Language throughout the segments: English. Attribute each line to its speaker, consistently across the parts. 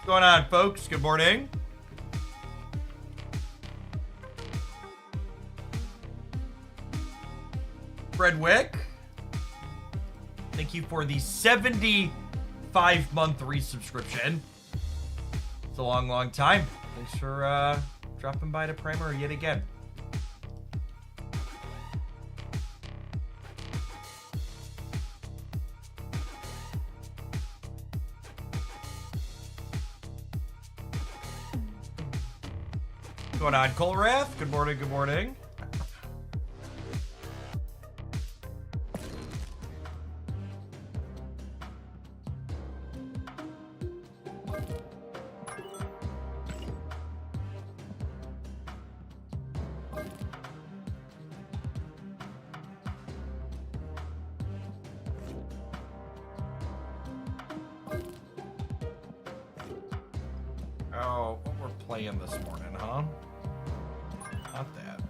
Speaker 1: What's going on, folks? Good morning. Fred Wick, thank you for the 75-month resubscription. It's a long, long time. Thanks for dropping by to Primer yet again. What's going on, Colrath? Good morning, good morning. Oh, what we're playing this morning, huh? Not that.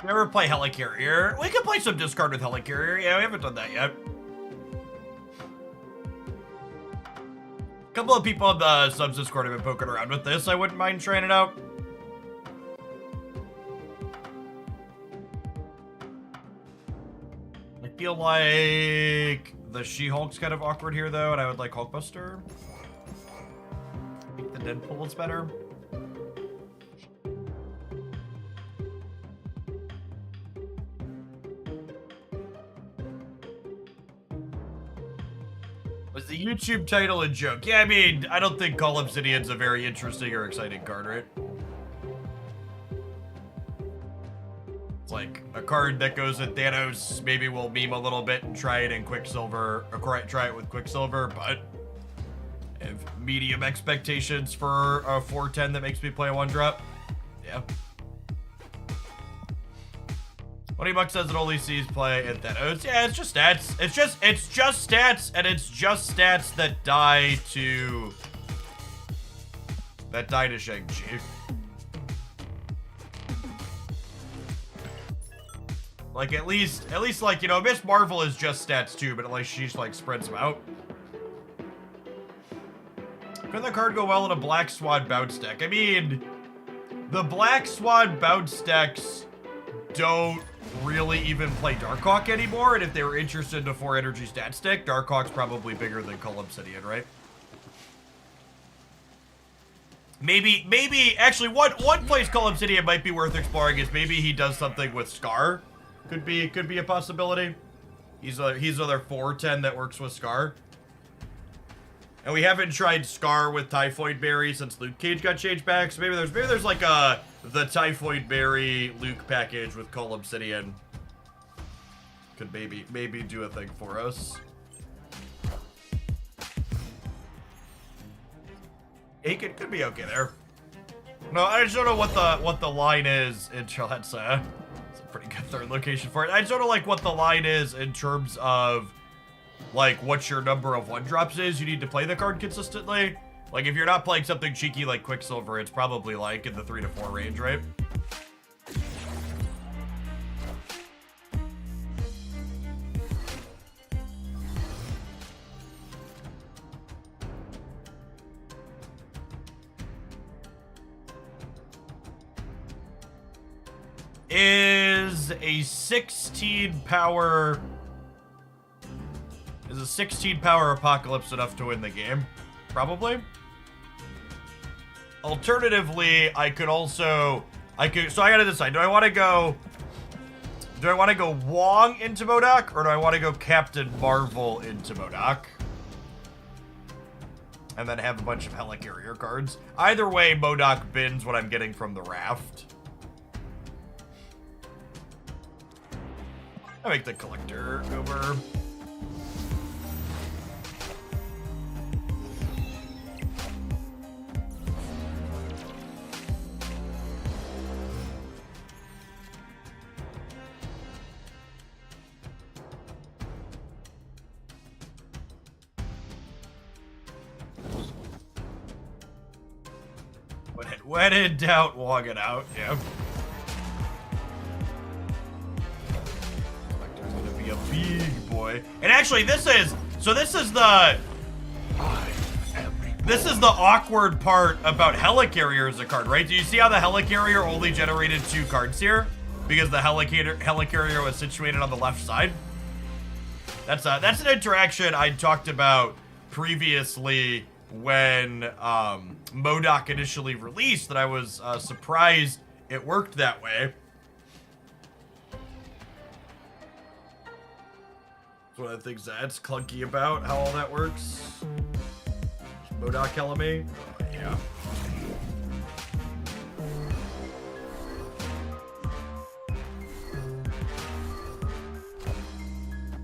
Speaker 1: Never play Helicarrier. We could play some discard with Helicarrier. Yeah, we haven't done that yet. A couple of people on the subs Discord have been poking around with this. I wouldn't mind trying it out. I feel like the She-Hulk's kind of awkward here, though, and I would like Hulkbuster. I think the Deadpool is better. Was the YouTube title a joke? Yeah, I mean, I don't think Cull Obsidian's a very interesting or exciting card, right? It's like a card that goes with Thanos. Maybe we'll meme a little bit and try it in Quicksilver, or try it with Quicksilver, but I have medium expectations for a 4/10 that makes me play a 1-drop. Yeah. $20 says it only sees play at Thanos. Yeah, it's just stats. It's just stats, and it's just stats that die to Shang-Chi. Like at least like, you know, Miss Marvel is just stats too, but at least she's like spreads them out. Could the card go well in a Black Swan bounce deck? I mean, the Black Swan bounce decks don't really even play Darkhawk anymore, and if they were interested in a 4 energy stat stick, Darkhawk's probably bigger than Cull Obsidian, right? Maybe actually one place Cull Obsidian might be worth exploring is maybe he does something with Scar. Could be a possibility. He's another 4/10 that works with Scar. And we haven't tried Scar with Typhoid Berry since Luke Cage got changed back, so maybe there's like the Typhoid Berry Luke package with Cull Obsidian. Could maybe do a thing for us. He could be okay there. No, I just don't know what the line is in that's a pretty good third location for it. I just don't know like what the line is in terms of like what your number of 1-drops is. You need to play the card consistently. Like if you're not playing something cheeky like Quicksilver, it's probably like in the 3 to 4 range, right? Is a 16 power Apocalypse enough to win the game? Probably. Alternatively, so I gotta decide, do I want to go Wong into MODOK, or do I want to go Captain Marvel into MODOK? And then have a bunch of Helicarrier cards. Either way, MODOK bins what I'm getting from the raft. I make the collector over. When in doubt, walk it out. Yeah. There's gonna be a big boy. And actually, this is the awkward part about Helicarrier as a card, right? Do you see how the Helicarrier only generated 2 cards here? Because the Helicarrier was situated on the left side? That's an interaction I talked about previously when MODOK initially released, that I was surprised it worked that way. It's one of the things that's clunky about how all that works. MODOK LMA? Oh, yeah.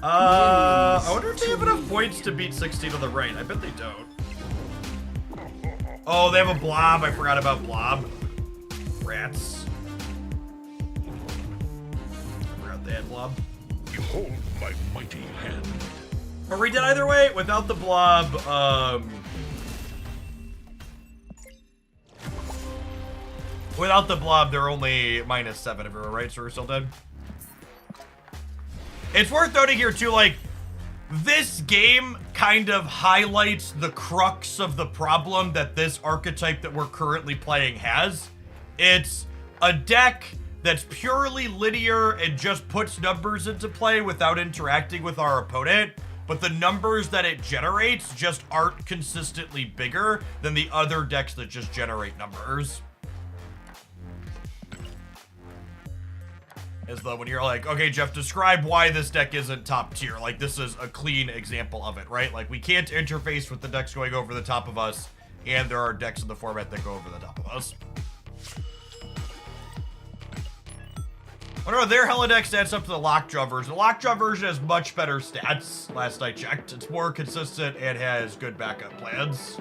Speaker 1: I wonder if they have enough points to beat 16 on the right. I bet they don't. Oh, they have a blob. I forgot about blob. Rats. I forgot they had blob.
Speaker 2: Behold my mighty hand.
Speaker 1: Are we dead either way? Without the blob, without the blob, they're only -7 everywhere, right? So we're still dead. It's worth noting here, too, like, this game kind of highlights the crux of the problem that this archetype that we're currently playing has. It's a deck that's purely linear and just puts numbers into play without interacting with our opponent, but the numbers that it generates just aren't consistently bigger than the other decks that just generate numbers. As though when you're like, okay, Jeff, describe why this deck isn't top tier. Like, this is a clean example of it, right? Like, we can't interface with the decks going over the top of us, and there are decks in the format that go over the top of us. Oh no, their Helideck stats up to the Lockjaw version. The Lockjaw version has much better stats, last I checked. It's more consistent and has good backup plans.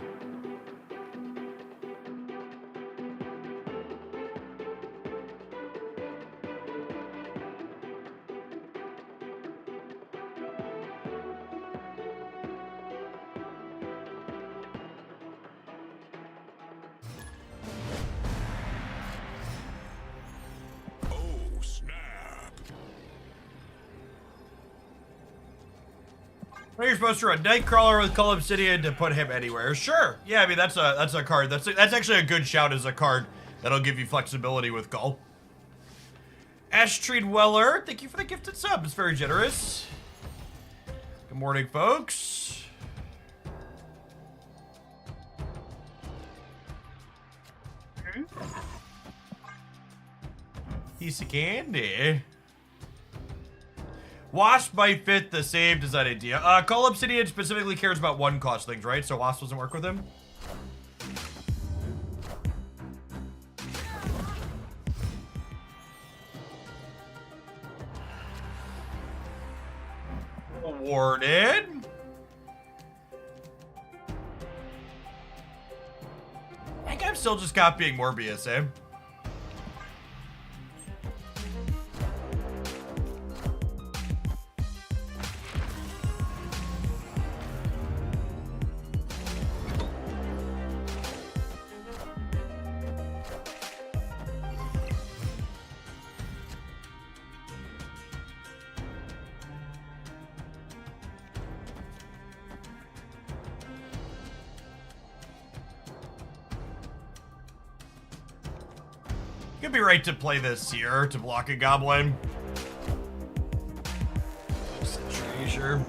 Speaker 1: You're supposed to run Nightcrawler with Cull Obsidian to put him anywhere. Sure. Yeah, I mean, that's a card. That's actually a good shout as a card that'll give you flexibility with Cull. Astrid Weller, thank you for the gifted sub. It's very generous. Good morning, folks. Piece of candy. Wasp might fit the same design idea. Cull Obsidian specifically cares about 1-cost things, right? So Wasp doesn't work with him. Awarded. I think I'm still just copying Morbius, eh? Could be right to play this here to block a goblin. Treasure.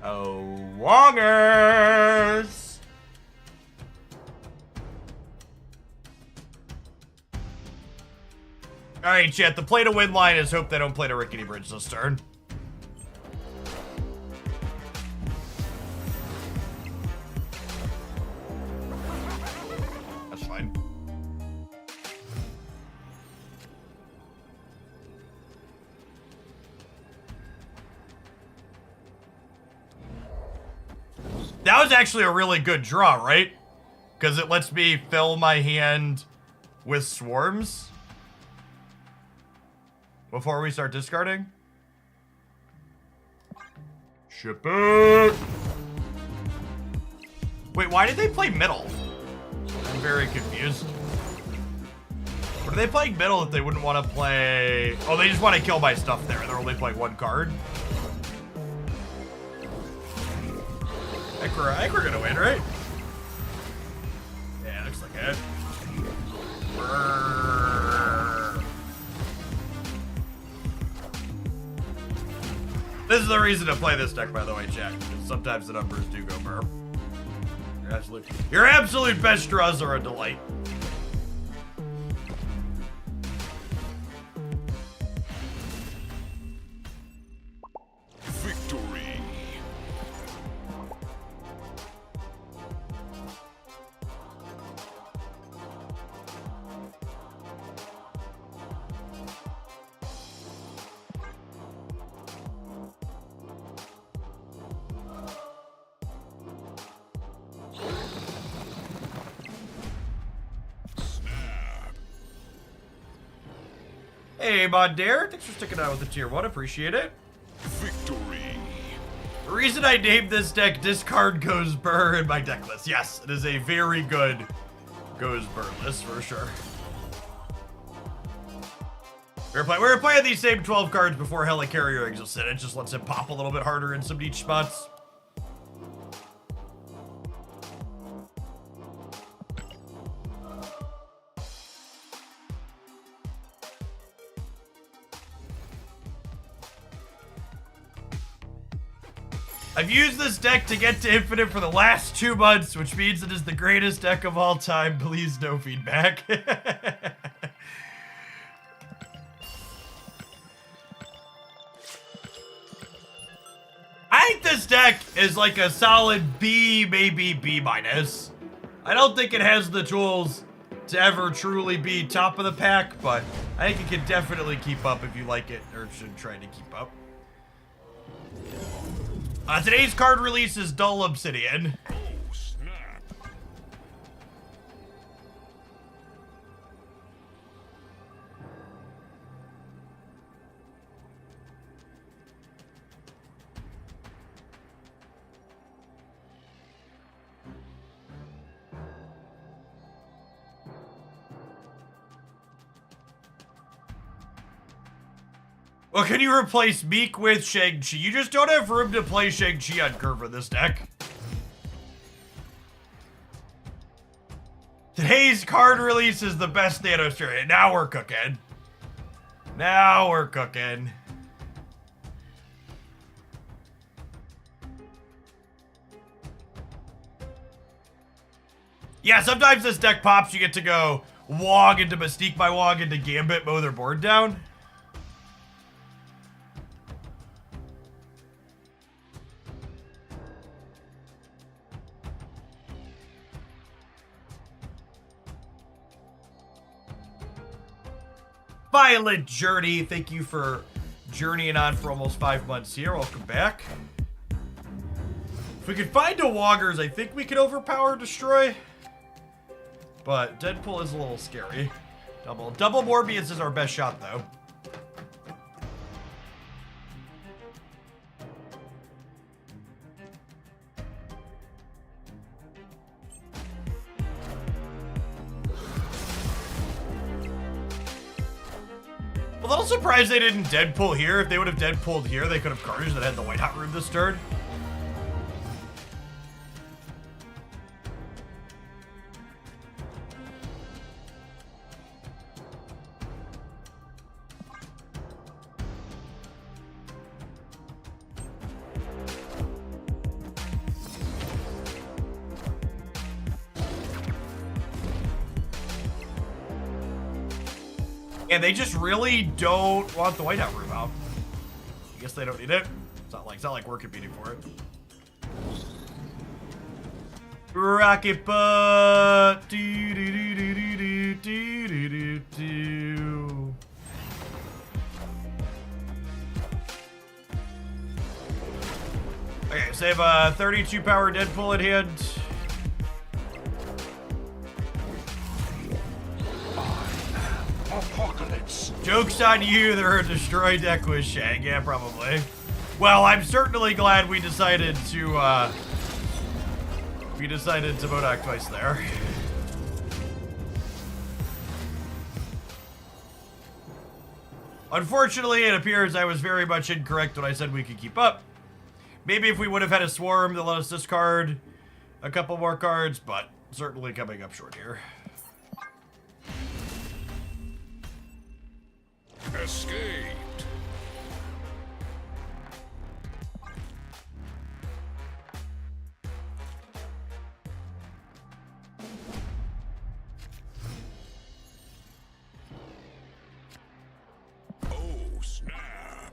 Speaker 1: Oh, wongers! Alright, chat, the play to win line is hope they don't play to Rickety Bridge this turn. That's fine. That was actually a really good draw, right? Because it lets me fill my hand with swarms before we start discarding. Ship it! Wait, why did they play middle? I'm very confused. What are they playing middle if they wouldn't want to play... Oh, they just want to kill my stuff there. They're only playing one card. I think we're gonna win, right? Yeah, looks like it. Brrr. This is the reason to play this deck, by the way, Jack. Because sometimes the numbers do go burr. Your absolute best draws are a delight.
Speaker 2: Victory.
Speaker 1: Hey, Mod Dare, thanks for sticking out with the tier 1, appreciate it.
Speaker 2: Victory.
Speaker 1: The reason I named this deck Discard Goes Burr in my deck list. Yes, it is a very good Goes Burr list for sure. We were playing these same 12 cards before Helicarrier existed. It just lets it pop a little bit harder in some niche spots. I've used this deck to get to Infinite for the last 2 months, which means it is the greatest deck of all time. Please, no feedback. I think this deck is like a solid B, maybe B-. I don't think it has the tools to ever truly be top of the pack, but I think it can definitely keep up if you like it, or should try to keep up. Today's card release is Dull Obsidian.
Speaker 2: Oh, snap.
Speaker 1: Well, can you replace Meek with Shang-Chi? You just don't have room to play Shang-Chi on curve in this deck. Today's card release is the best Thanos variant. Now we're cooking. Now we're cooking. Yeah, sometimes this deck pops, you get to go Wog into Mystique by Wog into Gambit, mow their board down. Violent Journey, thank you for journeying on for almost 5 months here. Welcome back. If we could find a Woggers, I think we could overpower Destroy. But Deadpool is a little scary. Double Morbius is our best shot, though. A little surprised they didn't Deadpool here. If they would have Deadpooled here, they could have Carnage that had the White Hot Room this turn. And they just really don't want the Whiteout Room out. I guess they don't need it. It's not like we're competing for it. Rocket butt. Do, do, do, do, do, do, do, do, do. Okay, so they have a 32 power Deadpool at hand. Joke's on you, they're a destroy deck with Shang. Yeah, probably. Well, I'm certainly glad we decided to Modoc twice there. Unfortunately, it appears I was very much incorrect when I said we could keep up. Maybe if we would have had a swarm that let us discard a couple more cards, but certainly coming up short here.
Speaker 2: Escaped. Oh, snap.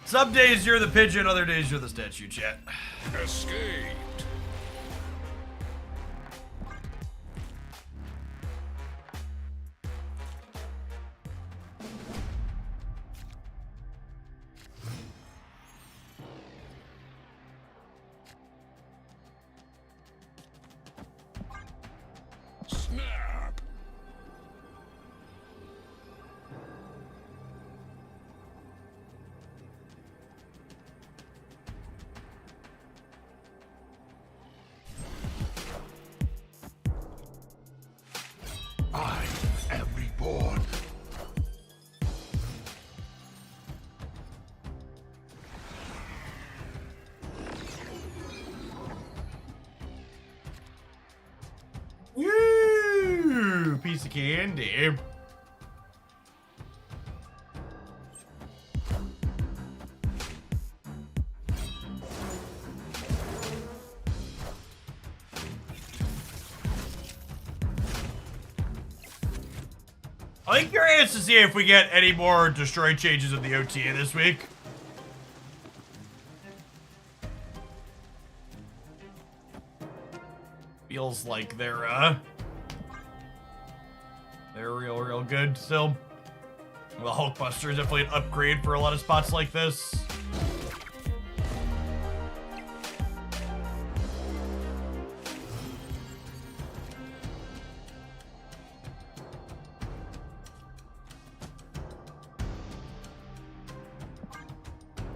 Speaker 1: Some days you're the pigeon, other days you're the statue, chat.
Speaker 2: Escaped. Snap. I am reborn.
Speaker 1: Woo! Piece of candy. I'm curious to see if we get any more destroy changes in the OTA this week. Feels like they're real good still. Well, Hulkbuster is definitely an upgrade for a lot of spots like this.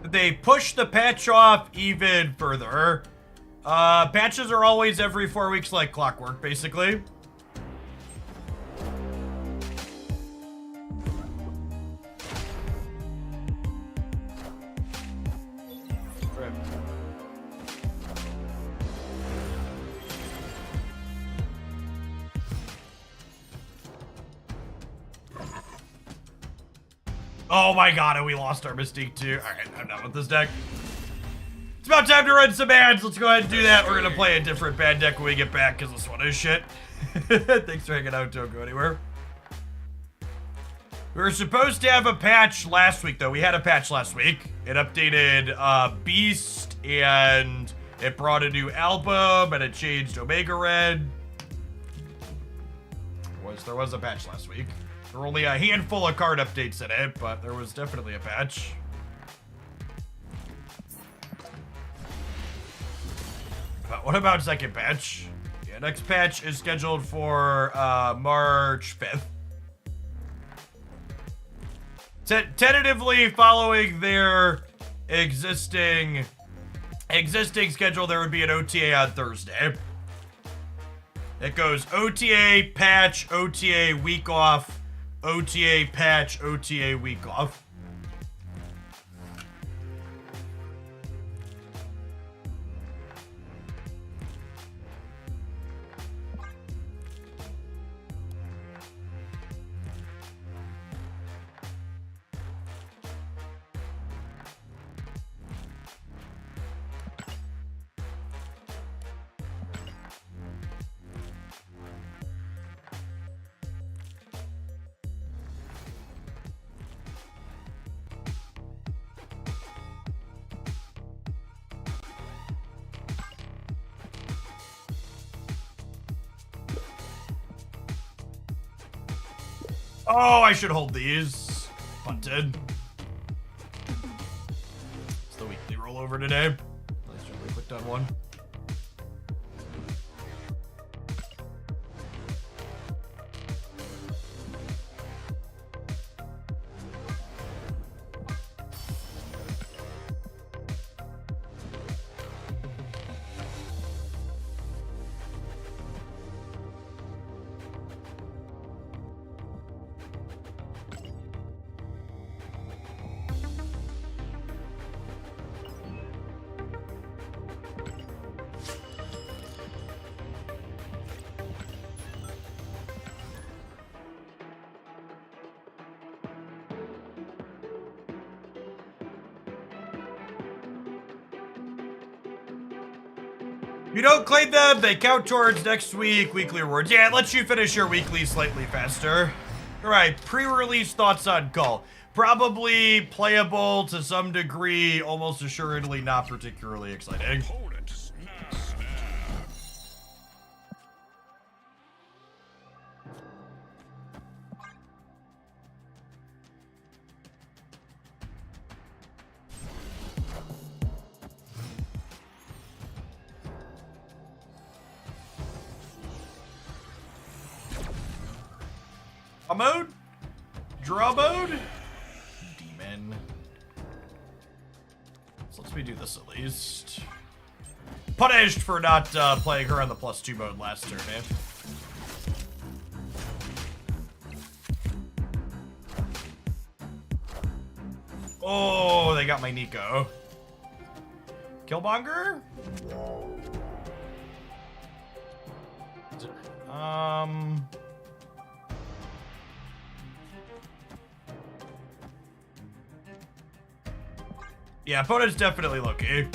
Speaker 1: They push the patch off even further. Patches are always every 4 weeks like clockwork, basically. Right. Oh my god, and we lost our Mystique too. Alright, I'm done with this deck. It's about time to run some ads. Let's go ahead and do that. We're gonna play a different bad deck when we get back, because this one is shit. Thanks for hanging out. Don't go anywhere. We were supposed to have a patch last week, though. We had a patch last week. It updated Beast, and it brought a new album, and it changed Omega Red. There was a patch last week. There were only a handful of card updates in it, but there was definitely a patch. But what about second patch? Yeah, next patch is scheduled for March 5th. Tentatively following their existing schedule, there would be an OTA on Thursday. It goes OTA, patch, OTA, week off, OTA, patch, OTA, week off. Oh, I should hold these. Punted. It's the weekly rollover today. At least I clicked on one. You don't claim them, they count towards next week weekly rewards. Yeah, it lets you finish your weekly slightly faster. Alright, pre-release thoughts on Cull. Probably playable to some degree, almost assuredly not particularly exciting.
Speaker 2: Opponent snap.
Speaker 1: Mode? Draw mode? Demon. So let's me do this at least. Punished for not playing her on the +2 mode last turn, eh? Oh, they got my Nico. Killmonger? Yeah, opponent's definitely Loki.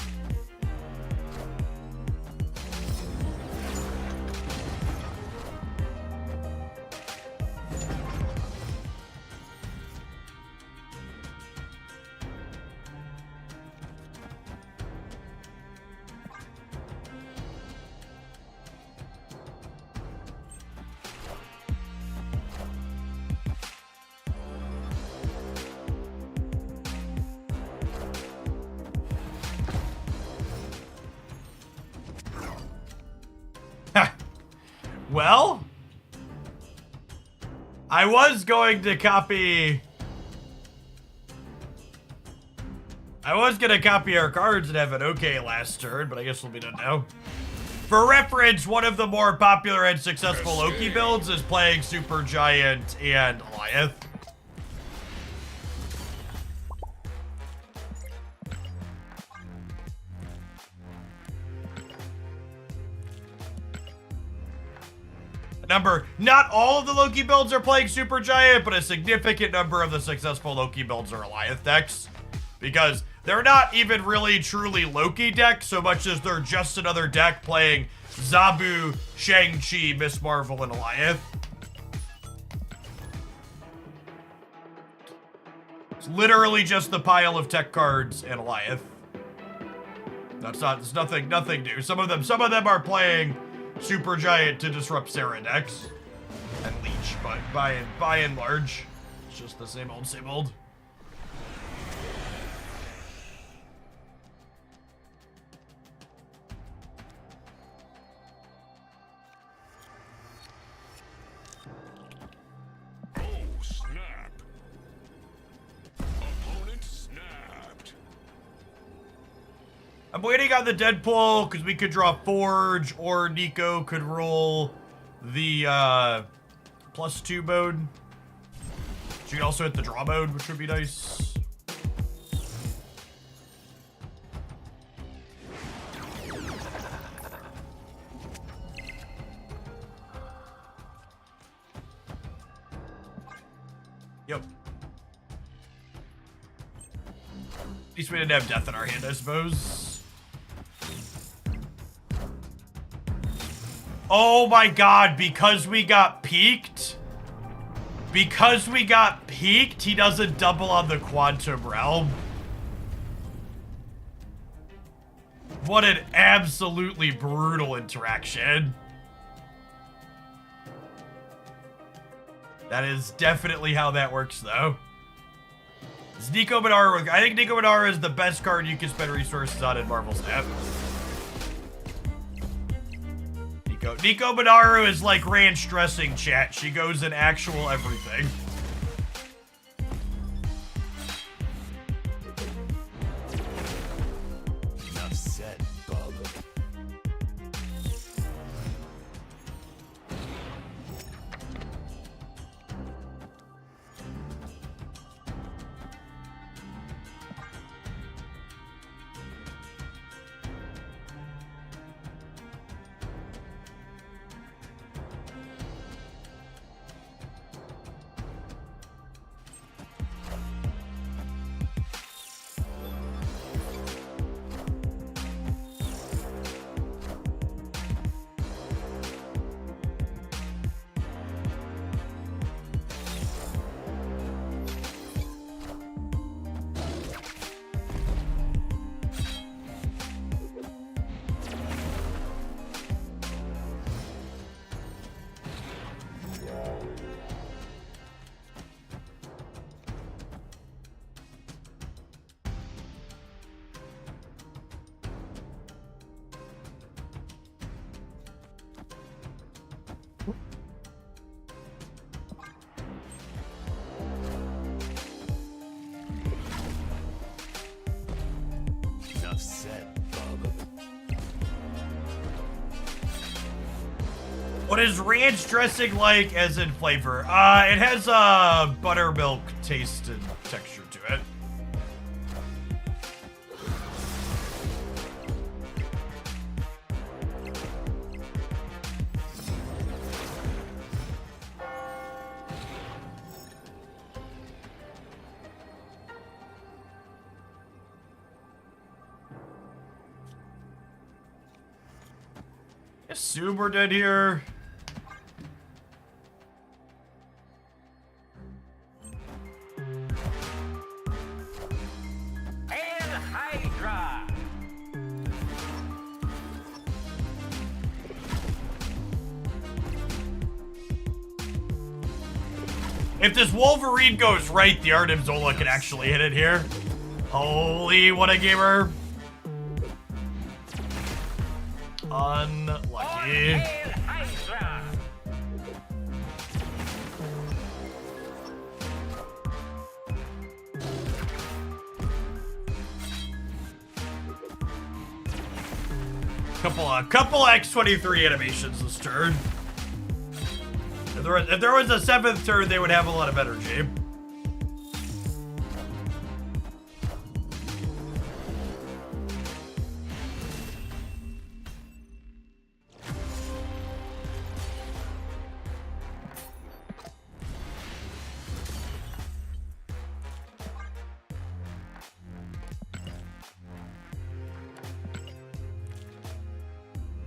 Speaker 1: Well, I was going to copy our cards and have an okay last turn, but I guess we'll be done now. For reference, one of the more popular and successful Loki builds is playing Supergiant and Goliath. Not all of the Loki builds are playing Supergiant, but a significant number of the successful Loki builds are Goliath decks. Because they're not even really truly Loki decks so much as they're just another deck playing Zabu, Shang-Chi, Miss Marvel, and Goliath. It's literally just the pile of tech cards and Goliath. It's nothing new. Some of them are playing Supergiant to disrupt Sarah decks and Leech, but by and large, it's just the same old, same old.
Speaker 2: Oh, snap. Opponent snapped.
Speaker 1: I'm waiting on the Deadpool because we could draw Forge, or Nico could roll the +2 mode. She could also hit the draw mode, which would be nice. Yep. At least we didn't have death in our hand, I suppose. Oh my god, because we got peaked? Because we got peaked, he doesn't double on the Quantum Realm. What an absolutely brutal interaction. That is definitely how that works, though. It's Nico Madara. I think Nico Madara is the best card you can spend resources on in Marvel Snap. Nico Madara is like ranch dressing, chat. She goes in actual everything.
Speaker 3: Enough said, bub. Enough said, bub.
Speaker 1: What is ranch dressing like as in flavor? It has a buttermilk taste and texture to it. Assume we're dead here.
Speaker 4: Hail Hydra!
Speaker 1: If this Wolverine goes right, the Artem Zola can actually hit it here. Holy, what a gamer. Unlucky.
Speaker 4: Hail Hydra!
Speaker 1: Couple X23 animations this turn. If there was a 7th turn, they would have a lot of energy.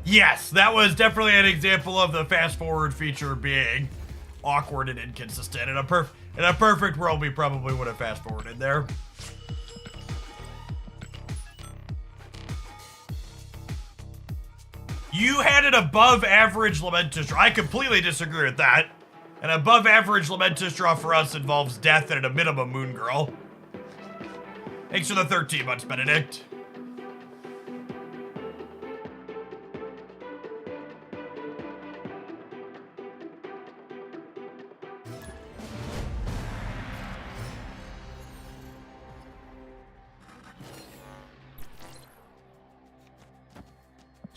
Speaker 1: Yes, that was definitely an example of the fast forward feature being awkward and inconsistent. In a perfect world, we probably would have fast forwarded there. You had an above average Lamentus draw. I completely disagree with that. An above average Lamentus draw for us involves death and at a minimum Moon Girl. Thanks for the 13 months, Benedict.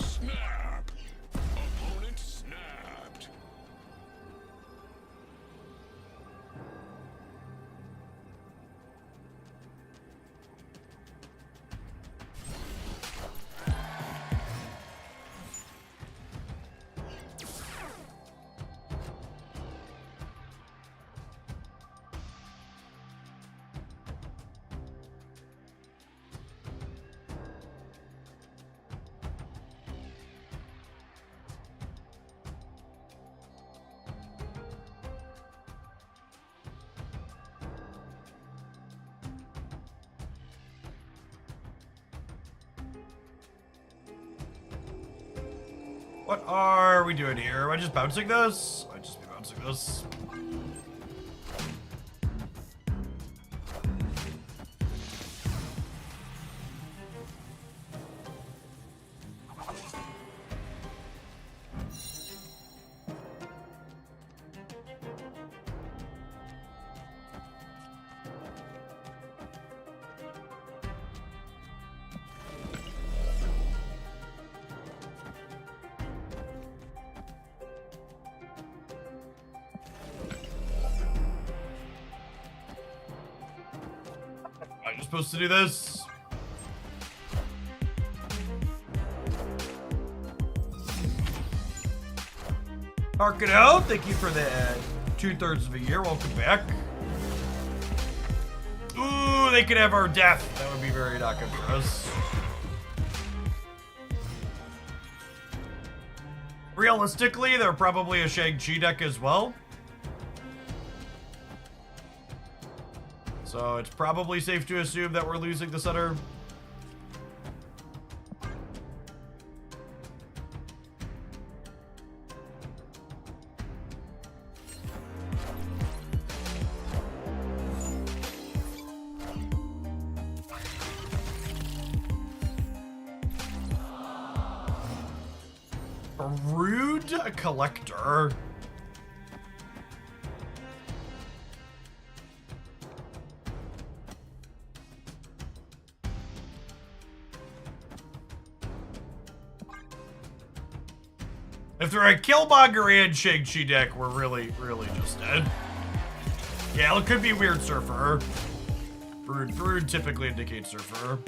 Speaker 2: Snap. Opponent snapped.
Speaker 1: What are we doing here? Am I just bouncing this? I might just be bouncing this. supposed to do this. Harken out, thank you for the 2/3 of a year. Welcome back. Ooh, they could have our death. That would be very not good for us. Realistically, they're probably a Shang-Chi deck as well. So it's probably safe to assume that we're losing the center. A rude collector. If they're a Killmonger and Shang-Chi deck, we're really just dead. Yeah, it could be weird Surfer. Brood typically indicates Surfer.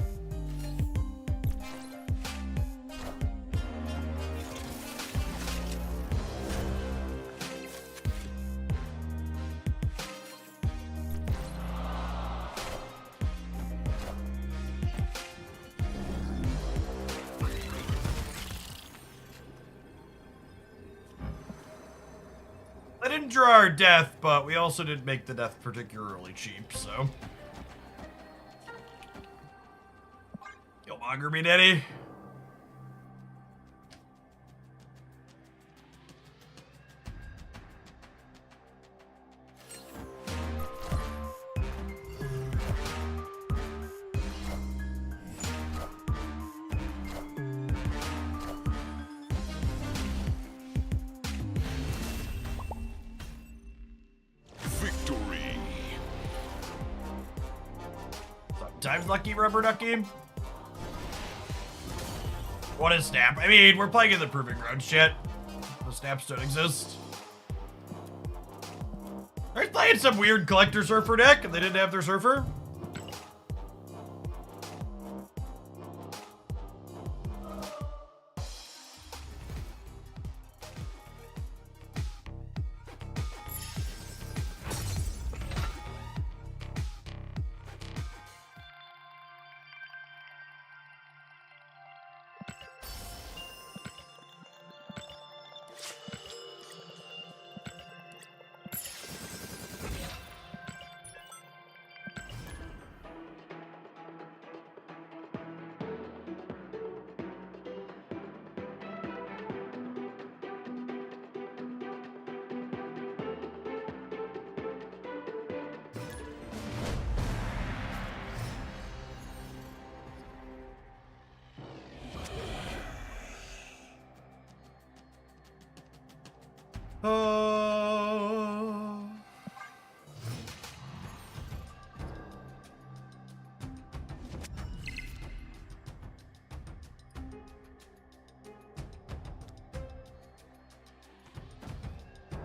Speaker 1: I didn't draw our death, but we also didn't make the death particularly cheap, so. Killmonger me, Daddy.
Speaker 2: Victory.
Speaker 1: Times lucky rubber ducky. What is snap? I mean, we're playing in the proving ground shit. The snaps don't exist. They're playing some weird collector surfer deck and they didn't have their surfer.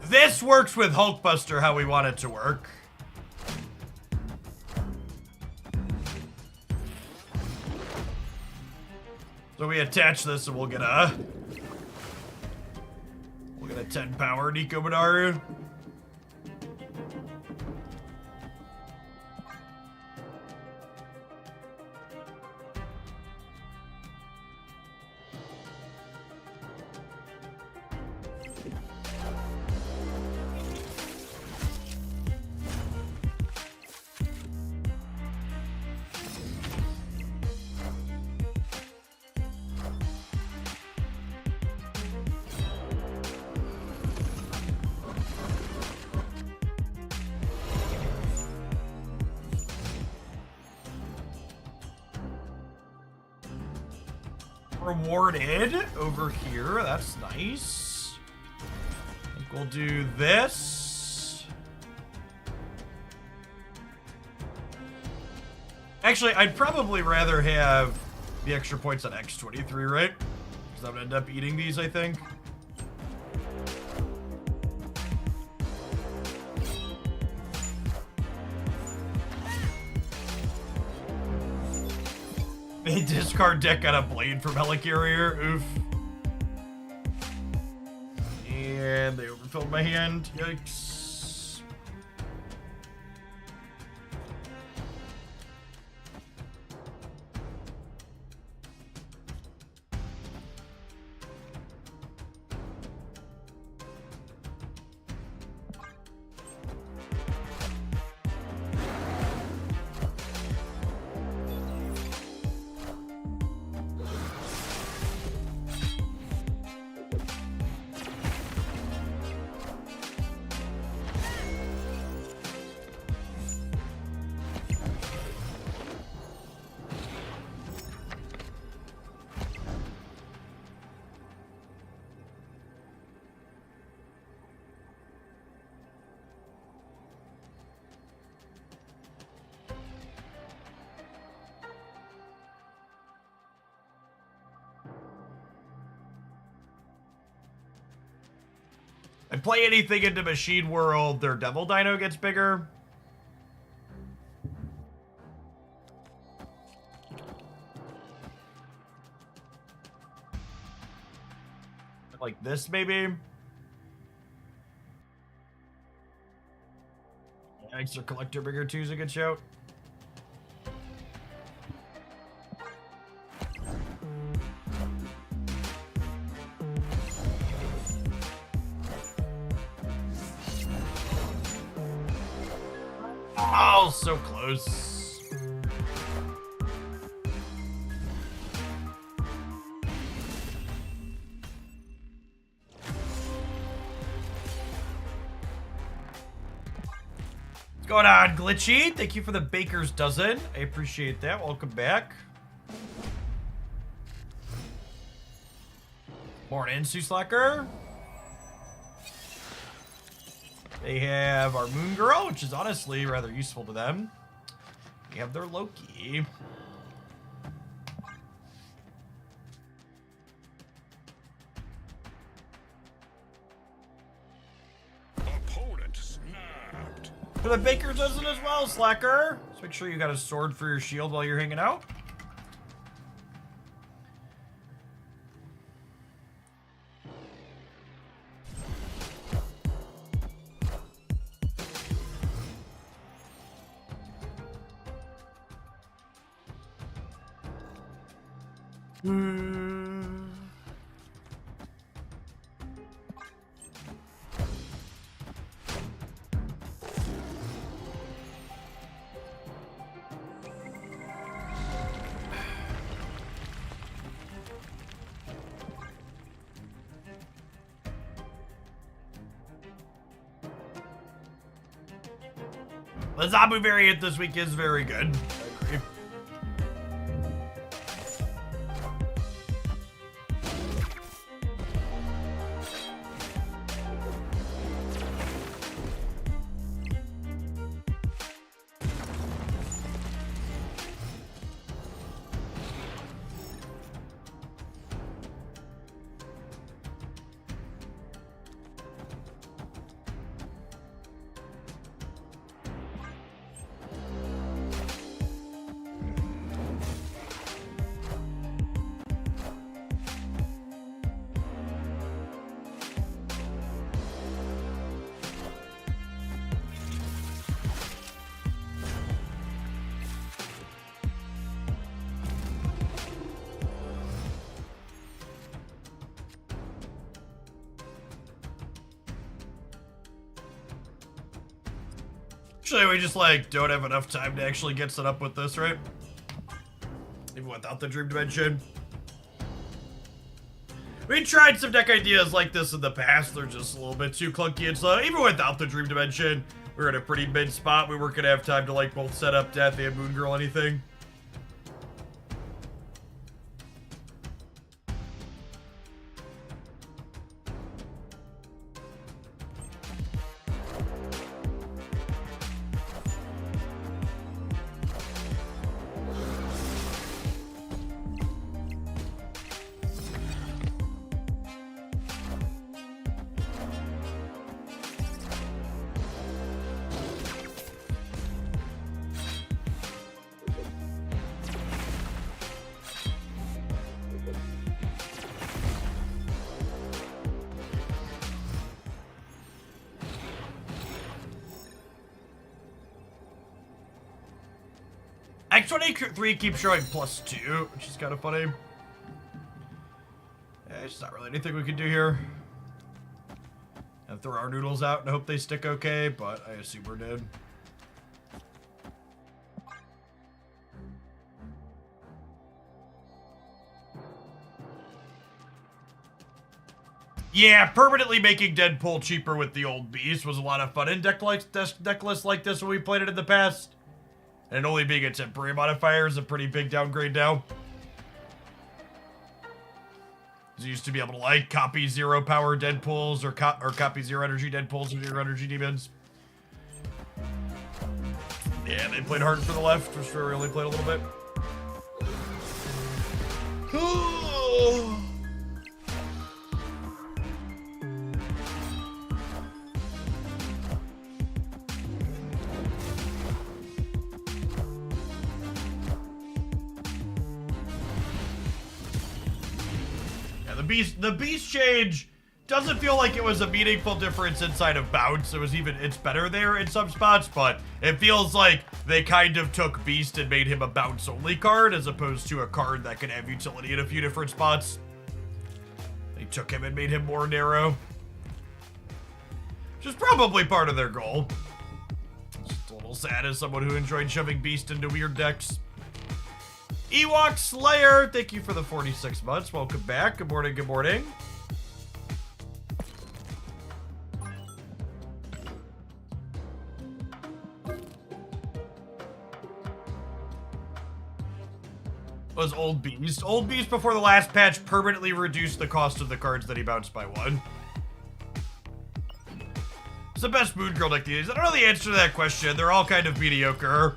Speaker 1: This works with Hulkbuster how we want it to work. So we attach this and we'll get a 10 power Nico Minaru. Rewarded over here. That's nice. I think we'll do this. Actually, I'd probably rather have the extra points on X23, right? Because I'm gonna end up eating these, I think. They discard deck on a blade from Helicarrier. Oof. And they overfilled my hand. Yikes. I play anything into Machine World, their Devil Dino gets bigger. Like this, maybe? Extra Collector bigger too is a good shout. Oh, so close. What's going on, Glitchy? Thank you for the baker's dozen. I appreciate that. Welcome back. Morning, Sue Slacker. They have our Moon Girl, which is honestly rather useful to them. We have their Loki.
Speaker 2: Opponent snapped.
Speaker 1: For the baker dozen as well, Slacker. So make sure you got a sword for your shield while you're hanging out. The Zabu variant this week is very good. I agree. Actually, we just, like, don't have enough time to actually get set up with this, right? Even without the Dream Dimension. We tried some deck ideas like this in the past. They're just a little bit too clunky and slow. Even without the Dream Dimension, we were in a pretty mid spot. We weren't going to have time to, like, both set up Death and Moon Girl anything. X23 keeps showing +2, which is kind of funny. It's not really anything we can do here. And throw our noodles out and hope they stick okay, but I assume we're dead. Yeah, permanently making Deadpool cheaper with the old beast was a lot of fun in deck lists like this when we played it in the past. And only being a temporary modifier is a pretty big downgrade now. You used to be able to like copy 0 power Deadpools or copy 0 energy Deadpools or 0 energy demons. Yeah, they played hard for the left, which we only played a little bit. The beast change doesn't feel like it was a meaningful difference inside of bounce. It's better there in some spots, but it feels like they kind of took beast and made him a bounce only card as opposed to a card that can have utility in a few different spots. They took him and made him more narrow, which is probably part of their goal. It's just a little sad as someone who enjoyed shoving beast into weird decks. Ewok Slayer, thank you for the 46 months. Welcome back. Good morning, good morning. Was Old Beast. Old Beast before the last patch permanently reduced the cost of the cards that he bounced by 1. It's the best Moon Girl deck these days. I don't know the answer to that question. They're all kind of mediocre.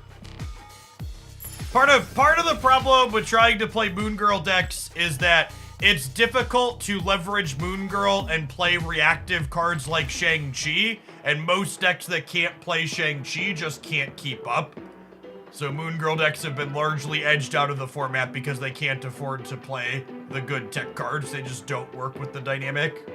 Speaker 1: Part of the problem with trying to play Moon Girl decks is that it's difficult to leverage Moon Girl and play reactive cards like Shang-Chi, and most decks that can't play Shang-Chi just can't keep up. So Moon Girl decks have been largely edged out of the format because they can't afford to play the good tech cards. They just don't work with the dynamic.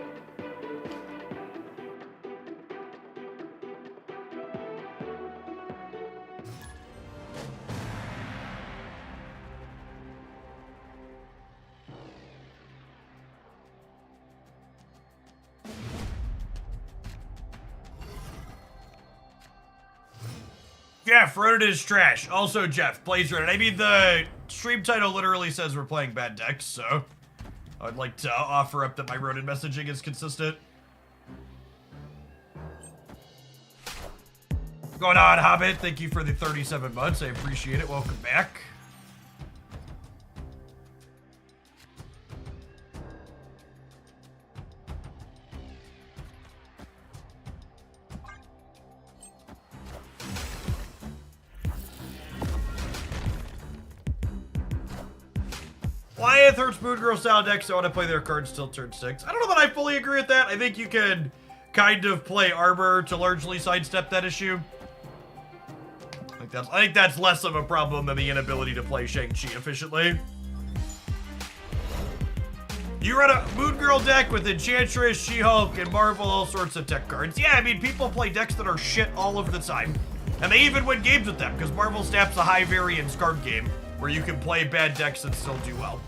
Speaker 1: Jeff, Ronin is trash. Also, Jeff, plays Ronin. I mean, the stream title literally says we're playing bad decks, so I'd like to offer up that my Ronin messaging is consistent. Going on, Hobbit. Thank you for the 37 months. I appreciate it. Welcome back. Wyeth hurts Moon Girl style decks. I want to play their cards till turn 6. I don't know that I fully agree with that. I think you can kind of play Armor to largely sidestep that issue. I think that's less of a problem than the inability to play Shang-Chi efficiently. You run a Moon Girl deck with Enchantress, She-Hulk, and Marvel, all sorts of tech cards. Yeah, I mean, people play decks that are shit all of the time. And they even win games with them, because Marvel Snap's a high variance card game where you can play bad decks and still do well.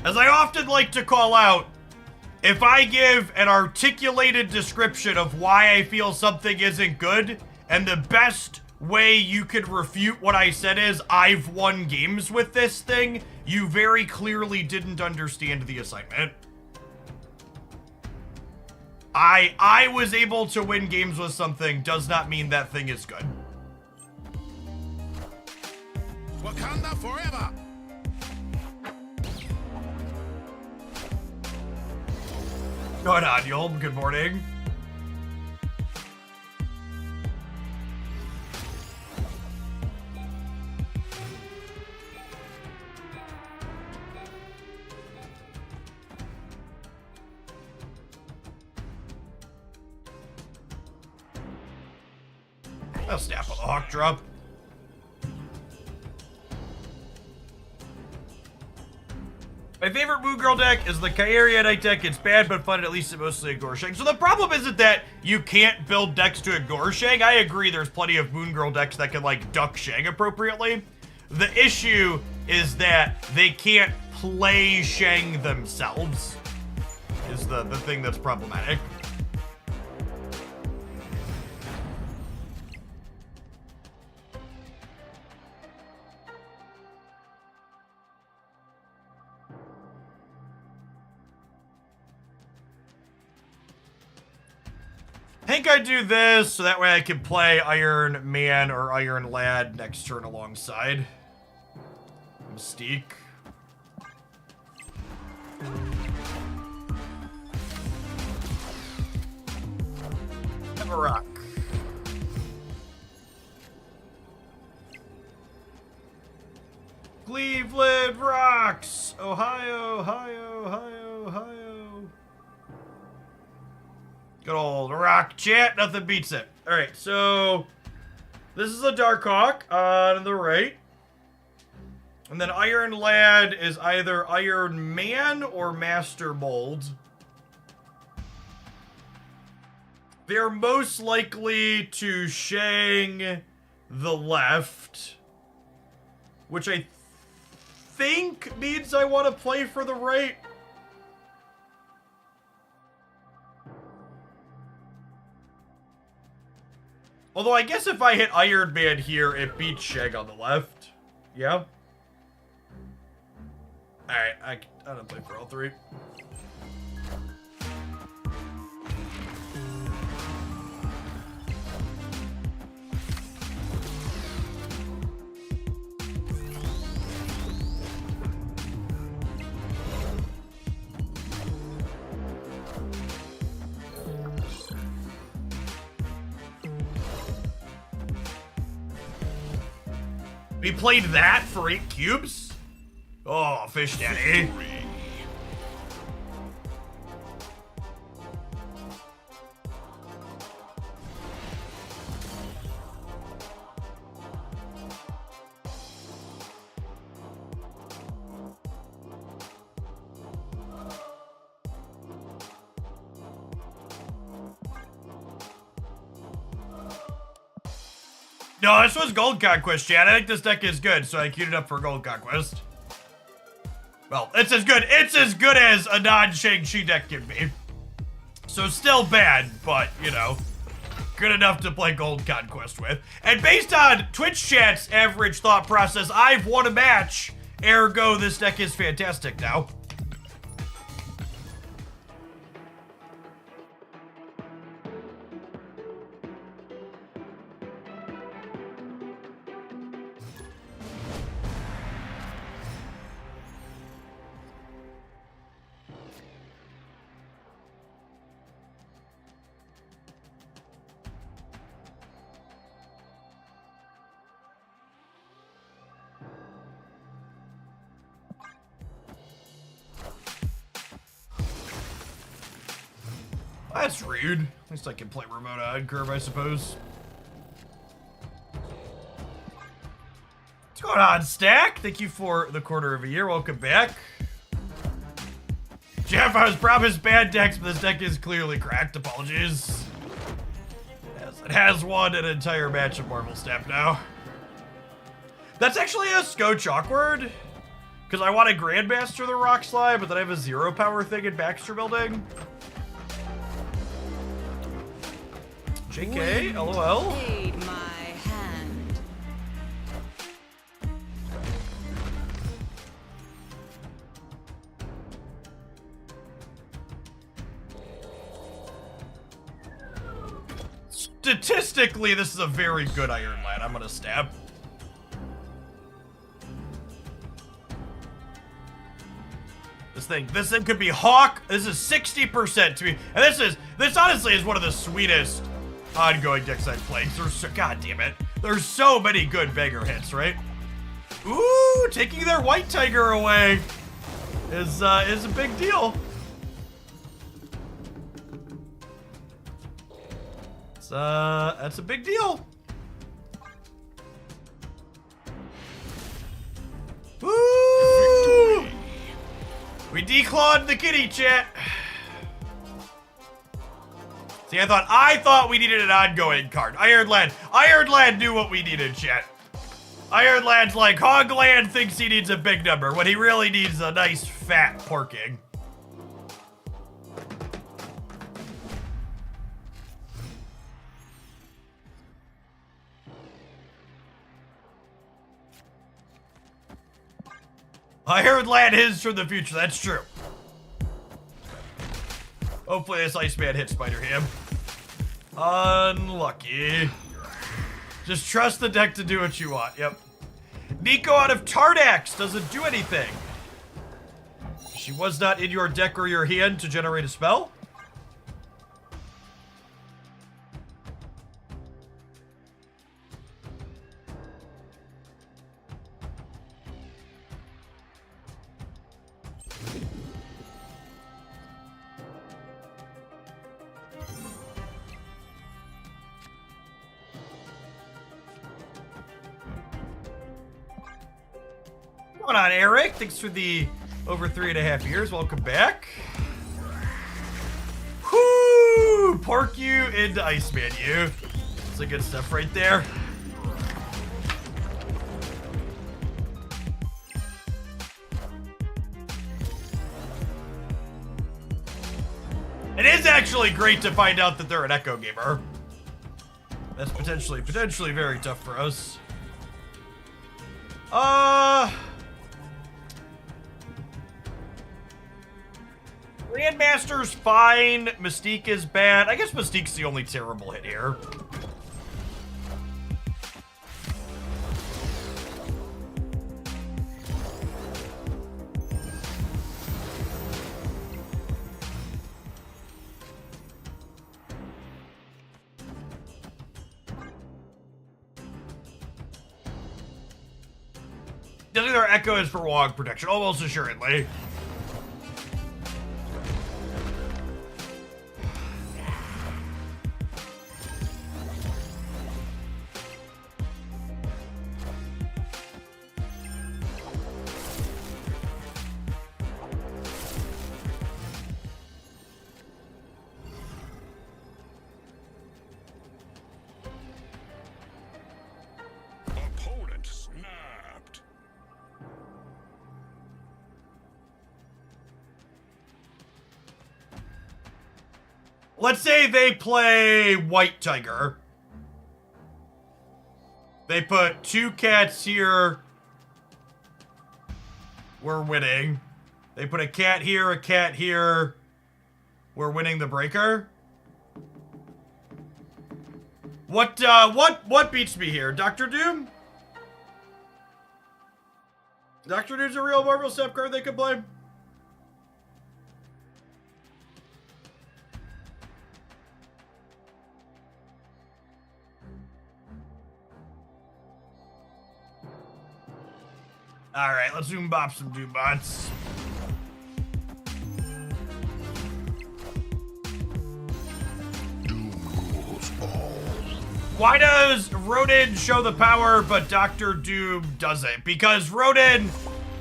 Speaker 1: As I often like to call out, if I give an articulated description of why I feel something isn't good, and the best way you could refute what I said is, I've won games with this thing, you very clearly didn't understand the assignment. I was able to win games with something does not mean that thing is good.
Speaker 2: Wakanda forever!
Speaker 1: Going on, Yulm. Good morning. I'll snap on the Hawk drop. My favorite Moon Girl deck is the Kyrianite deck. It's bad but fun, at least it mostly ignores Shang. So the problem isn't that you can't build decks to ignore Shang. I agree there's plenty of Moon Girl decks that can, like, duck Shang appropriately. The issue is that they can't play Shang themselves, is the thing that's problematic. I think I do this so that way I can play Iron Man or Iron Lad next turn alongside Mystique. Have a rock. Cleveland rocks! Ohio, Ohio, Ohio, Ohio. Good old rock chat, nothing beats it. Alright, so this is a Darkhawk on the right. And then Iron Lad is either Iron Man or Master Mold. They're most likely to Shang the left, which I think means I want to play for the right. Although I guess if I hit Iron Man here, it beats Shang on the left. Yeah. Alright, I don't play for all three. We played that for 8 cubes? Oh, fish daddy. No, this was Gold Conquest, Chad. I think this deck is good, so I queued it up for Gold Conquest. Well, it's as good as a non-Shang-Chi deck can be. So still bad, but, you know, good enough to play Gold Conquest with. And based on Twitch chat's average thought process, I've won a match. Ergo, this deck is fantastic now. That's rude. At least I can play remote odd curve, I suppose. What's going on, Stack? Thank you for the quarter of a year. Welcome back. Jeff, I was promised bad decks, but this deck is clearly cracked. Apologies. Yes, it has won an entire match of Marvel Snap now. That's actually a Scotch awkward. Because I want to Grandmaster the Rock Slide, but then I have a 0 power thing in Baxter Building. JK, LOL.
Speaker 5: Aid my hand.
Speaker 1: Statistically, this is a very good Iron Lad. I'm gonna stab. This thing could be Hawk. This is 60% to me, and this honestly is one of the sweetest ongoing decks I've played. God damn it. There's so many good banger hits, right? Ooh, taking their White Tiger away is a big deal. That's a big deal. Woo! declawed the kitty, chat. See, I thought we needed an ongoing card. Iron Lad knew what we needed, chat. Iron Lad's like, Hogland thinks he needs a big number when he really needs a nice fat porking. Iron Lad is from the future, that's true. Hopefully this Iceman hits Spider Ham. Unlucky. Just trust the deck to do what you want, yep. Nico out of Tardax doesn't do anything. She was not in your deck or your hand to generate a spell? Going on, Eric? Thanks for the over 3.5 years. Welcome back. Whoo! Pork you into Iceman you. That's the good stuff right there. It is actually great to find out that they're an Echo gamer. That's potentially very tough for us. Grandmaster's fine. Mystique is bad. I guess Mystique's the only terrible hit here. Doesn't their Echo is for Wog protection, almost assuredly.
Speaker 2: Opponent snapped.
Speaker 1: Let's say they play White Tiger. They put 2 cats here. We're winning. They put a cat here, a cat here. We're winning the breaker. What beats me here? Dr. Doom? Dr. Doom's a real Marvel Snap card they could play. Alright, let's zoom bop some Doom bots. Why does Rodin show the power, but Dr. Doom doesn't? Because Rodin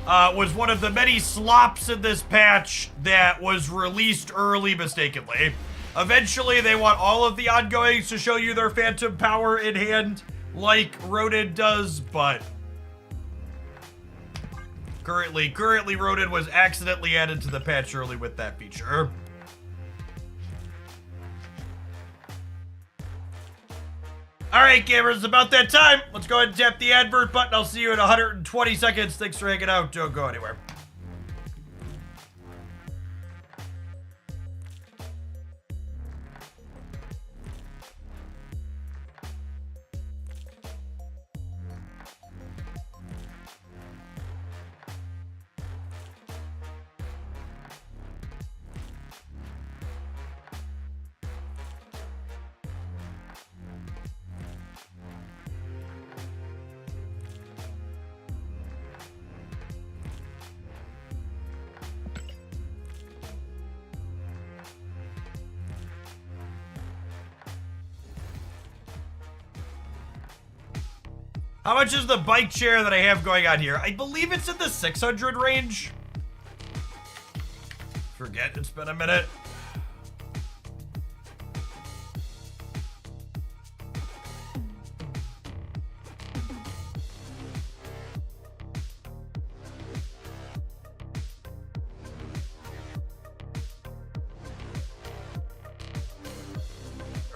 Speaker 1: was one of the many slops in this patch that was released early mistakenly. Eventually, they want all of the ongoings to show you their phantom power in hand, like Rodin does, but currently Rodin was accidentally added to the patch early with that feature. Alright, gamers, it's about that time. Let's go ahead and tap the advert button. I'll see you in 120 seconds. Thanks for hanging out. Don't go anywhere. How much is the bike chair that I have going on here? I believe it's in the 600 range. forget it's been a minute.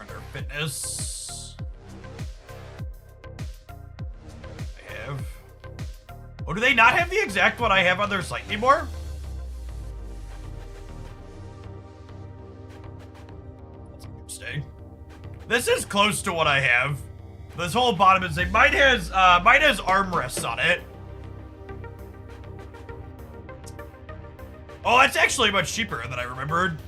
Speaker 1: Under fitness. I have. Oh, do they not have the exact one I have on their site anymore? That's interesting. This is close to what I have. This whole bottom is saying mine has armrests on it. Oh, that's actually much cheaper than I remembered.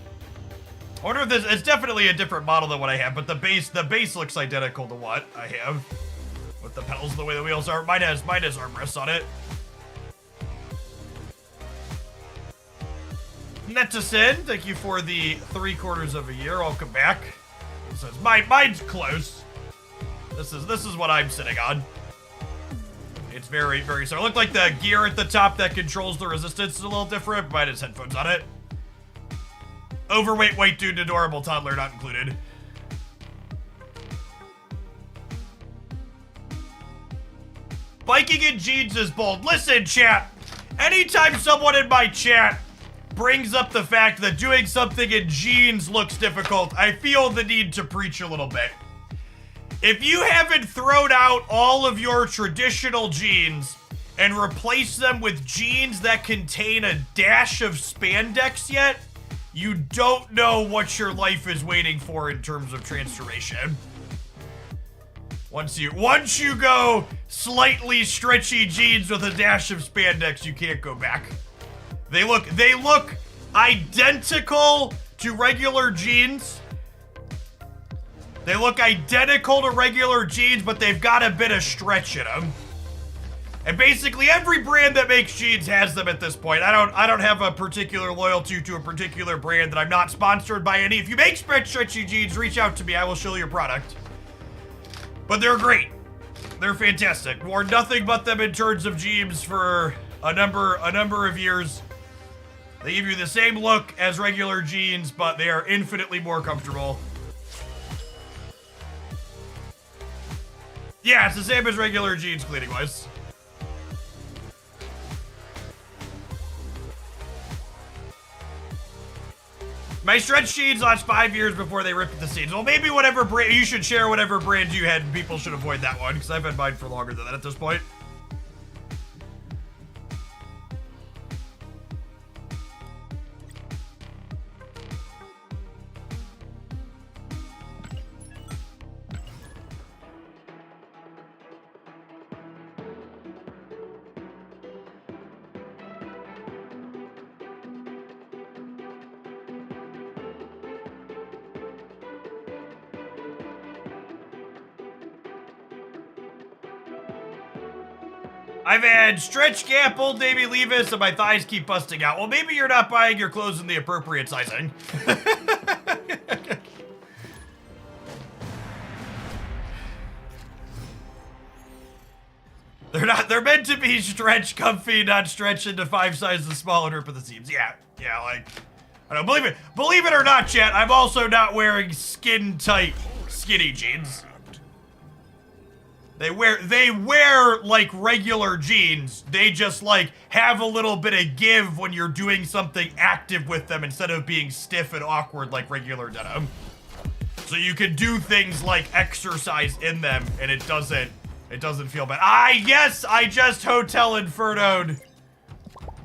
Speaker 1: I wonder if this, it's definitely a different model than what I have, but the base looks identical to what I have. With the pedals the way the wheels are. Mine has armrests on it. Netison, thank you for the 3/4 of a year. Welcome back. It says mine's close. This is what I'm sitting on. It's very, very similar. Look like the gear at the top that controls the resistance is a little different. Mine has headphones on it. Overweight, white dude, adorable toddler not included. Biking in jeans is bold. Listen, chat. Anytime someone in my chat brings up the fact that doing something in jeans looks difficult, I feel the need to preach a little bit. If you haven't thrown out all of your traditional jeans and replaced them with jeans that contain a dash of spandex yet, you don't know what your life is waiting for in terms of transformation. Once you go slightly stretchy jeans with a dash of spandex, you can't go back. They look identical to regular jeans. They look identical to regular jeans, but they've got a bit of stretch in them. And basically every brand that makes jeans has them at this point. I don't have a particular loyalty to a particular brand that I'm not sponsored by any. If you make stretchy jeans, reach out to me. I will show your product. But they're great. They're fantastic. Worn nothing but them in terms of jeans for a number of years. They give you the same look as regular jeans, but they are infinitely more comfortable. Yeah, it's the same as regular jeans cleaning-wise. My stretch jeans last 5 years before they ripped the seams. Well, maybe whatever brand, you should share whatever brand you had, and people should avoid that one, because I've had mine for longer than that at this point. I've had stretch gap, Old Navy Levis, and my thighs keep busting out. Well, maybe you're not buying your clothes in the appropriate sizing. They're meant to be stretch comfy, not stretch into 5 sizes smaller and rip at the seams. Yeah, like, I don't believe it or not, chat, I'm also not wearing skin tight, skinny jeans. They wear like regular jeans. They just like have a little bit of give when you're doing something active with them instead of being stiff and awkward like regular denim. So you can do things like exercise in them and it doesn't feel bad. Yes, I just Hotel Inferno'd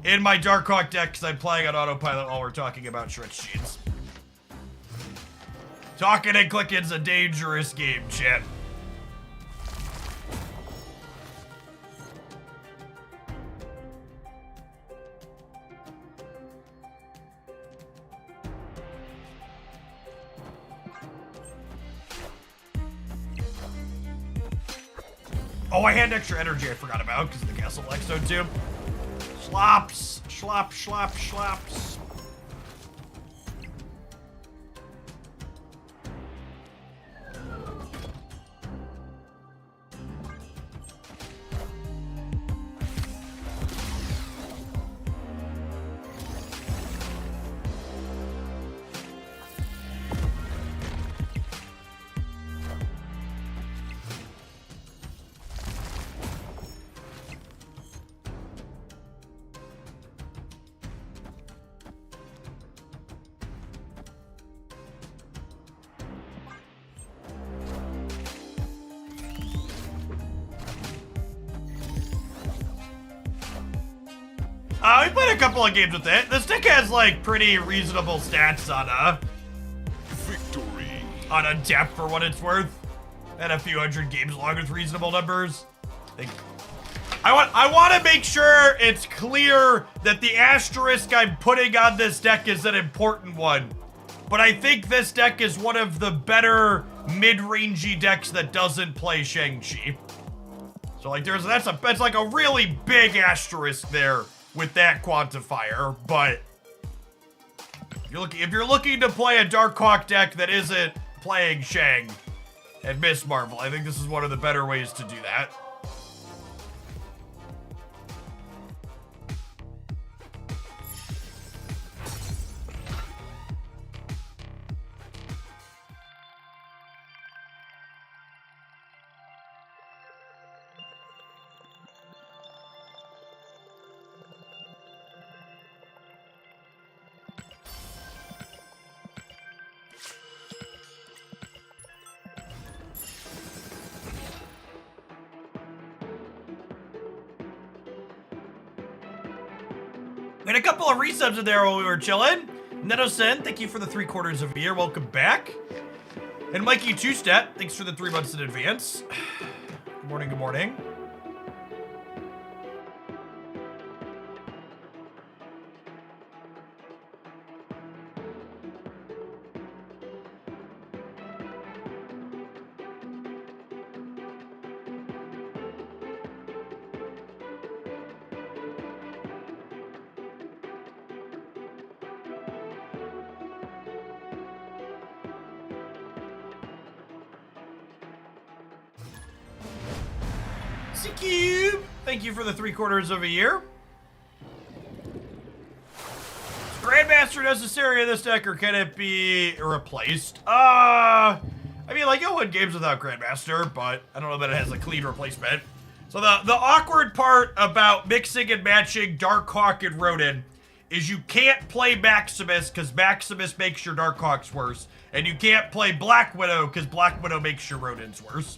Speaker 1: in my Darkhawk deck because I'm playing on autopilot while we're talking about stretch jeans. Talking and clicking's a dangerous game, chat. Oh, I had extra energy I forgot about because of the Castle Blackstone too. Slops, slop, slop, slops. I played a couple of games with it. This deck has like pretty reasonable stats
Speaker 2: Victory.
Speaker 1: on a depth for what it's worth, and a few hundred games long with reasonable numbers. I want to make sure it's clear that the asterisk I'm putting on this deck is an important one. But I think this deck is one of the better mid-rangey decks that doesn't play Shang-Chi. So like that's like a really big asterisk there with that quantifier, but if you're looking to play a Darkhawk deck that isn't playing Shang and Miss Marvel, I think this is one of the better ways to do that. We had a couple of resubs in there while we were chilling. Neto-sen, thank you for the 3/4 of a year. Welcome back. And Mikey Two-Step, thanks for the 3 months in advance. Good morning, good morning. Cube, thank you for the 3/4 of a year. Is Grandmaster necessary in this deck, or can it be replaced? I mean, like, you'll win games without Grandmaster, but I don't know that it has a clean replacement. So the awkward part about mixing and matching Darkhawk and Ronin is you can't play Maximus because Maximus makes your Darkhawks worse, and you can't play Black Widow because Black Widow makes your Ronins worse.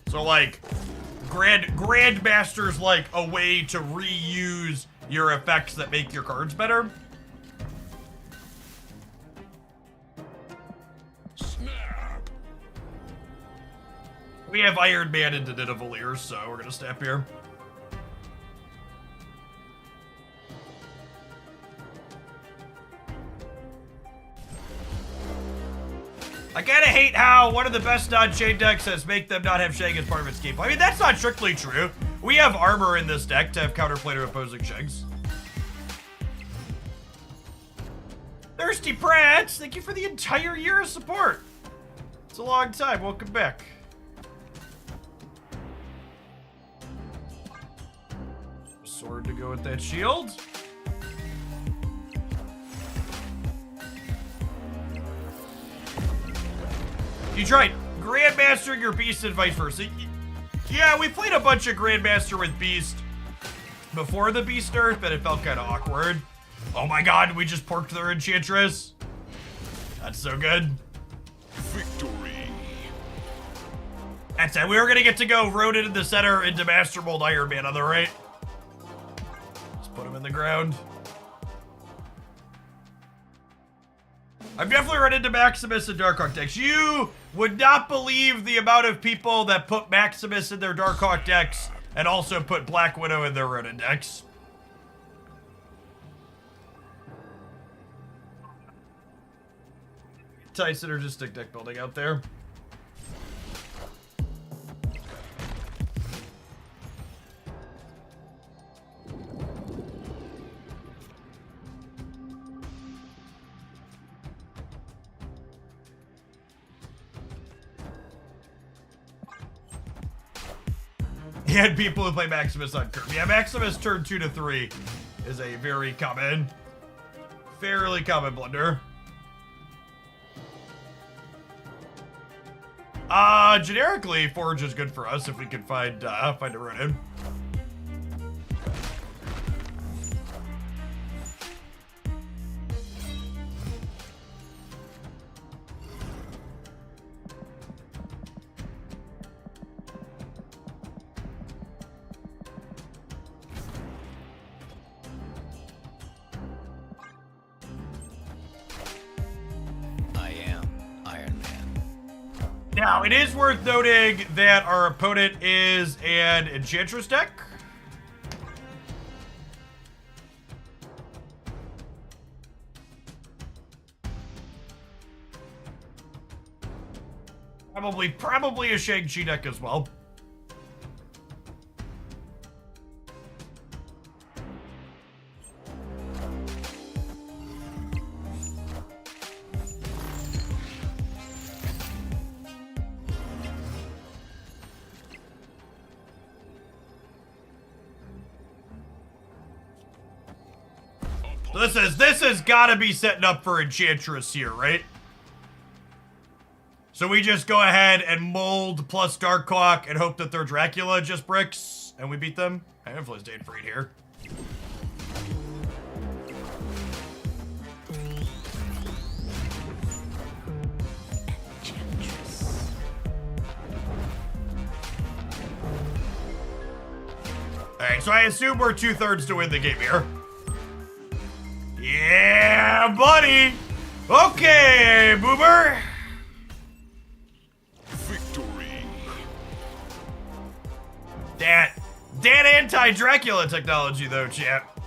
Speaker 1: So, like, Grandmaster's like a way to reuse your effects that make your cards better.
Speaker 2: Snap.
Speaker 1: We have Iron Man and Nidavellir, so we're gonna step here. I kinda hate how one of the best non-Shang decks says make them not have Shang as part of its gameplay. I mean, that's not strictly true. We have armor in this deck to have counterplay to opposing Shangs. Thirsty Prats, thank you for the entire year of support. It's a long time, welcome back. Sword to go with that shield. You tried Grandmastering your Beast and vice versa. Yeah, we played a bunch of Grandmaster with Beast before the Beast nerf, but it felt kind of awkward. Oh my god, we just porked their Enchantress. That's so good.
Speaker 2: Victory.
Speaker 1: That's it. We were gonna get to go Ronin in the center into Master Mold Iron Man on the right. Just put him in the ground. I've definitely run into Maximus and Darkhawk decks. You would not believe the amount of people that put Maximus in their Darkhawk decks and also put Black Widow in their Ronin decks. Tight synergistic deck building out there. He had people who play Maximus on curve. Yeah, Maximus turn 2 to 3 is a very common, fairly common blunder. Generically, Forge is good for us if we can find a Ronin. Now, it is worth noting that our opponent is an Enchantress deck. Probably a Shang-Chi deck as well. This has got to be setting up for Enchantress here, right? So we just go ahead and mold plus Darkhawk and hope that their Dracula just bricks and we beat them. I influence Dane Freed here. Alright, so I assume we're 2/3 to win the game here. Yeah, buddy! Okay, Boomer!
Speaker 2: Victory.
Speaker 1: That anti-Dracula technology, though, chap.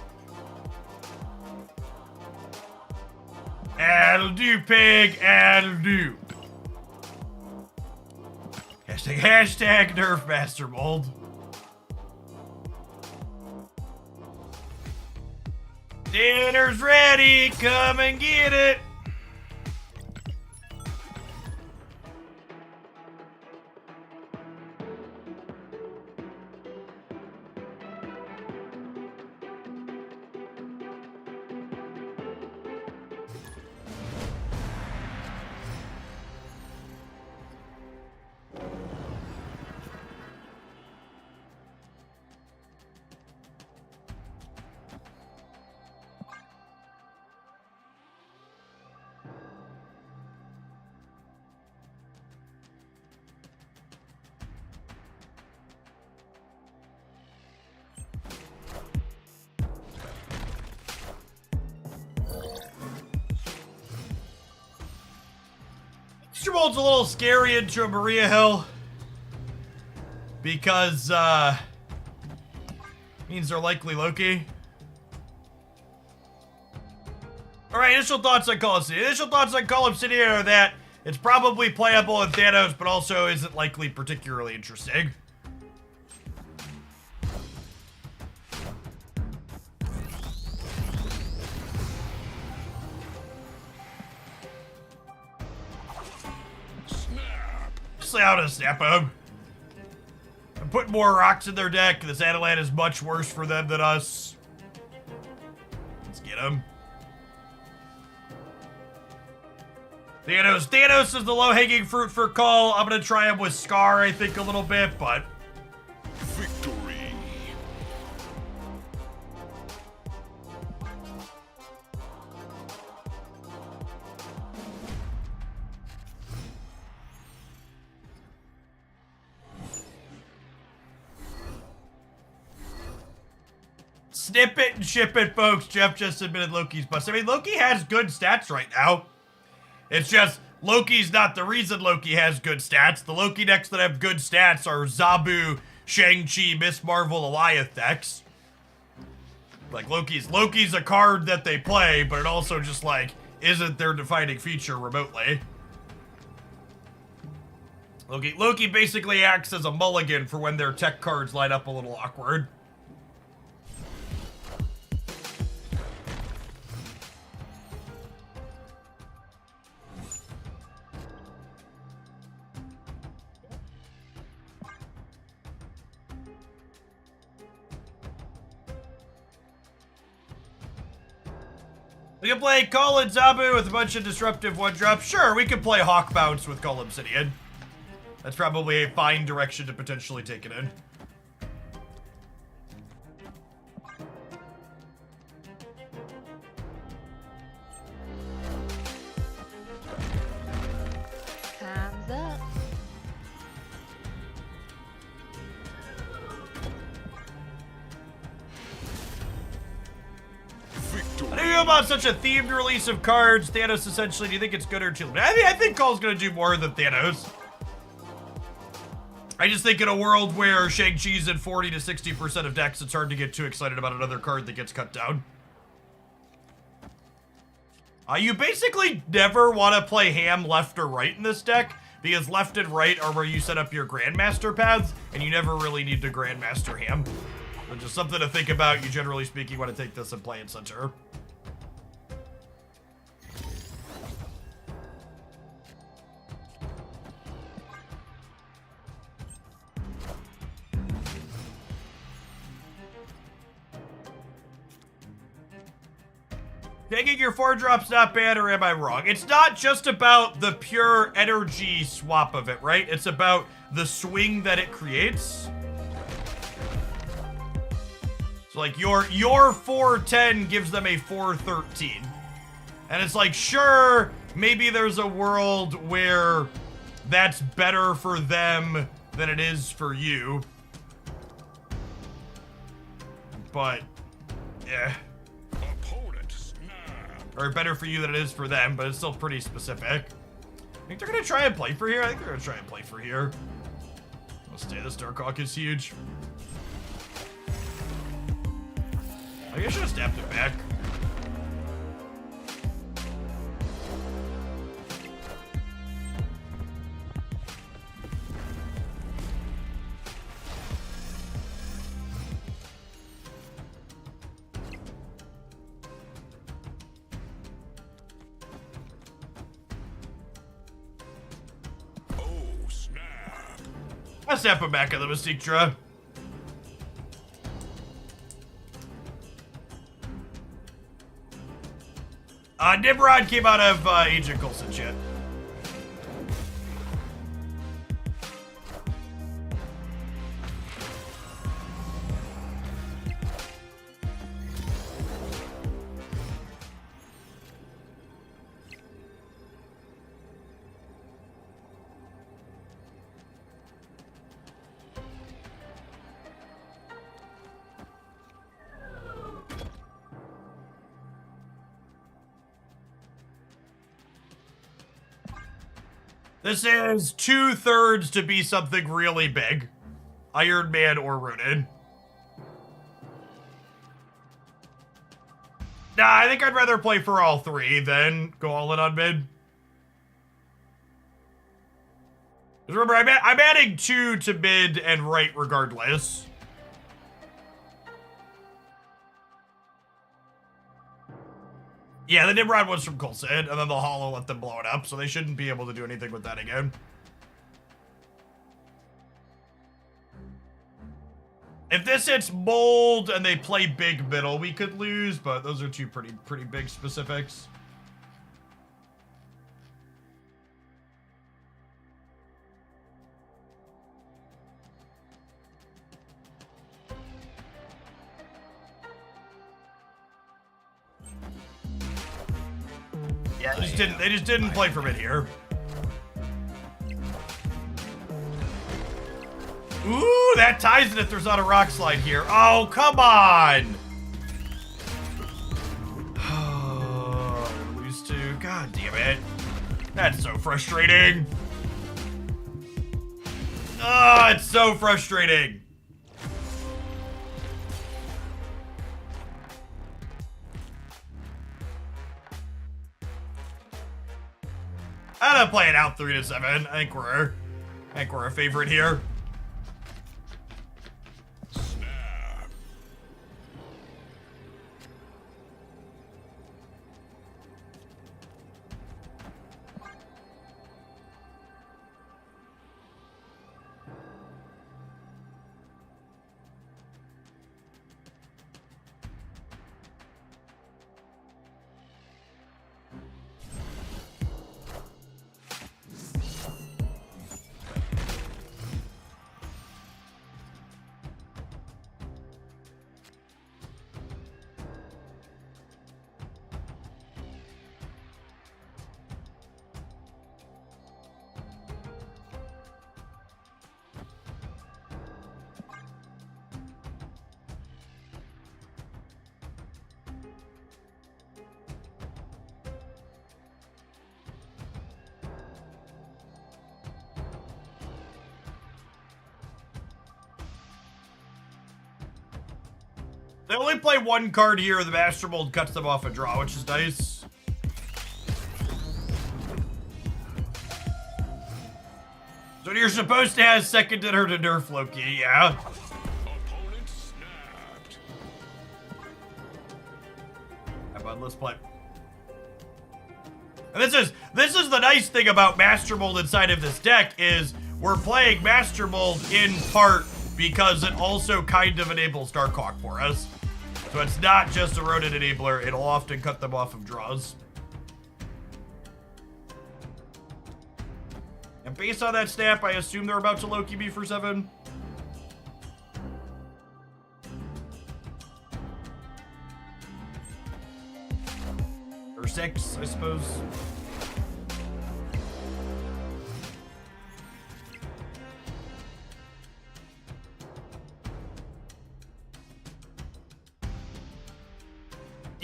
Speaker 1: That'll do, pig. That'll do. Hashtag nerf master mold. Dinner's ready. Come and get it. Mold's a little scary into Maria Hill because means they're likely Loki. Alright, initial thoughts on Cull Obsidian. Initial thoughts on Cull Obsidian are that it's probably playable in Thanos, but also isn't likely particularly interesting. How to snap them. And put more rocks in their deck. This Adelant is much worse for them than us. Let's get them. Thanos is the low-hanging fruit for Cull. I'm gonna try him with Scar, I think, a little bit, but
Speaker 2: Victory.
Speaker 1: snip it and ship it, folks. Jeff just admitted Loki's bust. I mean, Loki has good stats right now. It's just Loki's not the reason Loki has good stats. The Loki decks that have good stats are Zabu, Shang-Chi, Miss Marvel, Alioth decks. Like, Loki's a card that they play, but it also just, like, isn't their defining feature remotely. Loki basically acts as a mulligan for when their tech cards line up a little awkward. We can play Cull and Zabu with a bunch of disruptive one-drops. Sure, we could play Hawk Bounce with Cull Obsidian. That's probably a fine direction to potentially take it in.
Speaker 6: Time's up.
Speaker 1: How do you know about such a themed release of cards? Thanos essentially, do you think it's good or too late? I think Cull's gonna do more than Thanos. I just think in a world where Shang-Chi's at 40 to 60% of decks, it's hard to get too excited about another card that gets cut down. You basically never want to play ham left or right in this deck, because left and right are where you set up your Grandmaster paths, and you never really need to Grandmaster ham. So just something to think about. You generally speaking want to take this and play in center. Taking your 4-drop's not bad, or am I wrong? It's not just about the pure energy swap of it, right? It's about the swing that it creates. So like your 4-10 gives them a 4-13. And it's like, sure, maybe there's a world where that's better for them than it is for you. But, yeah. Or better for you than it is for them, but it's still pretty specific. I think they're gonna try and play for here. I think they're gonna try and play for here. I'll stay. This Darkhawk is huge. I should have stabbed it back. I'll snap him back at the Mystique Draw. Nimrod came out of Agent Coulson shit. This is 2/3 to be something really big. Iron Man or Rooted. Nah, I think I'd rather play for all three than go all in on mid. Remember, I'm adding 2 to mid and right regardless. Yeah, the Nimrod was from Coulson, and then the Hollow let them blow it up, so they shouldn't be able to do anything with that again. If this hits Mold and they play big middle, we could lose, but those are two pretty big specifics. Yeah, they just didn't play from it here. Ooh, that ties it if there's not a rock slide here. Oh, come on! Lose two. God damn it. That's so frustrating. Oh, it's so frustrating. I'm gonna play it out 3-7. I think we're a favorite here. They only play one card here. The Master Mold cuts them off a draw, which is nice. So you're supposed to have seconded her to nerf Loki, yeah?
Speaker 2: Opponent snapped.
Speaker 1: How about let's play? And this is the nice thing about Master Mold inside of this deck is we're playing Master Mold in part because it also kind of enables Darkhawk for us. So it's not just a Ronin enabler, it'll often cut them off of draws. And based on that snap, I assume they're about to Loki me for 7. Or 6, I suppose.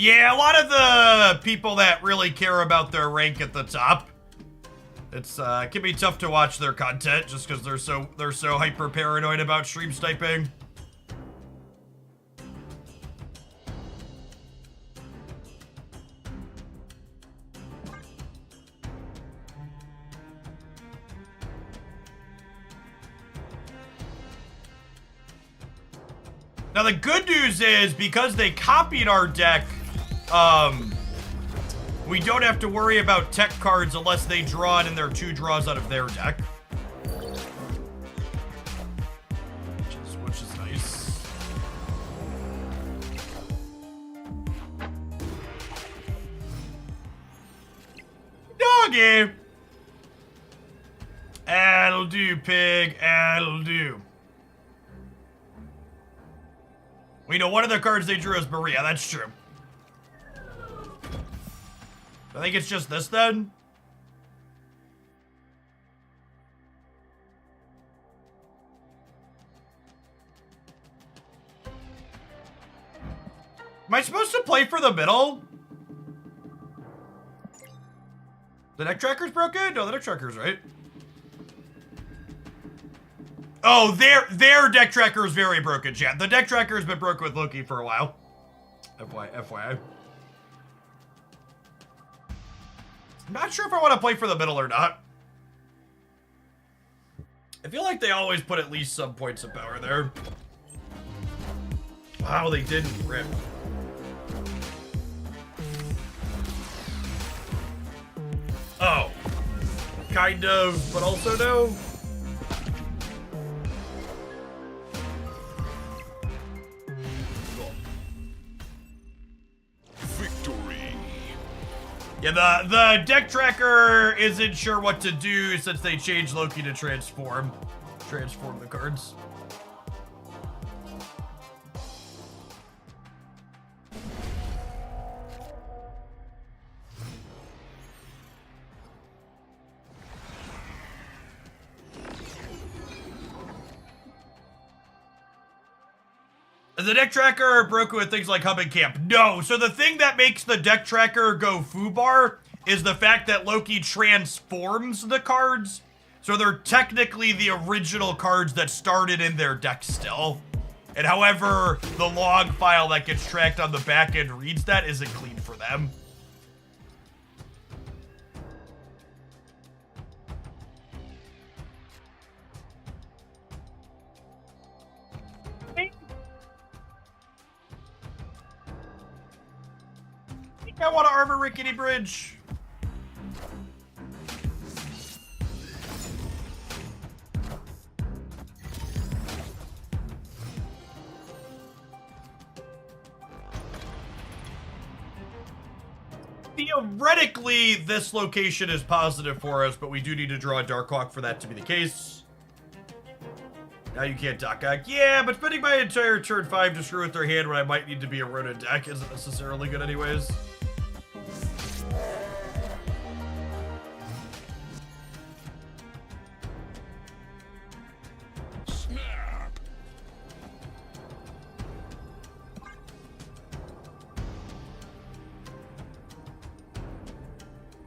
Speaker 1: Yeah, a lot of the people that really care about their rank at the top, it can be tough to watch their content just because they're so hyper paranoid about stream sniping. Now the good news is because they copied our deck, we don't have to worry about tech cards unless they draw it in their 2 draws out of their deck. Which is nice. Doggy! That'll do, pig. That'll do. We know one of the cards they drew is Maria, that's true. I think it's just this then. Am I supposed to play for the middle? The deck tracker's broken? No, the deck tracker's right. Oh, their deck tracker is very broken, chat. The deck tracker has been broken with Loki for a while. FYI. I'm not sure if I want to play for the middle or not. I feel like they always put at least some points of power there. Wow, they didn't rip. Oh. Kind of, but also no. Yeah, the deck tracker isn't sure what to do since they changed Loki to transform the cards. Is the deck tracker broken with things like Hub and Camp? No. So the thing that makes the deck tracker go foobar is the fact that Loki transforms the cards. So they're technically the original cards that started in their deck still. And however, the log file that gets tracked on the back end reads that isn't clean for them. I want to armor Rickety Bridge. Theoretically, this location is positive for us, but we do need to draw a Darkhawk for that to be the case. Now you can't Darkhawk. Yeah, but spending my entire turn 5 to screw with their hand when I might need to be a Ronin deck isn't necessarily good anyways.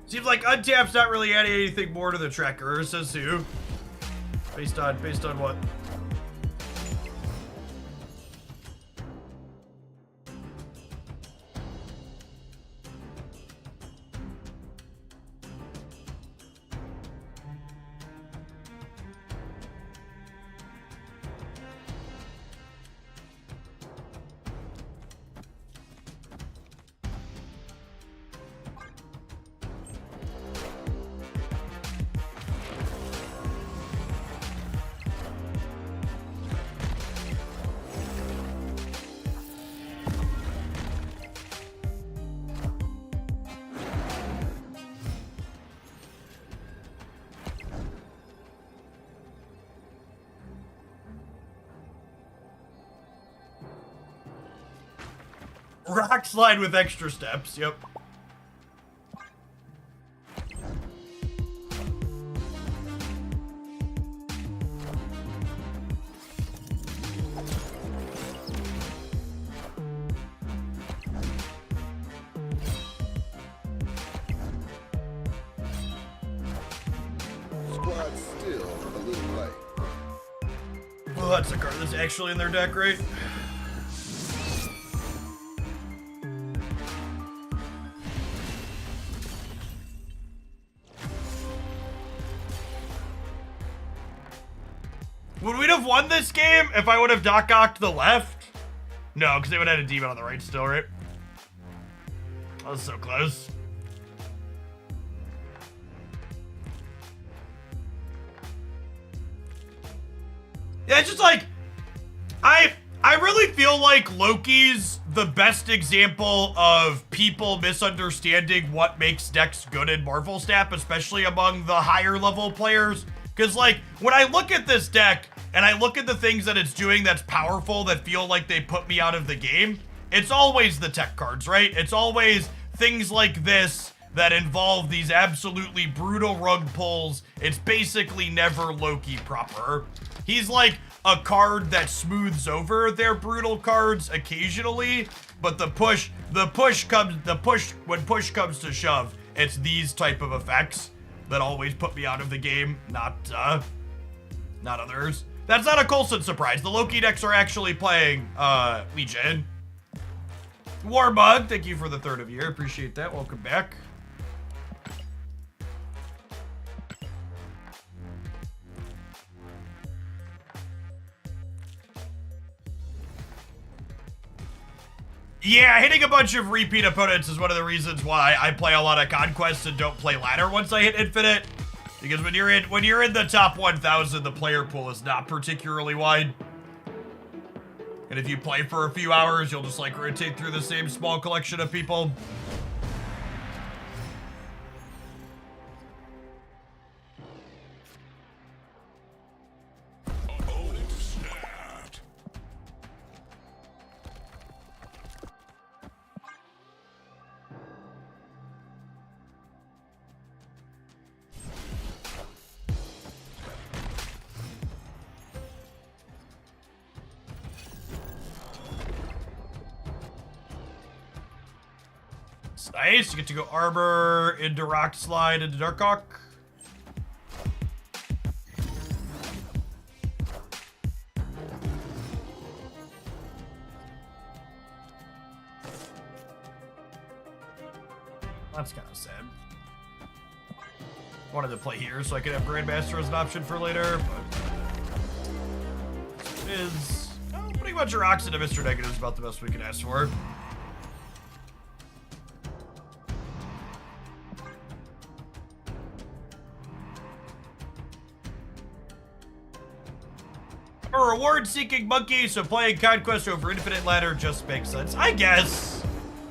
Speaker 1: Seems like Untap's not really adding anything more to the tracker, says who? Based on what? Rock slide with extra steps, yep.
Speaker 7: Squad's still a little light.
Speaker 1: Well, that's a card that's actually in their deck, right? Would we have won this game if I would have Darkhawked the left? No, because they would have had a demon on the right still, right? That was so close. Yeah, it's just like, I really feel like Loki's the best example of people misunderstanding what makes decks good in Marvel Snap, especially among the higher level players. Because like, when I look at this deck, and I look at the things that it's doing that's powerful that feel like they put me out of the game, it's always the tech cards, right? It's always things like this that involve these absolutely brutal rug pulls. It's basically never Loki proper. He's like a card that smooths over their brutal cards occasionally, but when push comes to shove, it's these type of effects that always put me out of the game, not others. That's not a Coulson surprise. The Loki decks are actually playing Legion. Warbug, thank you for the 3rd of year. Appreciate that. Welcome back. Yeah, hitting a bunch of repeat opponents is one of the reasons why I play a lot of Conquest and don't play ladder once I hit Infinite. Because when you're in the top 1,000, the player pool is not particularly wide. And if you play for a few hours, you'll just like rotate through the same small collection of people.
Speaker 2: Opponent snapped.
Speaker 1: It's nice. You get to go Arbor into Rock Slide into Darkhawk. That's kind of sad. Wanted to play here so I could have Grandmaster as an option for later, but it is pretty much a rocks into Mr. Negative is about the best we can ask for. I'm a reward-seeking monkey, so playing Conquest over Infinite Ladder just makes sense, I guess.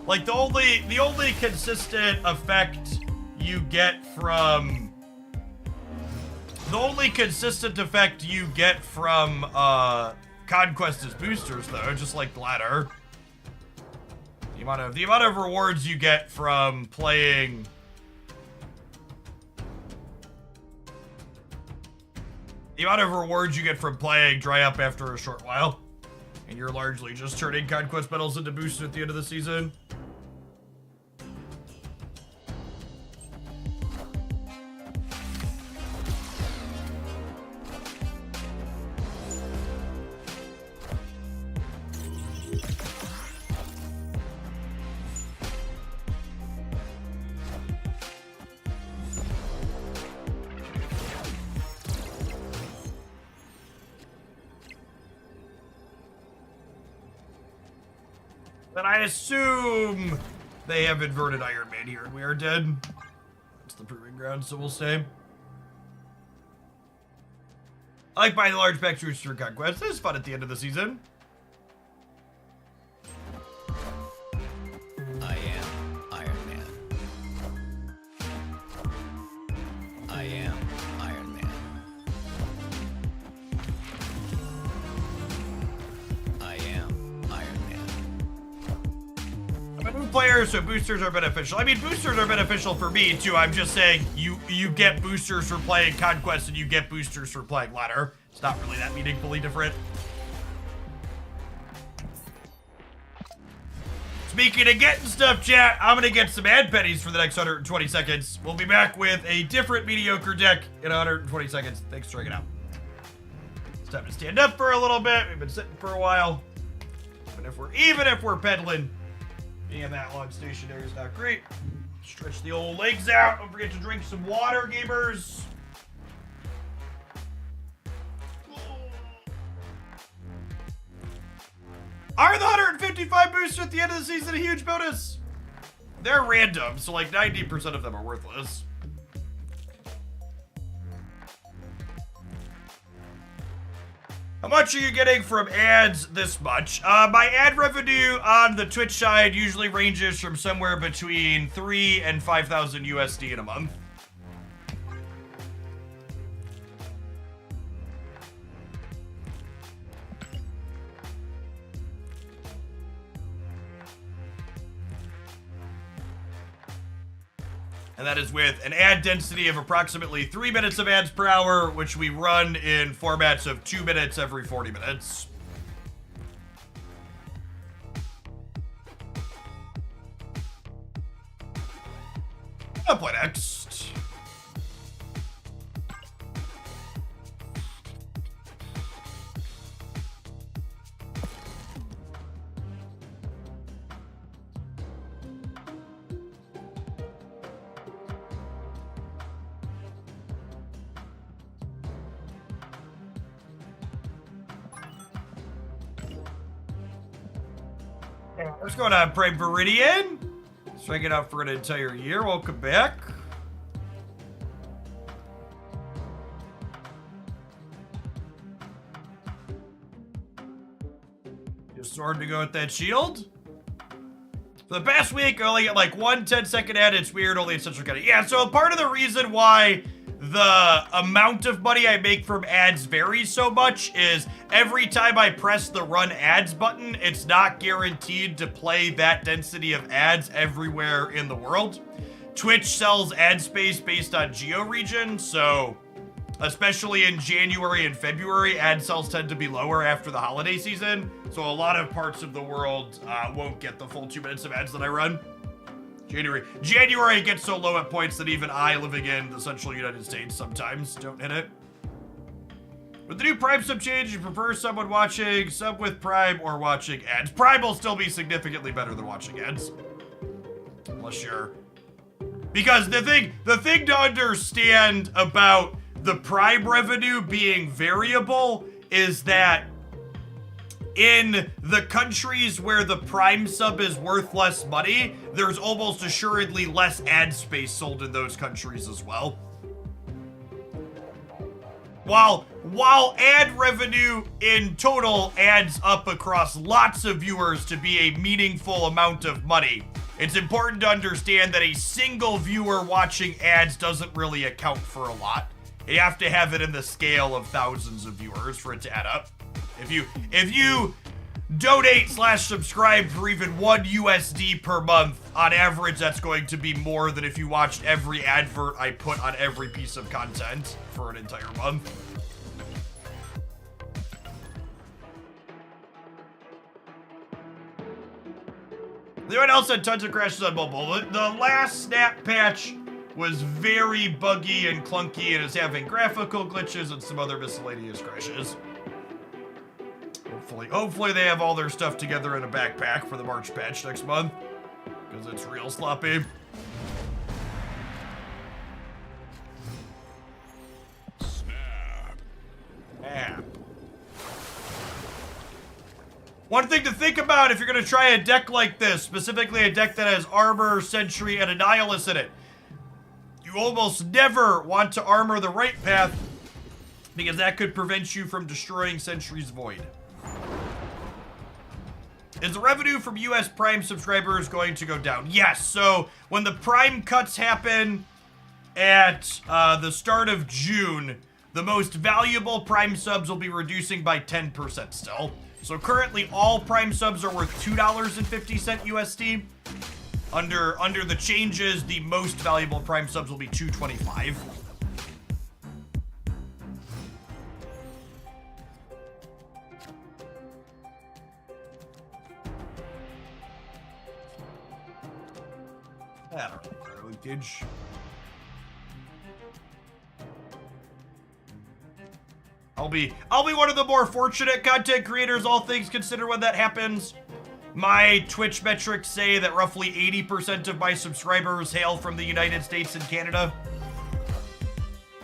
Speaker 1: Like the only consistent effect you get from Conquest is boosters, though, just like Ladder. The amount of rewards you get from playing dry up after a short while, and you're largely just turning Conquest medals into boosters at the end of the season. Then I assume they have inverted Iron Man here, and we are dead. It's the proving ground, so we'll say. I like buying the large pack booster Conquest. This is fun at the end of the season.
Speaker 3: I am Iron Man. I am Iron Man. I am Iron Man.
Speaker 1: players, so boosters are beneficial. I mean, boosters are beneficial for me too. I'm just saying you get boosters for playing Conquest and you get boosters for playing Ladder. It's not really that meaningfully different. Speaking of getting stuff, chat, I'm gonna get some ad pennies for the next 120 seconds. We'll be back with a different mediocre deck in 120 seconds. Thanks for checking out. It's time to stand up for a little bit. We've been sitting for a while. Even if we're pedaling, being that long stationary is not great. Stretch the old legs out. Don't forget to drink some water, gamers. Are the 155 boosters at the end of the season a huge bonus? They're random, so like 90% of them are worthless. How much are you getting from ads this much? My ad revenue on the Twitch side usually ranges from somewhere between 3 and 5,000 USD in a month. And that is with an ad density of approximately 3 minutes of ads per hour, which we run in formats of 2 minutes every 40 minutes. I'll play next. What's going on, Prime Viridian? Striking out for an entire year. Welcome back. Just sword to go with that shield. For the past week, I only get like 1 10-second ad. It's weird, only in Central County. Yeah, so part of the reason why the amount of money I make from ads varies so much is every time I press the run ads button, it's not guaranteed to play that density of ads everywhere in the world. Twitch sells ad space based on geo region, so especially in January and February, ad sales tend to be lower after the holiday season. So a lot of parts of the world won't get the full 2 minutes of ads that I run. January gets so low at points that even I, living in the central United States, sometimes don't hit it. With the new Prime sub change, you prefer someone watching sub with Prime or watching ads? Prime will still be significantly better than watching ads. Unless you're... Because the thing to understand about the Prime revenue being variable is that in the countries where the Prime sub is worth less money, there's almost assuredly less ad space sold in those countries as well. While ad revenue in total adds up across lots of viewers to be a meaningful amount of money, it's important to understand that a single viewer watching ads doesn't really account for a lot. You have to have it in the scale of thousands of viewers for it to add up. If you donate/subscribe for even $1 USD per month, on average, that's going to be more than if you watched every advert I put on every piece of content for an entire month. Anyone else had tons of crashes on mobile? The last snap patch was very buggy and clunky and is having graphical glitches and some other miscellaneous crashes. Hopefully they have all their stuff together in a backpack for the March patch next month, because it's real sloppy. Snap. One thing to think about if you're going to try a deck like this, specifically a deck that has Armor, Sentry, and Annihilus in it, you almost never want to armor the right path, because that could prevent you from destroying Sentry's Void. Is the revenue from US Prime subscribers going to go down? Yes, so when the Prime cuts happen at the start of June, the most valuable Prime subs will be reducing by 10% still. So currently all Prime subs are worth $2.50 USD. Under the changes, the most valuable Prime subs will be 225. I don't know, linkage. I'll be one of the more fortunate content creators, all things considered, when that happens. My Twitch metrics say that roughly 80% of my subscribers hail from the United States and Canada.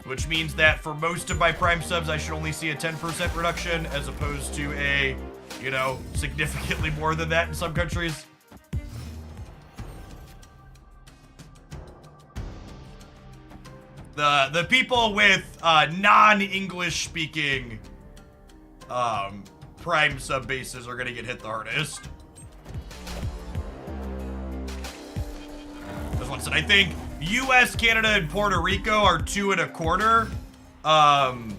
Speaker 1: Which means that for most of my Prime subs, I should only see a 10% reduction as opposed to a, you know, significantly more than that in some countries. The people with non-English speaking Prime sub bases are gonna get hit the hardest. As one said, I think US, Canada, and Puerto Rico are 2.25.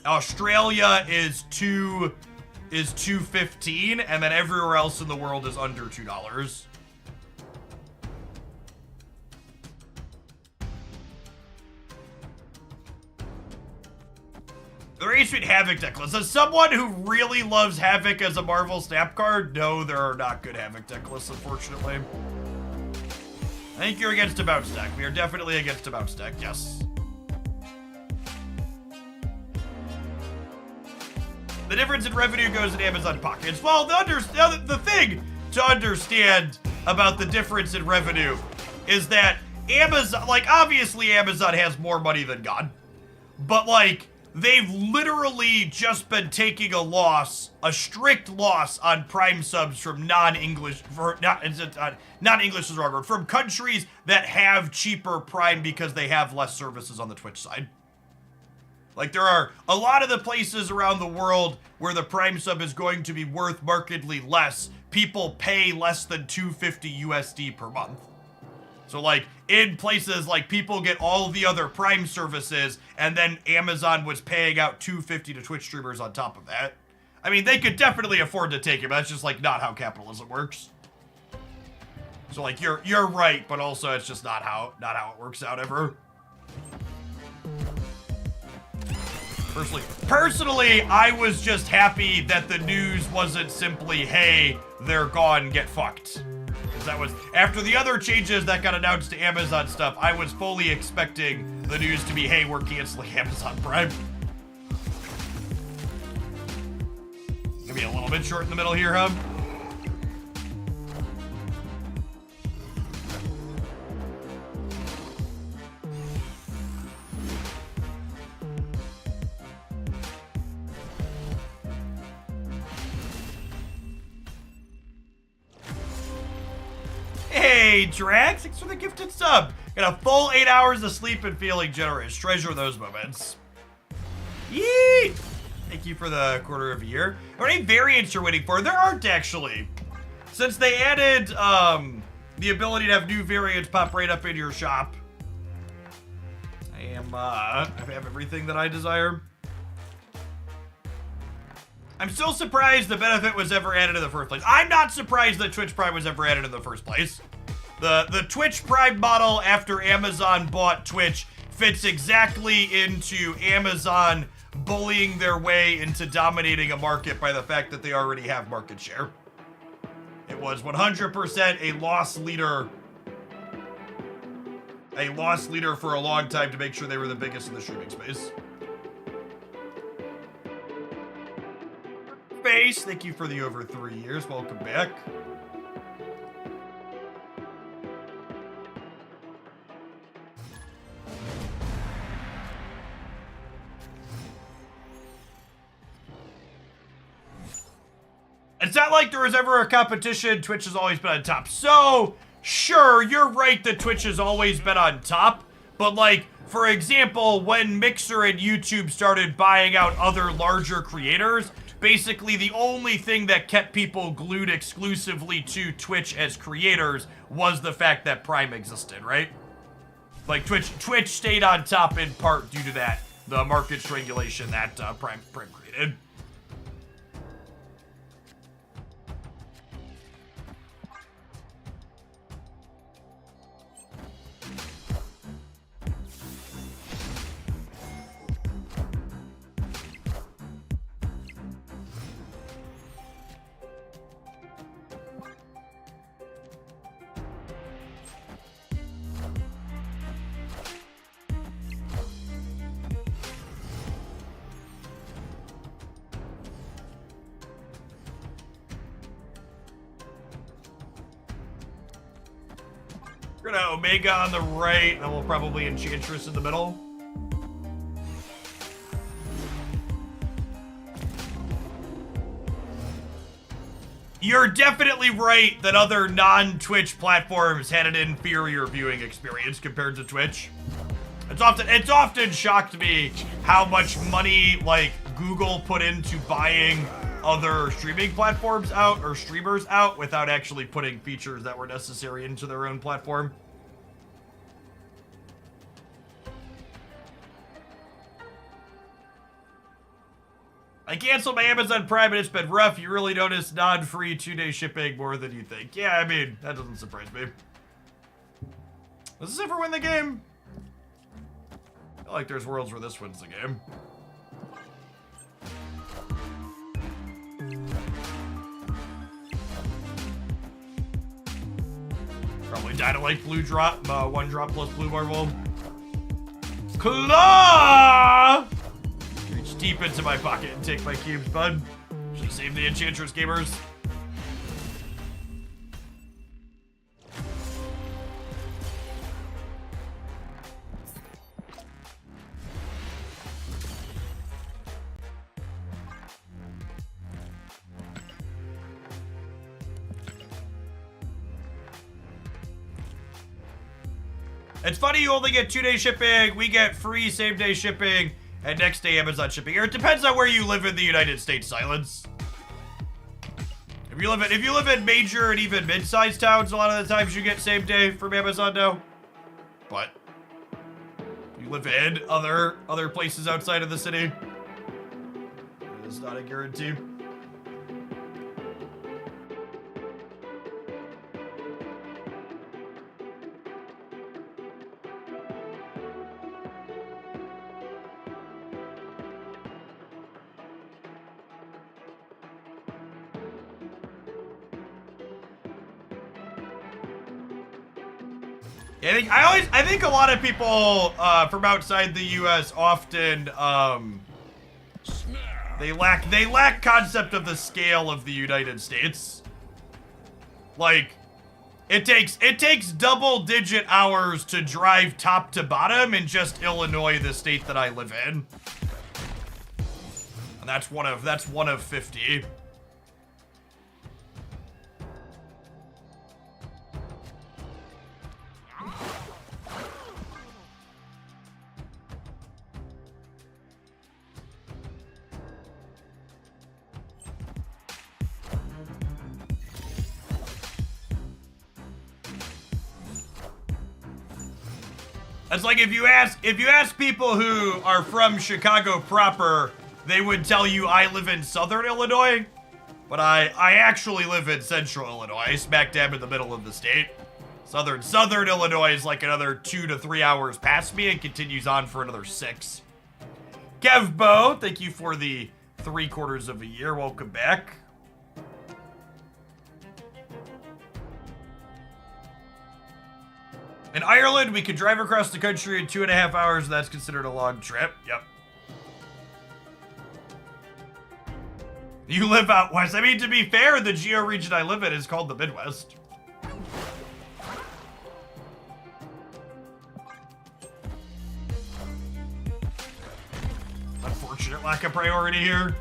Speaker 1: Australia is $2.15, and then everywhere else in the world is under $2. The Rage Street Havoc deck list. As someone who really loves Havoc as a Marvel Snap card, no, there are not good Havoc deck lists, unfortunately. I think you're against a bounce deck. We are definitely against a bounce deck, yes. The difference in revenue goes in Amazon pockets. Well, the thing to understand about the difference in revenue is that Amazon, like, obviously Amazon has more money than God, but, like, they've literally just been taking a loss, a strict loss on Prime subs from non-English, non-English is the wrong word, from countries that have cheaper Prime because they have less services on the Twitch side. Like, there are a lot of the places around the world where the Prime sub is going to be worth markedly less. People pay less than $250 USD per month. So, like, in places like people get all the other Prime services, and then Amazon was paying out $250 to Twitch streamers on top of that. I mean, they could definitely afford to take it, but that's just, like, not how capitalism works. So, like, you're right, but also it's just not how it works out ever. Personally, I was just happy that the news wasn't simply, hey, they're gone, get fucked. Because that was, after the other changes that got announced to Amazon stuff, I was fully expecting the news to be, hey, we're canceling Amazon Prime. Maybe a little bit short in the middle here, huh? Hey, Drax, thanks for the gifted sub. Got a full 8 hours of sleep and feeling generous. Treasure those moments. Yee! Thank you for the quarter of a year. How many variants you're waiting for? There aren't, actually. Since they added the ability to have new variants pop right up in your shop, I have everything that I desire. I'm still surprised the benefit was ever added in the first place. I'm not surprised that Twitch Prime was ever added in the first place. The Twitch Prime model after Amazon bought Twitch fits exactly into Amazon bullying their way into dominating a market by the fact that they already have market share. It was 100% a loss leader for a long time to make sure they were the biggest in the streaming space. Face, thank you for the over 3 years. Welcome back. It's not like there was ever a competition. Twitch has always been on top. So, sure, you're right that Twitch has always been on top. But, like, for example, when Mixer and YouTube started buying out other larger creators, basically the only thing that kept people glued exclusively to Twitch as creators was the fact that Prime existed, right? Like, Twitch stayed on top in part due to that, the market strangulation that Prime created. We're gonna Omega on the right, and then we'll probably Enchantress in the middle. You're definitely right that other non-Twitch platforms had an inferior viewing experience compared to Twitch. It's often shocked me how much money like Google put into buying other streaming platforms out or streamers out without actually putting features that were necessary into their own platform. I canceled my Amazon Prime and it's been rough. You really notice non-free 2-day shipping more than you think. Yeah, I mean, that doesn't surprise me. Does this ever win the game? I feel like there's worlds where this wins the game. Probably Dynalike blue drop, 1 drop plus blue marble. Claw! Reach deep into my pocket and take my cubes, bud. Should've saved the Enchantress gamers. It's funny you only get 2-day shipping, we get free same-day shipping, and next-day Amazon shipping. Or it depends on where you live in the United States, Silence. If you live in major and even mid-sized towns, a lot of the times you get same-day from Amazon now. But if you live in other places outside of the city, it is not a guarantee. I think a lot of people from outside the U.S. often they lack concept of the scale of the United States. Like, it takes double-digit hours to drive top to bottom in just Illinois, the state that I live in, and that's one of 50. It's like if you ask people who are from Chicago proper, they would tell you I live in Southern Illinois, but I actually live in Central Illinois, smack dab in the middle of the state. Southern Illinois is like another 2 to 3 hours past me and continues on for another 6. Kevbo, thank you for the 3/4 of a year. Welcome back. In Ireland, we could drive across the country in 2.5 hours, and that's considered a long trip. Yep. You live out west. I mean, to be fair, the geo region I live in is called the Midwest. Unfortunate lack of priority here.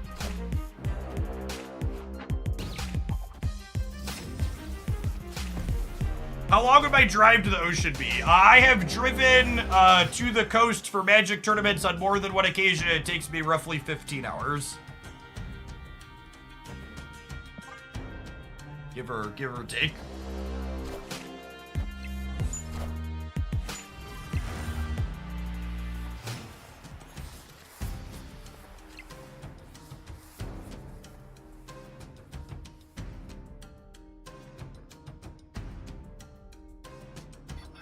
Speaker 1: How long would my drive to the ocean be? I have driven to the coast for Magic tournaments on more than one occasion. It takes me roughly 15 hours. Give or take.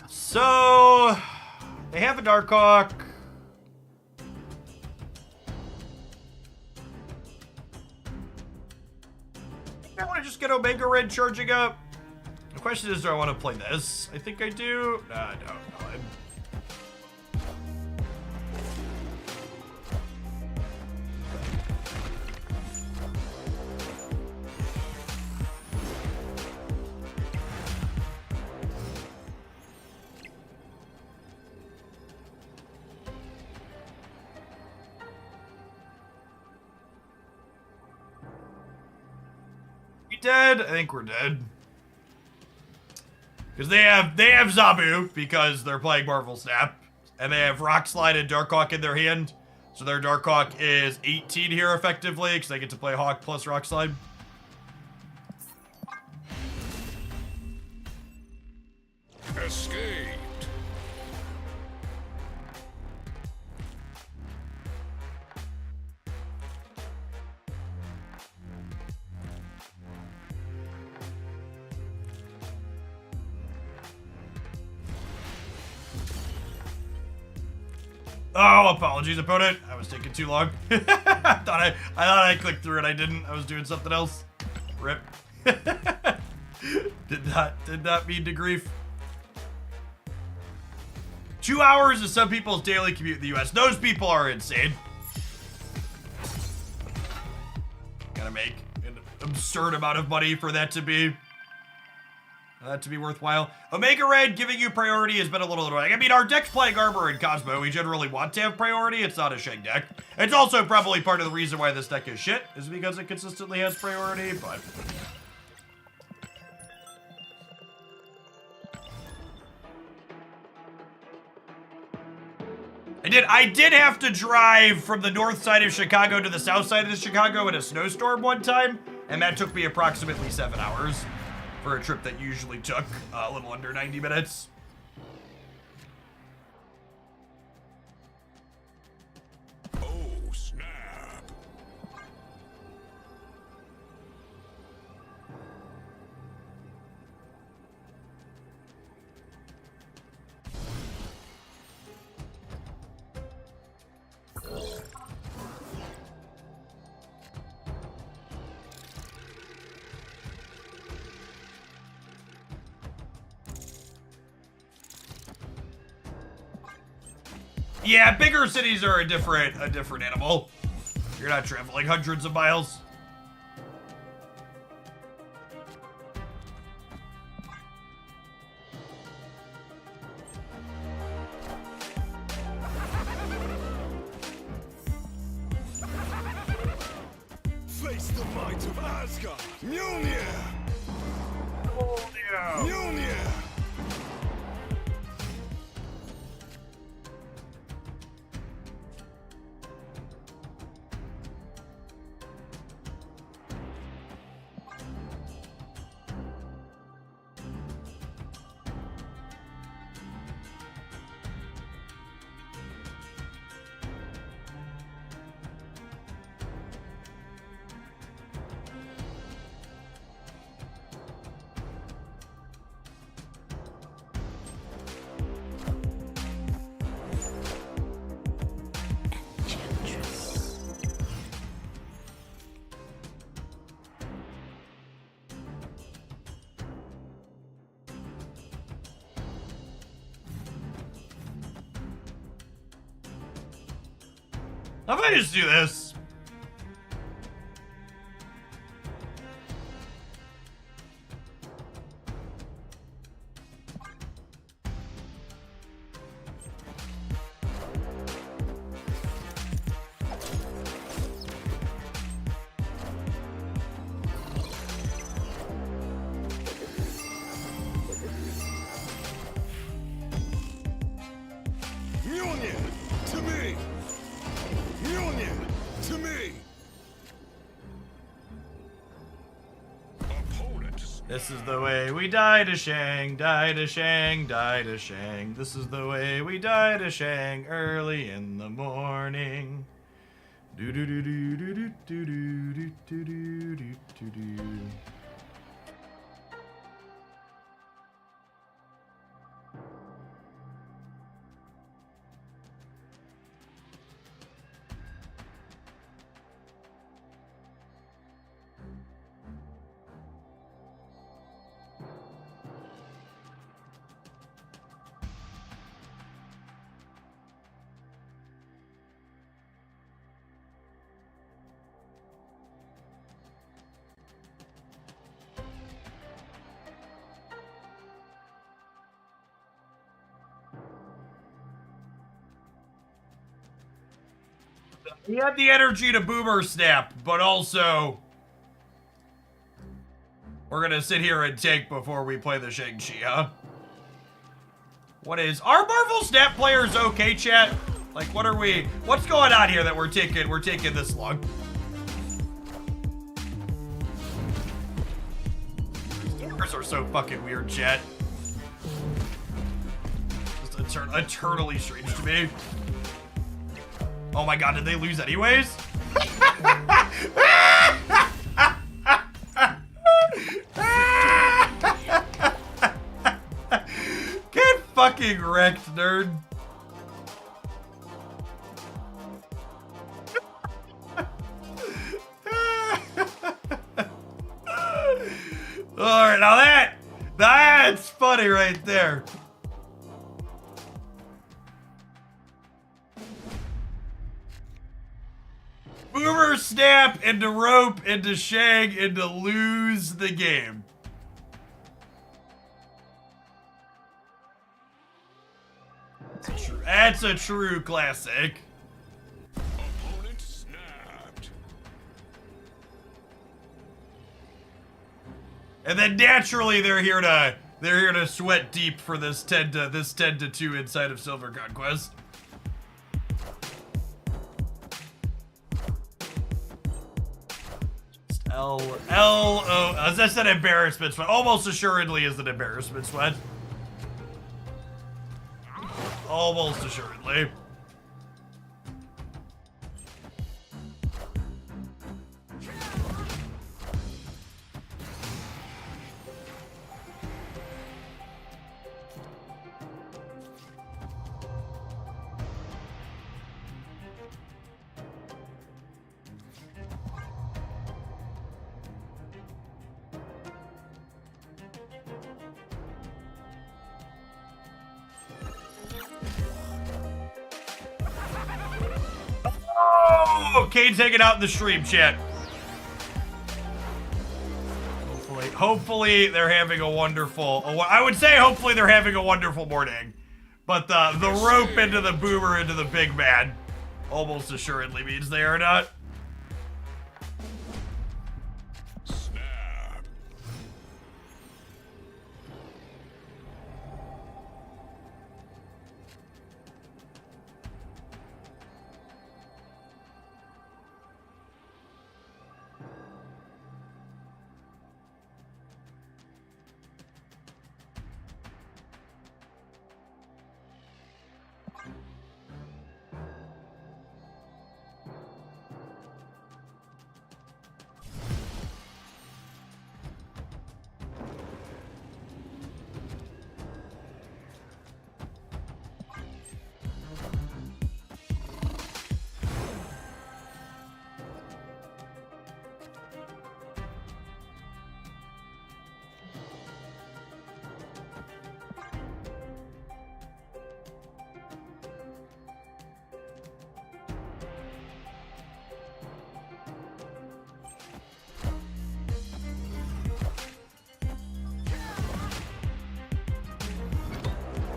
Speaker 1: So, they have a Darkhawk. I want to just get Omega Red charging up. The question is, do I want to play this? I think I do. Nah, I don't. we dead? I think we're dead. Because they have Zabu, because they're playing Marvel Snap. And they have Rock Slide and Darkhawk in their hand. So their Darkhawk is 18 here effectively, because they get to play Hawk plus Rock Slide.
Speaker 2: Escaped.
Speaker 1: Oh, apologies, opponent. I was taking too long. I thought I clicked through it. I didn't. I was doing something else. Rip. did not mean to grief. 2 hours is some people's daily commute in the US. Those people are insane. Gotta make an absurd amount of money for that to be worthwhile. Omega Red giving you priority has been a little annoying. I mean, our deck's playing Armor and Cosmo. We generally want to have priority. It's not a Shang deck. It's also probably part of the reason why this deck is shit, is because it consistently has priority, but... I did have to drive from the north side of Chicago to the south side of Chicago in a snowstorm one time, and that took me approximately 7 hours for a trip that usually took a little under 90 minutes.
Speaker 2: Oh, snap.
Speaker 1: Yeah, bigger cities are a different animal. You're not traveling hundreds of miles.
Speaker 2: Face the might of Asgard. Mjolnir. Mjolnir.
Speaker 1: How about I just do this?
Speaker 2: Mjolnir to me. Mjolnir to me. Opponent.
Speaker 1: This is the way we die to Shang, die to Shang, die to Shang. This is the way we die to Shang early in the morning. Do do do do do do do do do do do do do. He had the energy to boomer snap, but also We're gonna sit here and take before we play the Shang-Chi, huh? What is... Are Marvel Snap players okay, chat? Like, what's going on here that we're taking this long? These are so fucking weird, chat. Just eternally strange to me. Oh my god, did they lose anyways? Get fucking wrecked, nerd. Alright, now that's funny right there. Boomer snap into rope into Shang into lose the game. That's a true classic.
Speaker 2: Opponent snapped.
Speaker 1: And then naturally they're here to sweat deep for this 10 to 2 inside of Silver Conquest. L-O, as I said, embarrassment sweat. Almost assuredly is an embarrassment sweat. Almost assuredly. Oh, Kane's hanging out in the stream, chat. Hopefully they're having a wonderful, I would say hopefully they're having a wonderful morning. But the rope into the boomer into the big man almost assuredly means they are not.
Speaker 2: Snap.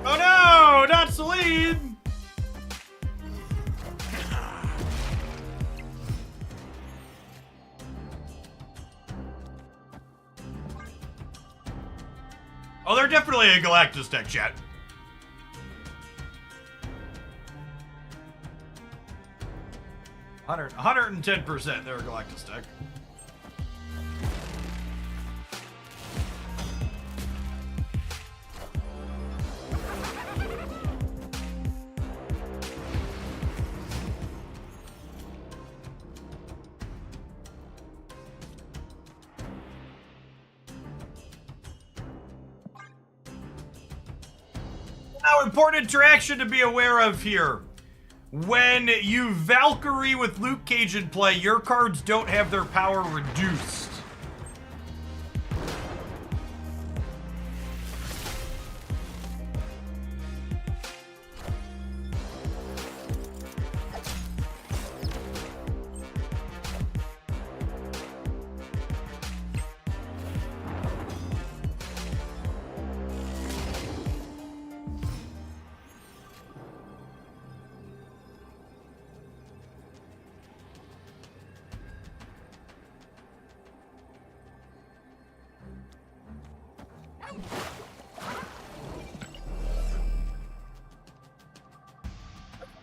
Speaker 1: Oh no, not Celine! Oh, they're definitely a Galactus tech, chat. Hundred, 110% they're a Galactus tech. Now, important interaction to be aware of here. When you Valkyrie with Luke Cage in play, your cards don't have their power reduced.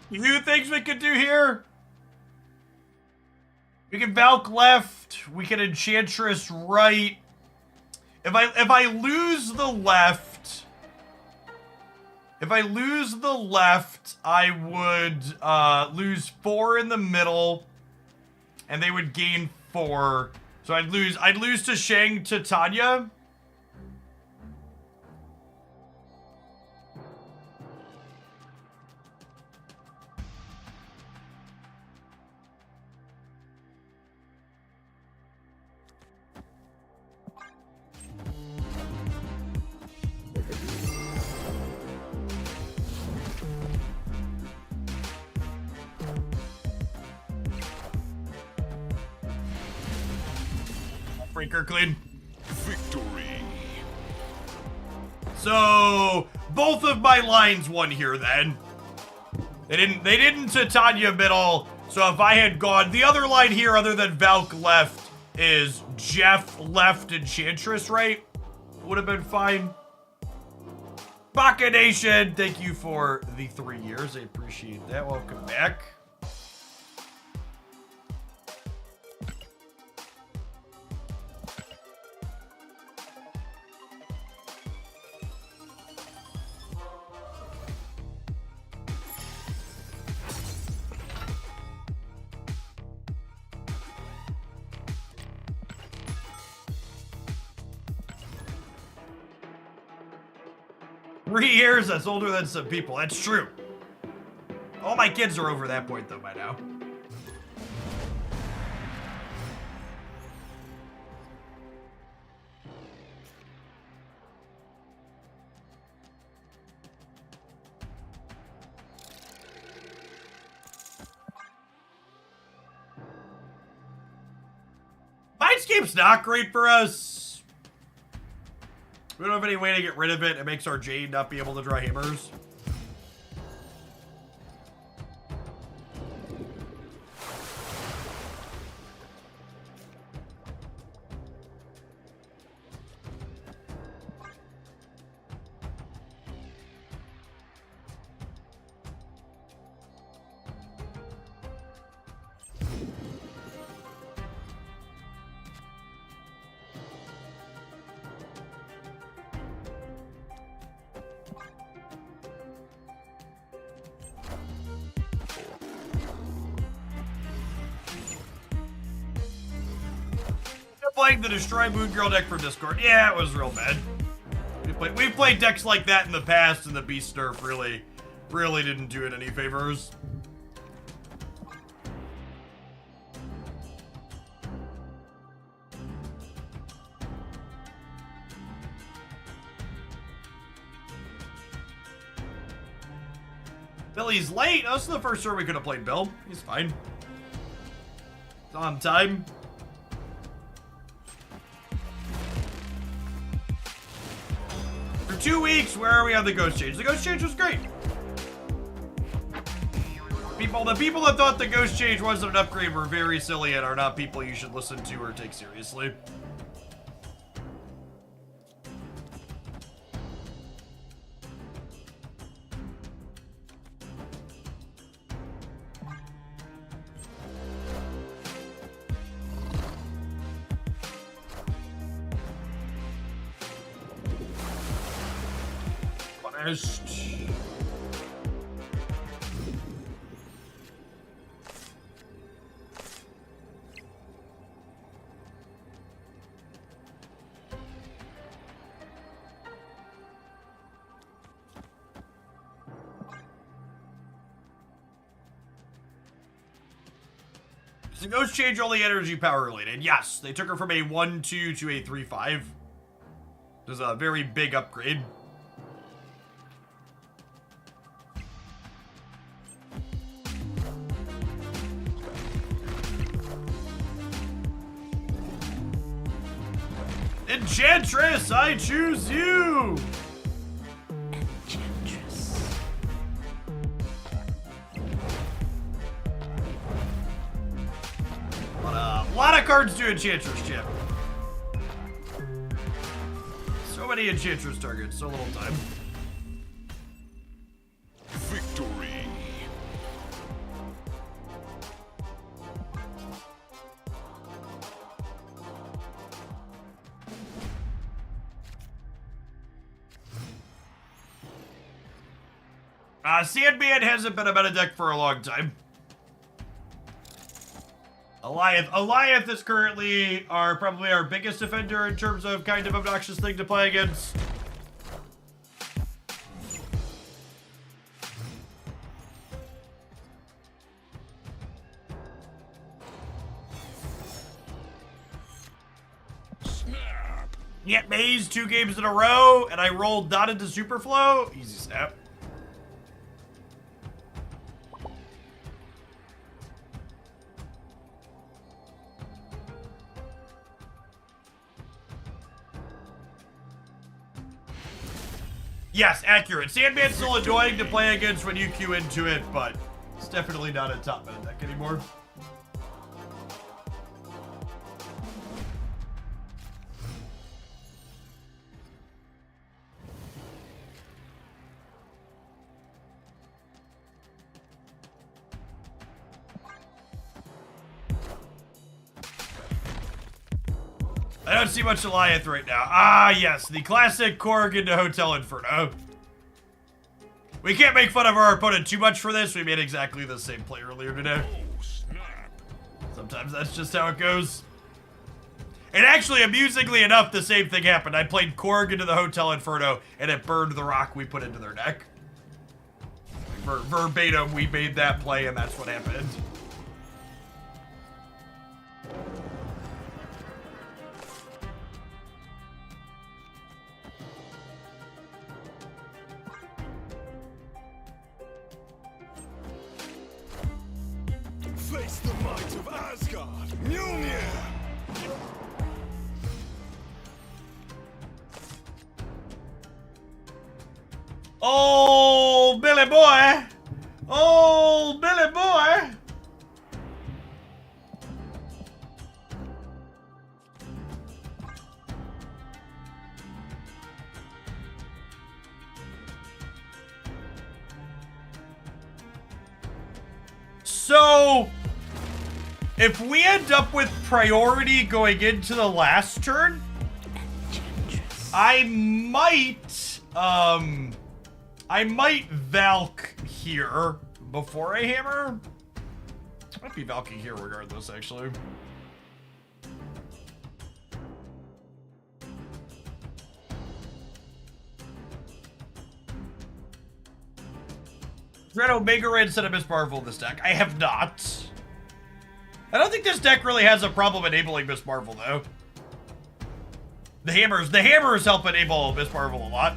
Speaker 1: Few things we could do here. We can Valk left. We can Enchantress right. If I lose the left, I would lose 4 in the middle, and they would gain 4. So I'd lose to Shang to Tanya. Freaker clean.
Speaker 2: Victory.
Speaker 1: So both of my lines won here then. They didn't to Tanya middle. So if I had gone the other line here other than Valk left is Jeff left Enchantress right. Would have been fine. Baka Nation, thank you for the 3 years. I appreciate that. Welcome back. Three years, that's older than some people. That's true. All my kids are over that point, though, by now. Mindscape's not great for us. We don't have any way to get rid of it. It makes our Jade not be able to draw hammers. Playing the Destroy Moon Girl deck from Discord. Yeah, it was real bad. We've played decks like that in the past, and the Beast nerf really didn't do it any favors. Billy's late. Oh, this is the first turn we could have played Bill. He's fine. It's on time. For 2 weeks, where are we on the Ghost Change? The Ghost Change was great. The people that thought the Ghost Change wasn't an upgrade were very silly and are not people you should listen to or take seriously. Punished. Is the Ghost Change only energy power related? Yes, they took her from a 1-2 to a 3-5. It was a very big upgrade. Enchantress, I choose you!
Speaker 5: Enchantress.
Speaker 1: A lot of cards to Enchantress, Chip. So many Enchantress targets, so little time.
Speaker 2: Victory.
Speaker 1: Sandman hasn't been a meta deck for a long time. Alliance is currently probably our biggest defender in terms of kind of obnoxious thing to play against.
Speaker 2: Snap.
Speaker 1: Yet Maze 2 games in a row, and I rolled not into Superflow. Easy snap. Yes, accurate. Sandman's still annoying to play against when you queue into it, but it's definitely not a top meta deck anymore. I don't see much Goliath right now. Ah, yes, the classic Korg into Hotel Inferno. We can't make fun of our opponent too much for this. We made exactly the same play earlier today.
Speaker 2: Oh, snap.
Speaker 1: Sometimes that's just how it goes. And actually, amusingly enough, the same thing happened. I played Korg into the Hotel Inferno, and it burned the rock we put into their deck. Verbatim, we made that play, and that's what happened.
Speaker 2: Face the might of Asgard. Mjolnir.
Speaker 1: Oh, Billy boy! Oh, Billy boy! So, if we end up with priority going into the last turn, I might Valk here before I hammer. Might be Valky here regardless, actually. Read Omega Red instead of Miss Marvel in this deck. I have not. I don't think this deck really has a problem enabling Miss Marvel, though. The hammers help enable Miss Marvel a lot.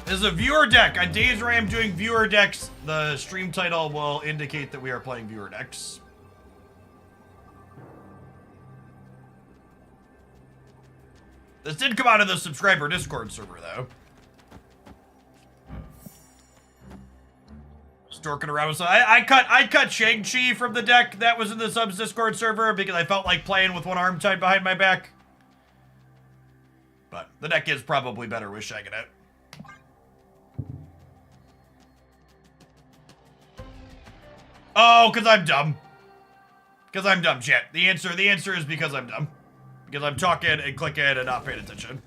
Speaker 1: This is a viewer deck. On days where I am doing viewer decks, the stream title will indicate that we are playing viewer decks. This did come out of the subscriber Discord server, though. Just dorking around with some. I cut Shang-Chi from the deck that was in the subs Discord server because I felt like playing with one arm tied behind my back. But the deck is probably better with Shang in it. Oh, because I'm dumb. Because I'm dumb, chat. The answer is because I'm dumb. Because I'm talking and clicking and not paying attention.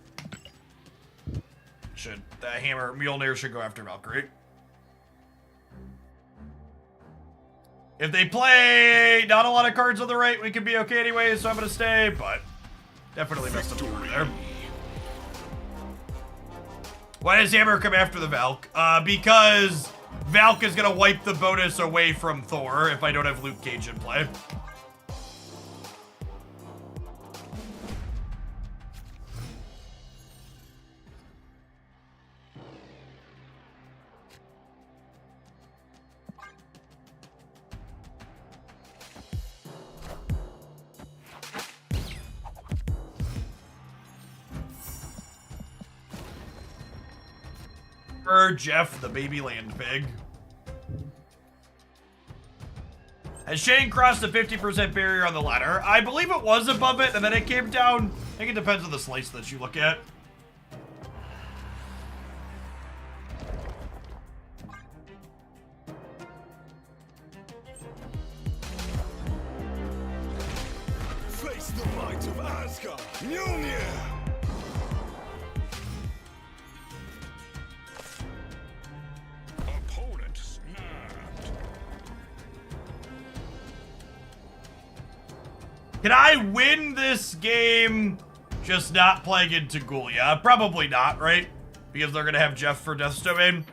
Speaker 1: The hammer Mjolnir should go after Valkyrie. If they play not a lot of cards on the right, we could be okay anyway, so I'm gonna stay, but definitely messed up over there. Why does Hammer come after the Valk? Because Valk is gonna wipe the bonus away from Thor if I don't have Luke Cage in play. Jeff, the baby land pig. Has Shane crossed the 50% barrier on the ladder? I believe it was above it, and then it came down. I think it depends on the slice that you look at.
Speaker 2: Face the might of Asgard. Mjolnir. Opponent snapped.
Speaker 1: Can I win this game just not playing into Ghoul? Yeah, probably not, right? Because they're gonna have Jeff for Death's Domain.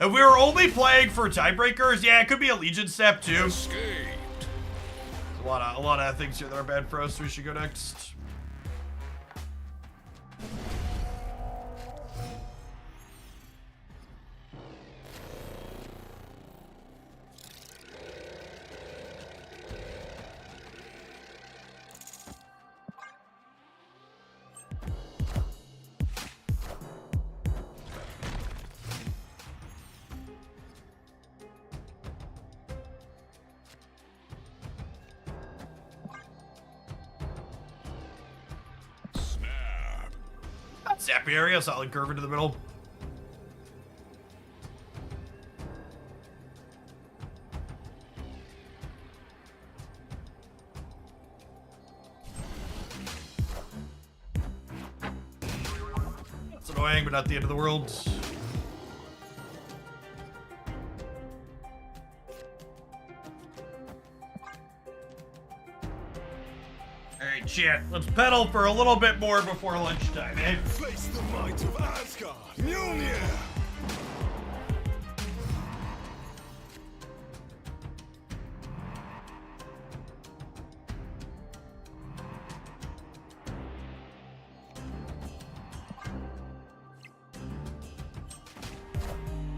Speaker 1: If we were only playing for tiebreakers, yeah, it could be a Legion step too.
Speaker 2: Escaped.
Speaker 1: A lot of things here that are bad for us. We should go next. Zappy area, solid curve into the middle. It's annoying, but not the end of the world. Alright, chat, let's pedal for a little bit more before lunchtime, eh?
Speaker 2: Face the might of Asgard. Mjolnir.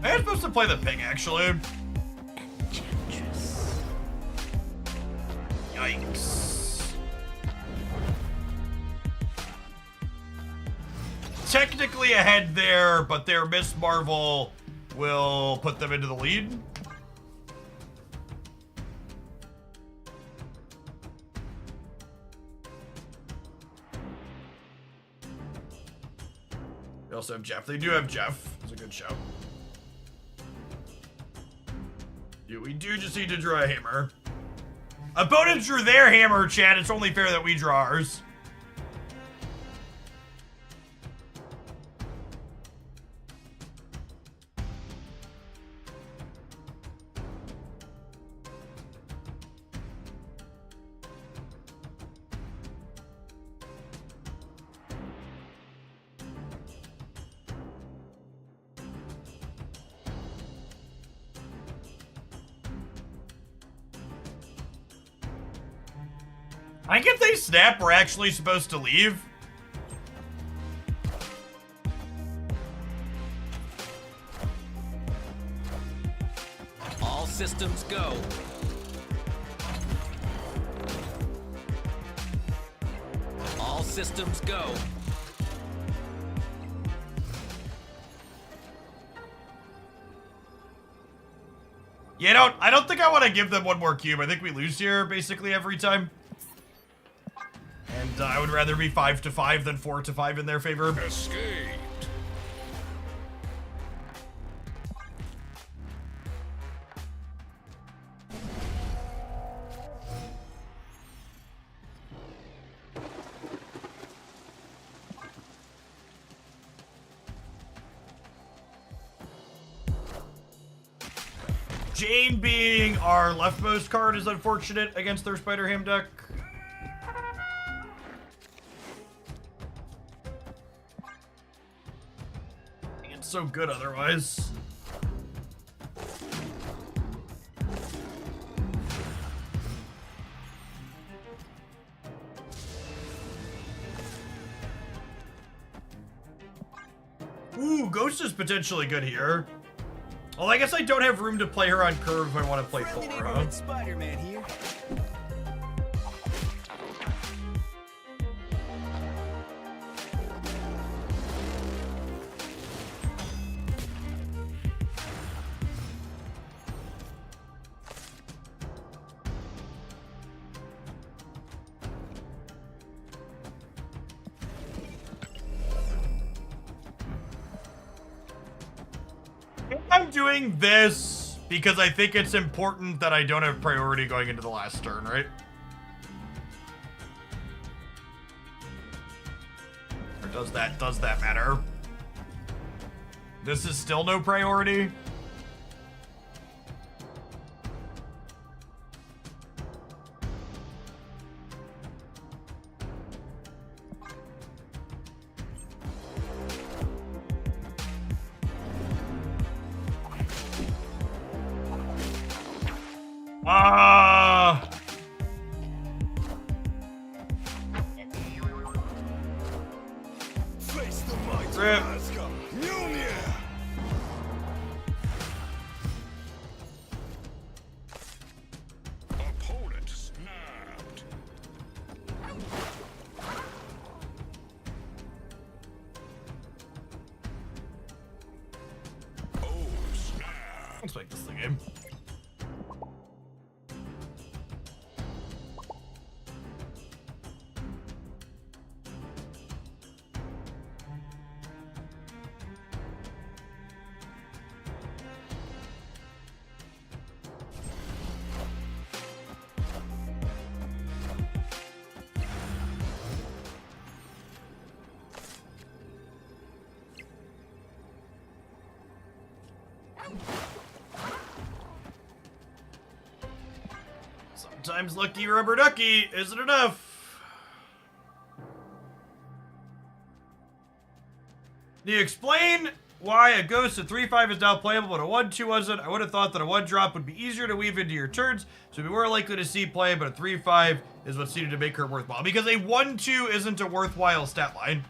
Speaker 1: I'm supposed to play the ping, actually. Yikes. Technically ahead there, but their Miss Marvel will put them into the lead. They also have Jeff. They do have Jeff. It's a good show. Yeah, we do just need to draw a hammer. Opponents drew their hammer, Chad. It's only fair that we draw ours. I think if they snap, we're actually supposed to leave.
Speaker 3: All systems go. All systems go.
Speaker 1: Yeah, I don't think I want to give them one more cube. I think we lose here basically every time. And I would rather be 5-5 than 4-5 in their favor.
Speaker 2: Escaped.
Speaker 1: Jane being our leftmost card is unfortunate against their Spider-Ham deck. It's so good otherwise. Ooh, Ghost is potentially good here. Well, I guess I don't have room to play her on curve if I want to play Thor, huh?
Speaker 2: Spider-Man here.
Speaker 1: I'm doing this because I think it's important that I don't have priority going into the last turn, right? Does that matter? This is still no priority?
Speaker 2: Face the might
Speaker 1: Rip.
Speaker 2: of Asgard. Mjolnir. Opponent snapped. Oh, snap.
Speaker 1: Let's make this the game. Sometimes lucky rubber ducky isn't enough. Do you explain why a ghost at 3/5 is now playable, but a 1/2 wasn't? I would have thought that a 1-drop would be easier to weave into your turns, so we'd be more likely to see play, but a 3/5 is what seemed to make her worthwhile. Because a 1/2 isn't a worthwhile stat line.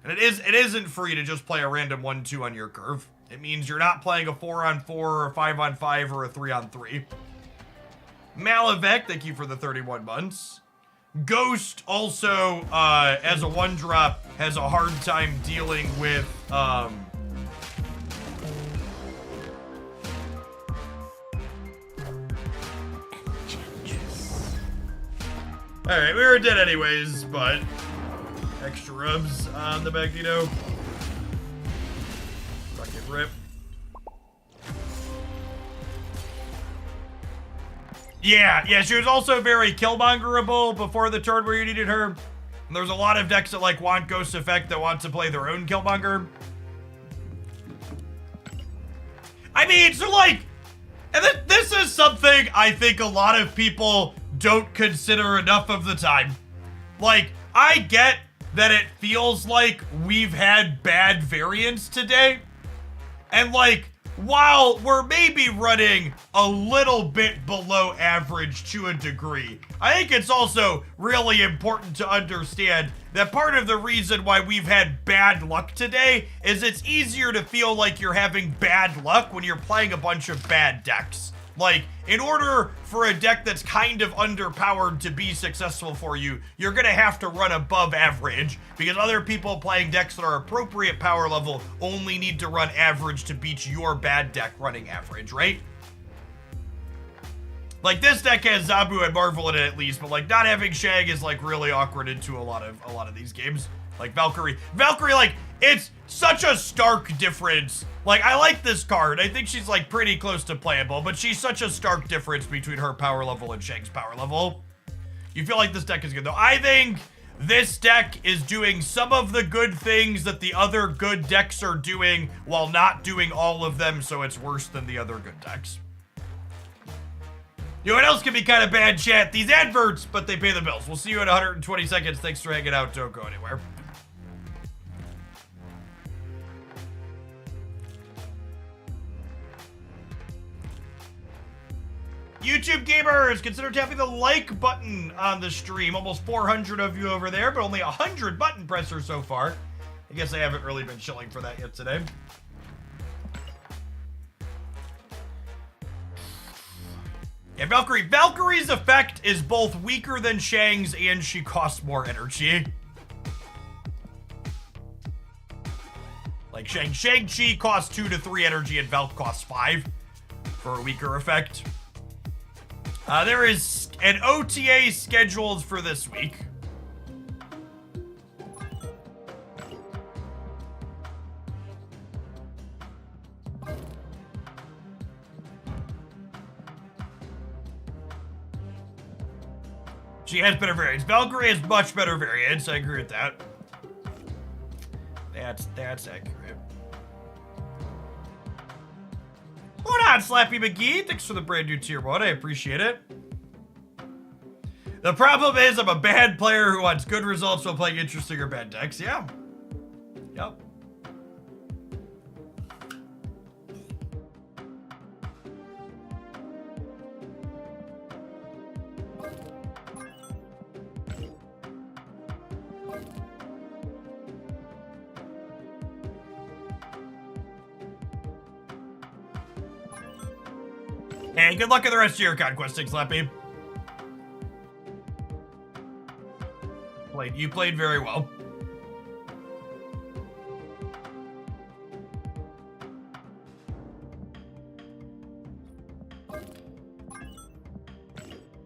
Speaker 1: And it isn't free to just play a random 1/2 on your curve. It means you're not playing a 4-on-4 or a 5-on-5 or a 3-on-3. Malavec, thank you for the 31 months. Ghost also, as a 1-drop, has a hard time dealing with, Alright, we were dead anyways, but extra rubs on the Magneto. Fucking rip. Yeah, she was also very killmongerable before the turn where you needed her. And there's a lot of decks that like want Ghost Effect that want to play their own Killmonger. I mean, so like, and this is something I think a lot of people don't consider enough of the time. Like, I get that it feels like we've had bad variants today. And like, while we're maybe running a little bit below average to a degree, I think it's also really important to understand that part of the reason why we've had bad luck today is it's easier to feel like you're having bad luck when you're playing a bunch of bad decks. Like, in order for a deck that's kind of underpowered to be successful for you, you're gonna have to run above average, because other people playing decks that are appropriate power level only need to run average to beat your bad deck running average, right? Like, this deck has Zabu and Marvel in it at least, but like not having Shang is like really awkward into a lot of these games. Like Valkyrie, like, it's such a stark difference. Like, I like this card. I think she's like pretty close to playable, but she's such a stark difference between her power level and Shang's power level. You feel like this deck is good though. I think this deck is doing some of the good things that the other good decks are doing while not doing all of them, so it's worse than the other good decks. You know what else can be kind of bad, chat? These adverts, but they pay the bills. We'll see you in 120 seconds. Thanks for hanging out. Don't go anywhere. YouTube gamers, consider tapping the like button on the stream. Almost 400 of you over there, but only 100 button pressers so far. I guess I haven't really been chilling for that yet today. Yeah, Valkyrie. Valkyrie's effect is both weaker than Shang's and she costs more energy. Like Shang-Chi costs 2 to 3 energy and Valk costs 5 for a weaker effect. There is an OTA scheduled for this week. She has better variants. Valkyrie has much better variants. I agree with that. That's accurate. Hold on, Slappy McGee. Thanks for the brand new tier 1. I appreciate it. The problem is I'm a bad player who wants good results while playing interesting or bad decks. Yeah. Yep. Hey, good luck in the rest of your conquesting, Slappy. You played very well.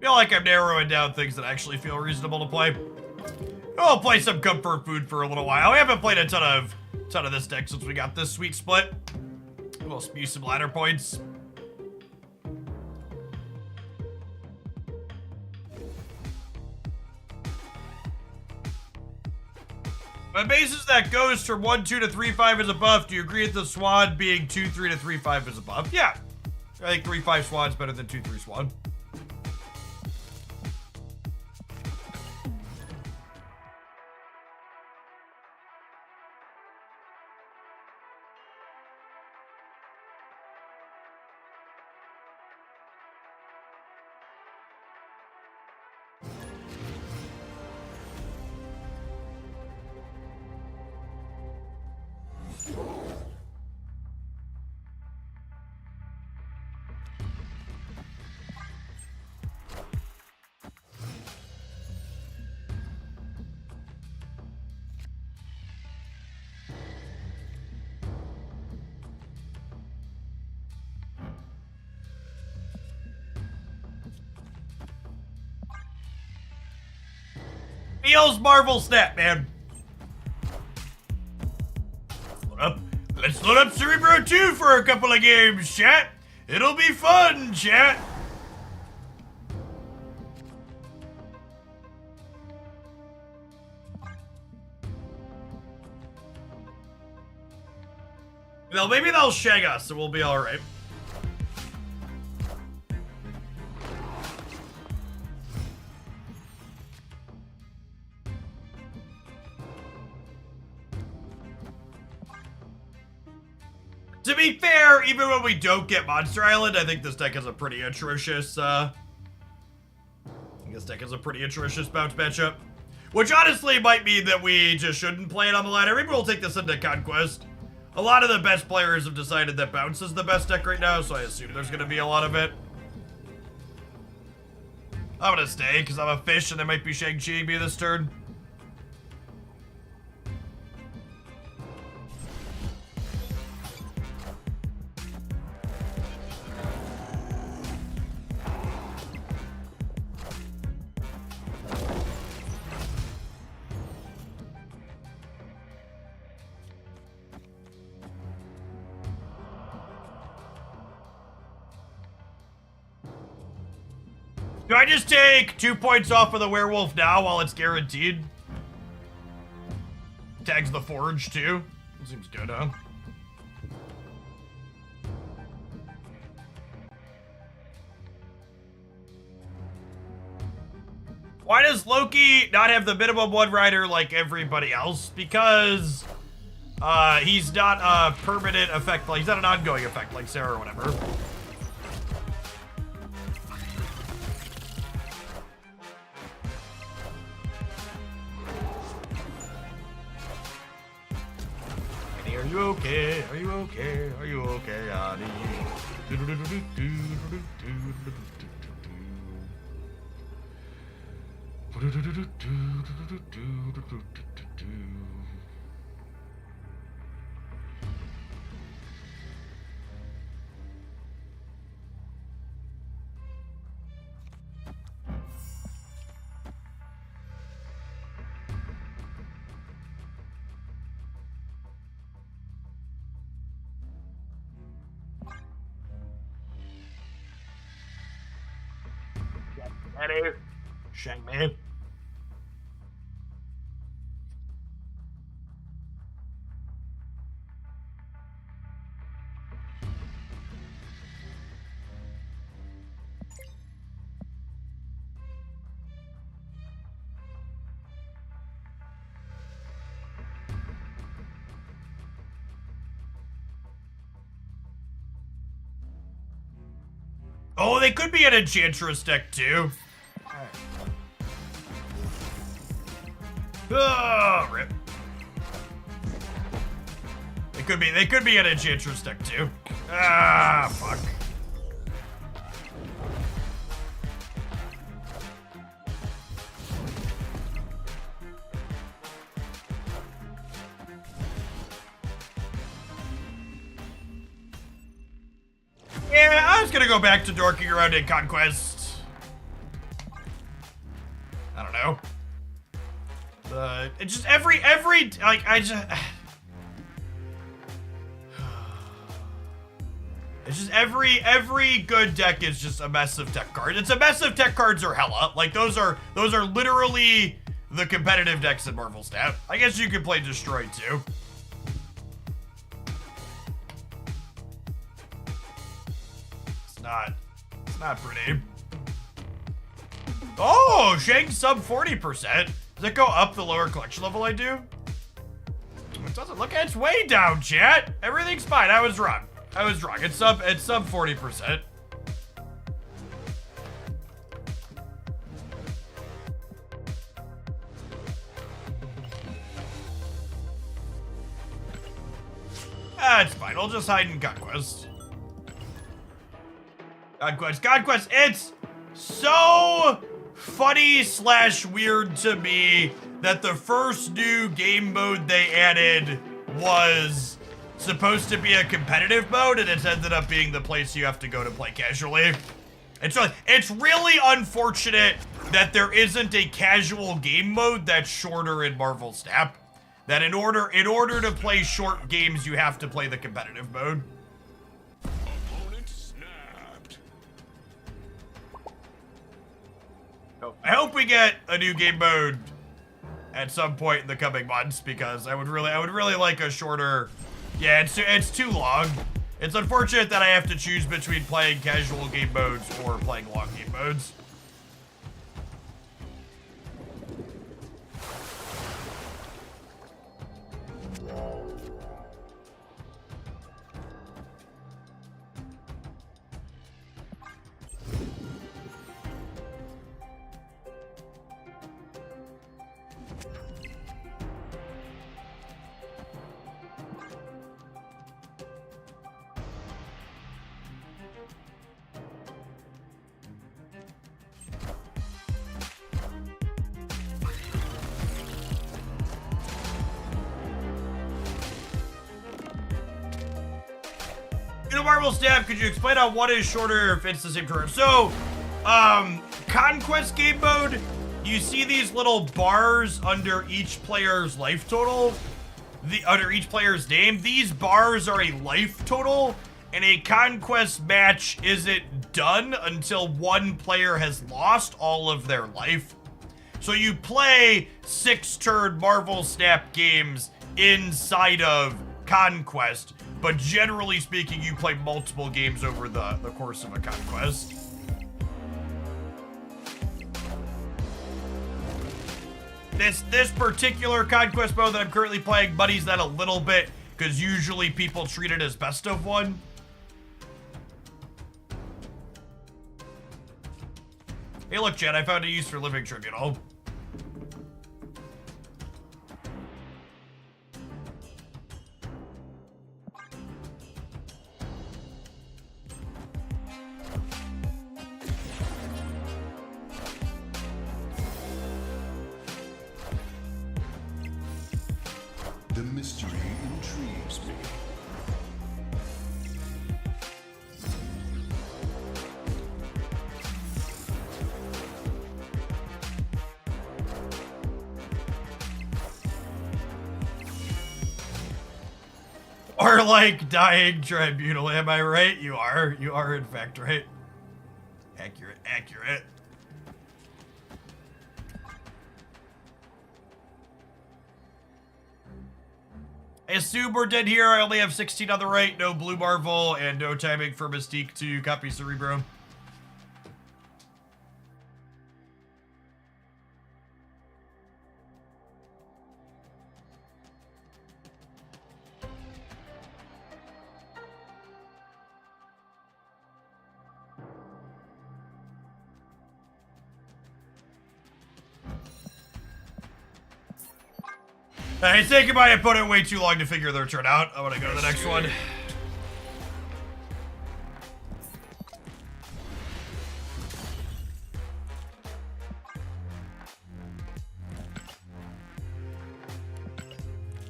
Speaker 1: Feel like I'm narrowing down things that actually feel reasonable to play. I'll play some comfort food for a little while. I haven't played a ton of this deck since we got this sweet split. We'll spew some ladder points. My basis that goes from 1-2 to 3-5 is a buff. Do you agree with the Swan being 2-3 to 3-5 is a buff? Yeah. I think 3-5 Swan's better than 2-3 Swan. Feels Marvel Snap, man. Let's load up Cerebro 2 for a couple of games, chat. It'll be fun, chat. Well, maybe they'll shag us and we'll be alright. To be fair, even when we don't get Monster Island, I think this deck is a pretty atrocious, bounce matchup. Which honestly might mean that we just shouldn't play it on the ladder. Maybe we'll take this into Conquest. A lot of the best players have decided that Bounce is the best deck right now, so I assume there's gonna be a lot of it. I'm gonna stay, because I'm a fish and there might be Shang-Chi me this turn. Do I just take 2 points off of the werewolf now while it's guaranteed? Tags the forge too? Seems good, huh? Why does Loki not have the minimum one rider like everybody else? Because he's not a permanent effect, like he's not an ongoing effect like Sarah or whatever. Are you okay? Are you okay? Are you okay, Ani? Shang-Man. Oh, they could be an Enchantress deck too. Oh, rip. They could be an Enchantress deck too. Ah, fuck. Yeah, I was gonna go back to dorking around in Conquest. I don't know. It's just every like I just. It's just every good deck is just a mess of tech cards. It's a mess of tech cards or hella. Like those are literally the competitive decks in Marvel Snap. I guess you could play Destroy too. It's not pretty. Oh, Shang sub 40%. Does it go up the lower collection level I do? It doesn't look, it's way down, chat. Everything's fine. I was wrong. It's sub 40%. It's fine. I'll just hide in Conquest. Conquest, it's so funny / weird to me that the first new game mode they added was supposed to be a competitive mode, and it's ended up being the place you have to go to play casually. And so it's really unfortunate that there isn't a casual game mode that's shorter in Marvel Snap. That in order to play short games, you have to play the competitive mode.
Speaker 2: Opponent snapped.
Speaker 1: I hope we get a new game mode at some point in the coming months, because I would really like a shorter. Yeah, it's too long. It's unfortunate that I have to choose between playing casual game modes or playing long game modes. Marvel Snap, could you explain how one is shorter if it's the same turn? So, Conquest game mode, you see these little bars under each player's life total, under each player's name. These bars are a life total, and a Conquest match isn't done until one player has lost all of their life. So you play 6-turn Marvel Snap games inside of Conquest, but generally speaking, you play multiple games over the course of a Conquest. This particular Conquest mode that I'm currently playing muddies that a little bit, because usually people treat it as best of one. Hey look, Chad, I found a use for Living Tribunal.
Speaker 2: The mystery intrigues me.
Speaker 1: Or like dying Tribunal, am I right? You are in fact right. Accurate. I assume we're dead here. I only have 16 on the right, no Blue Marvel, and no timing for Mystique to copy Cerebro. It's taking my opponent way too long to figure their turn out. I want to go to the next one.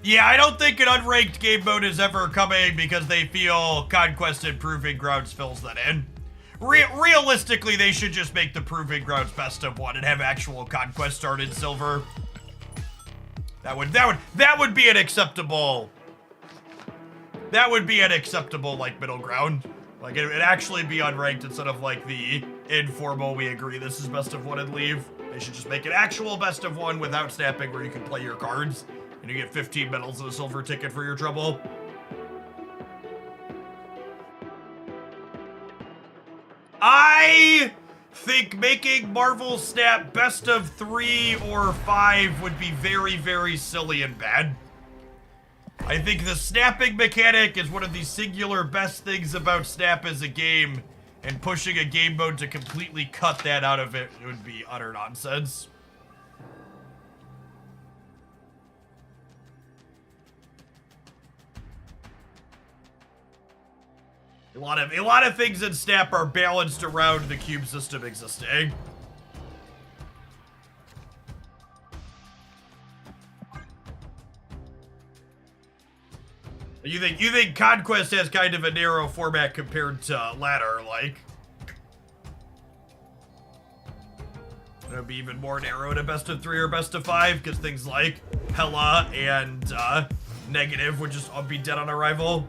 Speaker 1: Yeah, I don't think an unranked game mode is ever coming because they feel Conquest and Proving Grounds fills that in. Realistically, they should just make the Proving Grounds best of one and have actual Conquest start in silver. That would be an acceptable. That would be an acceptable like middle ground. Like it'd actually be unranked instead of like the informal. We agree this is best of one and leave. They should just make an actual best of one without snapping, where you can play your cards and you get 15 medals and a silver ticket for your trouble. I think making Marvel Snap best of 3 or 5 would be very, very silly and bad. I think the snapping mechanic is one of the singular best things about Snap as a game, and pushing a game mode to completely cut that out of it would be utter nonsense. A lot of things in Snap are balanced around the cube system existing. You think Conquest has kind of a narrow format compared to Ladder, like? It'll be even more narrow in a best of 3 or best of 5, because things like Hella and Negative would just all be dead on arrival.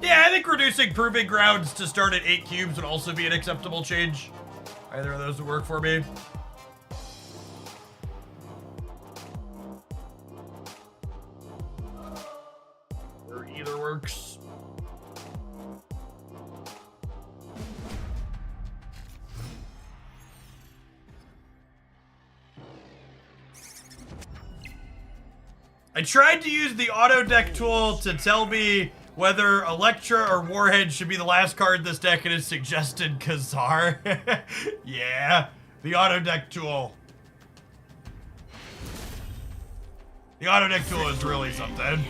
Speaker 1: Yeah, I think reducing Proving Grounds to start at 8 cubes would also be an acceptable change. Either of those would work for me. Or either works. I tried to use the auto deck tool to tell me whether Electra or Warhead should be the last card in this deck, and it suggested Khazar. Yeah, the auto deck tool. The auto deck tool is really something.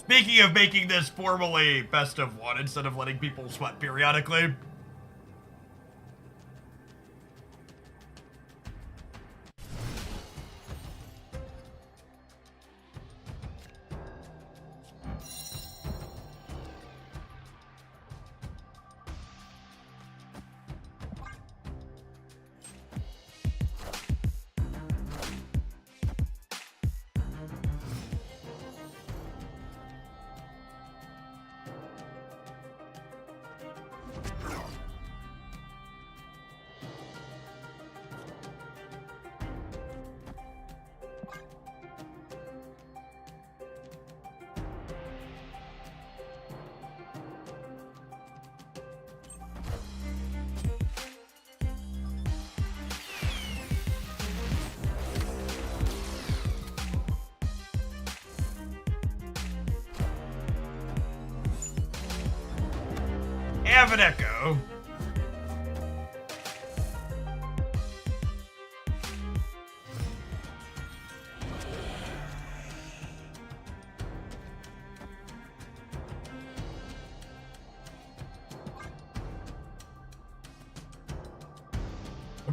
Speaker 1: Speaking of making this formally best of one instead of letting people sweat periodically. Have an echo.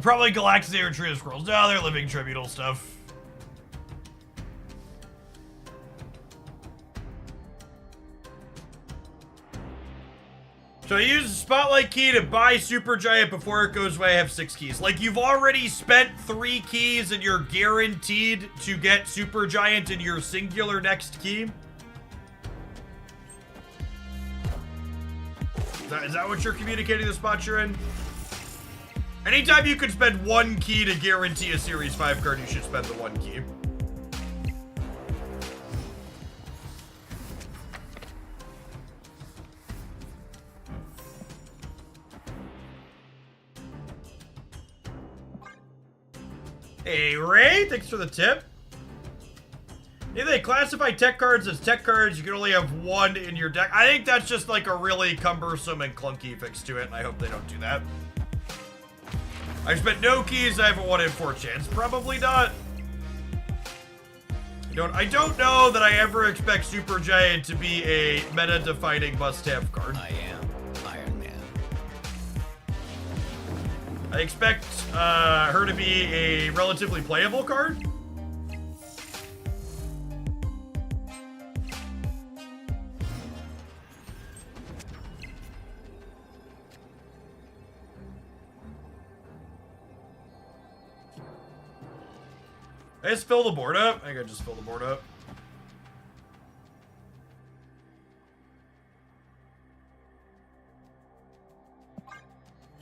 Speaker 1: Probably Galactic Trio Scrolls. No, they're living Tribunal stuff. So I use the Spotlight key to buy Supergiant before it goes away. I have 6 keys. Like, you've already spent 3 keys and you're guaranteed to get Supergiant in your singular next key? Is that what you're communicating the spot you're in? Anytime you can spend 1 key to guarantee a Series 5 card, you should spend the 1 key. Hey, Ray, thanks for the tip. If they classify tech cards as tech cards, you can only have 1 in your deck. I think that's just like a really cumbersome and clunky fix to it, and I hope they don't do that. I spent no keys, I have a 1 in 4 chance. Probably not. I don't know that I ever expect Supergiant to be a meta-defining must-have card.
Speaker 3: I am Iron Man.
Speaker 1: I expect her to be a relatively playable card. I just fill the board up. I think I just fill the board up.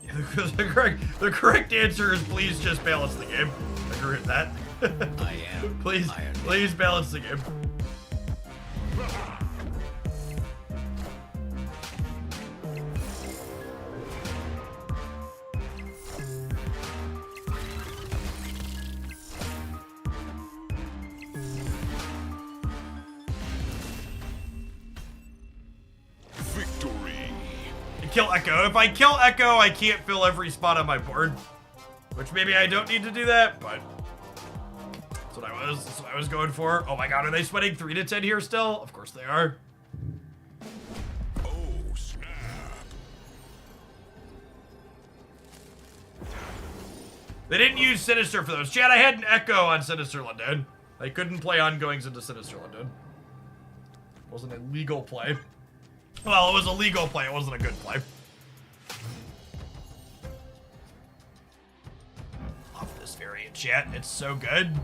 Speaker 1: Yeah, the correct answer is please just balance the game. I agree with that.
Speaker 3: I am
Speaker 1: please,
Speaker 3: Iron Man.
Speaker 1: please balance the game.
Speaker 2: Victory.
Speaker 1: Kill Echo. If I kill Echo, I can't fill every spot on my board. Which maybe I don't need to do that, but that's what I was going for. Oh my god, are they sweating 3 to 10 here still? Of course they are.
Speaker 2: Oh, snap.
Speaker 1: They didn't use Sinister for those. Chad, I had an Echo on Sinister London. I couldn't play ongoings into Sinister London. It wasn't a legal play. Well, it was a legal play. It wasn't a good play. Love this variant, chat. It's so good.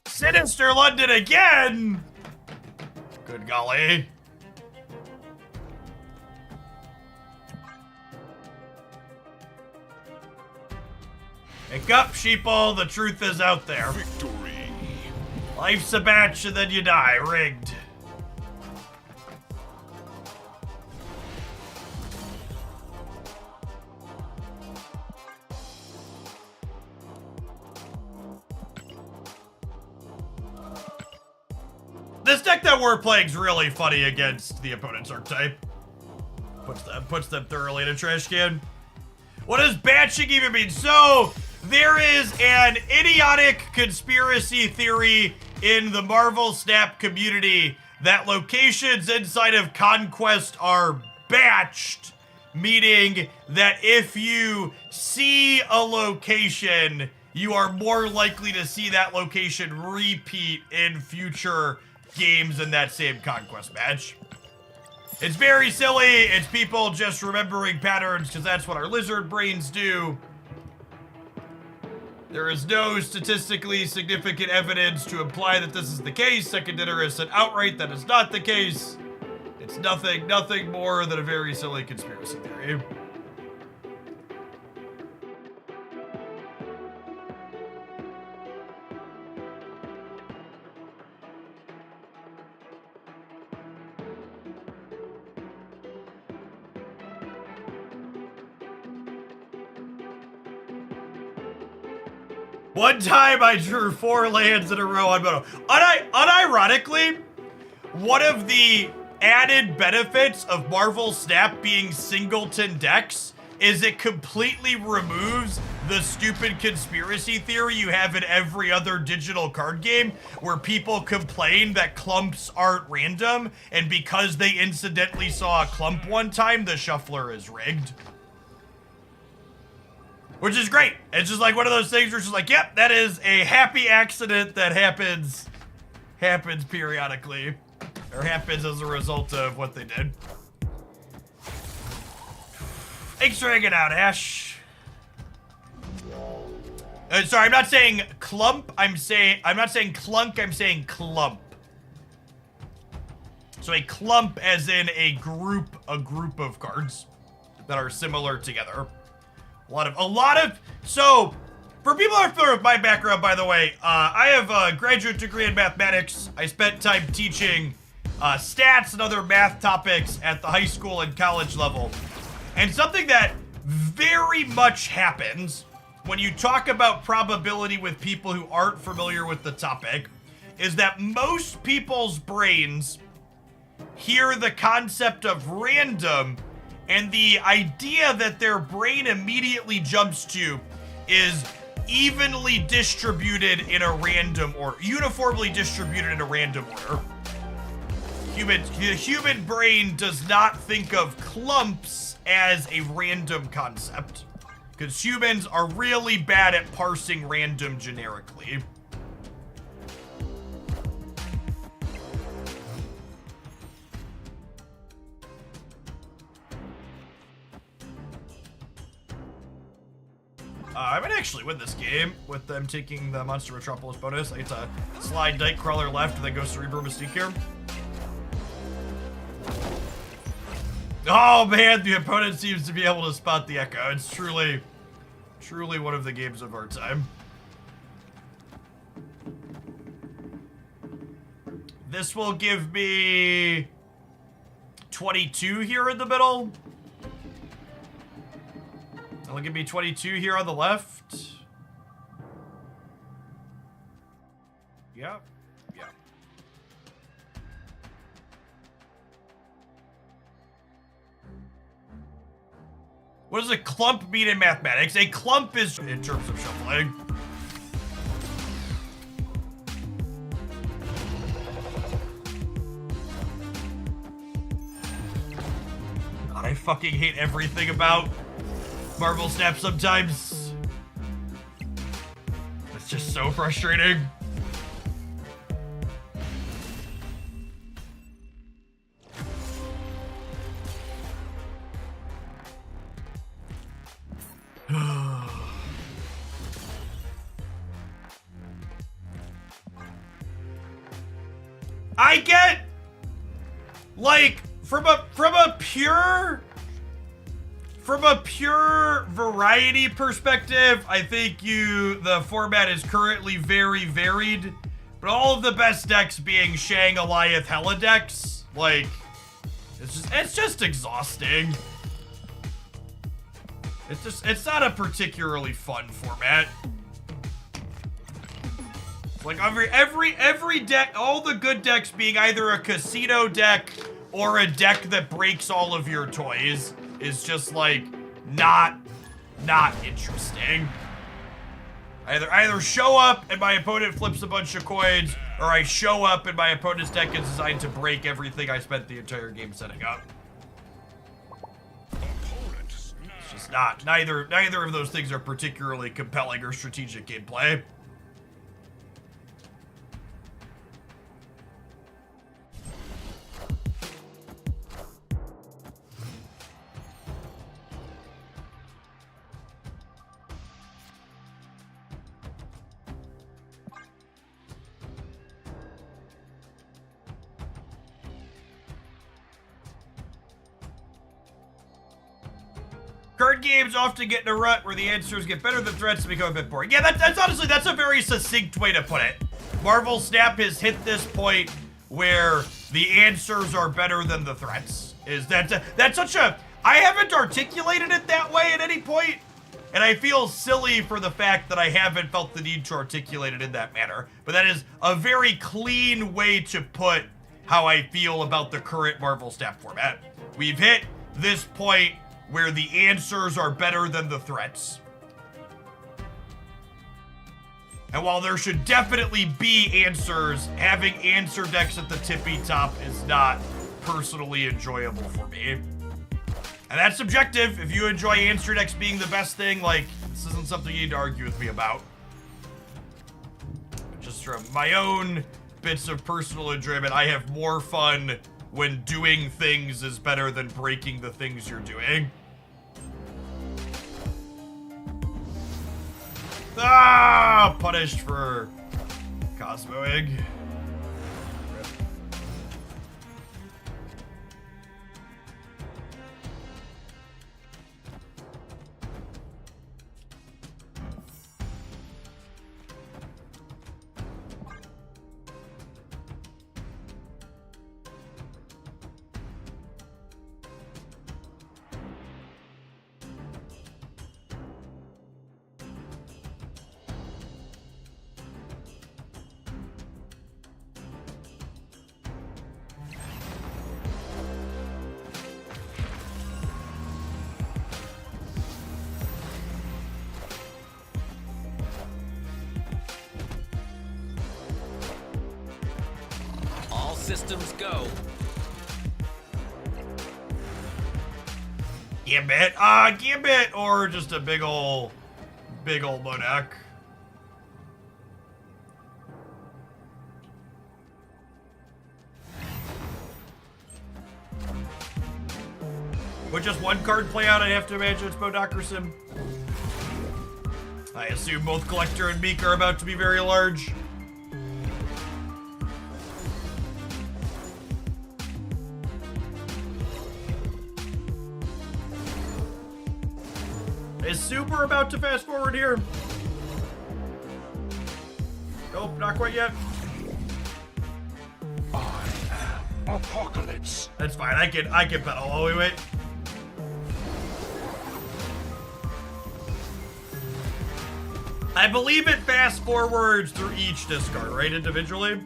Speaker 1: Sinister London again! Good golly. Wake up, sheeple. The truth is out there.
Speaker 2: Victory.
Speaker 1: Life's a batch and then you die. Rigged. This deck that we're playing is really funny against the opponent's archetype. Puts them thoroughly in a trash can. What does batching even mean? So, there is an idiotic conspiracy theory in the Marvel Snap community that locations inside of Conquest are batched, meaning that if you see a location, you are more likely to see that location repeat in future games in that same Conquest match. It's very silly. It's people just remembering patterns because that's what our lizard brains do. There is no statistically significant evidence to imply that this is the case. Secondary said outright that is not the case. It's nothing more than a very silly conspiracy theory. One time I drew 4 lands in a row on Mono. Unironically, one of the added benefits of Marvel Snap being singleton decks is it completely removes the stupid conspiracy theory you have in every other digital card game where people complain that clumps aren't random, and because they incidentally saw a clump one time, the shuffler is rigged. Which is great. It's just like one of those things where it's just like, yep, that is a happy accident that happens periodically. Or happens as a result of what they did. Thanks for hanging out, Ash. Sorry, I'm not saying clump. I'm not saying clunk. I'm saying clump. So a clump, as in a group of cards that are similar together. A lot of. So, for people who are familiar with my background, by the way, I have a graduate degree in mathematics. I spent time teaching stats and other math topics at the high school and college level. And something that very much happens when you talk about probability with people who aren't familiar with the topic is that most people's brains hear the concept of random, and the idea that their brain immediately jumps to is evenly distributed in a random or uniformly distributed in a random order. The human brain does not think of clumps as a random concept, because humans are really bad at parsing random generically. I might actually win this game with them taking the Monster Metropolis bonus. I get to slide Nightcrawler left and then go Cerebro Mystique here. Oh man, the opponent seems to be able to spot the Echo. It's truly one of the games of our time. This will give me 22 here in the middle. It'll give me 22 here on the left. Yep. Yep. What does a clump mean in mathematics? A clump is, in terms of shuffling. God, I fucking hate everything about Marvel Snap sometimes. It's just so frustrating. I get, like, from a pure variety perspective, I think the format is currently very varied, but all of the best decks being Shang, Goliath, Hela decks, like, it's just exhausting. It's not a particularly fun format. Like every deck, all the good decks being either a casino deck or a deck that breaks all of your toys is just like not interesting. Either show up and my opponent flips a bunch of coins, or I show up and my opponent's deck is designed to break everything I spent the entire game setting up. It's just not. Neither of those things are particularly compelling or strategic gameplay. Card games often get in a rut where the answers get better than threats and become a bit boring. Yeah, that's honestly, that's a very succinct way to put it. Marvel Snap has hit this point where the answers are better than the threats. That's such a, I haven't articulated it that way at any point, and I feel silly for the fact that I haven't felt the need to articulate it in that manner. But that is a very clean way to put how I feel about the current Marvel Snap format. We've hit this point where the answers are better than the threats. And while there should definitely be answers, having answer decks at the tippy top is not personally enjoyable for me. And that's subjective. If you enjoy answer decks being the best thing, like, This isn't something you need to argue with me about. Just from my own bits of personal enjoyment, I have more fun when doing things is better than breaking the things you're doing. Ah! Punished for Cosmo Egg.
Speaker 3: Systems go.
Speaker 1: Gambit, Gambit, or just a big ol' Modak. With just one card play out, I have to imagine it's Modak or Sim. I assume both Collector and Meek are about to be very large. Is Super about to fast forward here? Nope, not quite yet.
Speaker 2: I am Apocalypse.
Speaker 1: That's fine. I can pedal while we wait. I believe it fast forwards through each discard, right? Individually.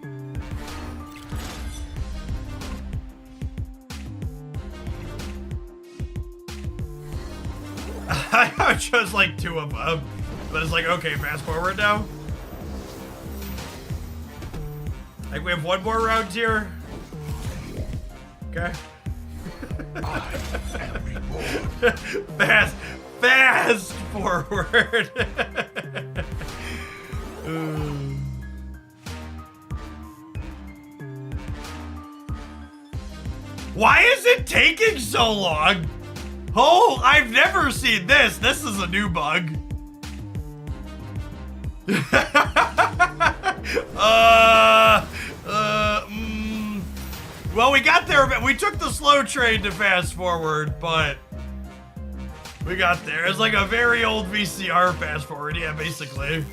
Speaker 1: I chose like 2 of them, but it's like, okay, fast forward now. Like we have 1 more round here. Okay.
Speaker 2: I am reborn.
Speaker 1: Fast forward. Why is it taking so long? Oh, I've never seen this. This is a new bug. Well, we got there. We took the slow train to fast forward, but we got there. It's like a very old VCR fast forward. Yeah, basically.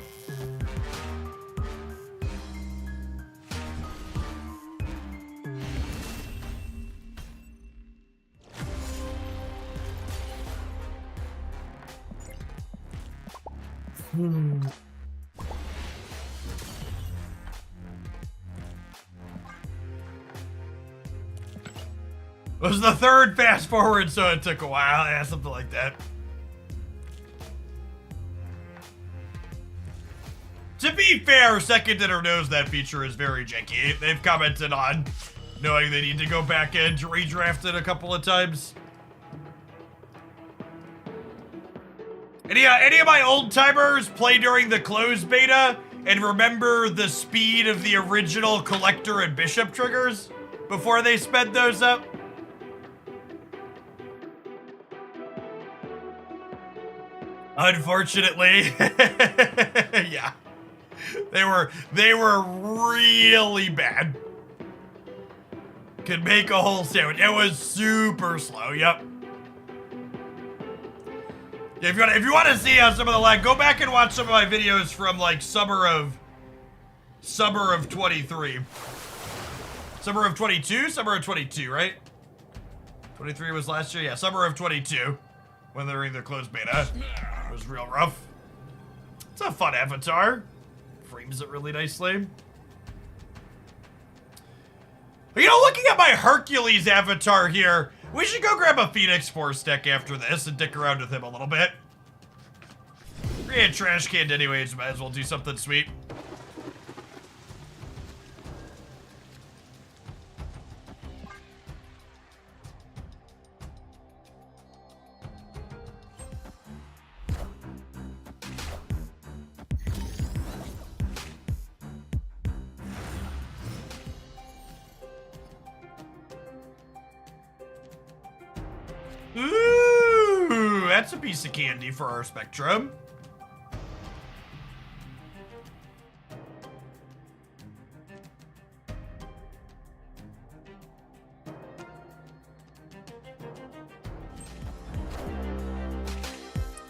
Speaker 1: It was the 3rd fast forward, so it took a while. Yeah, something like that. To be fair, Second Dinner knows that feature is very janky. They've commented on knowing they need to go back in to redraft it a couple of times. Any of my old timers play during the closed beta and remember the speed of the original Collector and Bishop triggers before they sped those up? Unfortunately, yeah, they were really bad. Could make a whole sandwich. It was super slow. Yep. If you want to see how some of the lag, go back and watch some of my videos from like summer of 23, summer of 22, summer of 22, right? 23 was last year. Yeah, summer of 22 when they were in their closed beta. It was real rough. It's a fun avatar. Frames it really nicely. You know, looking at my Hercules avatar here, we should go grab a Phoenix Force deck after this and dick around with him a little bit. We're getting trash canned anyways, might as well do something sweet. Ooh, that's a piece of candy for our spectrum.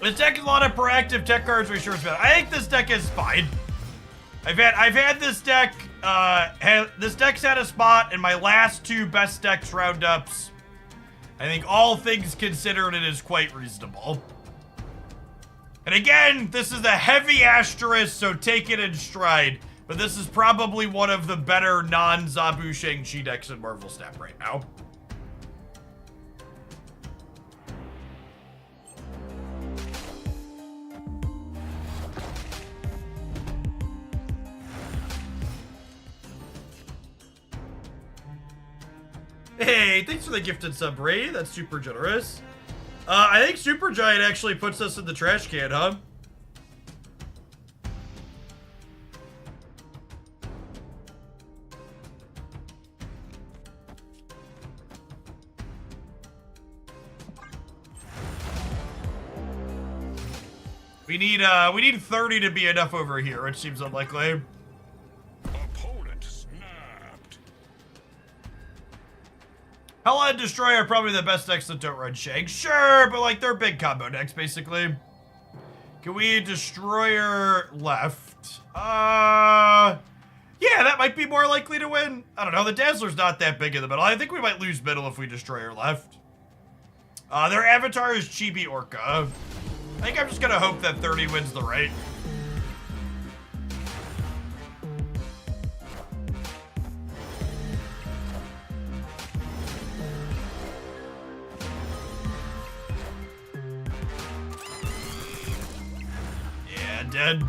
Speaker 1: This deck is a lot of proactive tech cards. I think this deck is fine. I've had this deck. This deck's had a spot in my last 2 best decks roundups. I think all things considered, it is quite reasonable. And again, this is a heavy asterisk, so take it in stride. But this is probably one of the better non-Zabu Shang-Chi decks in Marvel Snap right now. Hey, thanks for the gifted sub, Ray. That's super generous. I think Supergiant actually puts us in the trash can, huh? We need 30 to be enough over here, which seems unlikely.
Speaker 2: Opponent snapped.
Speaker 1: Hella and Destroyer are probably the best decks that don't run Shang. Sure, but like they're big combo decks basically. Can we Destroyer left? Yeah, that might be more likely to win. I don't know, the Dazzler's not that big in the middle. I think we might lose middle if we Destroyer left. Their avatar is Chibi Orca. I think I'm just gonna hope that 30 wins the right. Yeah, dead.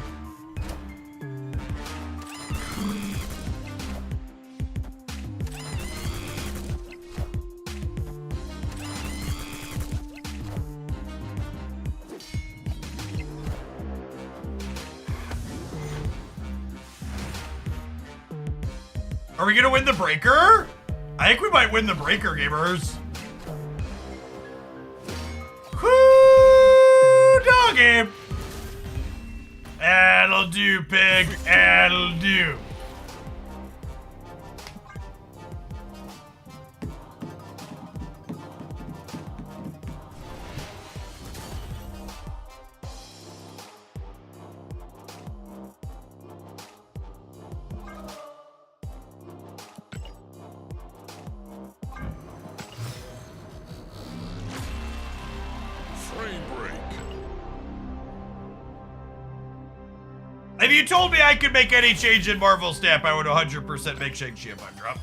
Speaker 1: Are we gonna win the breaker? I think we might win the breaker, gamers. Whoo, doggy. That'll do, pig. That'll do.
Speaker 2: Frame break.
Speaker 1: If you told me I could make any change in Marvel Snap, I would 100% make Shang-Chi a 5-drop.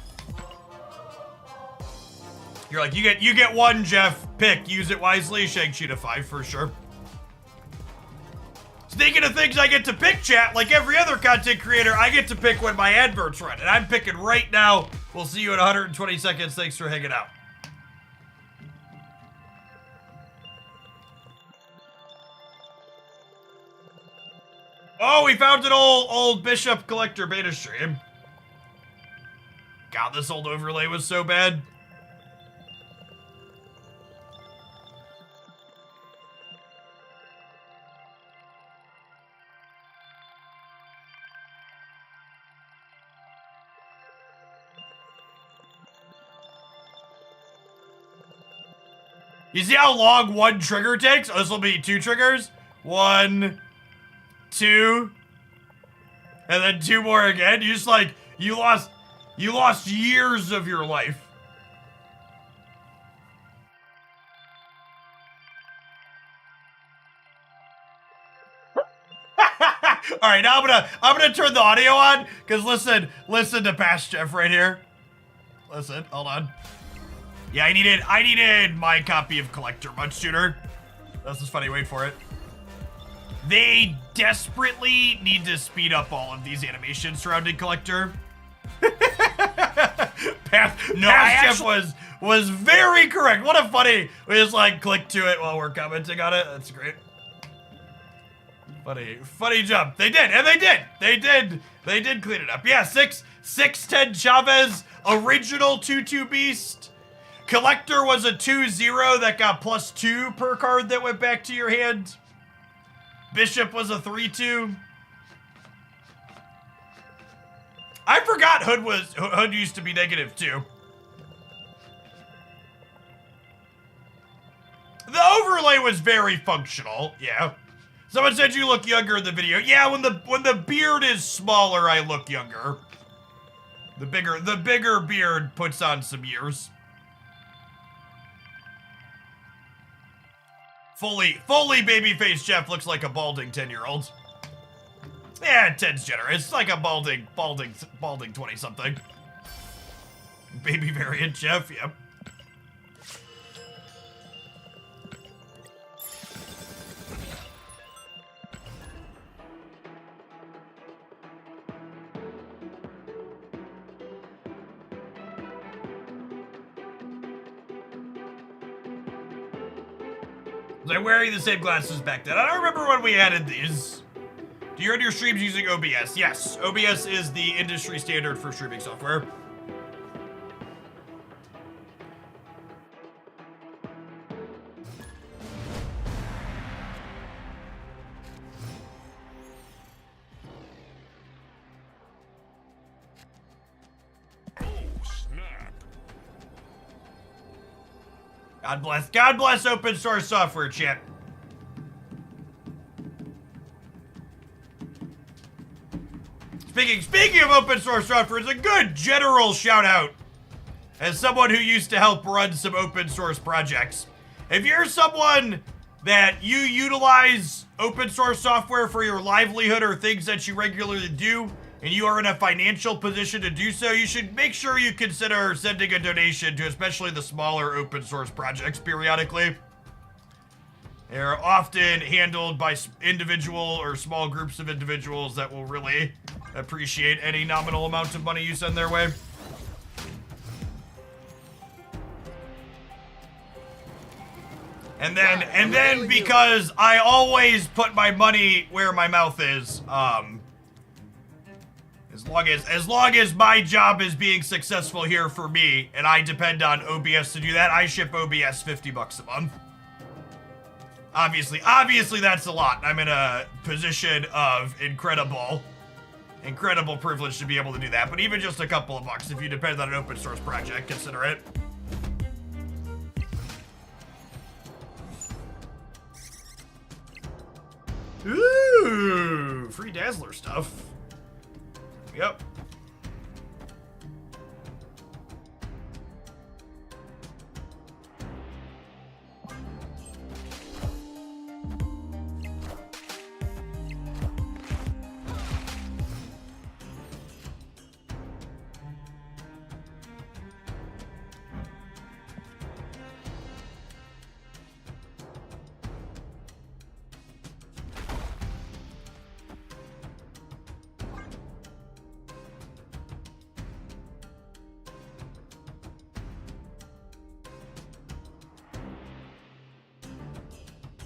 Speaker 1: You're like, you get one, Jeff. Pick, use it wisely. Shang-Chi to 5 for sure. Speaking of things I get to pick, chat, like every other content creator, I get to pick when my adverts run, and I'm picking right now. We'll see you in 120 seconds. Thanks for hanging out. Oh, we found an old Bishop Collector beta stream. God, this old overlay was so bad. You see how long one trigger takes? Oh, this will be 2 triggers. 1, 2, and then 2 more again. You just like, you lost years of your life. All right, now I'm gonna turn the audio on, cause listen to Past Jeff right here. Listen, hold on. Yeah, I needed my copy of Collector much sooner. This is funny, wait for it. They desperately need to speed up all of these animations surrounding Collector. Past Jeff was very correct. What a funny, we just like click to it while we're commenting on it. That's great. Funny jump. They did, and they did clean it up. Yeah, 6'10" Chavez, original 2-2 beast. Collector was a 2-0 that got +2 per card that went back to your hand. Bishop was a 3-2. I forgot Hood used to be -2. The overlay was very functional, yeah. Someone said you look younger in the video. Yeah, when the beard is smaller, I look younger. The bigger beard puts on some years. Fully babyface Jeff looks like a balding 10-year-old. Yeah, 10's generous. Like a balding 20-something. Baby variant Jeff, yep. Was I wearing the same glasses back then? I don't remember when we added these. Do you run your streams using OBS? Yes, OBS is the industry standard for streaming software. God bless open source software, chat. Speaking of open source software, it's a good general shout out as someone who used to help run some open source projects. If you're someone that you utilize open source software for your livelihood or things that you regularly do, and you are in a financial position to do so, you should make sure you consider sending a donation to especially the smaller open source projects periodically. They're often handled by individual or small groups of individuals that will really appreciate any nominal amount of money you send their way. And then because I always put my money where my mouth is, as long as my job is being successful here for me, and I depend on OBS to do that, I ship OBS $50 a month. Obviously that's a lot. I'm in a position of incredible privilege to be able to do that. But even just a couple of bucks, if you depend on an open source project, consider it. Ooh, free Dazzler stuff. Yep.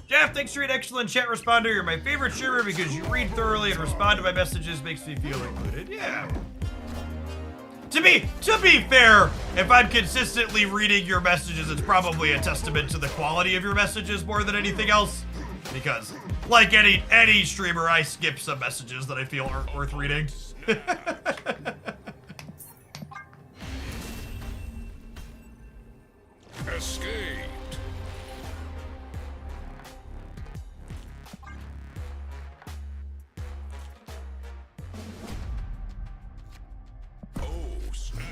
Speaker 1: Jeff, thanks for an excellent chat responder. You're my favorite streamer because you read thoroughly and respond to my messages. Makes me feel included. Yeah. To be fair, if I'm consistently reading your messages, it's probably a testament to the quality of your messages more than anything else. Because, like any streamer, I skip some messages that I feel aren't worth reading.
Speaker 2: Escaped. Oh, snap.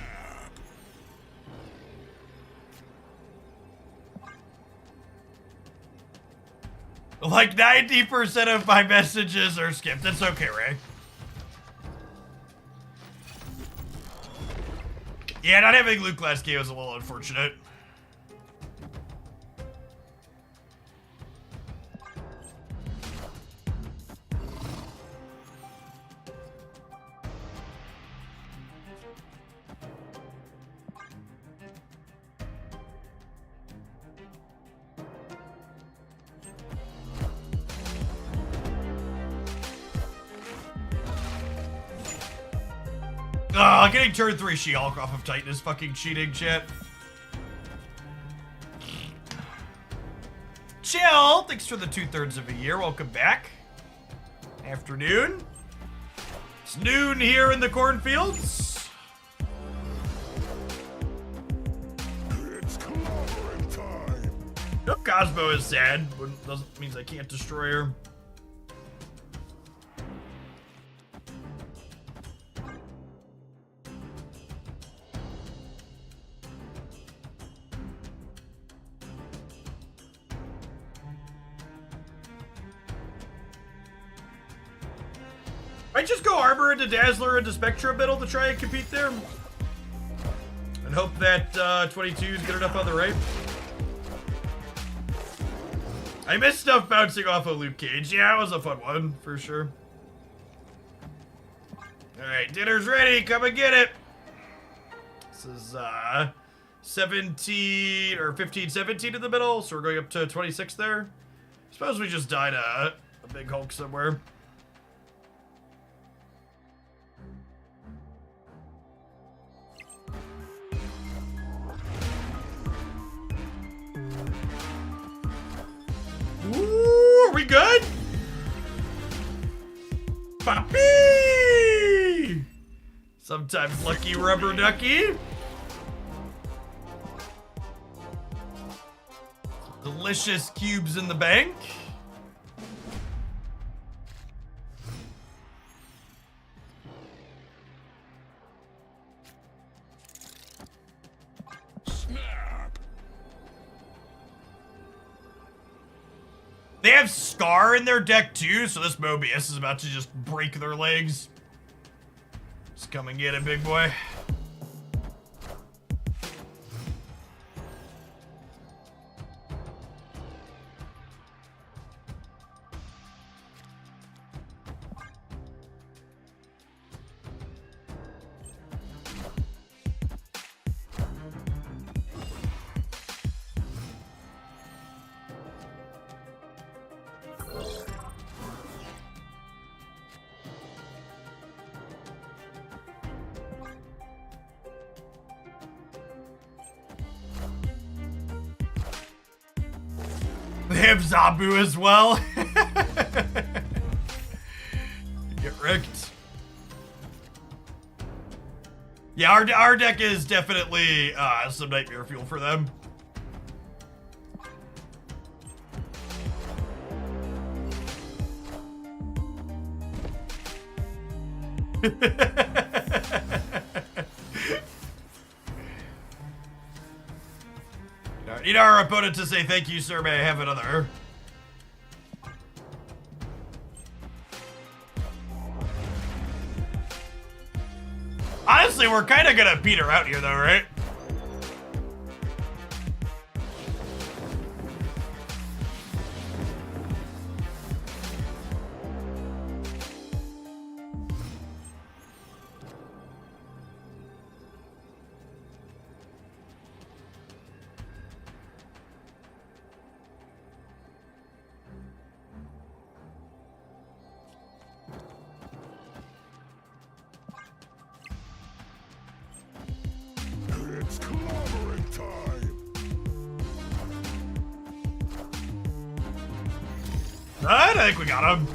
Speaker 1: Like 90% of my messages are skipped. It's okay, Ray. Yeah, not having Luke last game was a little unfortunate. Getting turn 3 She-Hulk off of Titan is fucking cheating, chat. Chill, thanks for the 2/3 of a year. Welcome back. Afternoon. It's noon here in the cornfields.
Speaker 2: It's clobbering time.
Speaker 1: No, Cosmo is sad. Doesn't means I can't destroy her. Might just go Armor into Dazzler into Spectra Middle to try and compete there. And hope that 22 is good enough on the right. I missed stuff bouncing off of Luke Cage. Yeah, it was a fun one, for sure. Alright, dinner's ready. Come and get it. This is 17 or 15, 17 in the middle, so we're going up to 26 there. Suppose we just died a big Hulk somewhere. Ooh, are we good? Poppy! Sometimes lucky rubber ducky. Delicious cubes in the bank.
Speaker 2: Snap.
Speaker 1: They have Scar in their deck too, so this Mobius is about to just break their legs. Just come and get it, big boy. They have Zabu as well. Get wrecked. Yeah, our deck is definitely some nightmare fuel for them. Need our opponent to say thank you, sir. May I have another? Honestly, we're kind of gonna peter out here, though, right?
Speaker 2: It's clobbering time.
Speaker 1: Alright, I think we got him.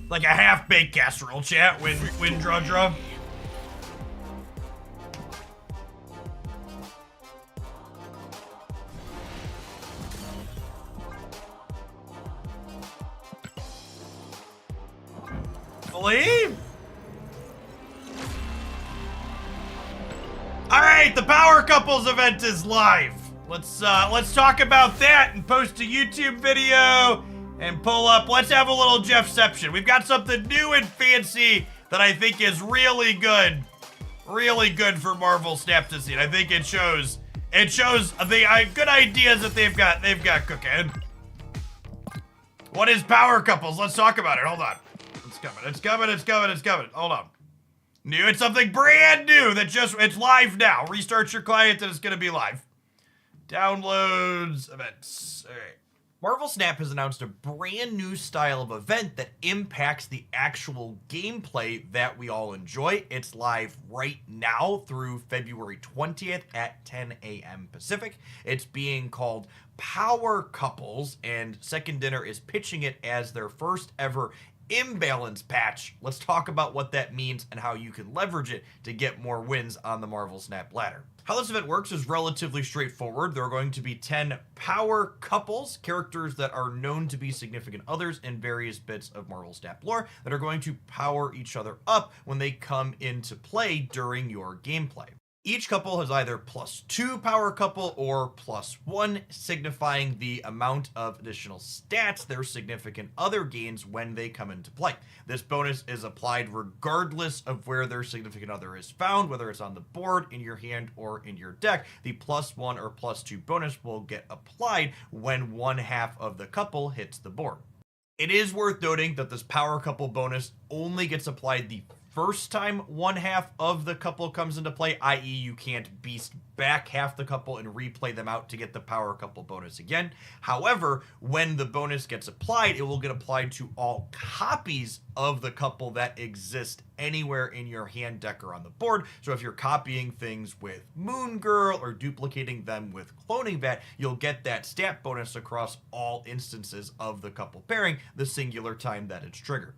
Speaker 1: Like a half-baked casserole, chat. Win, draw. Believe. All right, the Power Couples event is live. Let's talk about that and post a YouTube video and pull up. Let's have a little Jeffception. We've got something new and fancy that I think is really good for Marvel Snap to see. I think it shows the good ideas that they've got cooking. What is Power Couples? Let's talk about it. Hold on. It's coming. Hold on. It's something brand new that it's live now. Restart your client and it's gonna be live. Downloads, events. All right. Marvel Snap has announced a brand new style of event that impacts the actual gameplay that we all enjoy. It's live right now through February 20th at 10 a.m. Pacific. It's being called Power Couples, and Second Dinner is pitching it as their first ever imbalance patch. Let's talk about what that means and how you can leverage it to get more wins on the Marvel Snap ladder. How this event works is relatively straightforward. There are going to be 10 power couples, characters that are known to be significant others in various bits of Marvel Snap lore, that are going to power each other up when they come into play during your gameplay. Each couple has either +2 power couple or +1, signifying the amount of additional stats their significant other gains when they come into play. This bonus is applied regardless of where their significant other is found, whether it's on the board, in your hand, or in your deck. The +1 or +2 bonus will get applied when one half of the couple hits the board. It is worth noting that this power couple bonus only gets applied the first time one half of the couple comes into play, i.e. you can't beast back half the couple and replay them out to get the power couple bonus again. However, when the bonus gets applied, it will get applied to all copies of the couple that exist anywhere in your hand, deck, or on the board. So if you're copying things with Moon Girl or duplicating them with Cloning Vat, you'll get that stat bonus across all instances of the couple pairing, the singular time that it's triggered.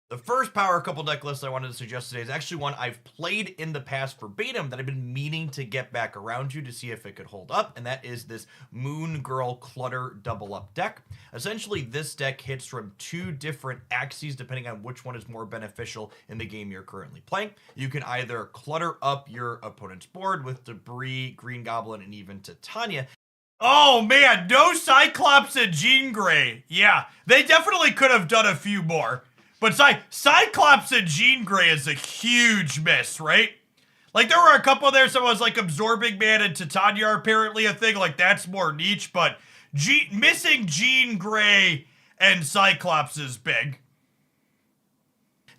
Speaker 1: The first power couple deck list I wanted to suggest today is actually one I've played in the past verbatim that I've been meaning to get back around to see if it could hold up, and that is this Moon Girl Clutter Double Up deck. Essentially, this deck hits from 2 different axes depending on which one is more beneficial in the game you're currently playing. You can either clutter up your opponent's board with Debris, Green Goblin, and even Titania. Oh man, no Cyclops and Jean Grey. Yeah, they definitely could have done a few more. But Cyclops and Jean Grey is a huge miss, right? Like, there were a couple there, so it was like Absorbing Man and Titania are apparently a thing. Like, that's more niche, but missing Jean Grey and Cyclops is big.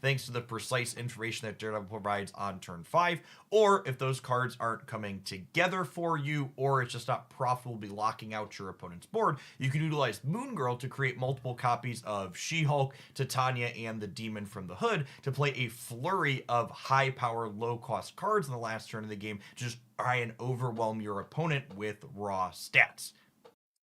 Speaker 1: Thanks to the precise information that Daredevil provides on turn 5, or if those cards aren't coming together for you, or it's just not profitable to be locking out your opponent's board, you can utilize Moon Girl to create multiple copies of She-Hulk, Titania, and the Demon from the Hood to play a flurry of high-power, low-cost cards in the last turn of the game to just try and overwhelm your opponent with raw stats.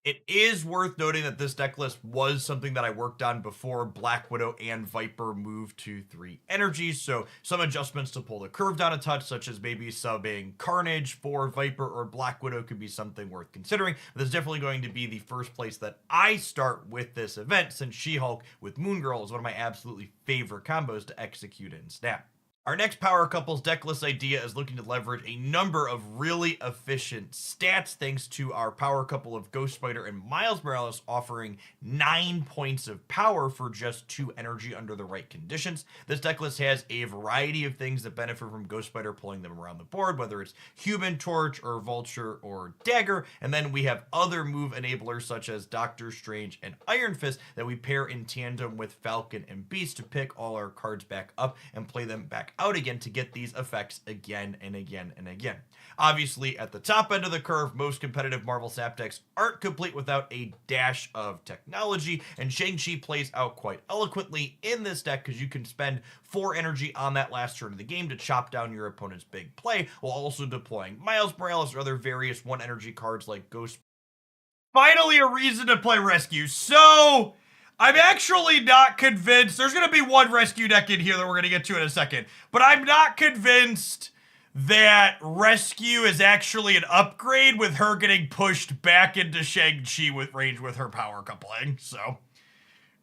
Speaker 1: It is worth noting that this deck list was something that I worked on before Black Widow and Viper moved to 3 energies, so some adjustments to pull the curve down a touch, such as maybe subbing Carnage for Viper or Black Widow, could be something worth considering. But this is definitely going to be the first place that I start with this event, since She-Hulk with Moon Girl is one of my absolutely favorite combos to execute in Snap. Our next power couples deck list idea is looking to leverage a number of really efficient stats thanks to our power couple of Ghost Spider and Miles Morales offering 9 points of power for just 2 energy under the right conditions. This deck list has a variety of things that benefit from Ghost Spider pulling them around the board, whether it's Human Torch or Vulture or Dagger, and then we have other move enablers such as Doctor Strange and Iron Fist that we pair in tandem with Falcon and Beast to pick all our cards back up and play them back out again to get these effects again and again and again. Obviously, at the top end of the curve, most competitive Marvel Snap decks aren't complete without a dash of technology, and Shang-Chi plays out quite eloquently in this deck because you can spend 4 energy on that last turn of the game to chop down your opponent's big play, while also deploying Miles Morales or other various 1 energy cards like Ghost. Finally, a reason to play Rescue. So I'm actually not convinced. There's going to be one rescue deck in here that we're going to get to in a second. But I'm not convinced that rescue is actually an upgrade with her getting pushed back into Shang-Chi with range with her power coupling. So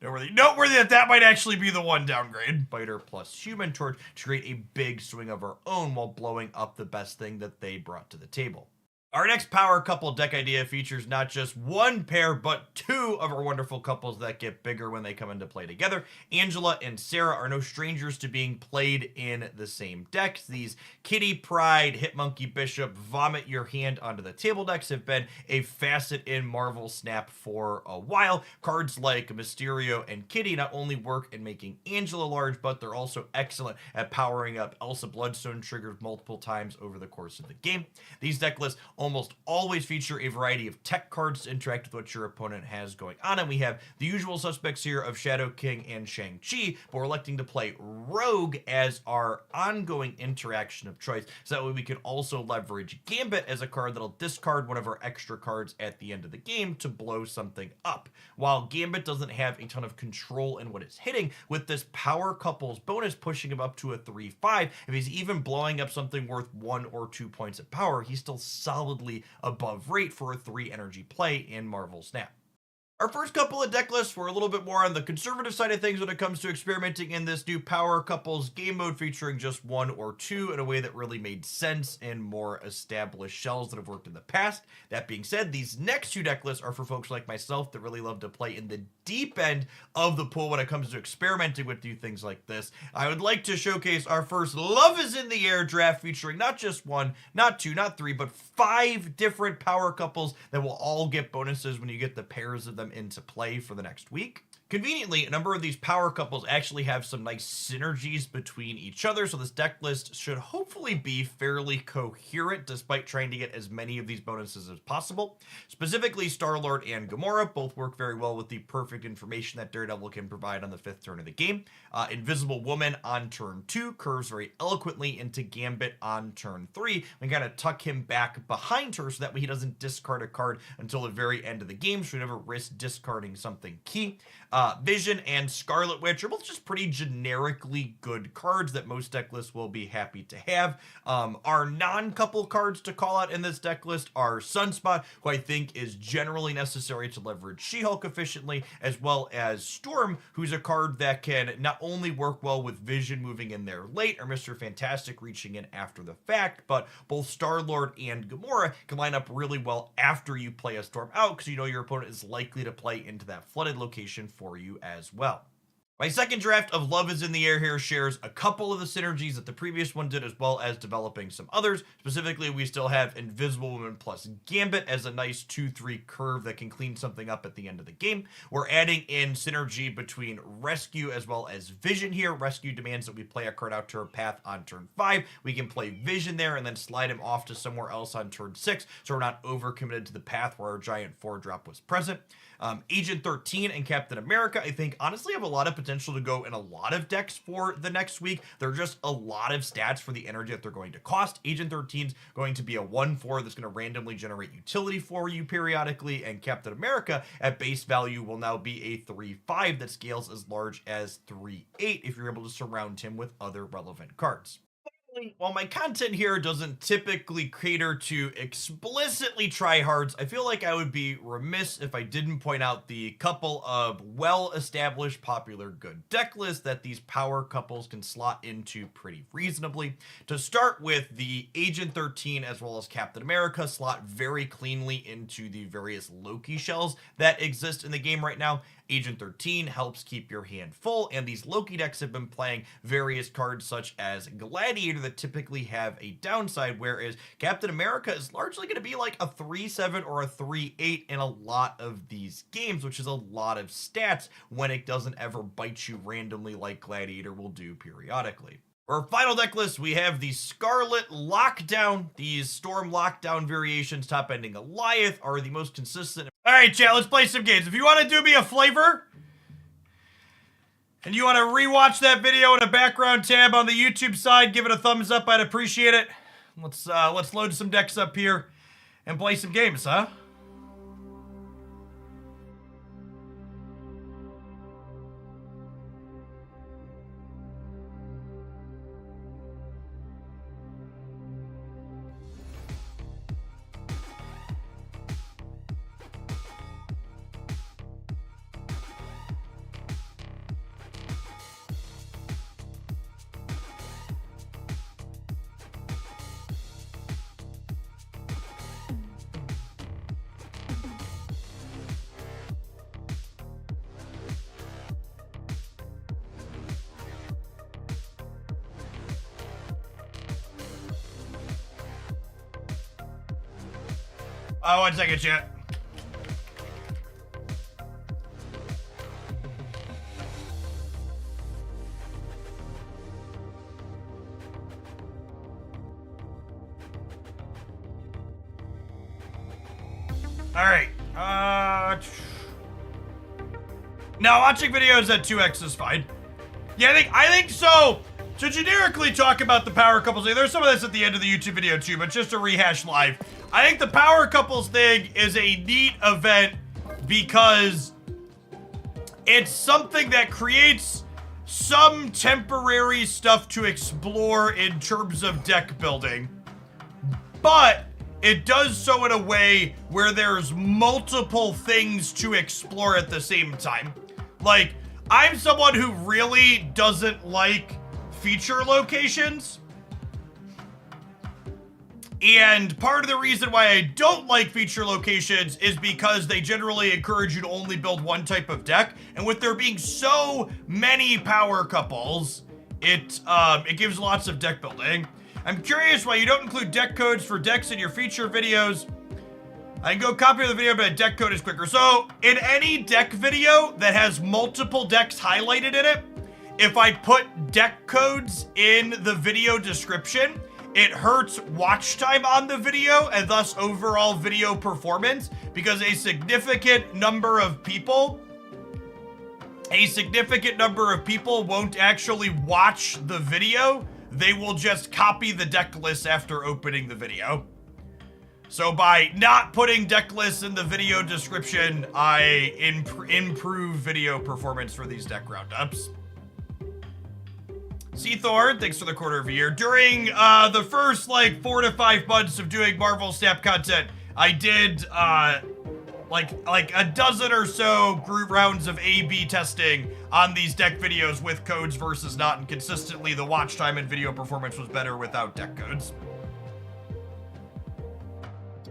Speaker 1: noteworthy that might actually be the one downgrade. Spider plus Human Torch to create a big swing of her own while blowing up the best thing that they brought to the table. Our next power couple deck idea features not just 1 pair, but 2 of our wonderful couples that get bigger when they come into play together. Angela and Sarah are no strangers to being played in the same decks. These Kitty Pryde, Hitmonkey Bishop, Vomit Your Hand onto the table decks have been a facet in Marvel Snap for a while. Cards like Mysterio and Kitty not only work in making Angela large, but they're also excellent at powering up Elsa Bloodstone triggers multiple times over the course of the game. These deck lists almost always feature a variety of tech cards to interact with what your opponent has going on, and we have the usual suspects here of Shadow King and Shang-Chi, but we're electing to play Rogue as our ongoing interaction of choice, so that way we can also leverage Gambit as a card that'll discard one of our extra cards at the end of the game to blow something up. While Gambit doesn't have a ton of control in what it's hitting, with this power couples bonus pushing him up to a 3/5, if he's even blowing up something worth 1 or 2 points of power, he's still solidly above rate for a 3 energy play in Marvel Snap. Our first couple of deck lists were a little bit more on the conservative side of things when it comes to experimenting in this new power couples game mode, featuring just 1 or 2 in a way that really made sense in more established shells that have worked in the past. That being said, these next 2 deck lists are for folks like myself that really love to play in the deep end of the pool when it comes to experimenting with new things like this. I would like to showcase our first Love is in the Air draft, featuring not just 1, not 2, not 3, but 5 different power couples that will all get bonuses when you get the pairs of them into play for the next week. Conveniently, a number of these power couples actually have some nice synergies between each other, so this deck list should hopefully be fairly coherent despite trying to get as many of these bonuses as possible. Specifically, Star-Lord and Gamora both work very well with the perfect information that Daredevil can provide on the 5th turn of the game. Invisible Woman on turn 2 curves very eloquently into Gambit on turn 3. We kind of tuck him back behind her so that way he doesn't discard a card until the very end of the game, so we never risk discarding something key. Vision and Scarlet Witch are both just pretty generically good cards that most deck lists will be happy to have. Our non-couple cards to call out in this deck list are Sunspot, who I think is generally necessary to leverage She-Hulk efficiently, as well as Storm, who's a card that can not only work well with Vision moving in there late, or Mr. Fantastic reaching in after the fact, but both Star-Lord and Gamora can line up really well after you play a Storm out, because you know your opponent is likely to play into that flooded location for you as well. My second draft of Love is in the Air here shares a couple of the synergies that the previous one did, as well as developing some others. Specifically, we still have Invisible Woman plus Gambit as a nice 2-3 curve that can clean something up at the end of the game. We're adding in synergy between Rescue as well as Vision here. Rescue demands that we play a card out to her path on turn 5. We can play Vision there and then slide him off to somewhere else on turn 6, so we're not overcommitted to the path where our giant 4-drop was present. Agent 13 and Captain America, I think, honestly have a lot of potential to go in a lot of decks for the next week. There are just a lot of stats for the energy that they're going to cost. Agent 13's going to be a 1/4 that's going to randomly generate utility for you periodically, and Captain America at base value will now be a 3/5 that scales as large as 3/8 if you're able to surround him with other relevant cards. While my content here doesn't typically cater to explicitly tryhards, I feel like I would be remiss if I didn't point out the couple of well-established popular good deck lists that these power couples can slot into pretty reasonably. To start with, the Agent 13 as well as Captain America slot very cleanly into the various Loki shells that exist in the game right now. Agent 13 helps keep your hand full, and these Loki decks have been playing various cards such as Gladiator that typically have a downside, whereas Captain America is largely going to be like a 3/7 or a 3/8 in a lot of these games, which is a lot of stats when it doesn't ever bite you randomly like Gladiator will do periodically. For our final deck list, we have the Scarlet Lockdown. These Storm Lockdown variations, top-ending Goliath, are the most consistent. All right, chat, let's play some games. If you want to do me a flavor, and you want to rewatch that video in a background tab on the YouTube side, give it a thumbs up. I'd appreciate it. Let's load some decks up here and play some games, huh? Oh, 1 second, chat. All right. Now watching videos at 2x is fine. Yeah, I think so. To generically talk about the power couples thing, there's some of this at the end of the YouTube video too, but just to rehash live, I think the power couples thing is a neat event because it's something that creates some temporary stuff to explore in terms of deck building, but it does so in a way where there's multiple things to explore at the same time. Like, I'm someone who really doesn't like feature locations. And part of the reason why I don't like feature locations is because they generally encourage you to only build one type of deck. And with there being so many power couples, it gives lots of deck building. I'm curious why you don't include deck codes for decks in your feature videos. I can go copy the video, but deck code is quicker. So in any deck video that has multiple decks highlighted in it, if I put deck codes in the video description, it hurts watch time on the video and thus overall video performance because a significant number of people won't actually watch the video. They will just copy the deck list after opening the video. So by not putting deck lists in the video description, I improve video performance for these deck roundups. Seathorn, thanks for the quarter of a year. During the first like 4 to 5 months of doing Marvel Snap content, I did like a dozen or so group rounds of A/B testing on these deck videos with codes versus not, and consistently the watch time and video performance was better without deck codes.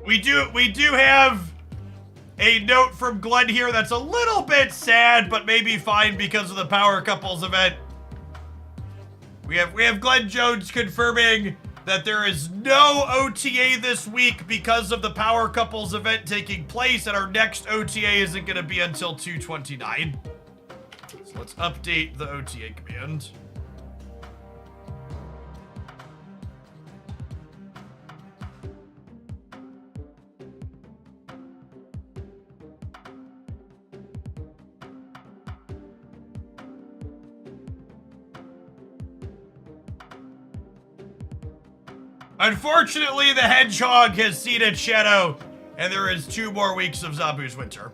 Speaker 1: We do have a note from Glenn here that's a little bit sad, but maybe fine because of the power couples event. We have Glenn Jones confirming that there is no OTA this week because of the power couples event taking place, and our next OTA isn't going to be until 2/29. So let's update the OTA command. Unfortunately, the hedgehog has seen its shadow, and there is 2 more weeks of Zabu's winter.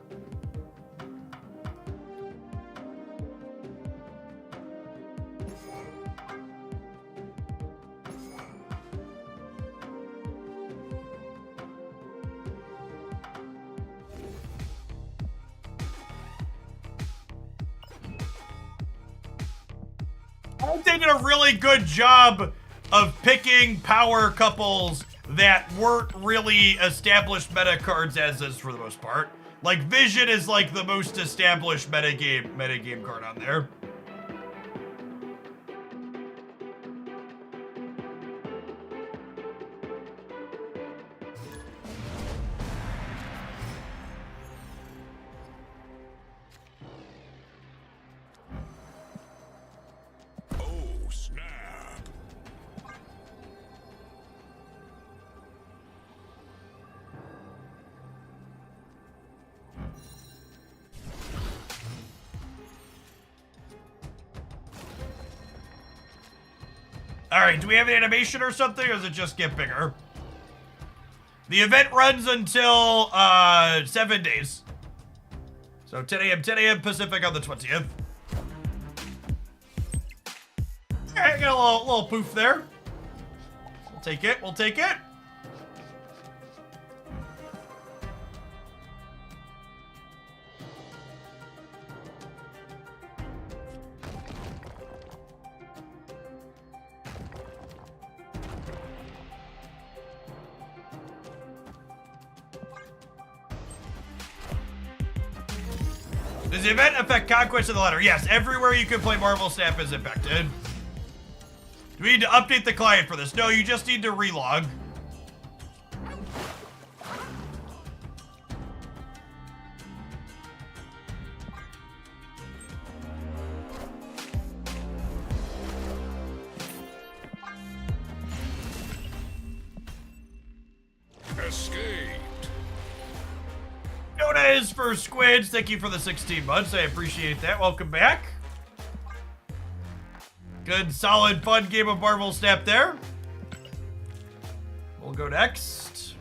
Speaker 1: I think they did a really good job of picking power couples that weren't really established meta cards as is for the most part. Like Vision is like the most established metagame card on there. Alright, do we have an animation or something, or does it just get bigger? The event runs until 7 days. So 10 a.m. Pacific on the 20th. Alright, got a little poof there. We'll take it, we'll take it. Does the event affect Conquest of the Ladder? Yes, everywhere you can play Marvel Snap is impacted. Do we need to update the client for this? No, you just need to relog.
Speaker 2: Escaped.
Speaker 1: Fizz for Squids, thank you for the 16 months. I appreciate that. Welcome back. Good, solid, fun game of Marvel Snap there. We'll go next.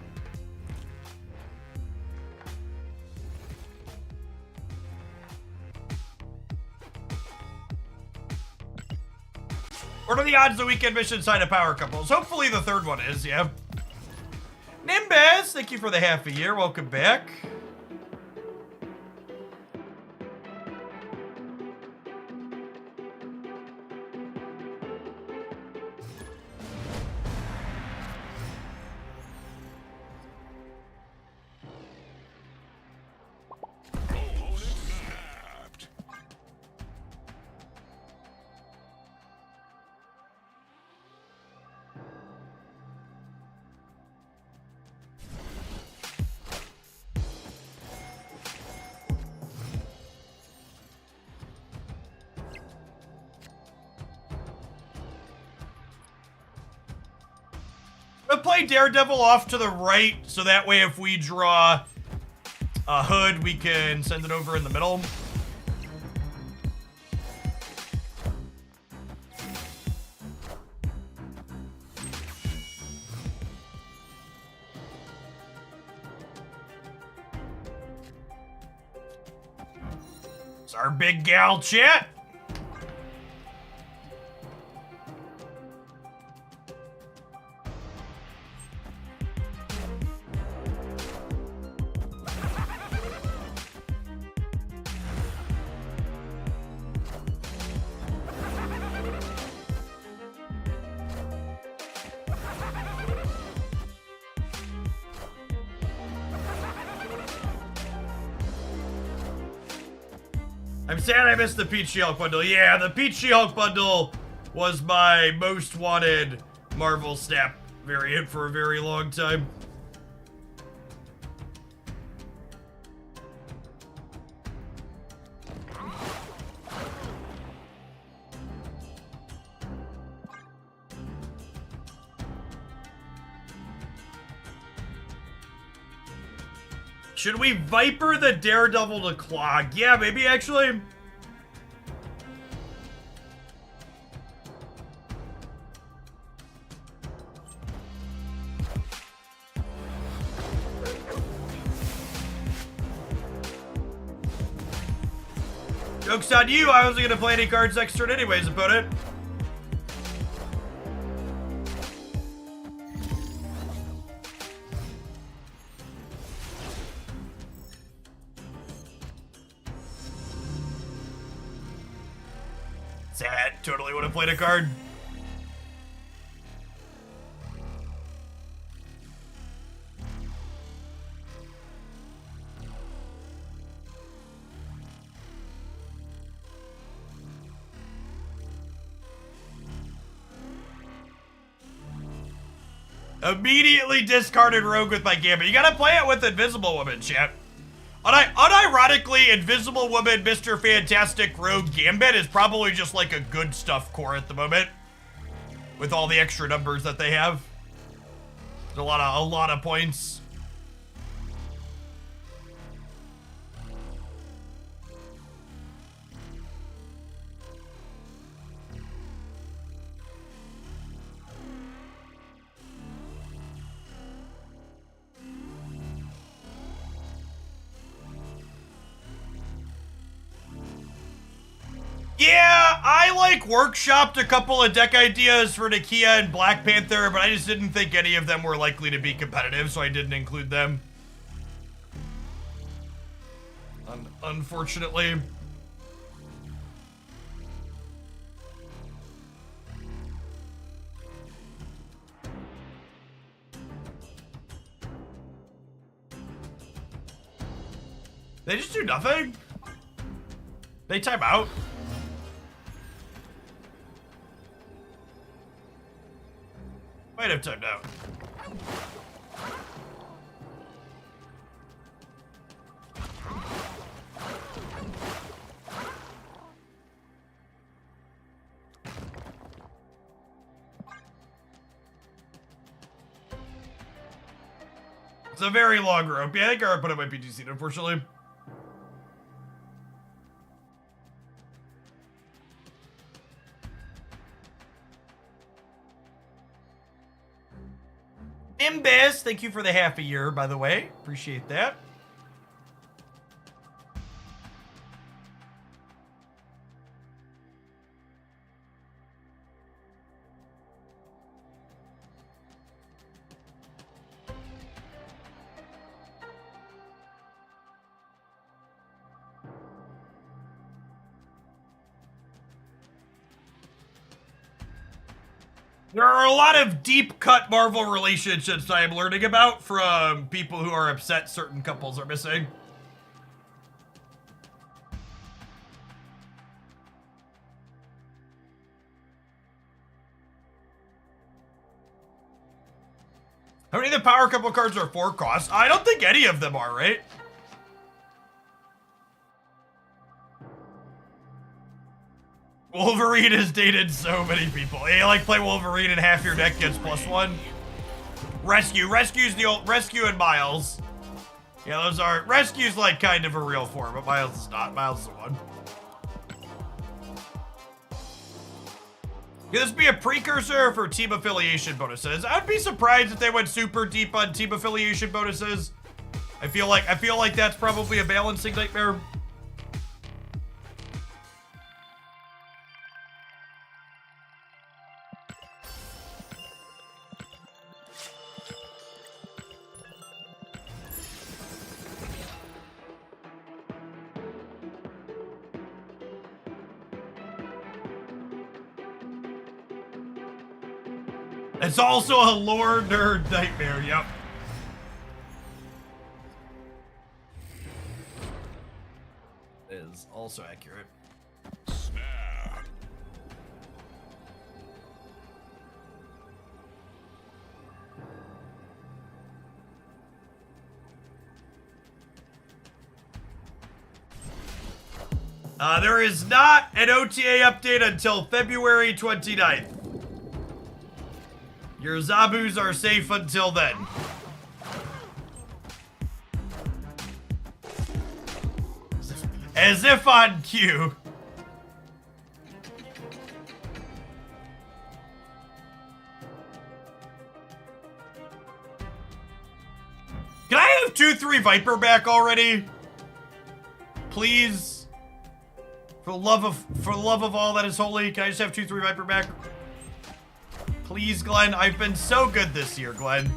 Speaker 1: What are the odds the weekend mission sign of power couples? Hopefully the third one is, yeah. Nimbus, thank you for the half a year. Welcome back. We'll play Daredevil off to the right, so that way if we draw a hood, we can send it over in the middle. It's our big gal chat. I'm sad I missed the Peach She-Hulk bundle. Yeah, the Peach She-Hulk bundle was my most wanted Marvel Snap variant for a very long time. Should we Viper the Daredevil to Clog? Yeah, maybe actually. Joke's on you, I wasn't gonna play any cards next turn anyways, opponent. Sad, totally would have played a card. Immediately discarded Rogue with my Gambit. You gotta play it with Invisible Woman, chat. Unironically, Invisible Woman, Mr. Fantastic, Rogue, Gambit is probably just like a good stuff core at the moment. With all the extra numbers that they have. There's a lot of points. Yeah, I workshopped a couple of deck ideas for Nakia and Black Panther, but I just didn't think any of them were likely to be competitive, so I didn't include them. Unfortunately. They just do nothing? They time out? Might have timed out. It's a very long rope. Yeah, I think our opponent might be DC'd, unfortunately. Nimbus, thank you for the half a year, by the way. Appreciate that. There are a lot of deep-cut Marvel relationships I am learning about from people who are upset certain couples are missing. How many of the power couple cards are 4 costs? I don't think any of them are, right? Wolverine has dated so many people. You like play Wolverine and half your deck gets +1. Rescue's the old Rescue and Miles. Yeah, those are Rescue's like kind of a real form, but Miles is not. Miles is the one. Could this be a precursor for team affiliation bonuses? I'd be surprised if they went super deep on team affiliation bonuses. I feel like that's probably a balancing nightmare. It's also a lore nerd nightmare, yep. Is also accurate.
Speaker 2: Snap.
Speaker 1: There is not an OTA update until February 29th. Your Zabus are safe until then. As if on cue. Can I have 2-3 Viper back already? Please. For the love of all that is holy, can I just have 2-3 Viper back? Please, Glenn. I've been so good this year, Glenn.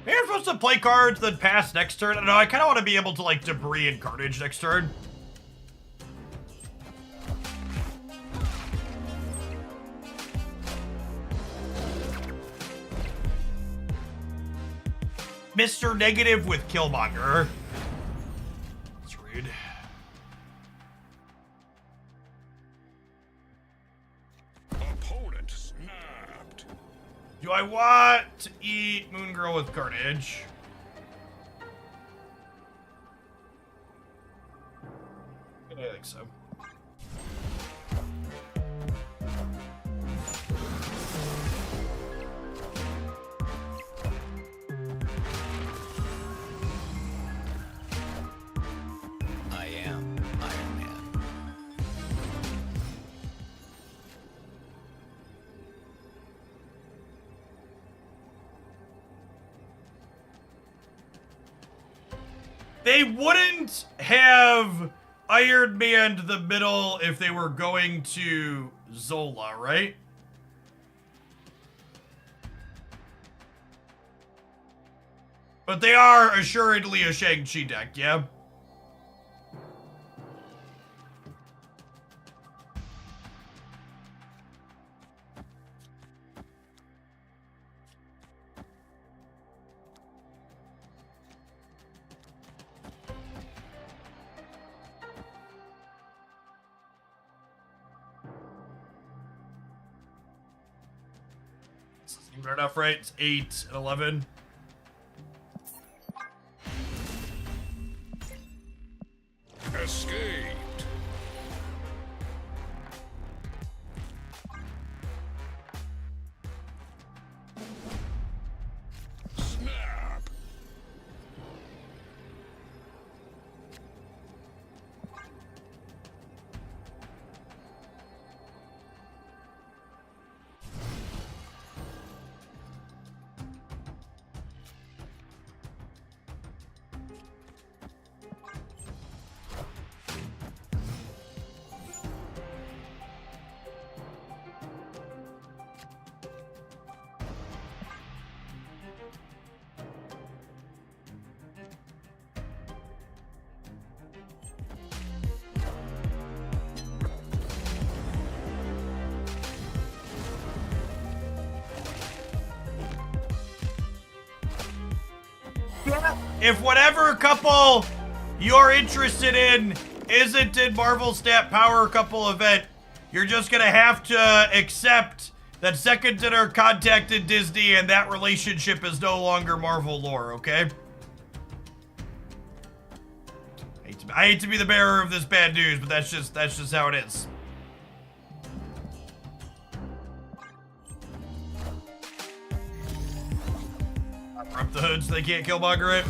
Speaker 1: Maybe I'm supposed to play cards, then pass next turn. I don't know, I kind of want to be able to, like, debris and carnage next turn. Mr. Negative with Killmonger. Let's read.
Speaker 2: Opponent snapped.
Speaker 1: Do I want to eat Moon Girl with Carnage? I think so.
Speaker 3: I am Iron Man.
Speaker 1: They wouldn't have Iron Man the middle if they were going to Zola, right? But they are assuredly a Shang-Chi deck, yeah? Fair enough, right? It's 8 and 11.
Speaker 2: Escaped. Snap.
Speaker 1: If whatever couple you're interested in isn't in Marvel Stat Power Couple event, you're just gonna have to accept that Second Dinner contacted Disney and that relationship is no longer Marvel lore, okay? I hate to be the bearer of this bad news, but that's just how it is. Up the hood so they can't Killmonger it.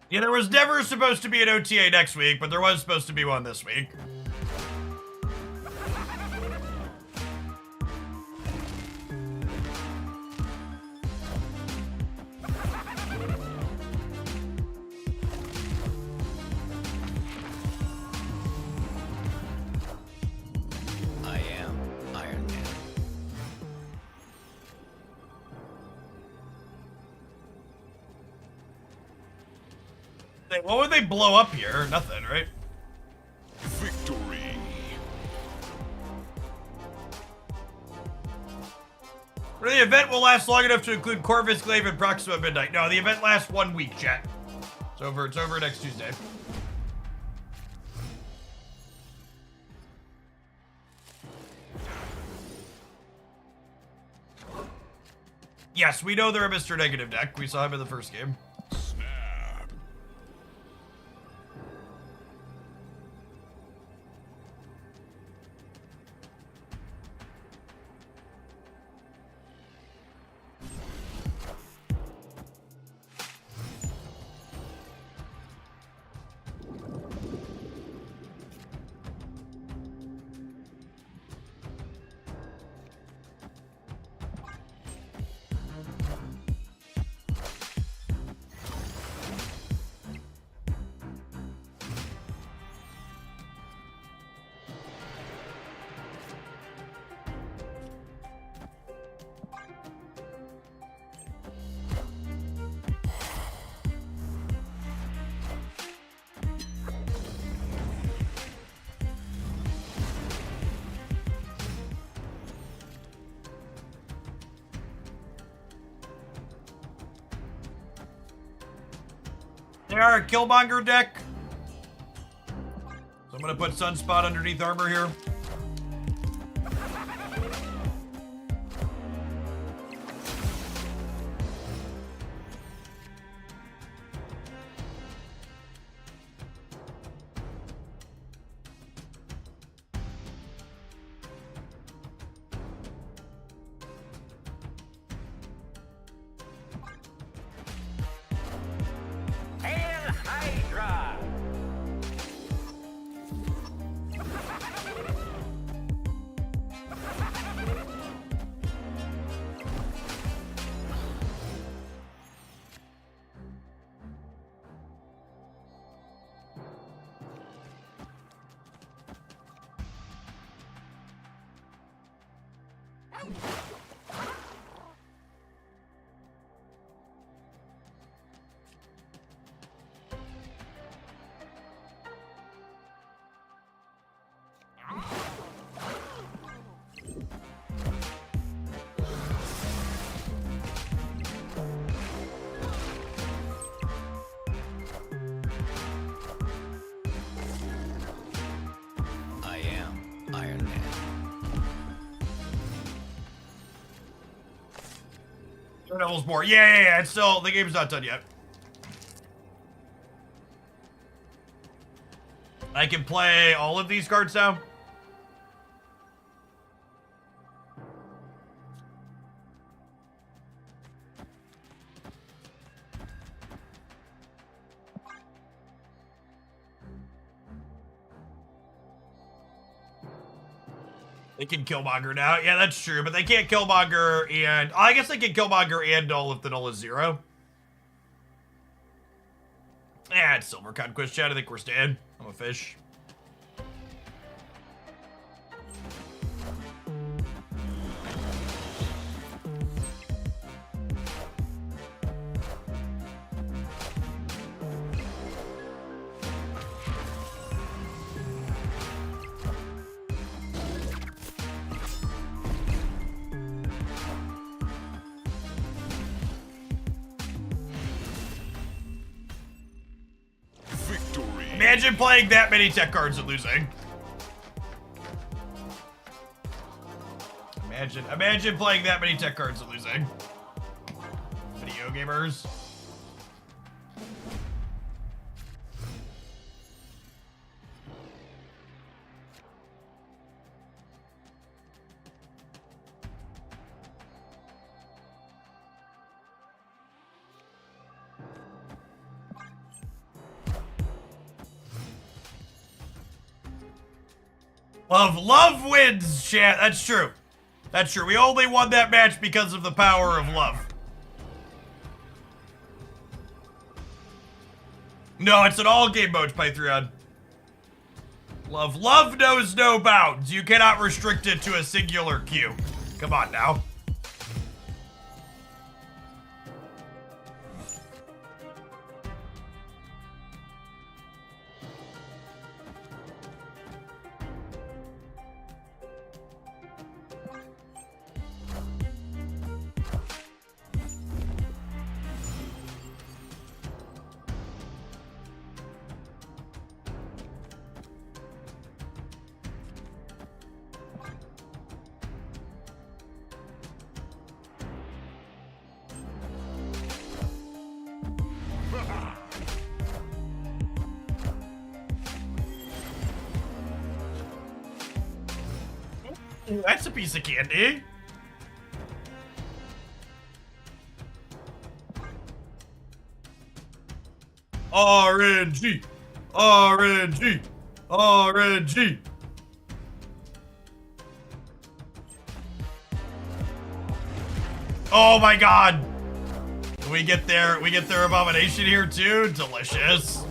Speaker 1: Yeah, there was never supposed to be an OTA next week, but there was supposed to be one this week.
Speaker 3: I am Iron Man.
Speaker 1: What would they blow up here? Nothing, right?
Speaker 2: Victory.
Speaker 1: The event will last long enough to include Corvus Glaive and Proxima Midnight. No, the event lasts 1 week, chat. It's over next Tuesday. Yes, we know they're a Mr. Negative deck. We saw him in the first game.
Speaker 2: Snap.
Speaker 1: They are a Killmonger deck. So I'm gonna put Sunspot underneath armor here.
Speaker 4: Hail Hydra!
Speaker 1: levels more. Yeah. It's still, the game's not done yet. I can play all of these cards now. They can Killmonger now. Yeah, that's true, but they can't Killmonger and... Oh, I guess they can Killmonger and null if the null is 0. Yeah, it's Silver Conquest chat. I think we're staying. I'm a fish. Imagine playing that many tech cards and losing. Imagine playing that many tech cards and losing. Video gamers. Love wins, chat. That's true. That's true. We only won that match because of the power of love. No, it's an all-game mode, Pythreon. Love knows no bounds. You cannot restrict it to a singular queue. Come on now. That's a piece of candy. RNG. RNG. RNG. Oh my god. We get their abomination here too. Delicious.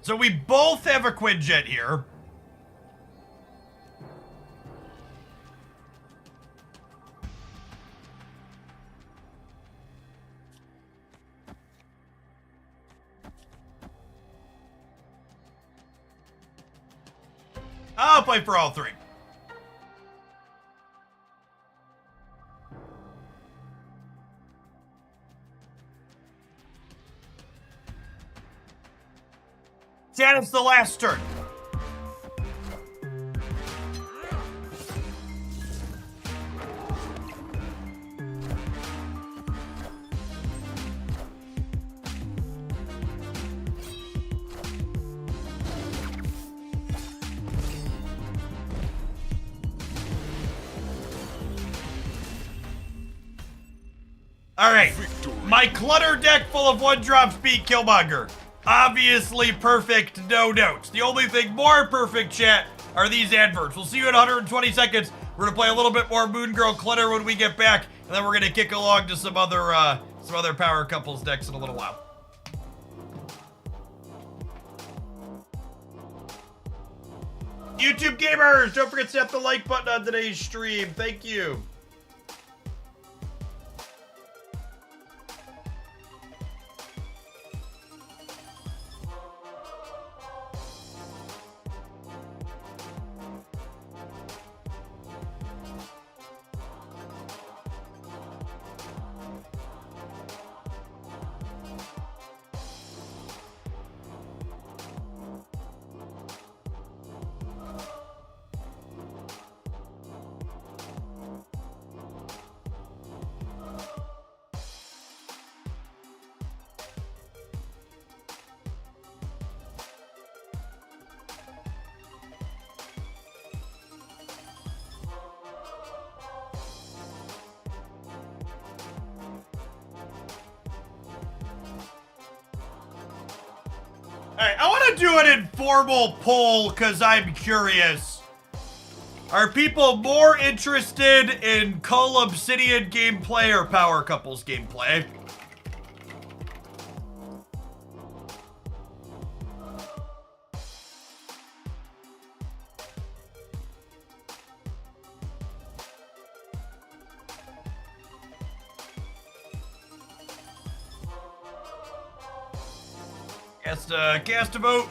Speaker 1: So we both have a Quinjet here. I'll play for all three. Chat, it's the last turn. All right, my clutter deck full of one-drops beat Killmonger. Obviously perfect, no notes. The only thing more perfect, chat, are these adverts. We'll see you in 120 seconds. We're gonna play a little bit more Moon Girl Clutter when we get back, and then we're gonna kick along to some other power couples decks in a little while. YouTube gamers, don't forget to hit the like button on today's stream. Thank you. Alright, I want to do an informal poll because I'm curious. Are people more interested in Cull Obsidian gameplay or Power Couples gameplay? Cast a vote.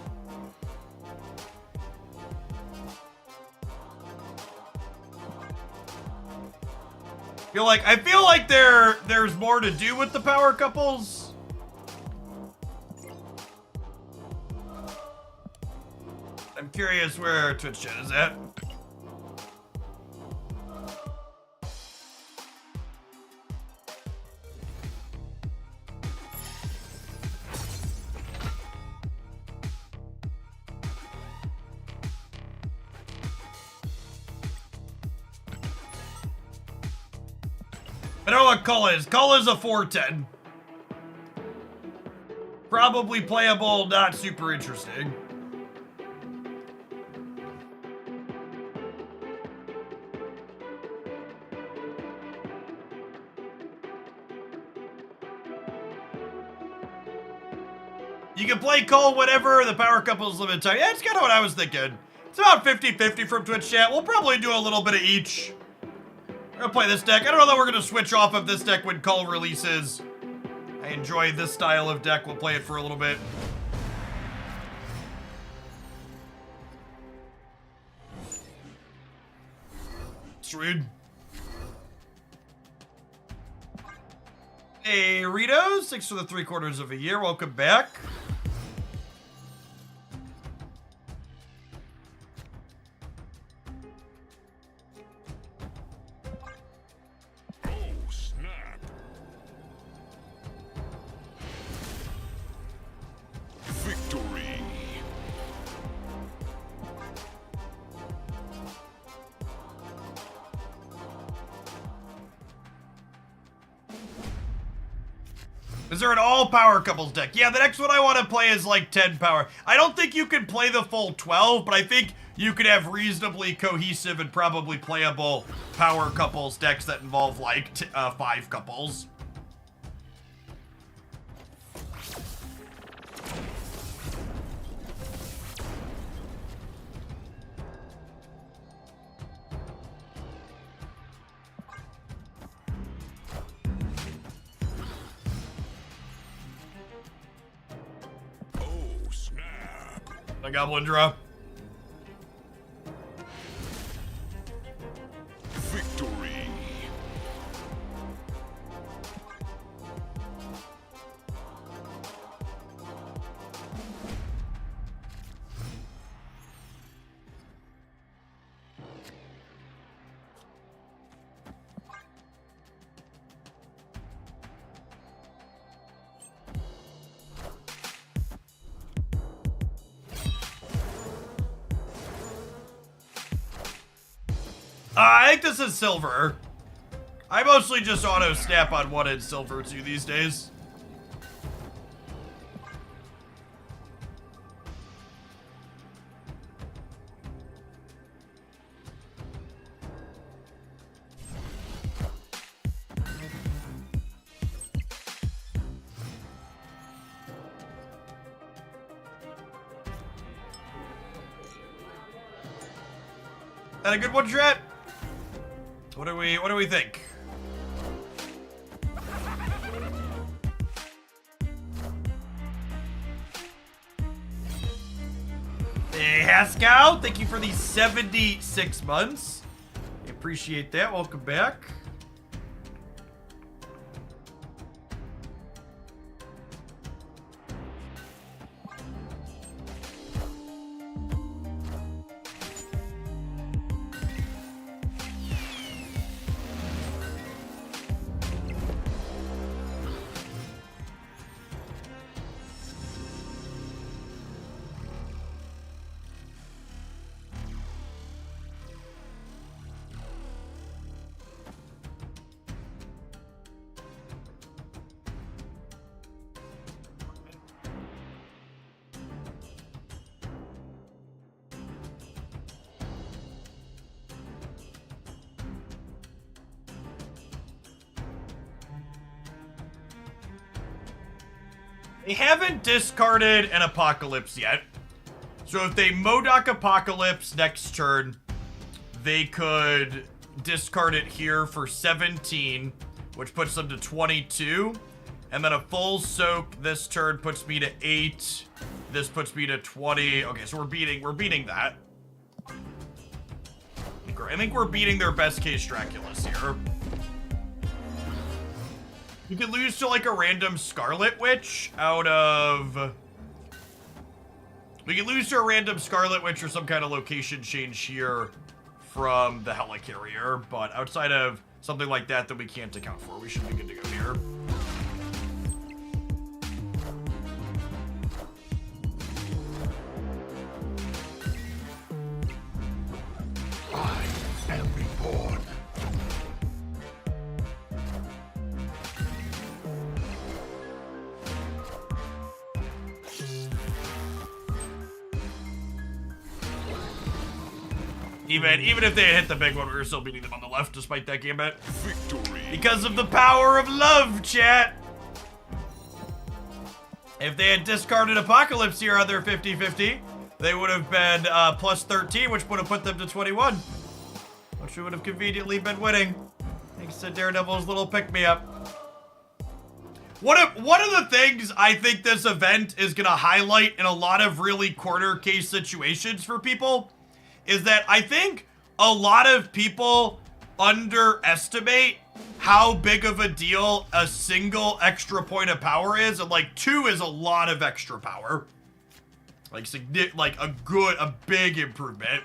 Speaker 1: I feel like there's more to do with the power couples. I'm curious where Twitch chat is at. I don't know what Cull is. Cull is a 410. Probably playable, not super interesting. You can play Cull whenever the power couple's limited time. Yeah, that's kind of what I was thinking. It's about 50-50 from Twitch chat. We'll probably do a little bit of each. We're gonna play this deck. I don't know that we're gonna switch off of this deck when Cull releases. I enjoy this style of deck. We'll play it for a little bit. Sweet. Hey, Ritos. Thanks for the 3/4 of a year. Welcome back. Is there an all power couples deck? Yeah, the next one I want to play is like 10 power. I don't think you can play the full 12, but I think you could have reasonably cohesive and probably playable power couples decks that involve like 5 couples. A goblin draw.
Speaker 2: Victory.
Speaker 1: I think this is silver. I mostly just auto snap on 1 and silver 2 these days. That a good one, Jet? What do we think? Hey, Haskell, thank you for the 76 months. I appreciate that. Welcome back. They haven't discarded an Apocalypse yet. So if they Modok Apocalypse next turn, they could discard it here for 17, which puts them to 22. And then a full soak this turn puts me to 8. This puts me to 20. Okay, so we're beating that. I think we're beating their best case Draculas here. You could lose to like a random Scarlet Witch out of... We could lose to a random Scarlet Witch or some kind of location change here from the Helicarrier, but outside of something like that we can't account for, we should be good to go here.
Speaker 2: I am reborn.
Speaker 1: Even if they had hit the big one, we were still beating them on the left despite that gambit.
Speaker 2: Victory.
Speaker 1: Because of the power of love, chat! If they had discarded Apocalypse here on their 50-50, they would have been plus 13, which would have put them to 21. Which we would have conveniently been winning. Thanks to Daredevil's little pick-me-up. One of the things I think this event is going to highlight in a lot of really corner case situations for people is that I think a lot of people underestimate how big of a deal a single extra point of power is, and like 2 is a lot of extra power. Like a big improvement.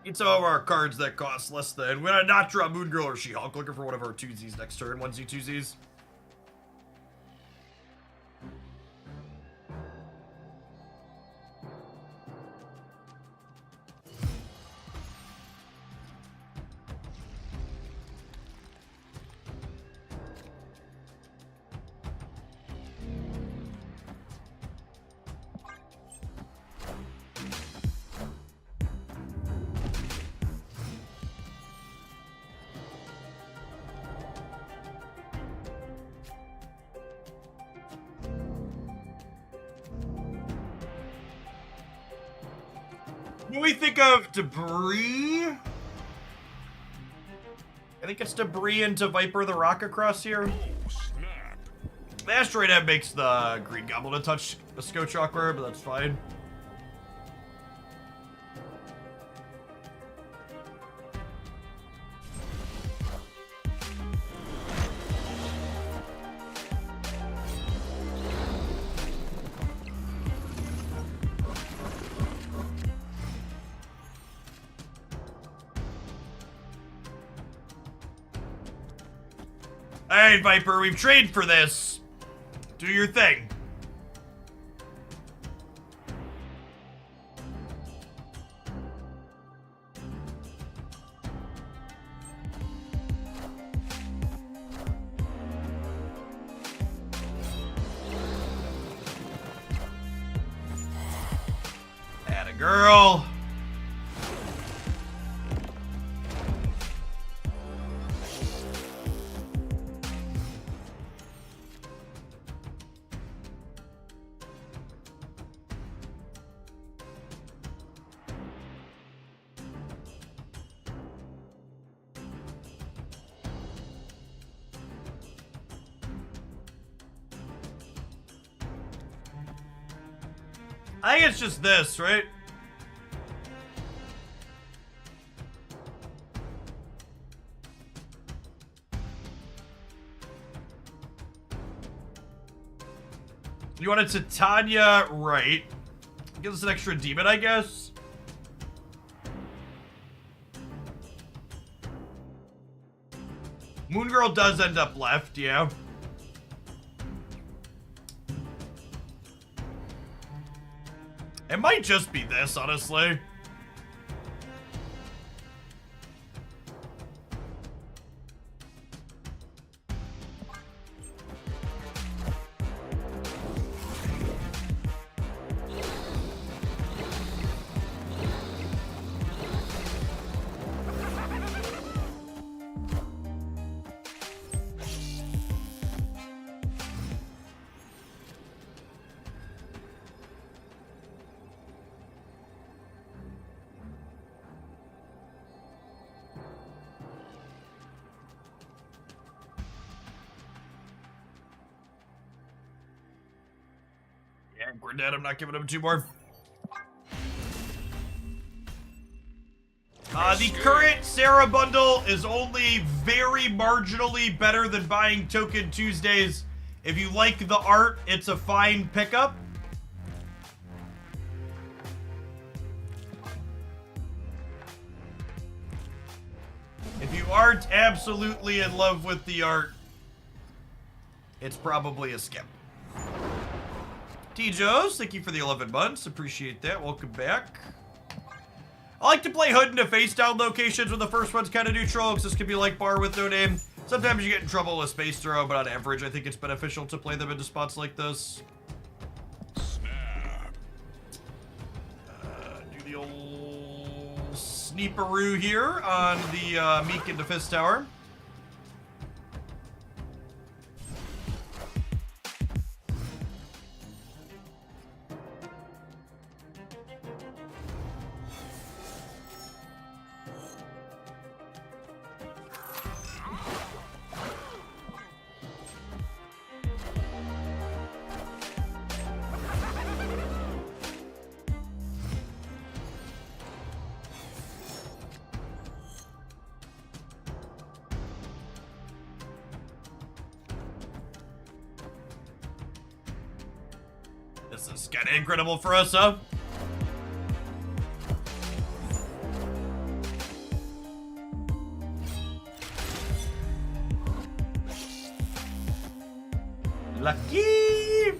Speaker 1: Need some of our cards that cost less than. We're gonna not draw Moon Girl or She-Hulk. Looking for one of our twosies next turn. Onesie twosies. When we think of debris, I think it's debris into Viper the Rock across here. The Asteroid Head makes the Green Goblin touch a Scotch awkward, but that's fine. Alright, Viper, we've trained for this. Do your thing. Atta girl. I think it's just this, right? You want it to Tanya, right? Give us an extra demon, I guess. Moon Girl does end up left, yeah. It might just be this, honestly. We're dead. I'm not giving him 2 more. The current Sarah bundle is only very marginally better than buying Token Tuesdays. If you like the art, it's a fine pickup. If you aren't absolutely in love with the art, it's probably a skip. T-Joes, thank you for the 11 months. Appreciate that. Welcome back. I like to play Hood into face-down locations when the first one's kind of neutral, because this could be like Bar with no name. Sometimes you get in trouble with Space Throw, but on average, I think it's beneficial to play them into spots like this.
Speaker 2: Snap.
Speaker 1: Do the old sneaperoo here on the Meek into Fist Tower. This is kind of incredible for us, huh? Lucky!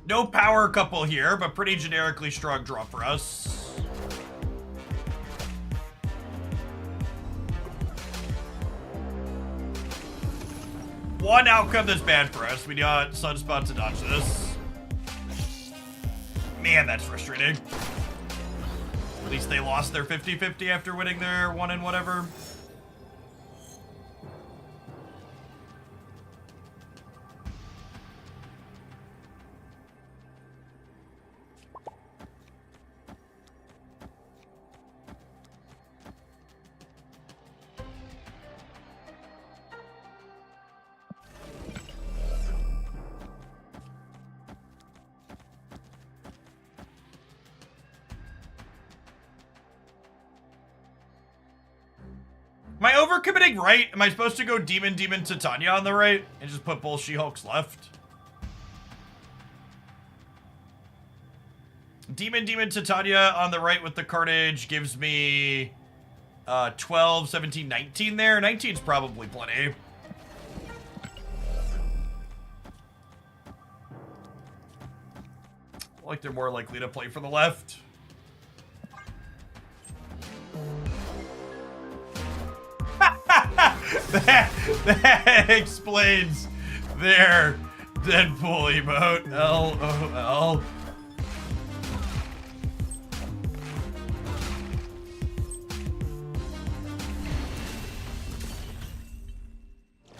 Speaker 1: No power couple here, but pretty generically strong draw for us. One outcome that's bad for us. We got Sunspot to dodge this. Man, that's frustrating. At least they lost their 50-50 after winning their 1 and whatever. Am I overcommitting right? Am I supposed to go Demon Titania on the right and just put both She-Hulks left? Demon Titania on the right with the Carnage gives me 12, 17, 19 there. 19's probably plenty. Like they're more likely to play for the left. that explains their Deadpool emote. LOL.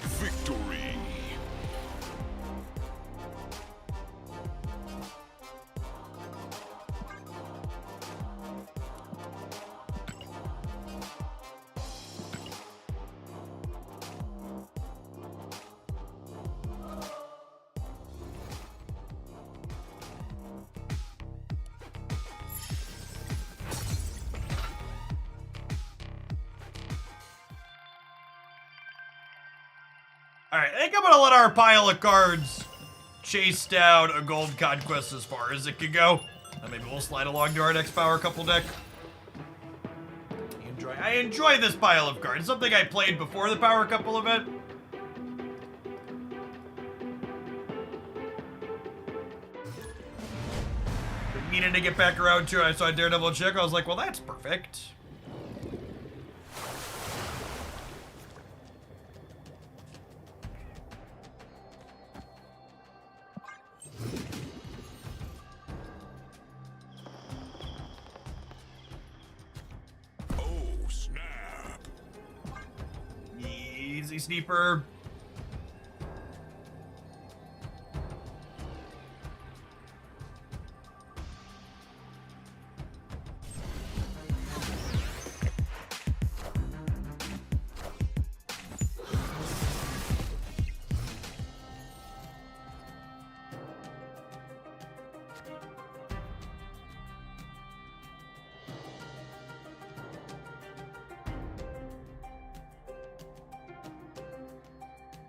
Speaker 2: Victory.
Speaker 1: Alright, I think I'm gonna let our pile of cards chase down a gold conquest as far as it can go. And maybe we'll slide along to our next power couple deck. I enjoy this pile of cards. Something I played before the power couple event. Been meaning to get back around to it. I saw Daredevil check. I was like, well, that's perfect. Easy sniper.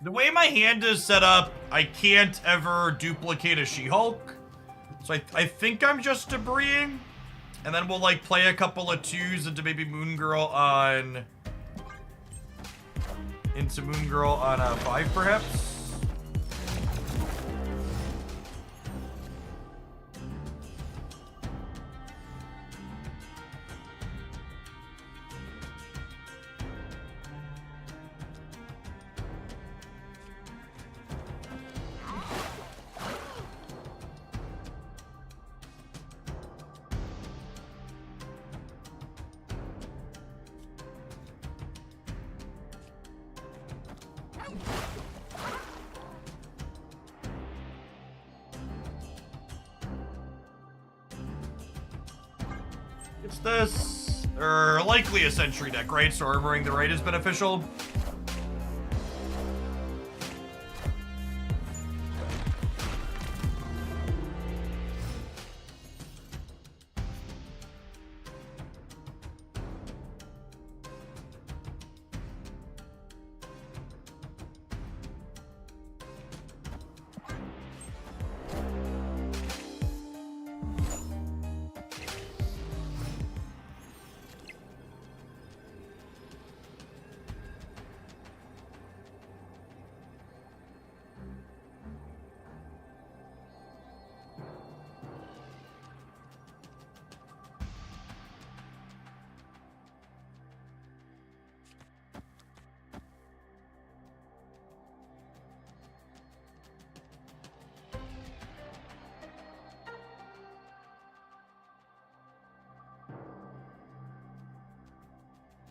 Speaker 1: The way my hand is set up, I can't ever duplicate a She-Hulk. So I think I'm just debris. And then we'll like play a couple of 2s into maybe Moon Girl on... Into Moon Girl on 5 perhaps? It's this, or likely a Sentry deck, right? So armoring the right is beneficial.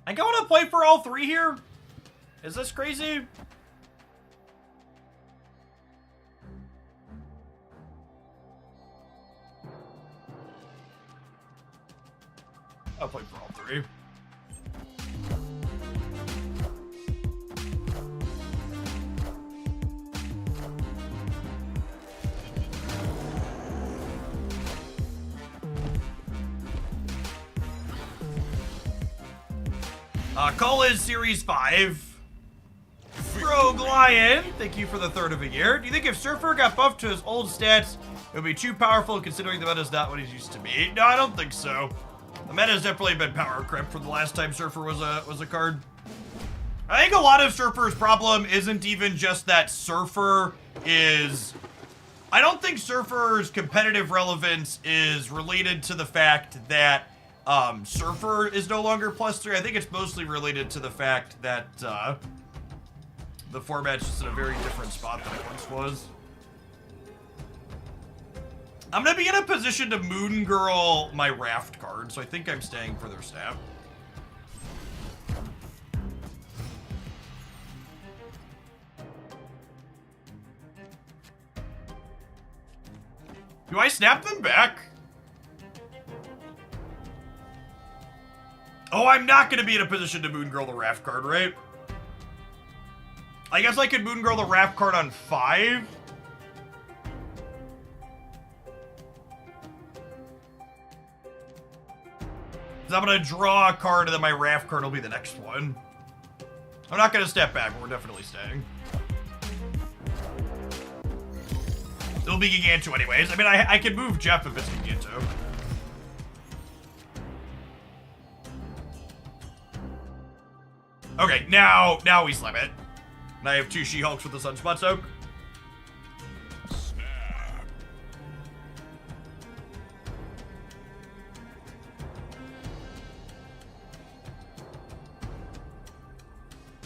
Speaker 1: I want to play for all 3 here? Is this crazy? I'll play for all 3. Cull is Series 5. Rogue Lion, thank you for the 3rd of a year. Do you think if Surfer got buffed to his old stats, it would be too powerful considering the meta's not what he's used to be? No, I don't think so. The meta's definitely been power crept from the last time Surfer was a card. I think a lot of Surfer's problem isn't even just that Surfer is... I don't think Surfer's competitive relevance is related to the fact that Surfer is no longer +3. I think it's mostly related to the fact that the format's just in a very different spot than it once was. I'm gonna be in a position to Moon Girl my Raft card, so I think I'm staying for their snap. Do I snap them back? Oh, I'm not going to be in a position to Moon Girl the Raft card, right? I guess I could Moon Girl the Raft card on 5. Because I'm going to draw a card and then my Raft card will be the next one. I'm not going to step back, but we're definitely staying. It'll be Giganto anyways. I mean, I can move Jeff if it's Giganto. Okay, now we slam it. And I have 2 She-Hulks with the Sunspot Soak.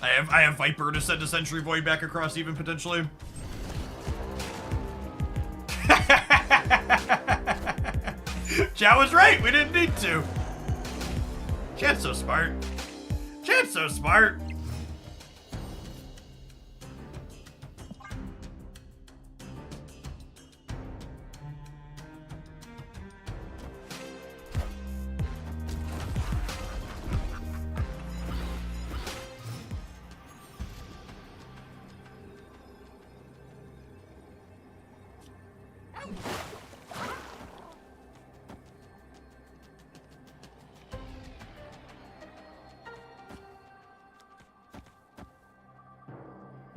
Speaker 1: I have Viper to send a Century Void back across even potentially. Chat was right, we didn't need to. Chat's so smart. Chat's so smart.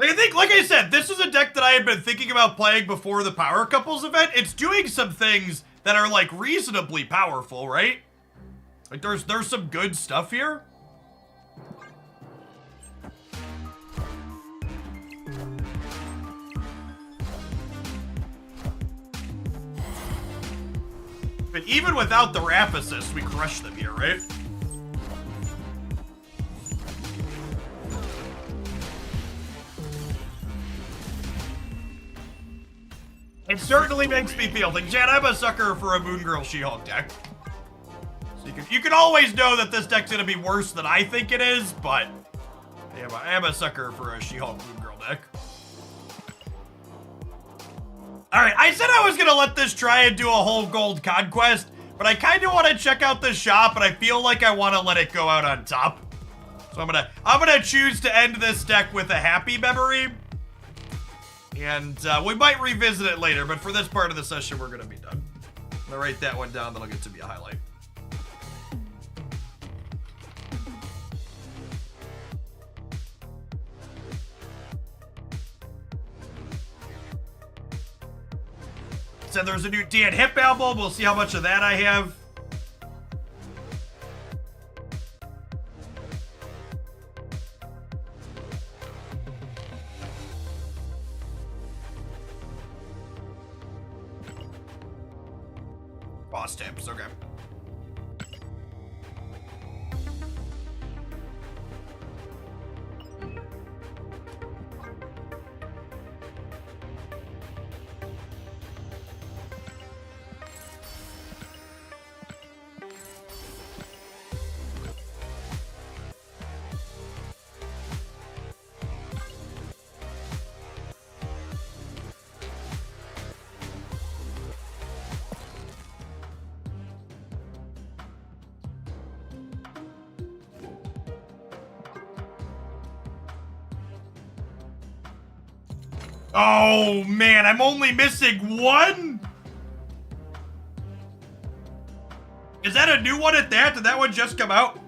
Speaker 1: I think, like I said, this is a deck that I had been thinking about playing before the Power Couples event. It's doing some things that are, like, reasonably powerful, right? Like, there's some good stuff here. But even without the Wrap Assist, we crush them here, right? It certainly makes me feel like, Jan, I'm a sucker for a Moon Girl She-Hulk deck. So you can always know that this deck's gonna be worse than I think it is, but I am a sucker for a She-Hulk Moon Girl deck. Alright, I said I was gonna let this try and do a whole gold Conquest, but I kinda wanna check out the shop, and I feel like I wanna let it go out on top. So I'm gonna choose to end this deck with a happy memory. And we might revisit it later, but for this part of the session, we're gonna be done. I'm gonna write that one down, that'll get to be a highlight. Said there's a new Dan Hip album. We'll see how much of that I have. Boss tips, okay. Oh man, I'm only missing one? Is that a new one at that? Did that one just come out?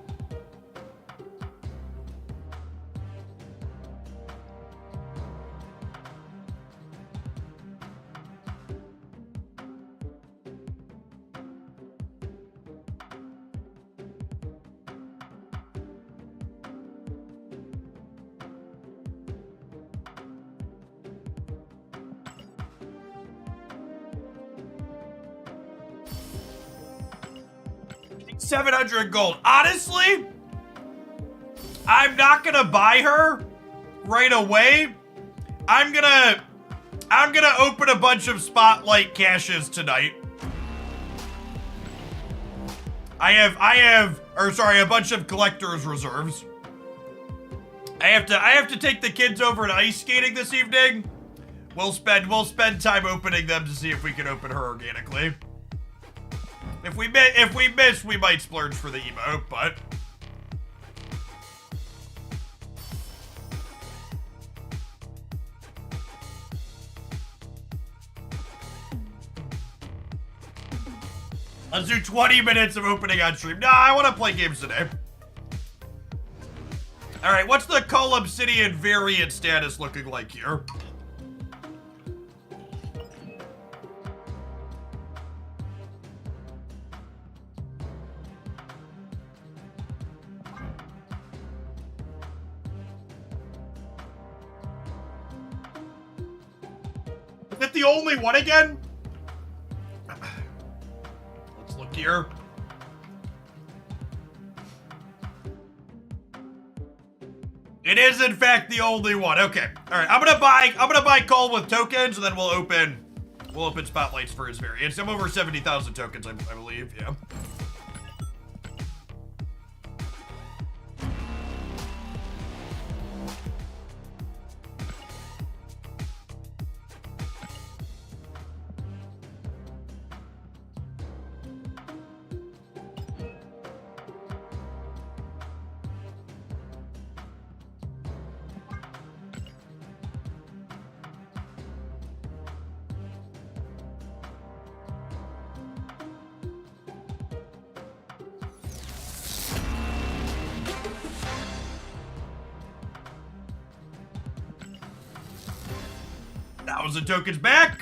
Speaker 1: $700 gold. Honestly, I'm not gonna buy her right away. I'm gonna open a bunch of spotlight caches tonight. I have a bunch of collector's reserves. I have to take the kids over to ice skating this evening. We'll spend time opening them to see if we can open her organically. If we miss, we might splurge for the emote, but let's do 20 minutes of opening on stream. Nah, I want to play games today. All right, what's the Cull Obsidian variant status looking like here? Is it the only one again? Let's look here. It is in fact the only one. Okay. All right. I'm gonna buy Cull with tokens, and then we'll open spotlights for his variants. I'm over 70,000 tokens, I believe. Yeah. 1,000 tokens back.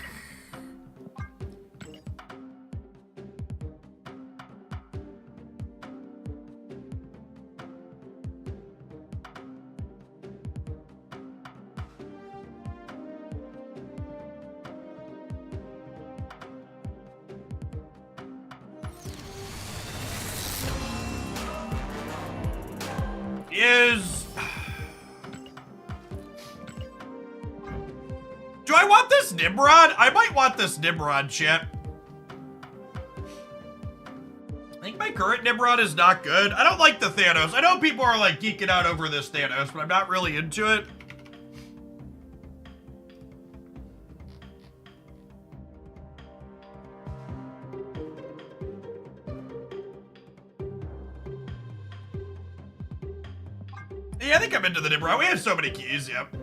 Speaker 1: Do I want this Nimrod? I might want this Nimrod, chat. I think my current Nimrod is not good. I don't like the Thanos. I know people are like geeking out over this Thanos, but I'm not really into it. Yeah, I think I'm into the Nimrod. We have so many keys, yep.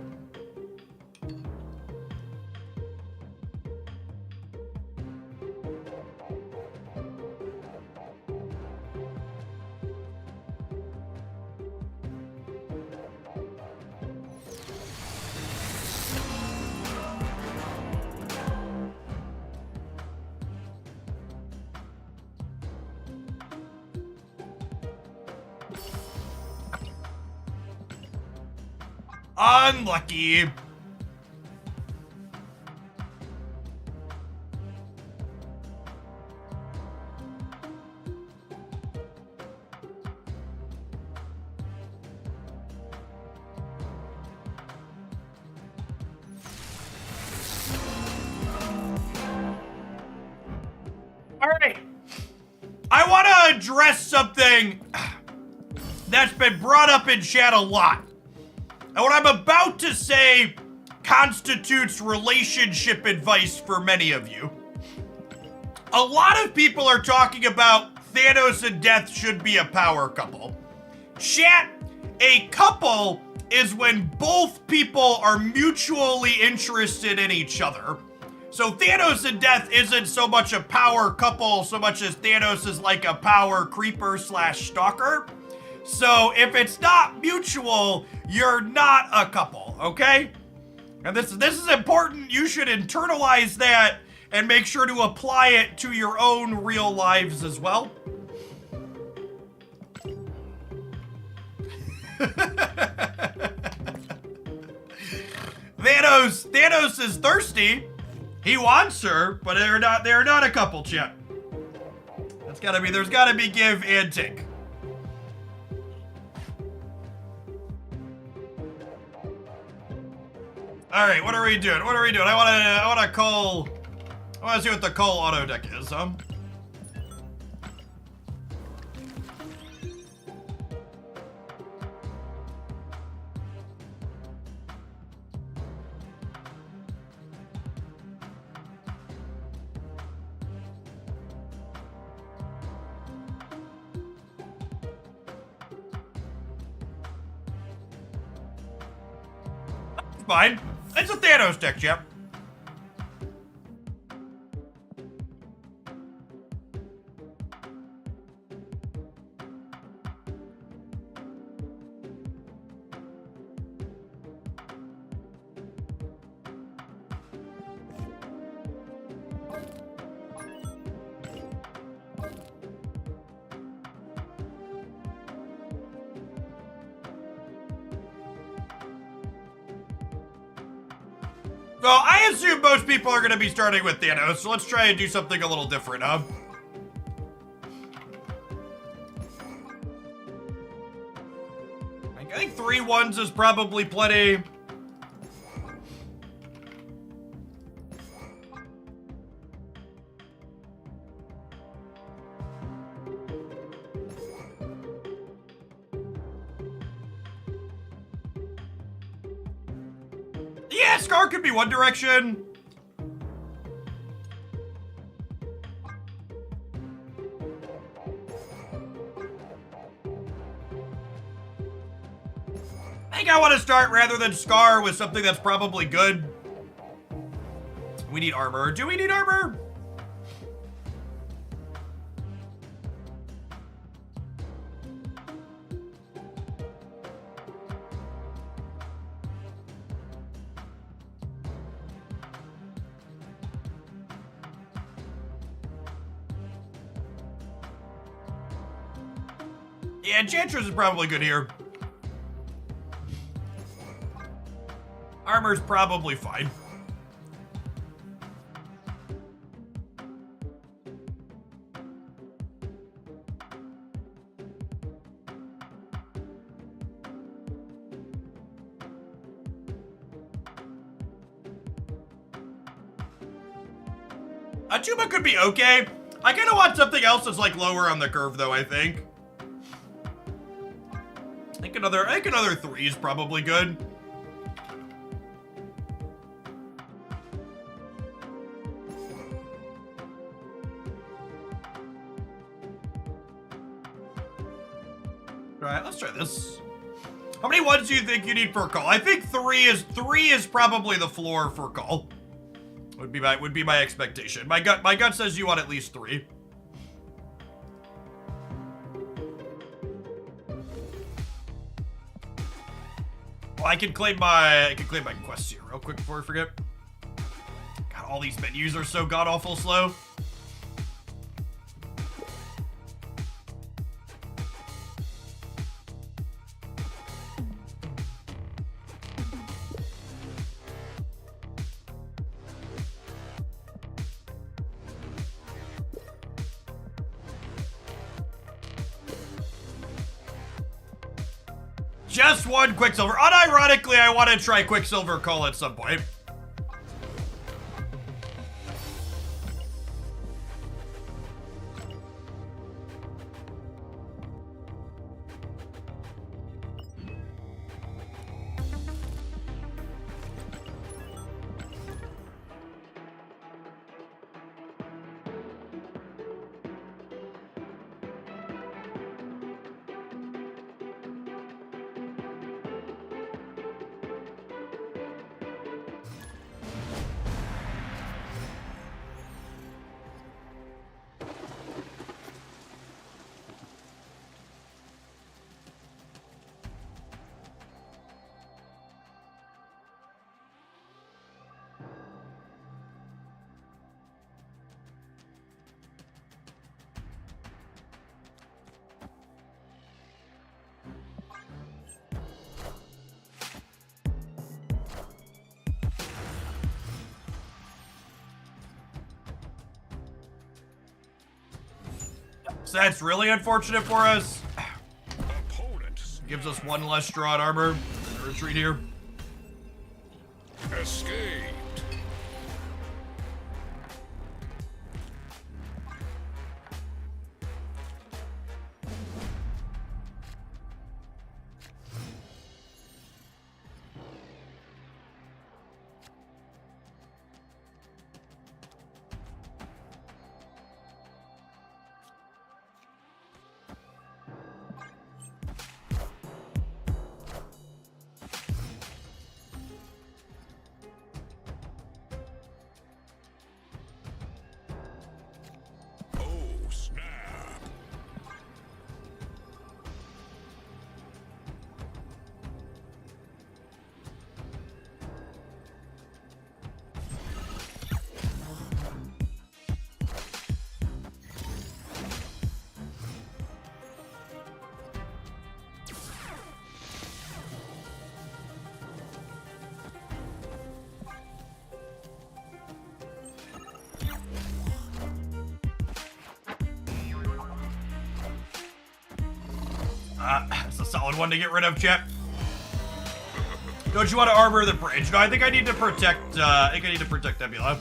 Speaker 1: Unlucky. All right. I want to address something that's been brought up in chat a lot. And what I'm about to say constitutes relationship advice for many of you. A lot of people are talking about Thanos and Death should be a power couple. Chat, a couple is when both people are mutually interested in each other. So Thanos and Death isn't so much a power couple so much as Thanos is like a power creeper / stalker. So if it's not mutual, you're not a couple, okay? And this is important. You should internalize that and make sure to apply it to your own real lives as well. Thanos is thirsty. He wants her, but they're not a couple, chat. There's gotta be give and take. All right, what are we doing? I want to Cull. I want to see what the Cull auto deck is, huh? Fine. It's a Thanos deck, Jep. Well, I assume most people are going to be starting with Thanos, so let's try and do something a little different, huh? I think 3 1s is probably plenty. Yeah, Scar could be one direction. I think I want to start rather than Scar with something that's probably good. We need armor. Do we need armor? Yeah, Enchantress is probably good here. Armor's probably fine. Achuma could be okay. I kind of want something else that's like lower on the curve, though. I think another 3 is probably good. All right, let's try this. How many ones do you think you need for Cull? I think 3 is probably the floor for Cull. Would be my expectation. My gut says you want at least 3. Well, I can claim my quest here real quick before I forget. God, all these menus are so god awful slow. Just one Quicksilver. Unironically, I want to try Quicksilver Cull at some point. So that's really unfortunate for us.
Speaker 2: Opponent
Speaker 1: Gives us 1 less draw on armor. Retreat here.
Speaker 2: escaped. Oh, snap.
Speaker 1: It's a solid one to get rid of, chat. Don't you want to armor the bridge? No, I think I need to protect, Nebula.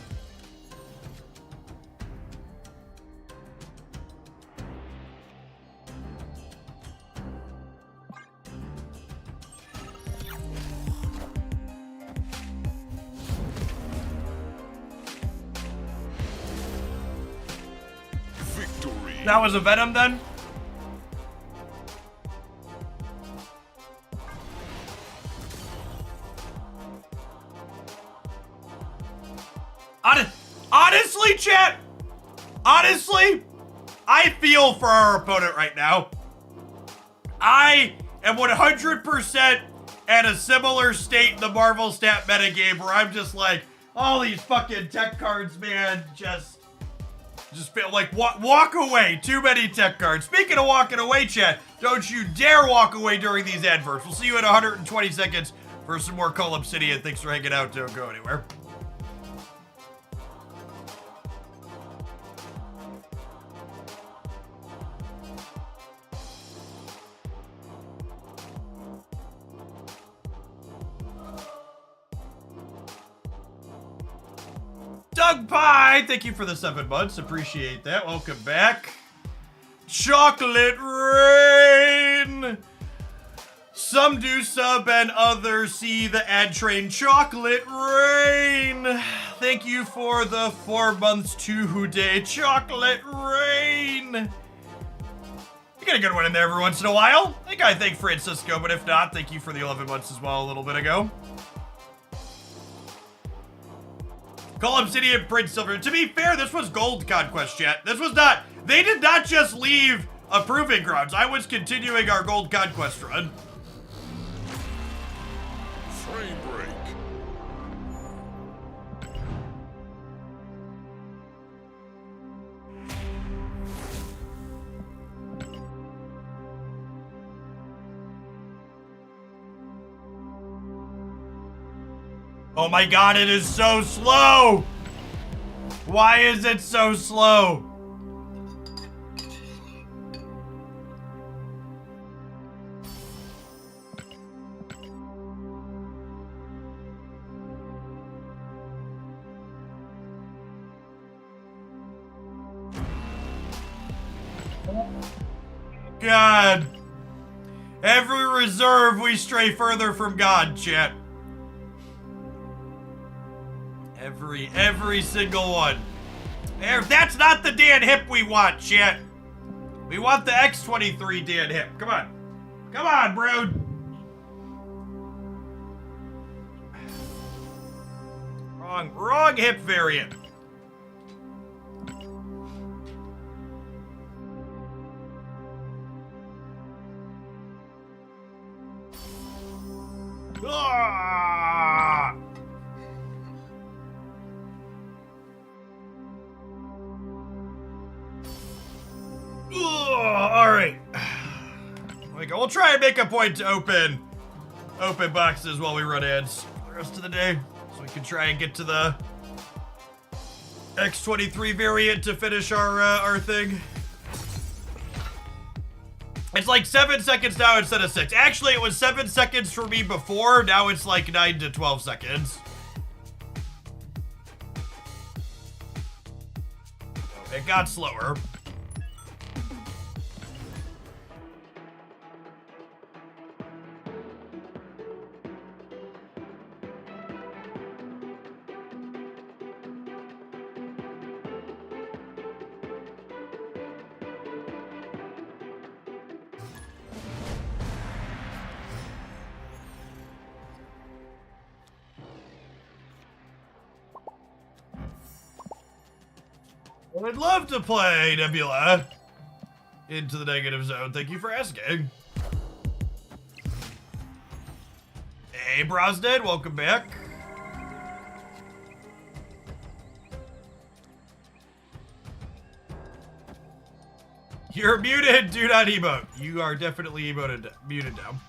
Speaker 2: Victory.
Speaker 1: That was a Venom then? Honestly, chat, honestly, I feel for our opponent right now. I am 100% at a similar state in the Marvel stat metagame where I'm just like, all these fucking tech cards, man, just Just feel like, walk away. Too many tech cards. Speaking of walking away, chat, don't you dare walk away during these adverts. We'll see you in 120 seconds for some more Cull Obsidian. Thanks for hanging out. Don't go anywhere. Doug Pie, thank you for the 7 months. Appreciate that. Welcome back. Chocolate Rain. Some do sub and others see the ad train. Chocolate Rain. Thank you for the 4 months today. Chocolate Rain. You get a good one in there every once in a while. I think I thank Francisco, but if not, thank you for the 11 months as well a little bit ago. Cull Obsidian Prince Silver. To be fair, this was Gold Conquest, chat. This was not... They did not just leave a Proving Grounds. I was continuing our Gold Conquest run.
Speaker 2: Frame break.
Speaker 1: Oh my god, it is so slow! Why is it so slow? God. Every reserve we stray further from God, chat. Every single one. There, that's not the Dan Hip we want, chat. We want the X23 Dan Hip. Come on. Come on, Brood. Wrong hip variant. Ah! All right. We'll try and make a point to open boxes while we run ads for the rest of the day, so we can try and get to the X23 variant to finish our thing. It's like 7 seconds now instead of 6. Actually, it was 7 seconds for me before. Now it's like 9 to 12 seconds. It got slower. I'd love to play Nebula into the negative zone. Thank you for asking. Hey, Brosnan, welcome back. You're muted. Do not emote. You are definitely muted now.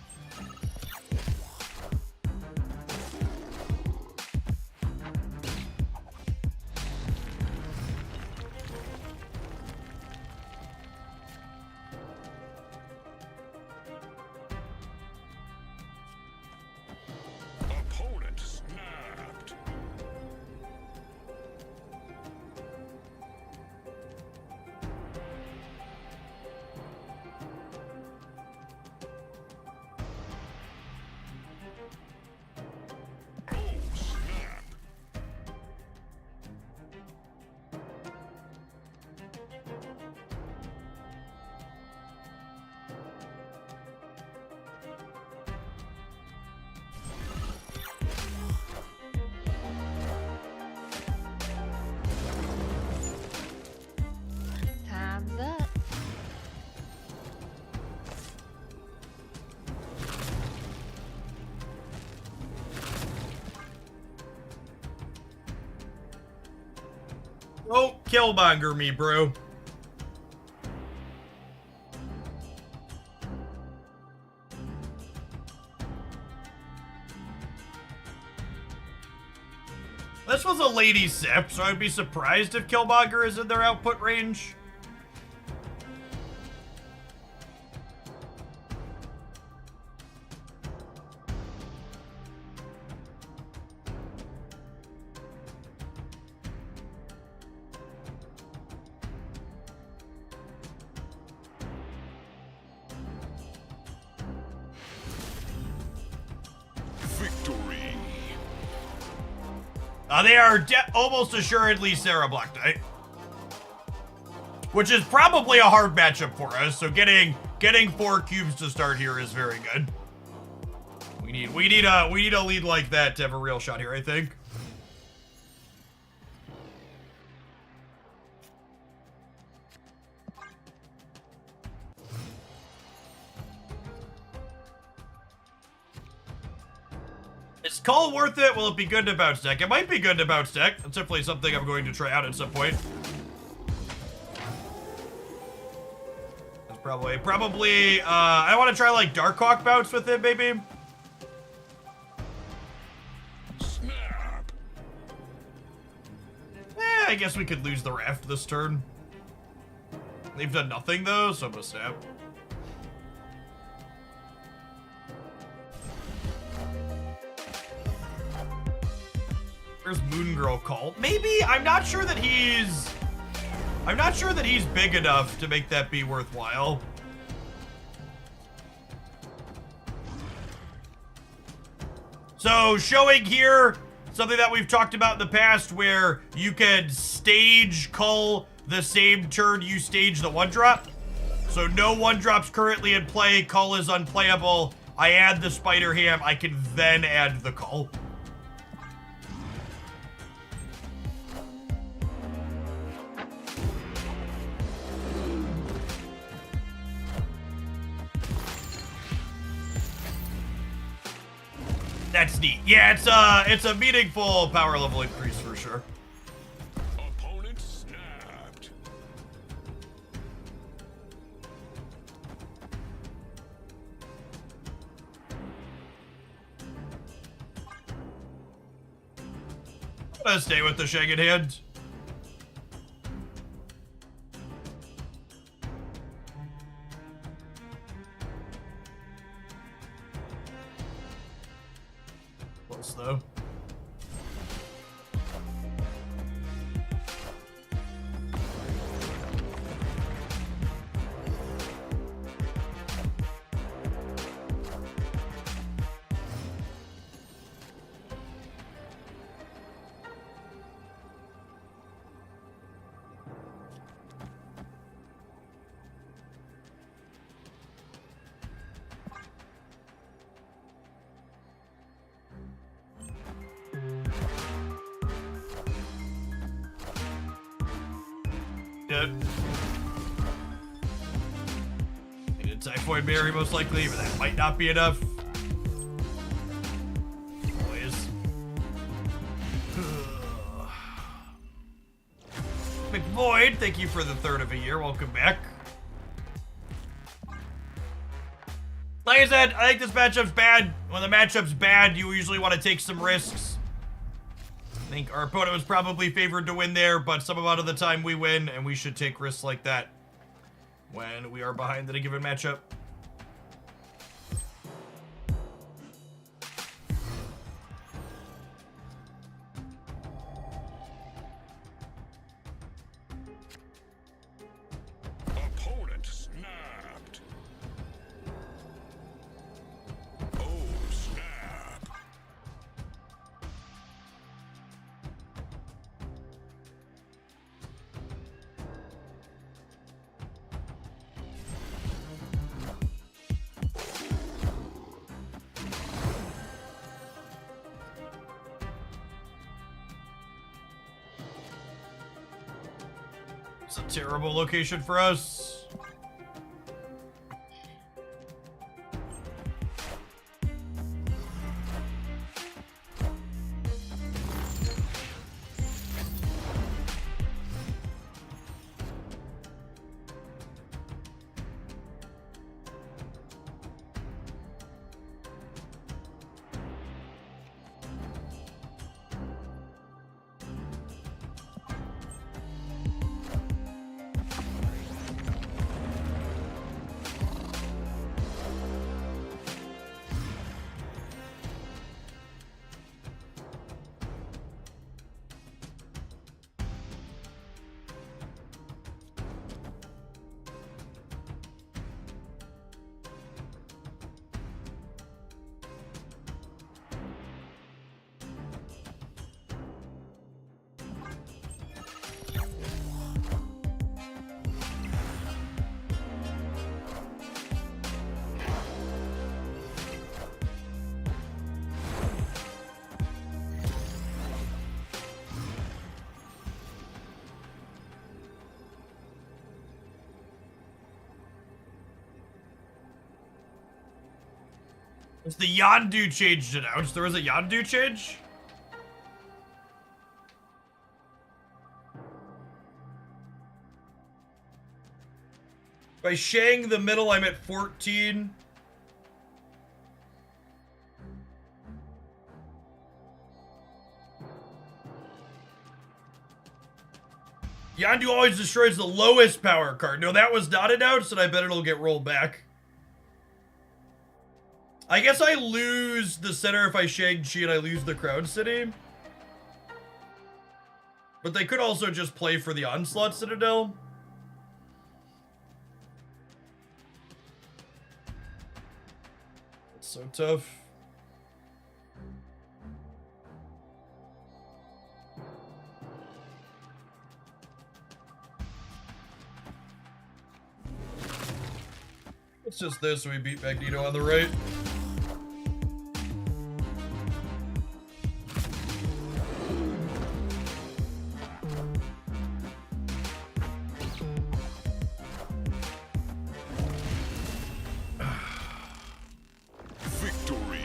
Speaker 2: Opponent snapped. Oh, snap.
Speaker 6: Time's up.
Speaker 1: Killmonger me, bro. This was a lady sip, so I'd be surprised if Killmonger is in their output range.
Speaker 2: Victory.
Speaker 1: They are almost assuredly Sarah Black Knight, which is probably a hard matchup for us. So getting 4 cubes to start here is very good. We need a lead like that to have a real shot here, I think. Is Cull worth it? Will it be good to bounce deck? It might be good to bounce deck. That's definitely something I'm going to try out at some point. That's probably, I want to try like Darkhawk bounce with it, maybe.
Speaker 2: Snap.
Speaker 1: I guess we could lose the raft this turn. They've done nothing though, so I'm gonna snap. Where's Moon Girl Cull? Maybe. I'm not sure that he's big enough to make that be worthwhile. So showing here something that we've talked about in the past, where you can stage Cull the same turn you stage the 1-drop. So no 1-drops currently in play. Cull is unplayable. I add the Spider Ham. I can then add the Cull. That's neat. Yeah, it's a meaningful power level increase for sure.
Speaker 2: Opponent snapped.
Speaker 1: I'm gonna stay with the Shang in hand. Close though. Yep. Needed Typhoid Berry most likely, but that might not be enough. Always. McVoid, thank you for the 3rd of a year. Welcome back. Like I said, I think this matchup's bad. When the matchup's bad, you usually want to take some risks. I think our opponent was probably favored to win there, but some amount of the time we win, and we should take risks like that when we are behind in a given matchup.
Speaker 2: Opponent snapped. Oh, snap.
Speaker 1: It's a terrible location for us. It's the Yandu change announced. There was a Yandu change? By Shang the middle, I'm at 14. Yandu always destroys the lowest power card. No, that was not announced, and I bet it'll get rolled back. I guess I lose the center if I Shang-Chi and I lose the Crown City. But they could also just play for the Onslaught Citadel. It's so tough. It's just this, so we beat Magneto on the right.
Speaker 2: Victory.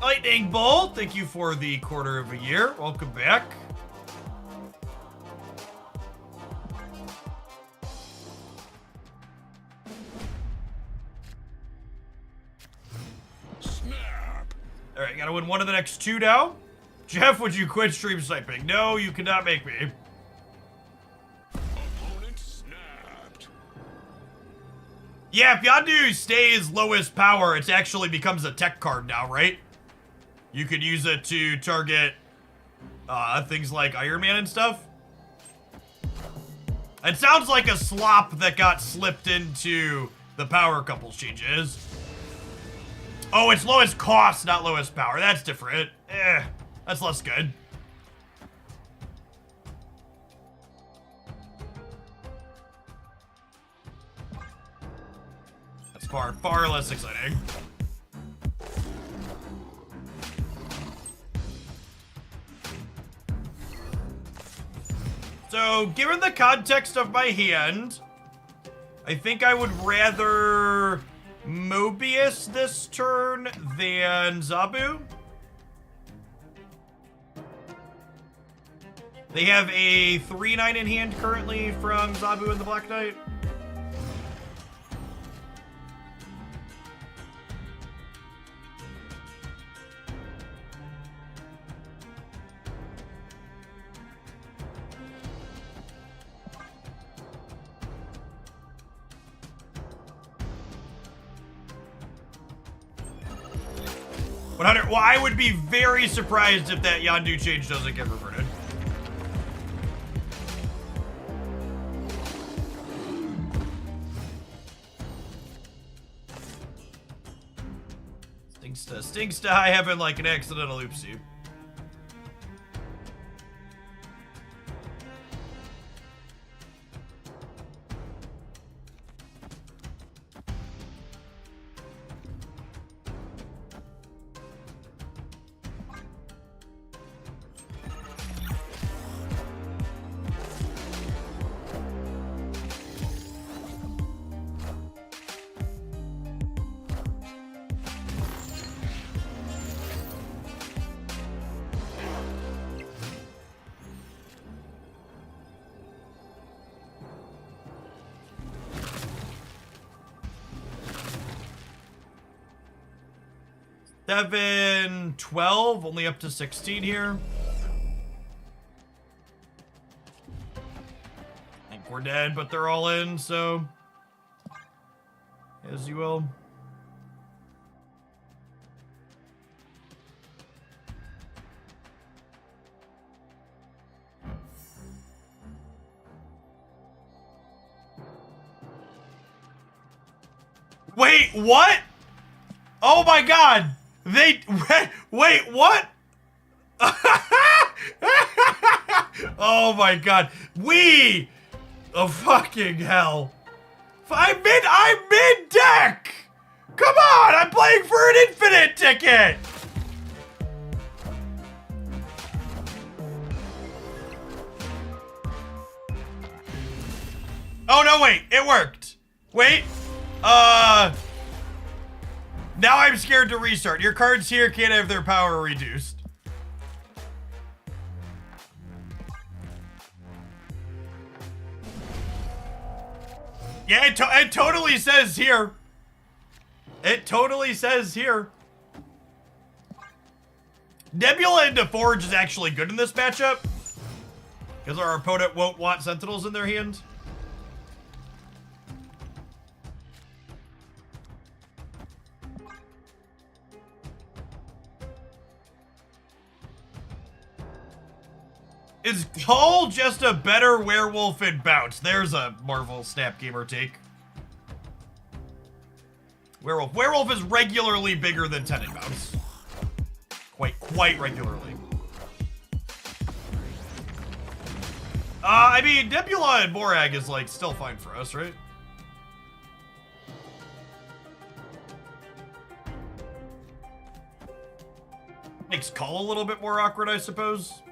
Speaker 1: Lightning Bolt, thank you for the quarter of a year. Welcome back. Alright, gotta win one of the next two now. Jeff, would you quit stream sniping? No, you cannot make me.
Speaker 2: Opponent snapped.
Speaker 1: Yeah, if Yandu stays lowest power, it actually becomes a tech card now, right? You could use it to target things like Iron Man and stuff. It sounds like a slop that got slipped into the power couples changes. Oh, it's lowest cost, not lowest power. That's different. That's less good. That's far, far less exciting. So, given the context of my hand, I think I would rather Mobius this turn than Zabu. They have a 3/9 in hand currently from Zabu and the Black Knight. Well, I would be very surprised if that Yandu change doesn't get reverted. Stinks to high heaven like an accidental oopsie. Seven, 12, only up to 16 here. I think we're dead, but they're all in, so as you will. Wait, what? Oh my god! They wait, what? Oh my god. Oh fucking hell. I'm mid deck! Come on, I'm playing for an infinite ticket! Oh no, wait, it worked. Wait, Now I'm scared to restart. Your cards here can't have their power reduced. Yeah, it totally says here. It totally says here. Nebula into Forge is actually good in this matchup, because our opponent won't want Sentinels in their hand. Is Cull just a better werewolf in Bounce? There's a Marvel Snap Gamer take. Werewolf. Werewolf is regularly bigger than 10 in Bounce. Quite regularly. I mean, Nebula and Morag is, like, still fine for us, right? Makes Cull a little bit more awkward, I suppose.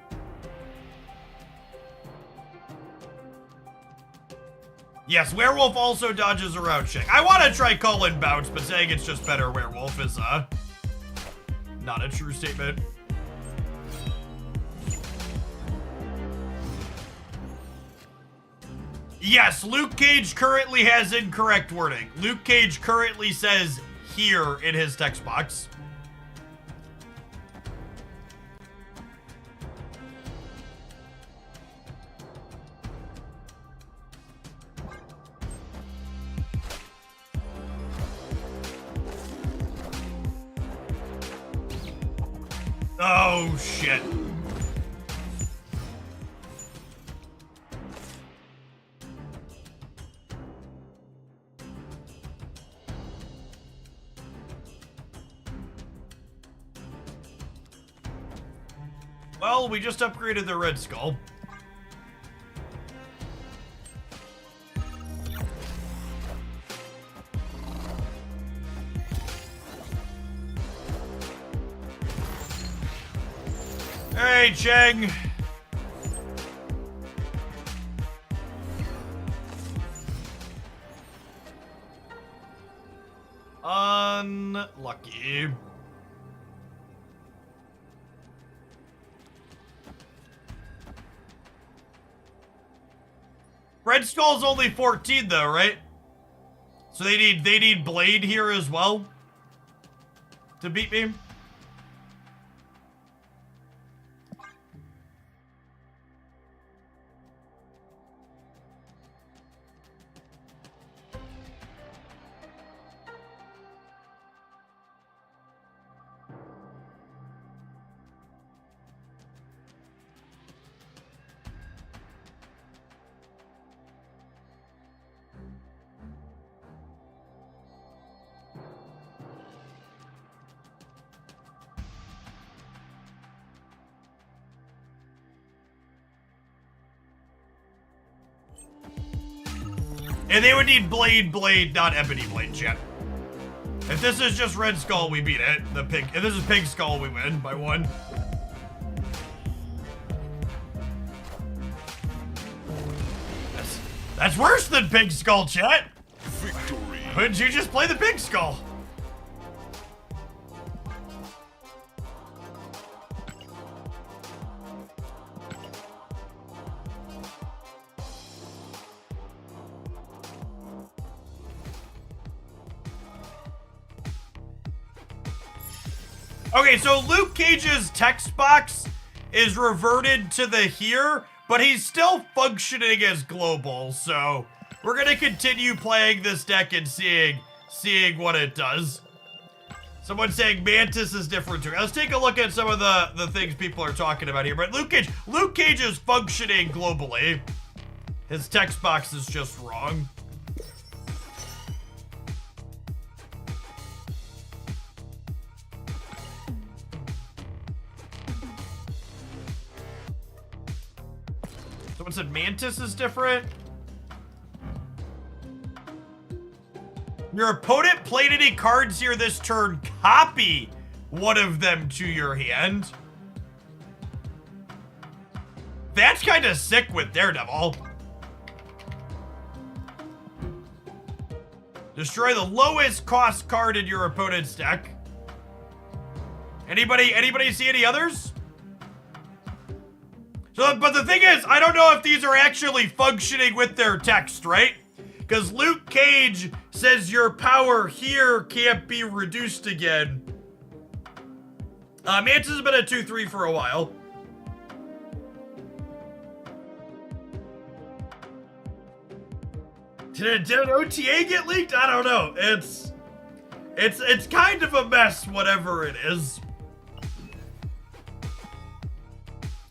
Speaker 1: Yes, Werewolf also dodges around Shang. I want to try Cull and Bounce, but saying it's just better Werewolf is, not a true statement. Yes, Luke Cage currently has incorrect wording. Luke Cage currently says here in his text box. Oh, shit. Well, we just upgraded the Red Skull. Hey, Cheng. Unlucky. Red Skull's only 14 though, right? So they need Blade here as well to beat me. And they would need Blade, not Ebony Blade, chat. If this is just Red Skull, we beat it. If this is Pig Skull, we win by 1. That's worse than Pig Skull, chat.
Speaker 2: Victory.
Speaker 1: Couldn't you just play the Pig Skull? Okay, so Luke Cage's text box is reverted to the here, but he's still functioning as global, so we're gonna continue playing this deck and seeing what it does. Someone's saying Mantis is different too. Let's take a look at some of the things people are talking about here. But Luke Cage is functioning globally. His text box is just wrong. Someone said Mantis is different. Your opponent played any cards here this turn. Copy one of them to your hand. That's kind of sick with Daredevil. Destroy the lowest cost card in your opponent's deck. Anybody see any others? So, but the thing is, I don't know if these are actually functioning with their text, right? Because Luke Cage says your power here can't be reduced again. Mantis has been a 2-3 for a while. Did an OTA get leaked? I don't know. It's kind of a mess, whatever it is.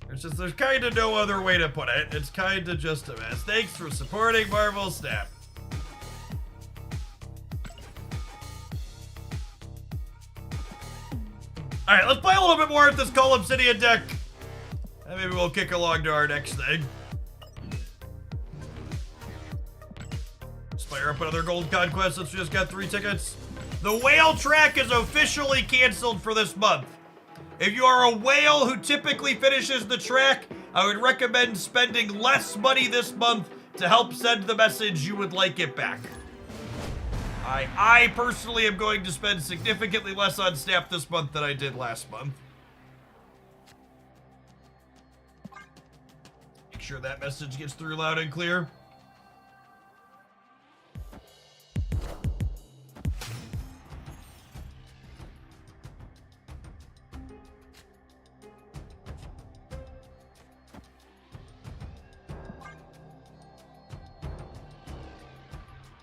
Speaker 1: There's kind of no other way to put it. It's kind of just a mess. Thanks for supporting Marvel Snap. Alright, let's play a little bit more at this Cull Obsidian deck. And maybe we'll kick along to our next thing. Let's fire up another gold conquest since we just got 3 tickets. The whale track is officially canceled for this month. If you are a whale who typically finishes the track, I would recommend spending less money this month to help send the message you would like it back. I personally am going to spend significantly less on Snap this month than I did last month. Make sure that message gets through loud and clear.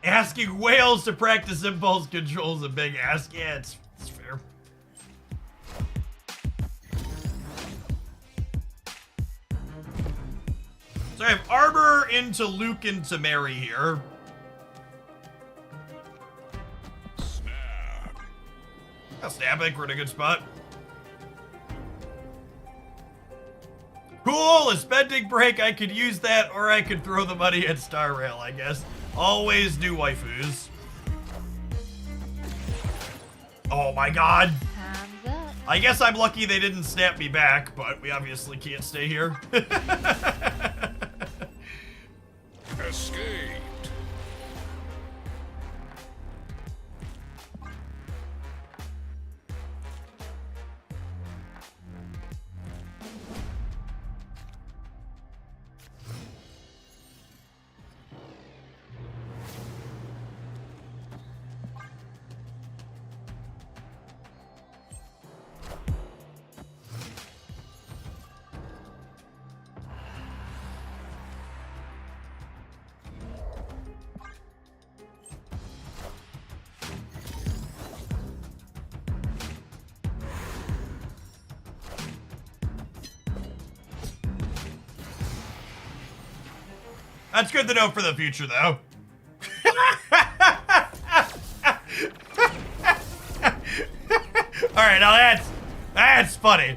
Speaker 1: Asking whales to practice impulse control is a big ask. Yeah, it's fair. So I have Arbor into Luke into Mary here.
Speaker 2: Snap.
Speaker 1: Snapping, we're in a good spot. Cool, a spending break. I could use that, or I could throw the money at Star Rail, I guess. Always do waifus. Oh my god.
Speaker 6: Time's up.
Speaker 1: I guess I'm lucky they didn't snap me back, but we obviously can't stay here.
Speaker 2: Escaped.
Speaker 1: That's good to know for the future, though. All right, now that's funny.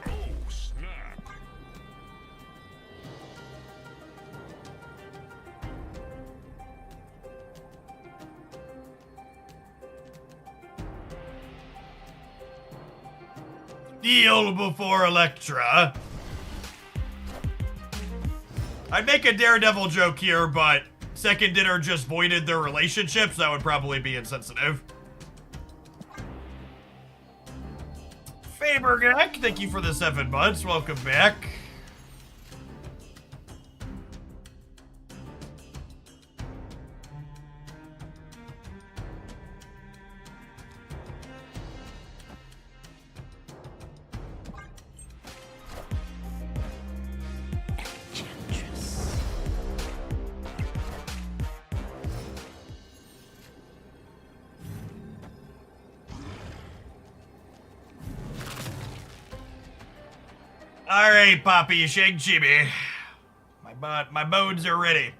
Speaker 2: Oh, snap.
Speaker 1: Deal before Elektra. I'd make a Daredevil joke here, but Second Dinner just voided their relationships. That would probably be insensitive. Fabergak, thank you for the 7 months. Welcome back. All right, Poppy, Shang-Chi. My bones are ready.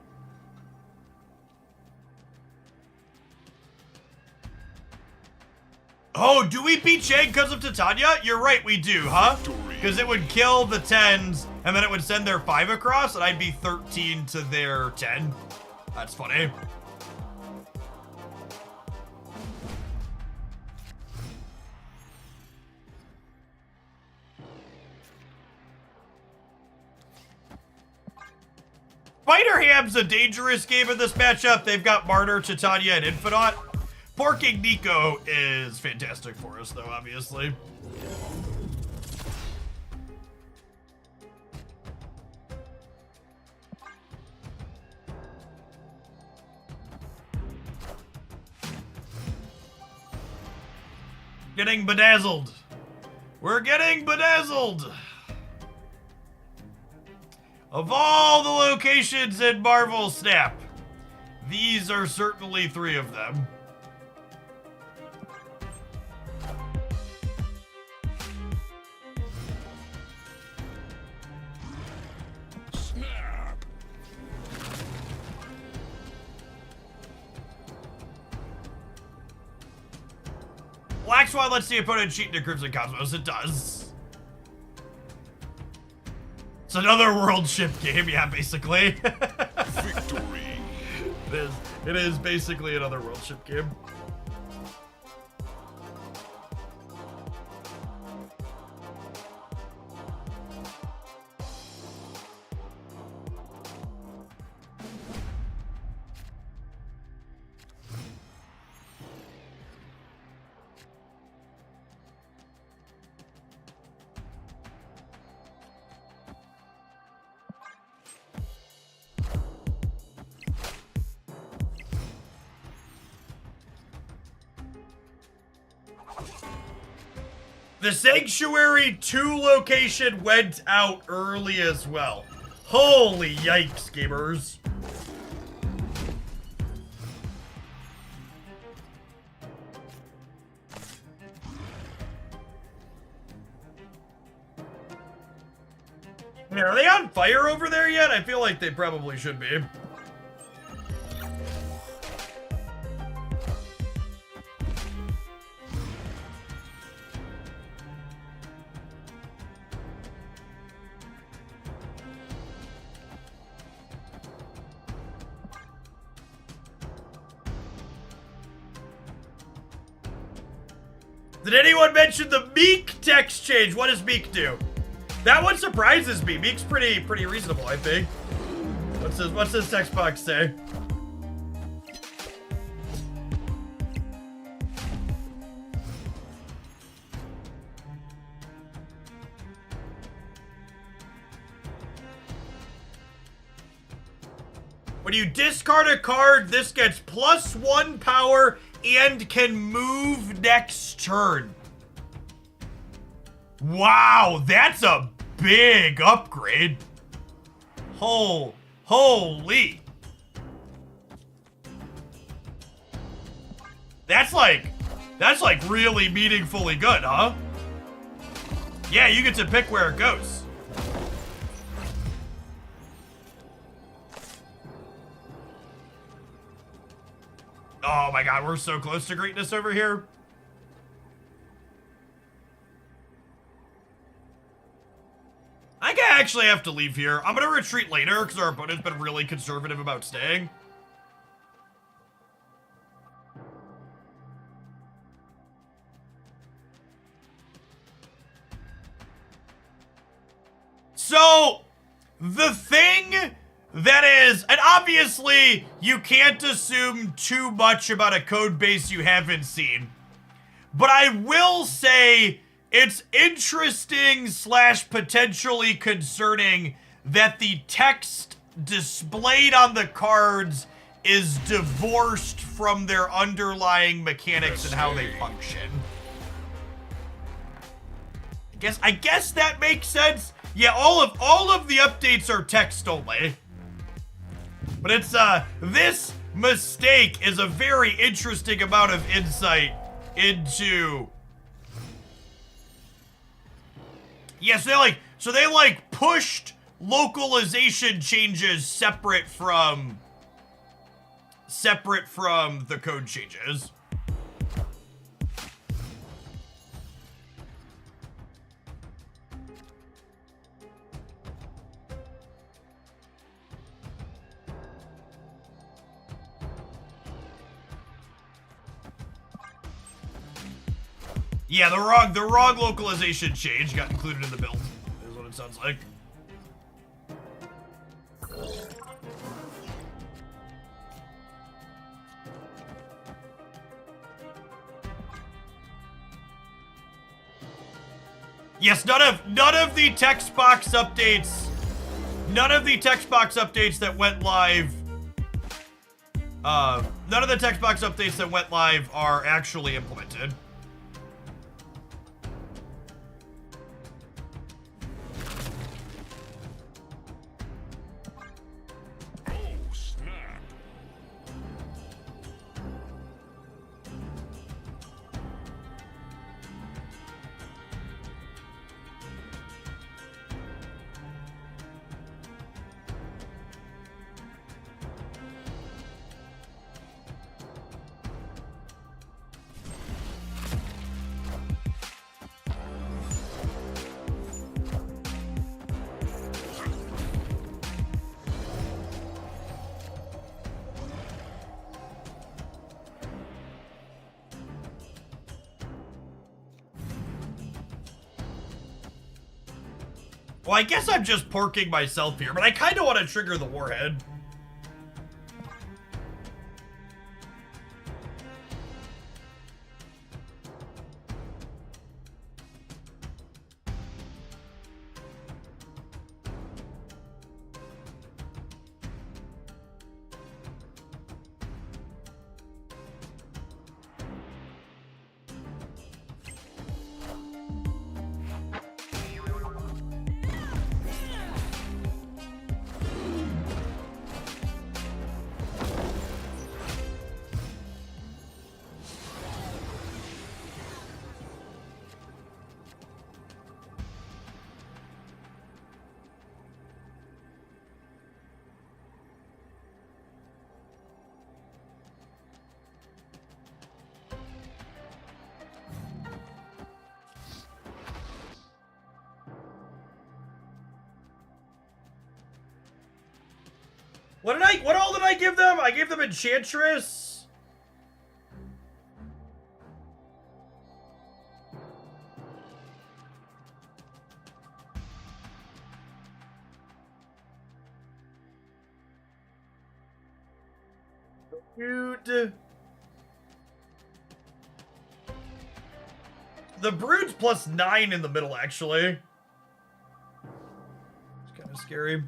Speaker 1: Oh, do we beat Shang because of Titania? You're right, we do, huh? Because it would kill the 10s, and then it would send their 5 across, and I'd be 13 to their 10. That's funny. Spider Netherham's a dangerous game in this matchup. They've got Martyr, Titania, and Infinite. Porking Nico is fantastic for us, though, obviously. Getting bedazzled. We're getting bedazzled. Of all the locations in Marvel Snap, these are certainly 3 of them.
Speaker 2: Snap.
Speaker 1: Black Swan lets the opponent cheat into Crimson Cosmos. It does. It's another world ship game, yeah, basically.
Speaker 2: Victory.
Speaker 1: It is basically another world ship game. The Sanctuary 2 location went out early as well. Holy yikes, gamers. Man, are they on fire over there yet? I feel like they probably should be. Did anyone mention the Meek text change? What does Meek do? That one surprises me. Meek's pretty reasonable, I think. What's his text box say? When you discard a card, this gets +1 power and can move next turn. Wow, that's a big upgrade. Holy. That's like really meaningfully good, huh? Yeah, you get to pick where it goes. Oh my god, we're so close to greatness over here. I think I actually have to leave here. I'm gonna retreat later because our opponent's been really conservative about staying. So, the thing that is, and obviously you can't assume too much about a code base you haven't seen, but I will say it's interesting / potentially concerning that the text displayed on the cards is divorced from their underlying mechanics and how they function. I guess that makes sense. Yeah, all of the updates are text only. But it's, this mistake is a very interesting amount of insight into... Yes, so they pushed localization changes separate from the code changes. Yeah, the wrong localization change got included in the build, is what it sounds like. Yes, none of the text box updates. None of the text box updates that went live. None of the text box updates that went live are actually implemented. Well, I guess I'm just porking myself here, but I kind of want to trigger the warhead. What all did I give them? I gave them Enchantress. Dude. The Brood's +9 in the middle, actually. It's kind of scary.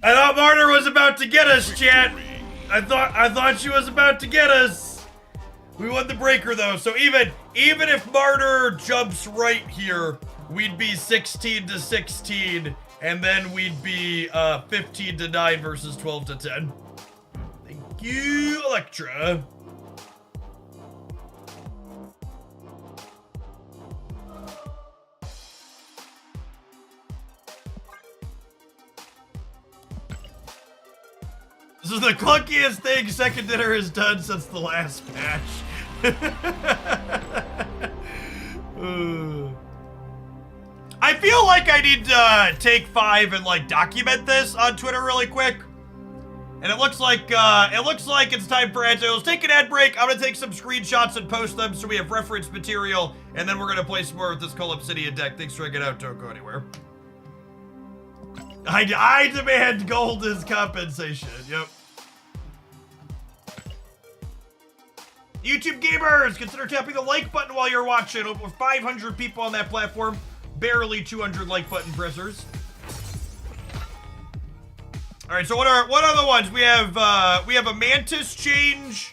Speaker 1: I thought Martyr was about to get us, chat. I thought she was about to get us. We won the breaker though, so even if Martyr jumps right here, we'd be 16-16, and then we'd be 15-9 versus 12-10. Thank you, Electra. This is the clunkiest thing Second Dinner has done since the last patch. I feel like I need to take 5 and like document this on Twitter really quick. And it looks like it's time for ad sales. Take an ad break. I'm gonna take some screenshots and post them so we have reference material, and then we're gonna play some more with this Cull Obsidian deck. Thanks for hanging out. Don't go anywhere. I demand gold as compensation. Yep. YouTube gamers, consider tapping the like button while you're watching. Over 500 people on that platform. Barely 200 like button pressers. All right, so what are the ones? We have a Mantis change.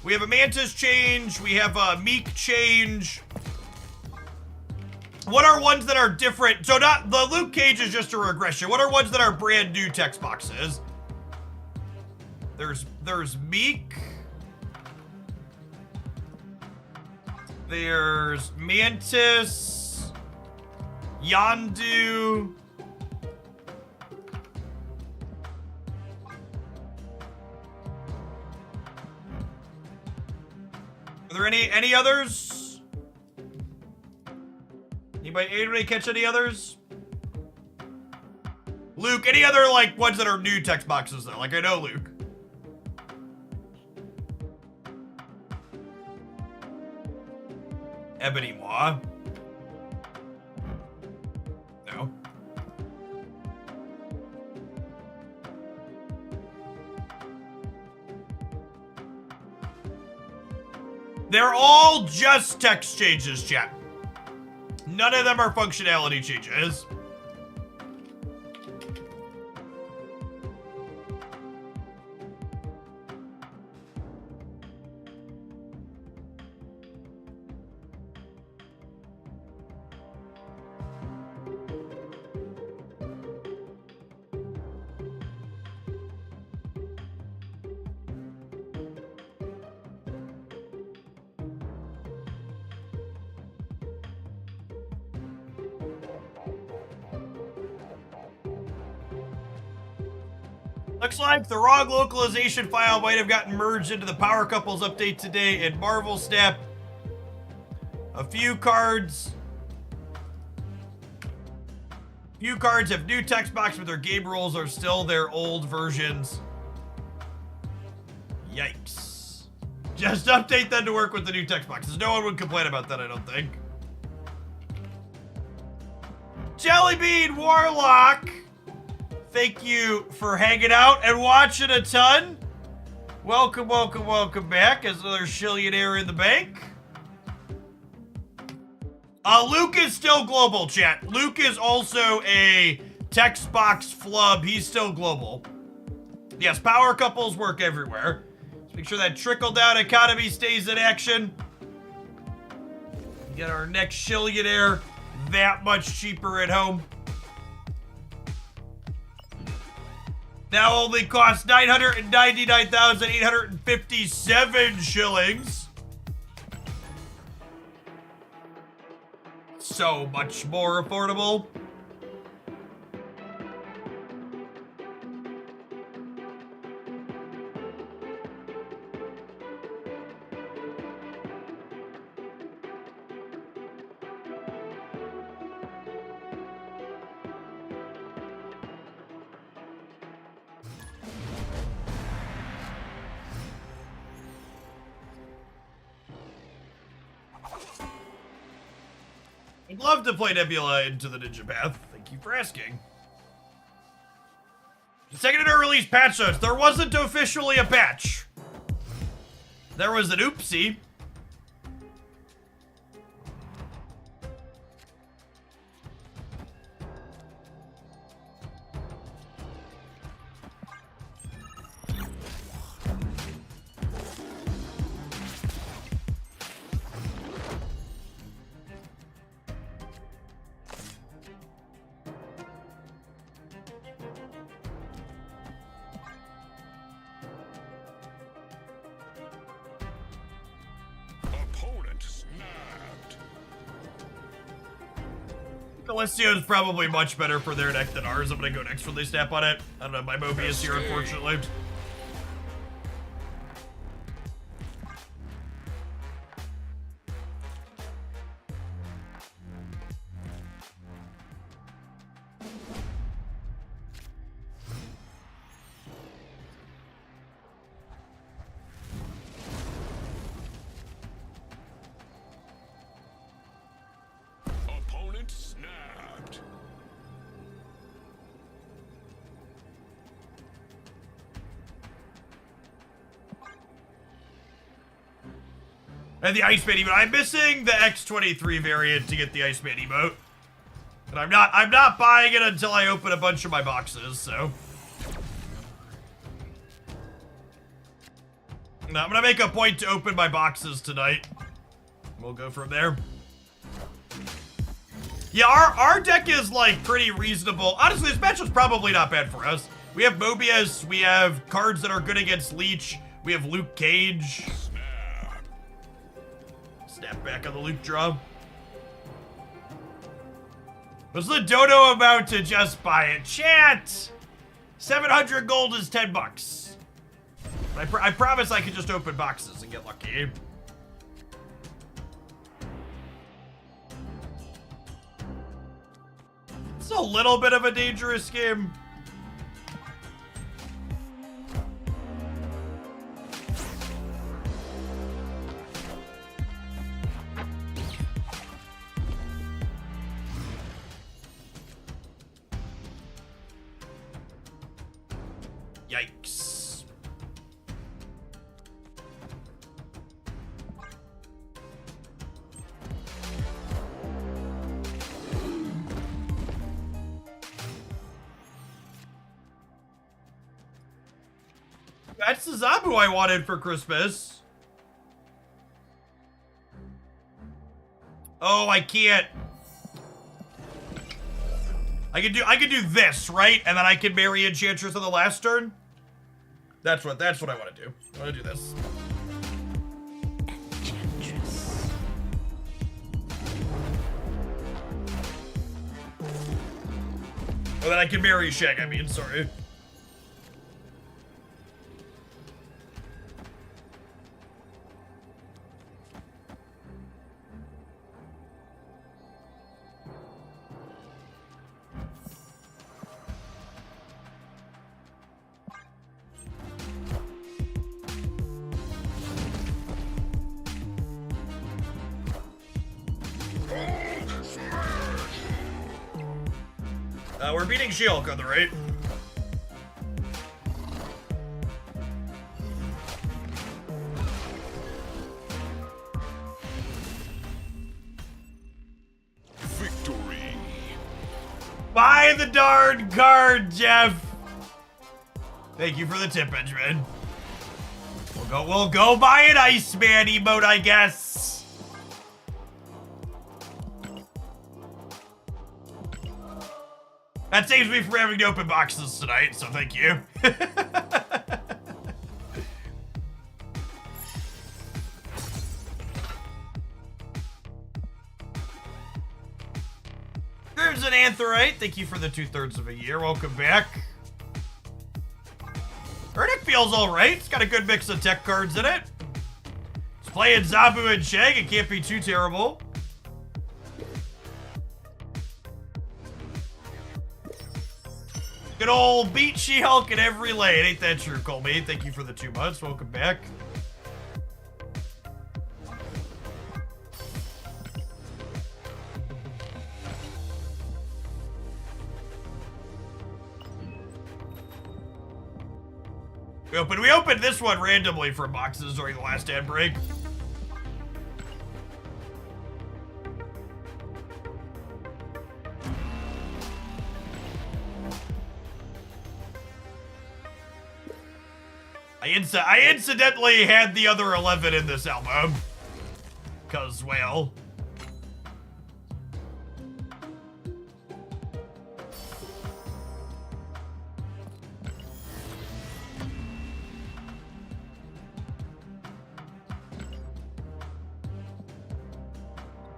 Speaker 1: We have a Mantis change. We have a Meek change. What are ones that are different? So not the Luke Cage is just a regression. What are ones that are brand new text boxes? There's Meek. There's Mantis. Yandu. Are there any others? Anybody catch any others? Luke, any other like ones that are new text boxes though? Like I know Luke. Ebony Maw. No. They're all just text changes, chat. None of them are functionality changes. Looks like the wrong localization file might have gotten merged into the Power Couples update today in Marvel Snap. A few cards have new text box, but their game rules are still their old versions. Yikes. Just update them to work with the new text boxes. No one would complain about that, I don't think. Jellybean Warlock, thank you for hanging out and watching a ton. Welcome, welcome, welcome back as another shillionaire in the bank. Luke is still global, chat. Luke is also a text box flub. He's still global. Yes, power couples work everywhere. Let's make sure that trickle-down economy stays in action. Get our next shillionaire that much cheaper at home. Now only costs 999,857 shillings. So much more affordable. I'd love to play Nebula into the Ninja Path. Thank you for asking. The second to release patch notes. There wasn't officially a patch. There was an oopsie. Alessio is probably much better for their deck than ours. I'm gonna go next when they snap on it. I don't know, my Mobius here, unfortunately. And the Iceman emote. I'm missing the X23 variant to get the Iceman emote. But I'm not buying it until I open a bunch of my boxes, so. No, I'm gonna make a point to open my boxes tonight. We'll go from there. Yeah, our deck is like pretty reasonable. Honestly, this matchup's probably not bad for us. We have Mobius, we have cards that are good against Leech, we have Luke Cage. Snap back on the Luke draw. Was the dodo about to just buy it? Chat! 700 gold is 10 bucks. I promise I can just open boxes and get lucky. It's a little bit of a dangerous game. Yikes. That's the Zabu I wanted for Christmas. Oh, I can't. I can do this, right? And then I can marry Enchantress on the last turn? That's what I want to do. I want to do this.
Speaker 5: Enchantress.
Speaker 1: Oh, then I can marry Shang, I mean, sorry. We're beating She-Hulk on the right.
Speaker 2: Victory.
Speaker 1: Buy the darn card, Jeff. Thank you for the tip, Benjamin. We'll go buy an Iceman emote, I guess. That saves me from having to open boxes tonight, so thank you. There's an Antherite. Thank you for the 2/3 of a year. Welcome back. Erdic feels alright. It's got a good mix of tech cards in it. It's playing Zabu and Shang. It can't be too terrible. Good old beat She-Hulk in every lane. Ain't that true, Colby? Thank you for the 2 months. Welcome back. We opened this one randomly from boxes during the last ad break. I incidentally had the other 11 in this album. 'Cause, well...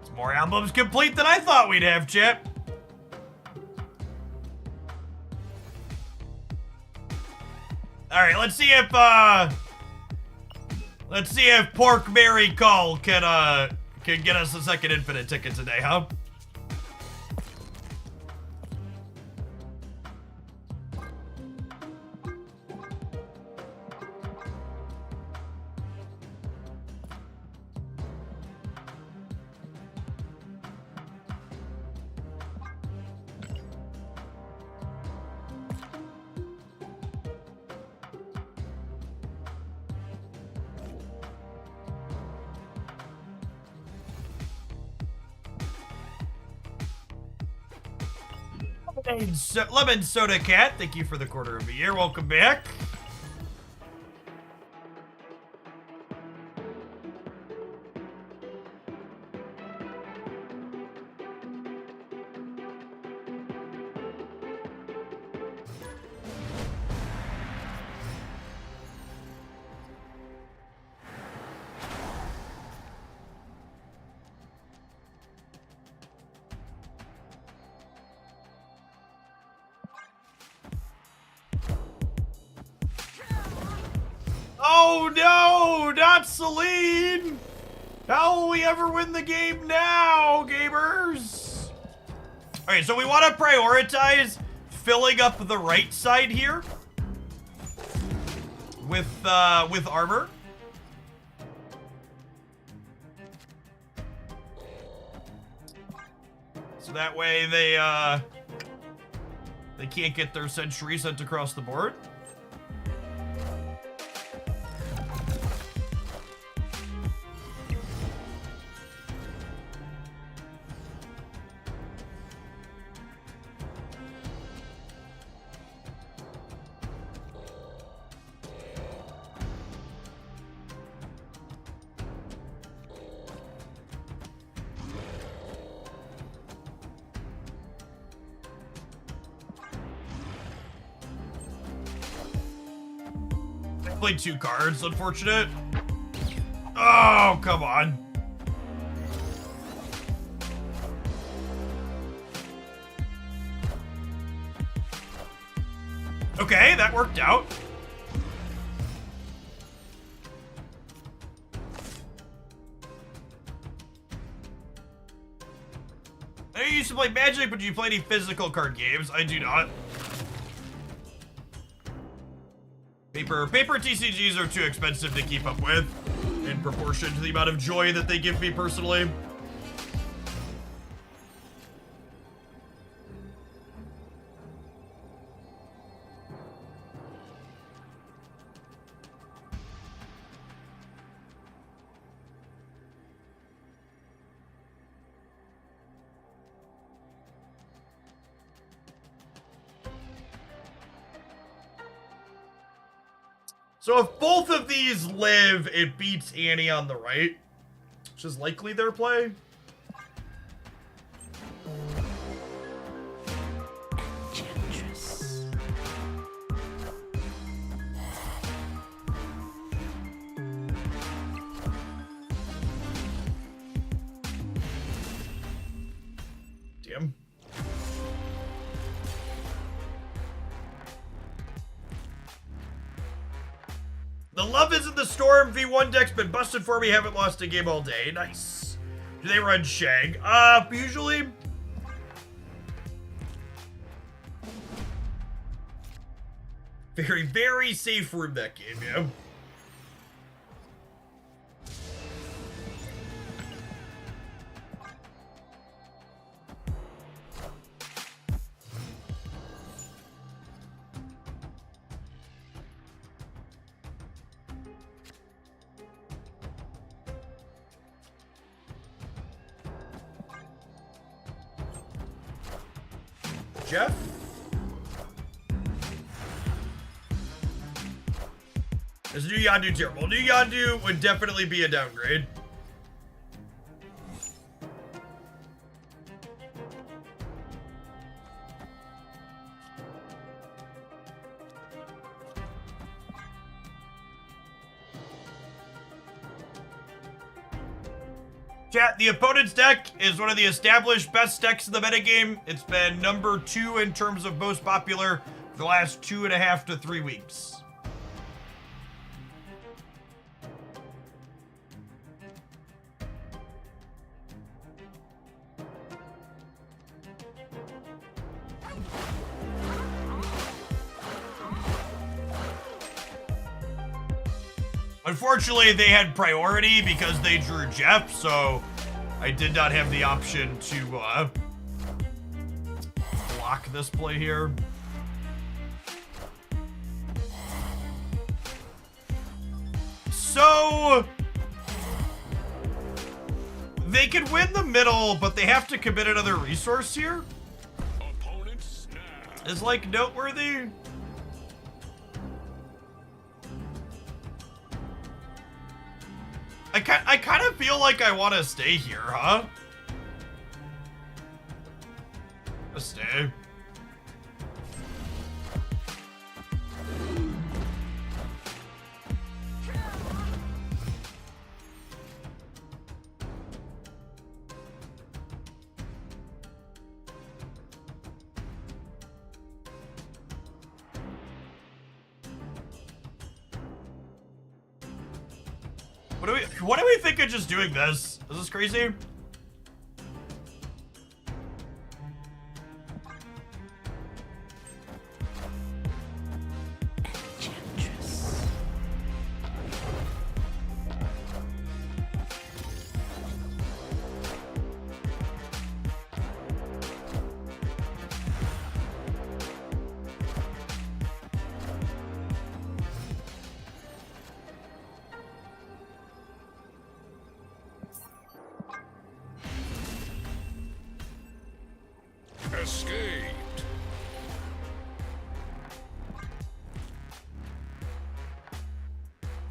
Speaker 1: It's more albums complete than I thought we'd have, chat. Alright, let's see if Pork Mary Cull can get us a second infinite ticket today, huh? Lemon Soda Cat, thank you for the quarter of a year. Welcome back. Oh no, not Celine! How will we ever win the game now, gamers? Alright, so we want to prioritize filling up the right side here with armor. So that way they can't get their sentry sent across the board. I played 2 cards, unfortunate. Oh, come on. Okay, that worked out. I know you used to play Magic, but do you play any physical card games? I do not. Paper TCGs are too expensive to keep up with in proportion to the amount of joy that they give me personally. So if both of these live, it beats Annie on the right, which is likely their play. Damn. The Love is in the Storm V1 deck's been busted for me. Haven't lost a game all day. Nice. Do they run Shang? Usually. Very, very safe room that game, yeah. Jeff? Is new Yandu terrible? New Yandu would definitely be a downgrade. Chat, the opponent's deck is one of the established best decks in the metagame. It's been number 2 in terms of most popular for the last 2.5 to 3 weeks. Unfortunately, they had priority because they drew Jeff, so I did not have the option to block this play here. So they can win the middle, but they have to commit another resource here. Is like noteworthy. I kind of feel like I want to stay here, huh? Let's stay. What do we think of just doing this? Is this crazy?
Speaker 2: Escaped.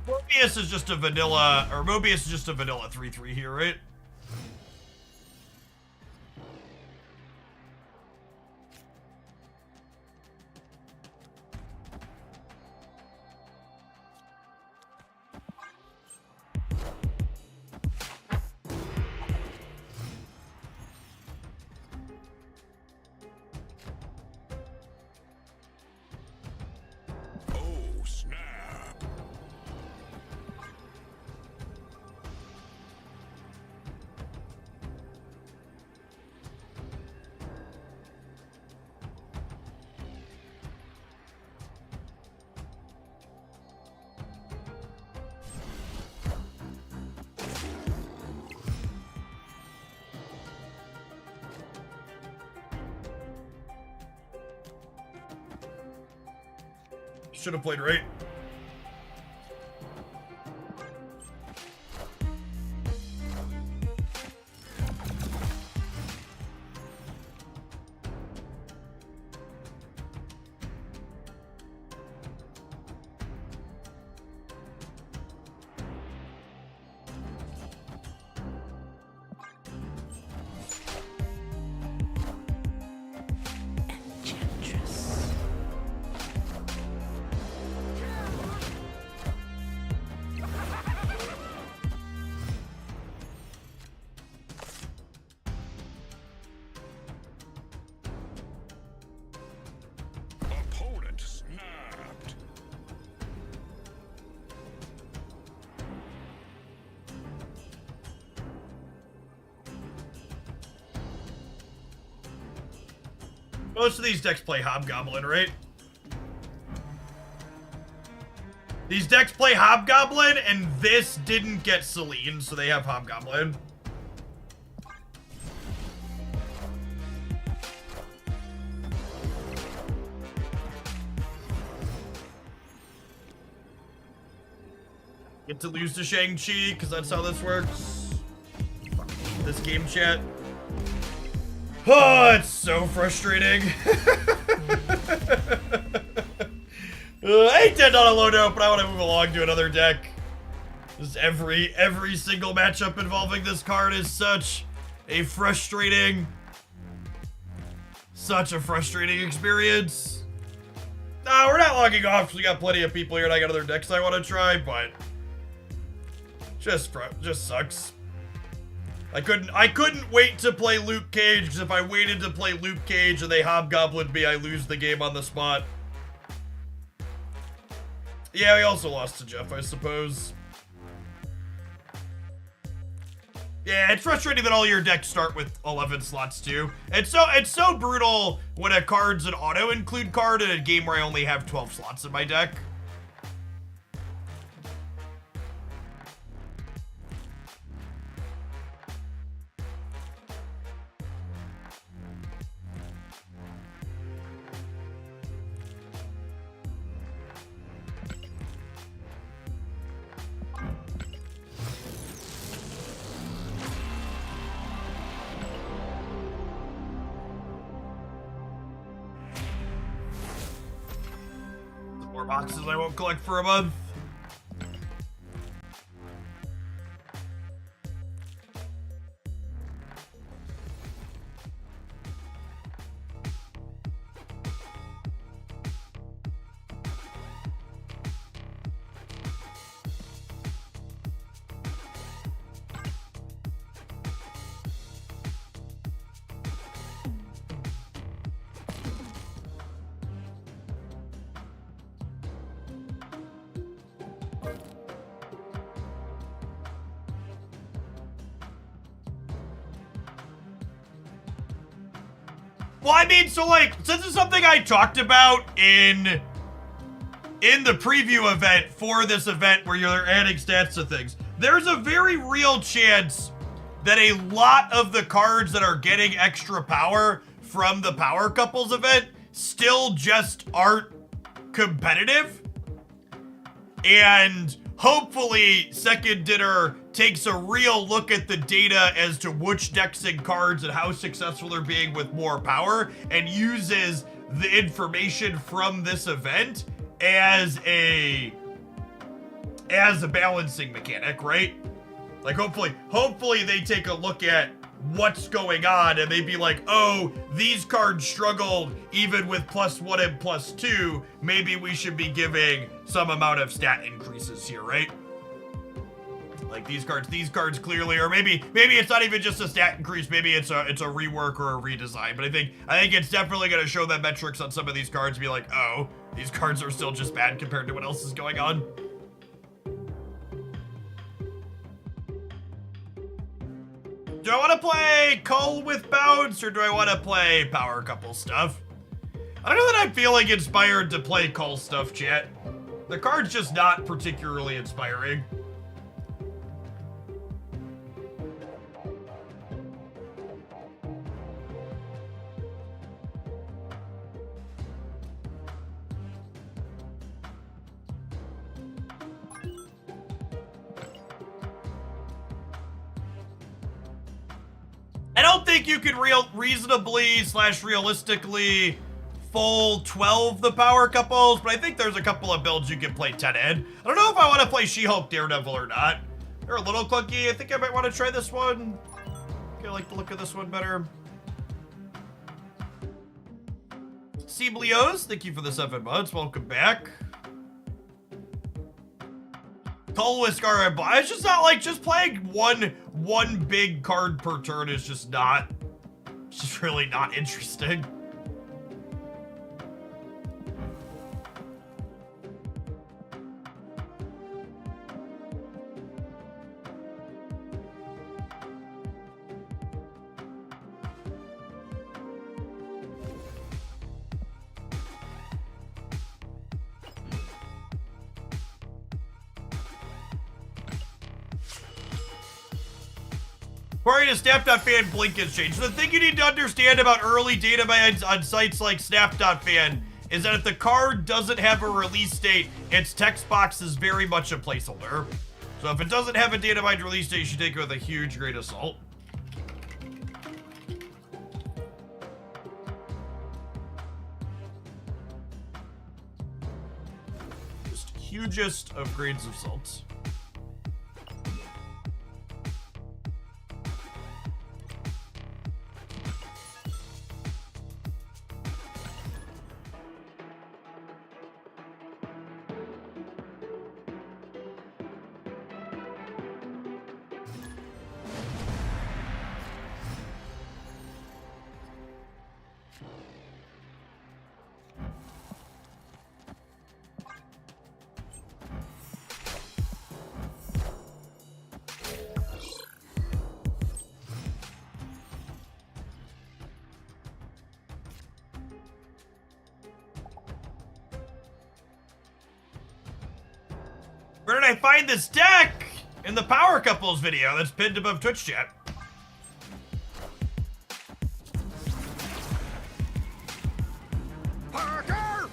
Speaker 1: Mobius is just a vanilla, or Mobius is just a vanilla 3/3 here, right? Should have played right.
Speaker 2: Opponent snapped.
Speaker 1: Most of these decks play Hobgoblin, right? These decks play Hobgoblin, and this didn't get Celine, so they have Hobgoblin. Get to lose to Shang-Chi, because that's how this works. Fuck this game chat. Oh, it's so frustrating. I hate to end on a low note, but I want to move along to another deck. Just every single matchup involving this card is such a frustrating experience. Nah, we're not logging off because we got plenty of people here and I got other decks I want to try, but just sucks. I couldn't wait to play Luke Cage, because if I waited to play Luke Cage and they Hobgoblin me, I lose the game on the spot. Yeah, we also lost to Jeff, I suppose. Yeah, it's frustrating that all your decks start with 11 slots too. It's so brutal when a card's an auto-include card in a game where I only have 12 slots in my deck. More boxes I won't collect for a month. Well, I mean, so like, this is something I talked about in the preview event for this event where you're adding stats to things. There's a very real chance that a lot of the cards that are getting extra power from the Power Couples event still just aren't competitive. And hopefully Second Dinner takes a real look at the data as to which decks and cards and how successful they're being with more power and uses the information from this event as a balancing mechanic, right? Like hopefully they take a look at what's going on and they'd be like, oh, these cards struggled even with +1 and +2. Maybe we should be giving some amount of stat increases here, right? Like these cards clearly, or maybe it's not even just a stat increase. Maybe it's a rework or a redesign. But I think it's definitely going to show that metrics on some of these cards, be like, oh, these cards are still just bad compared to what else is going on. Do I want to play Cull with Bounce, or do I want to play Power Couple stuff? I don't know that I'm feeling inspired to play Cull stuff, chat. The card's just not particularly inspiring. don't think you can reasonably / realistically full 12 the power couples, but I think there's a couple of builds you can play 10 in. I don't know if I want to play She-Hulk Daredevil or not. They're a little clunky. I think I might want to try this one. I like the look of this one better. Seablios, thank you for the 7 months. Welcome back. Cull with Scar and It's just not like just playing one big card per turn is just not. It's just really not interesting. According to Snap.fan, Blink has changed. The thing you need to understand about early data mines on sites like Snap.fan is that if the card doesn't have a release date, its text box is very much a placeholder. So if it doesn't have a data mined release date, you should take it with a huge grain of salt. Just hugest of grains of salt. Where did I find this deck? In the Power Couples video that's pinned above Twitch chat.
Speaker 2: Parker!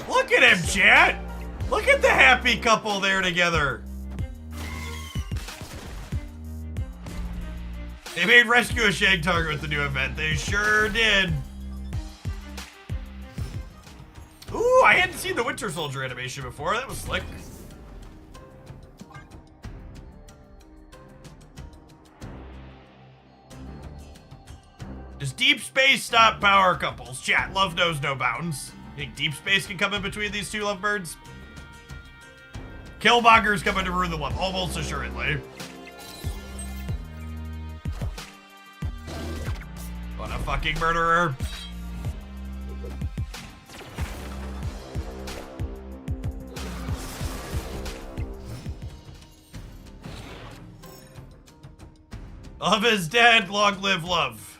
Speaker 1: Look at him, chat! Look at the happy couple there together. They made Rescue a Shag target with the new event. They sure did. Ooh, I hadn't seen the Winter Soldier animation before. That was slick. Does Deep Space stop power couples? Chat, love knows no bounds. You think Deep Space can come in between these two lovebirds? Killmonger's coming to ruin the love, almost assuredly. What a fucking murderer. Love is dead, long live love.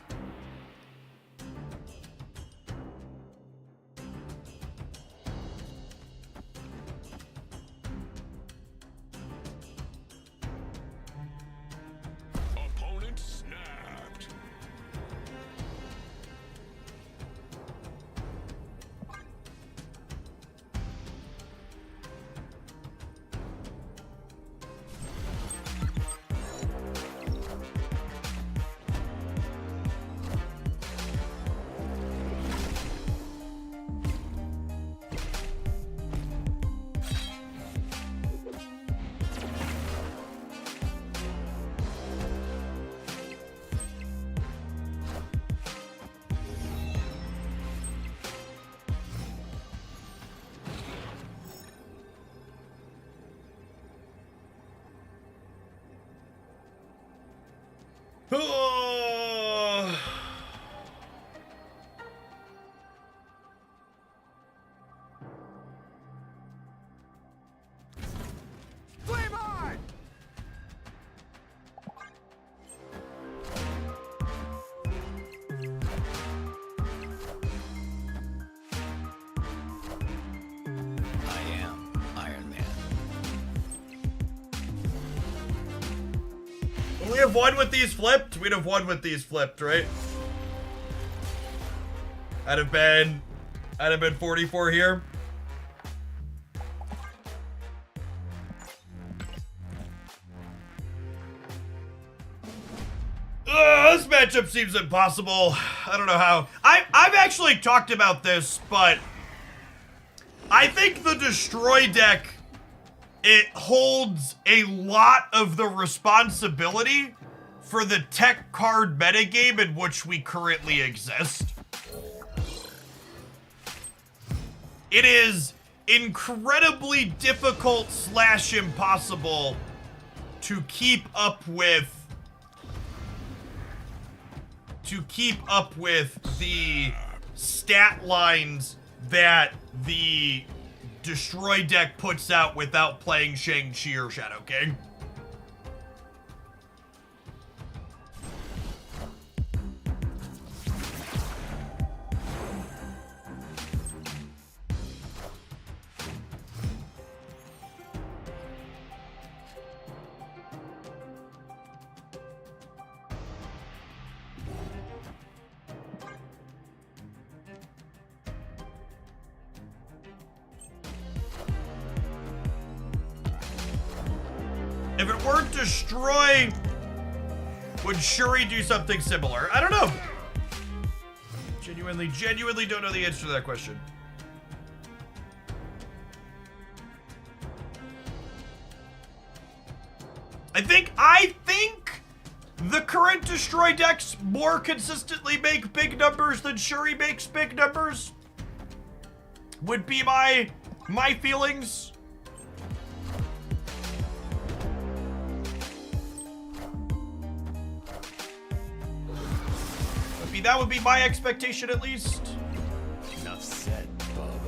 Speaker 2: Opponent snapped. Flame on!
Speaker 3: I am Iron Man.
Speaker 1: We have won with these flipped? We'd have won with these flipped, right? I'd have been 44 here. This matchup seems impossible. I don't know how. I've actually talked about this, but I think the Destroy deck, it holds a lot of the responsibility for the tech card metagame in which we currently exist. It is incredibly difficult / impossible to keep up with the stat lines that the Destroy deck puts out without playing Shang-Chi or Shadow King. If it weren't Destroy, would Shuri do something similar? I don't know. Genuinely don't know the answer to that question. I think the current Destroy decks more consistently make big numbers than Shuri makes big numbers. Would be my feelings. That would be my expectation, at least.
Speaker 3: Enough said, Bob.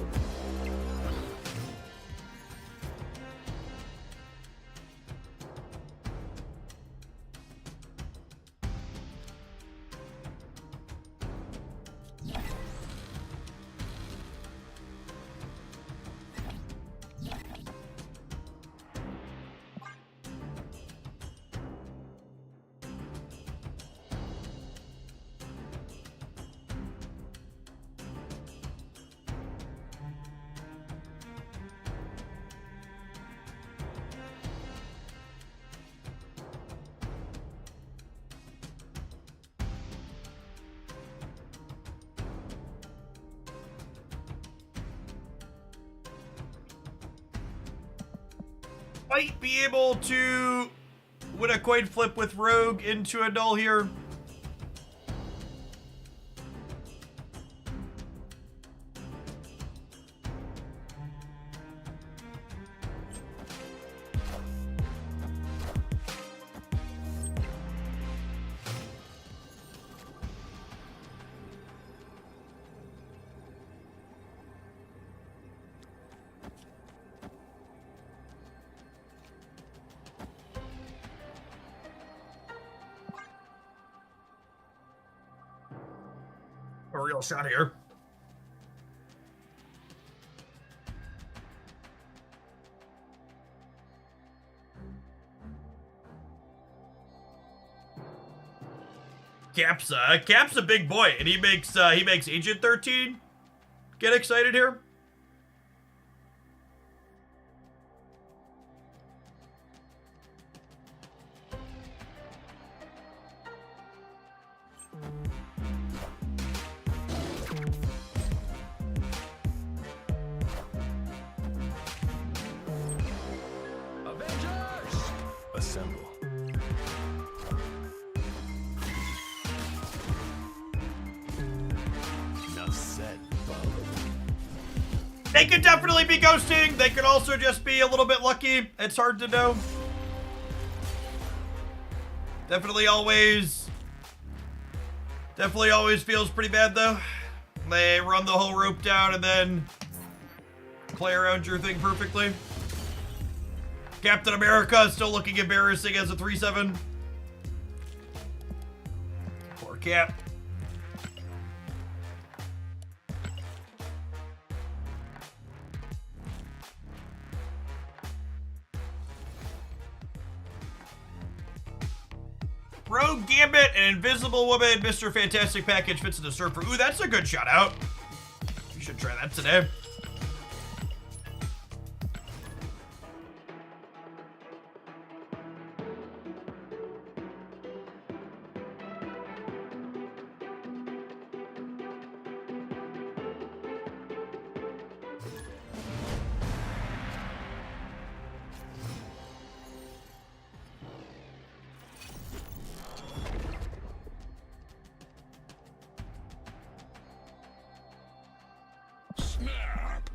Speaker 1: Might be able to win a coin flip with Rogue into a null here. A real shot here. Cap's a big boy, and he makes Agent 13. Get excited here.
Speaker 3: Assemble. Enough said, Bob.
Speaker 1: They could definitely be ghosting. They could also just be a little bit lucky. It's hard to know. Definitely always feels pretty bad though. They run the whole rope down and then play around your thing perfectly. Captain America is still looking embarrassing as a 3/7. Poor Cap. Rogue, Gambit, and Invisible Woman. Mr. Fantastic package fits in the server. Ooh, that's a good shout out. Should try that today.
Speaker 2: Snap!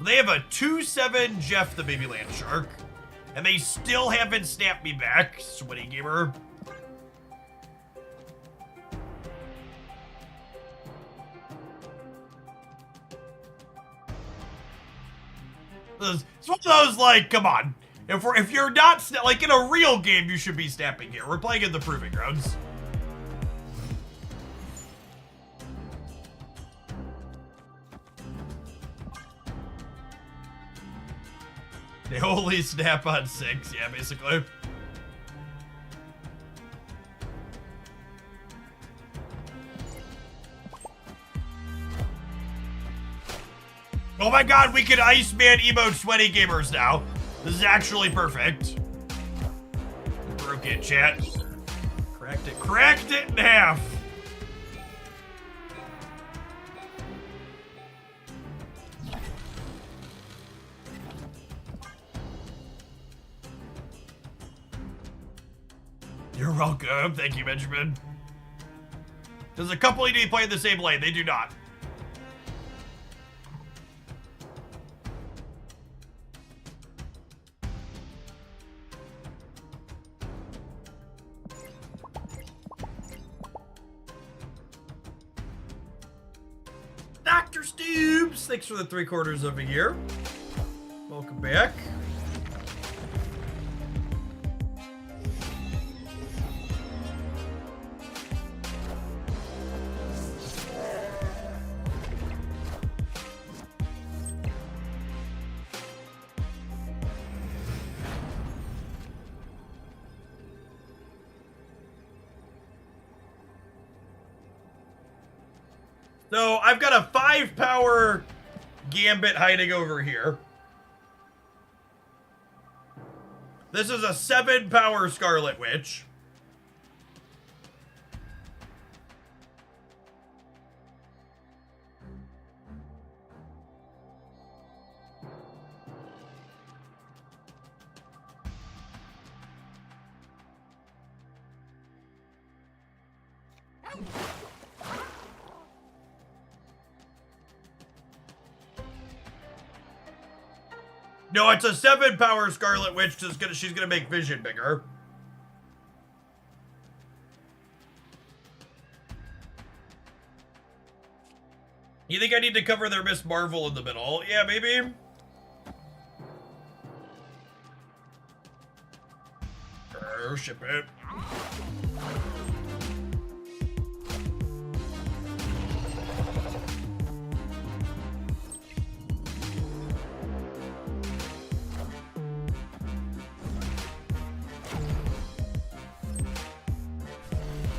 Speaker 1: They have a 2-7 Jeff the Baby Land Shark, and they still haven't snapped me back, sweaty gamer. It's one of those, like, come on. If you're not, like, in a real game, you should be snapping here. We're playing in the Proving Grounds. They only snap on 6, yeah, basically. Oh my god, we can Iceman emote sweaty gamers now. This is actually perfect. Broke it, chat. Cracked it in half. You're welcome. Thank you, Benjamin. Does a couple need to play in the same lane? They do not. Dr. Stoobs, thanks for the 3/4 of a year. Welcome back. So I've got a 5-power Gambit hiding over here. This is a 7-power Scarlet Witch. No, it's a 7-power Scarlet Witch. She's gonna make vision bigger. You think I need to cover their Miss Marvel in the middle? Yeah, maybe. Ship it.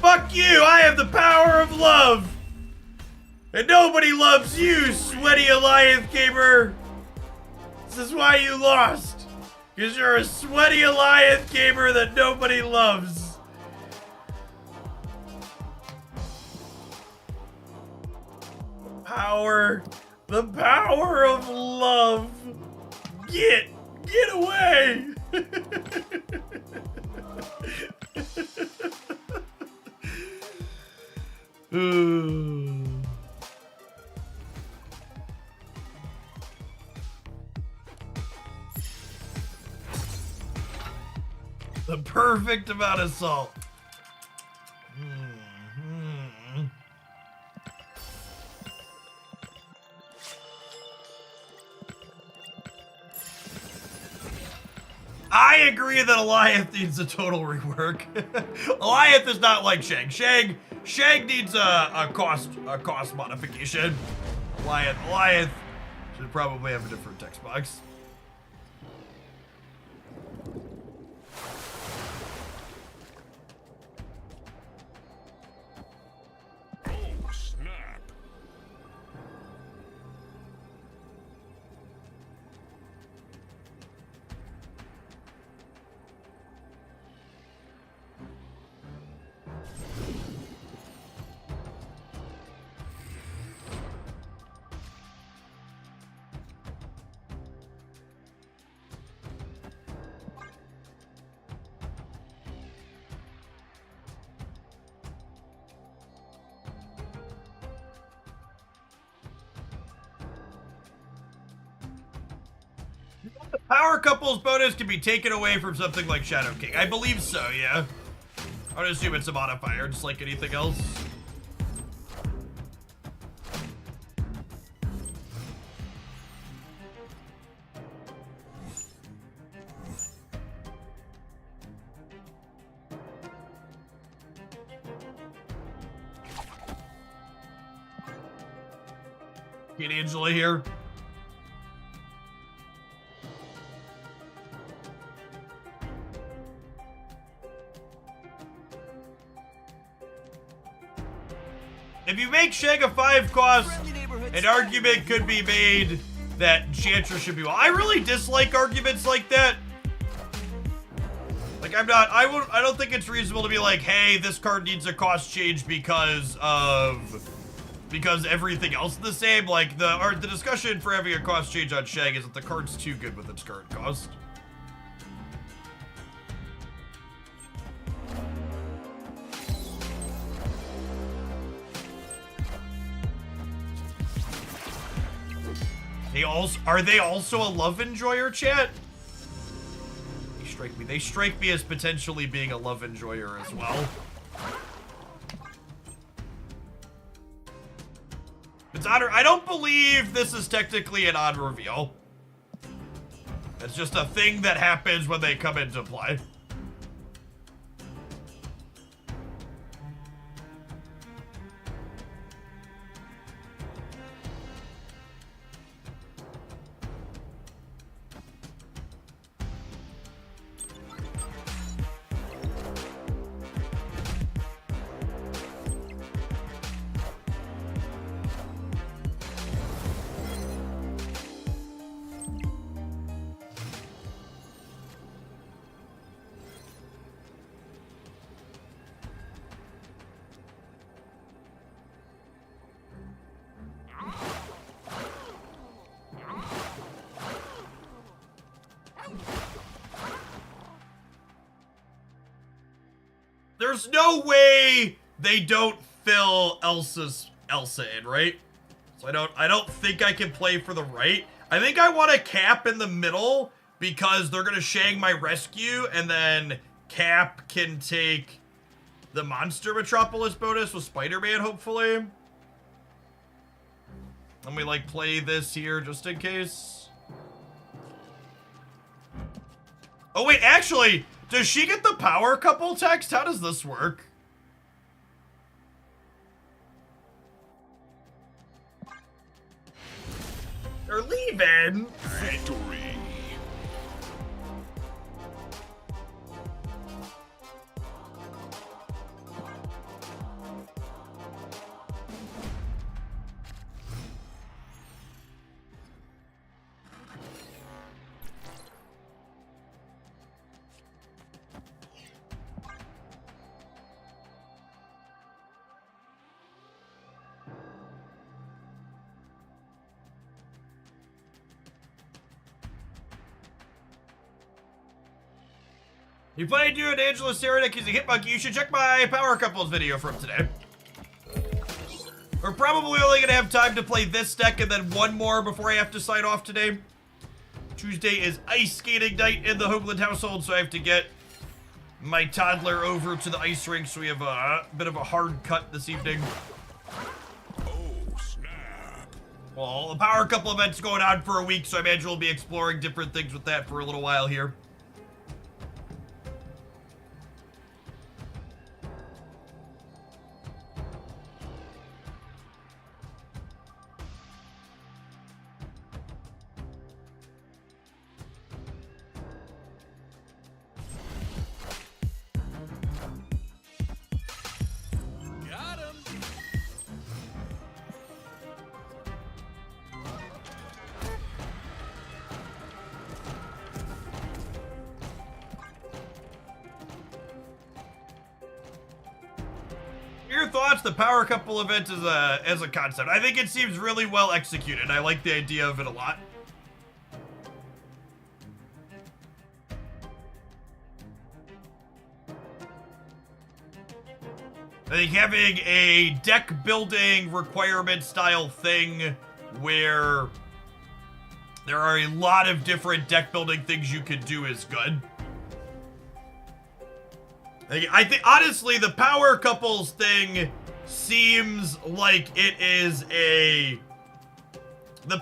Speaker 1: Fuck you! I have the power of love! And nobody loves you, sweaty Alliance gamer! This is why you lost! Because you're a sweaty Alliance gamer that nobody loves! The power of love! Get away! The perfect amount of salt. I agree that Alliance needs a total rework. Alliance is not like Shang. Shang needs a cost modification. Alliance should probably have a different text box.
Speaker 2: Oh, snap.
Speaker 1: Power couples bonus can be taken away from something like Shadow King. I believe so, yeah. I would assume it's a modifier, just like anything else. Get Angela here. If you make Shang a 5 cost, an argument could be made that Enchantress should be well. I really dislike arguments like that. Like I don't think it's reasonable to be like, hey, this card needs a cost change because everything else is the same. Like the discussion for having a cost change on Shang is that the card's too good with its current cost. Are they also a love enjoyer, chat? They strike me as potentially being a love enjoyer as well. It's honor. I don't believe this is technically an odd reveal. It's just a thing that happens when they come into play. There's no way they don't fill Elsa in, right? So I don't think I can play for the right. I think I want a Cap in the middle because they're gonna Shang my rescue, and then Cap can take the Monster Metropolis bonus with Spider-Man, hopefully. Let me like play this here just in case. Oh wait, actually, does she get the power couple text? How does this work? They're leaving.
Speaker 2: Victory.
Speaker 1: You play Dude Angela Sarah using Hitmonkey, you should check my Power Couples video from today. We're probably only gonna have time to play this deck and then one more before I have to sign off today. Tuesday is ice skating night in the Hoagland household, so I have to get my toddler over to the ice rink, so we have a bit of a hard cut this evening.
Speaker 2: Oh, snap.
Speaker 1: Well, the Power Couple event's going on for a week, so I imagine we'll be exploring different things with that for a little while here. your thoughts? The power couple event as a concept. I think it seems really well executed. I like the idea of it a lot. I think having a deck building requirement style thing where there are a lot of different deck building things you can do is good. I think honestly the power couples thing seems like it is the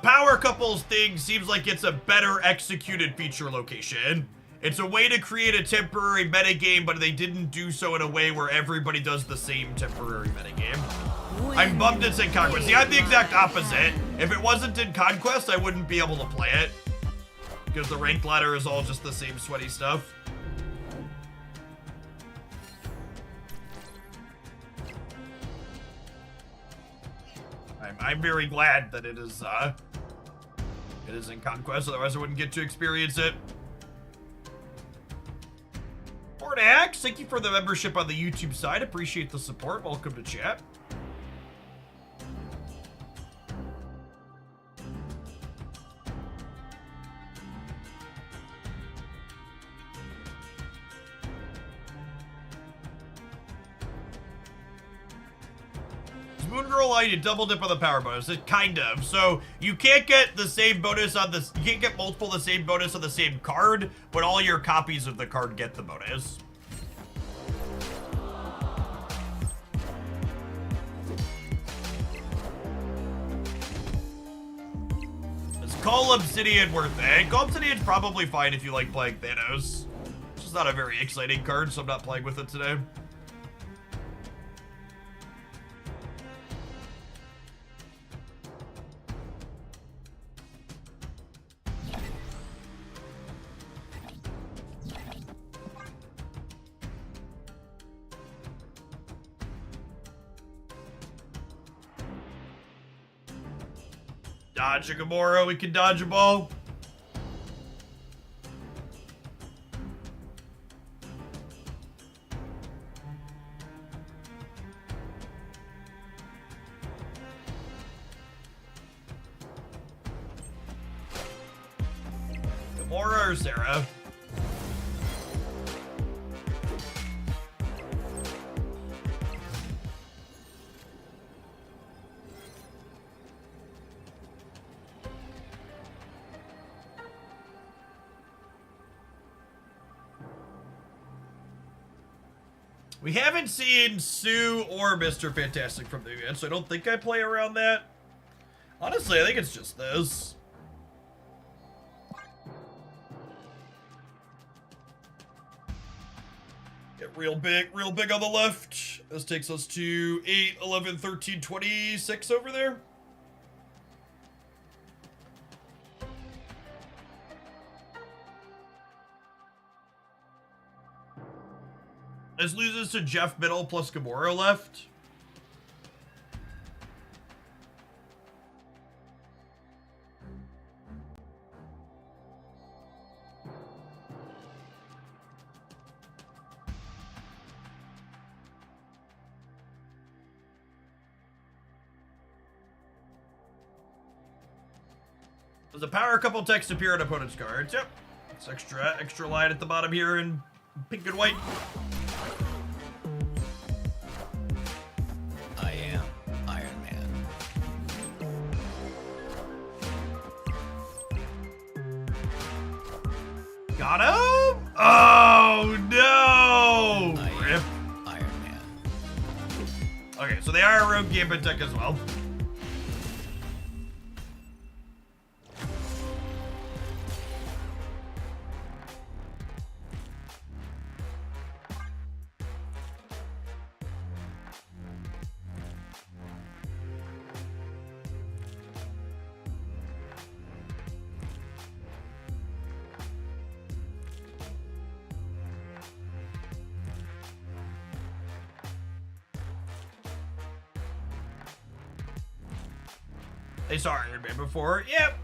Speaker 1: power couples thing seems like it's a better executed feature location. It's a way to create a temporary metagame, but they didn't do so in a way where everybody does the same temporary metagame. I'm bummed it's in Conquest. See, I'm the exact opposite. If it wasn't in Conquest, I wouldn't be able to play it. Because the ranked ladder is all just the same sweaty stuff. I'm very glad that it is in Conquest, otherwise I wouldn't get to experience it. Axe, thank you for the membership on the YouTube side. Appreciate the support. Welcome to chat. Moon Girl Light, you double dip on the power bonus. It kind of. So you can't get the same bonus on this. You can't get multiple the same bonus on the same card, but all your copies of the card get the bonus. Is Cull Obsidian worth it? Cull Obsidian's probably fine if you like playing Thanos. It's just not a very exciting card, so I'm not playing with it today. Dodge a Gamora, we can dodge a ball. Gamora or Sarah? We haven't seen Sue or Mr. Fantastic from the event, so I don't think I play around that. Honestly, I think it's just this. Get real big on the left. This takes us to 8, 11, 13, 26 over there. This loses to Jeff Middle plus Gamora left. Does a power couple text appear on opponent's cards? Yep. It's extra line at the bottom here in pink and white.
Speaker 3: I am Iron Man.
Speaker 1: Got him? Oh no!
Speaker 3: I
Speaker 1: Rip.
Speaker 3: am Iron Man.
Speaker 1: Okay, so they are a rogue gambit deck as well. They saw Iron Man before. Yep.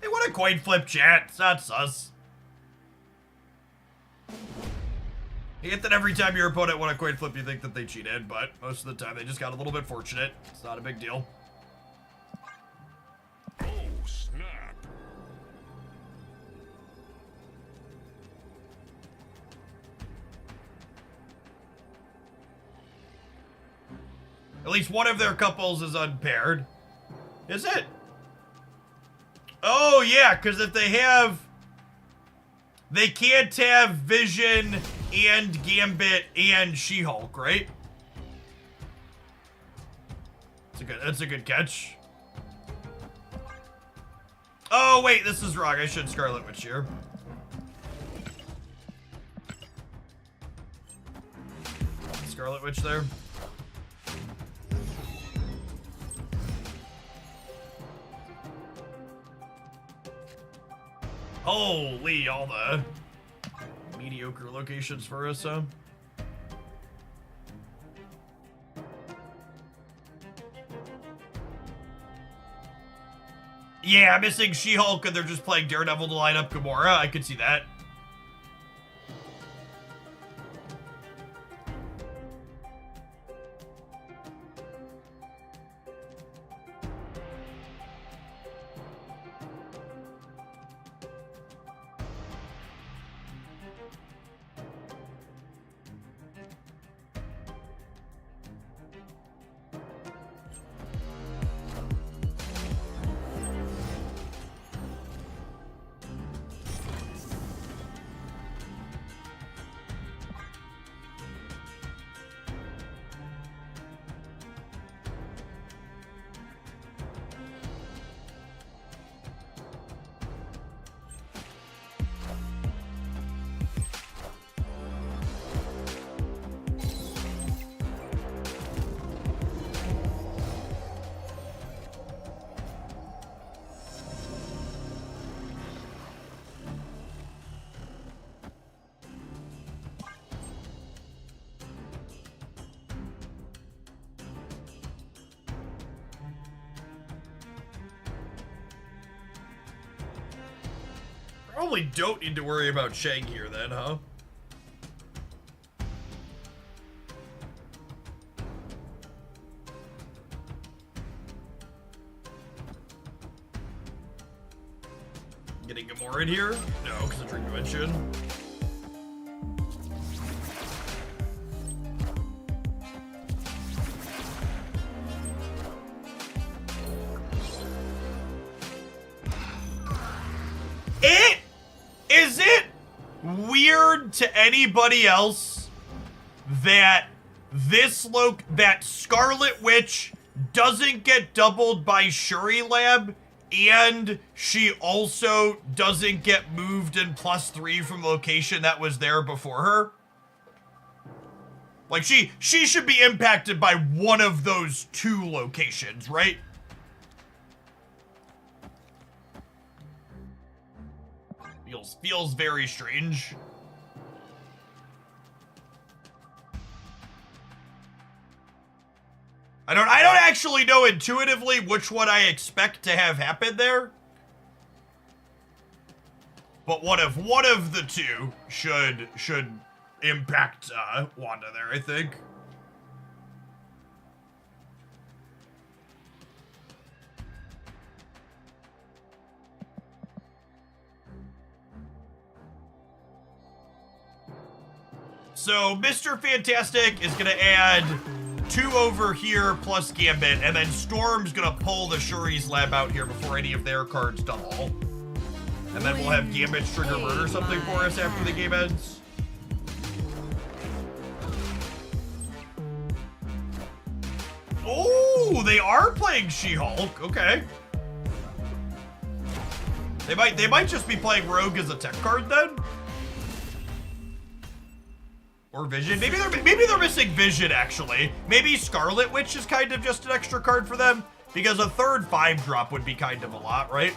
Speaker 1: Hey, what a coin flip, chat. It's not sus. You get that every time your opponent won a coin flip, you think that they cheated, but most of the time they just got a little bit fortunate. It's not a big deal.
Speaker 2: Oh, snap.
Speaker 1: At least one of their couples is unpaired. Is it? Oh, yeah, because if they have... They can't have Vision and Gambit and She-Hulk, right? That's a good catch. Oh, wait, this is wrong. I should Scarlet Witch here. Scarlet Witch there. Holy, all the mediocre locations for us, huh? Yeah, missing She-Hulk and they're just playing Daredevil to line up Gamora. I could see that. Probably don't need to worry about Shang here then, huh? Getting Gamora in here? No, because it's Dimension. Is it weird to anybody else that that Scarlet Witch doesn't get doubled by Shuri Lab, and she also doesn't get moved in +3 from the location that was there before her? Like, she should be impacted by one of those two locations, right? Feels very strange. I don't actually know intuitively which one I expect to have happen there. But one of the two should impact Wanda there, I think. So Mr. Fantastic is gonna add 2 over here plus Gambit, and then Storm's gonna pull the Shuri's Lab out here before any of their cards double. And then we'll have Gambit trigger murder something for us after the game ends. Oh, they are playing She-Hulk. Okay. They might just be playing Rogue as a tech card then. Or Vision. Maybe they're missing Vision, actually. Maybe Scarlet Witch is kind of just an extra card for them, because a third 5-drop would be kind of a lot, right?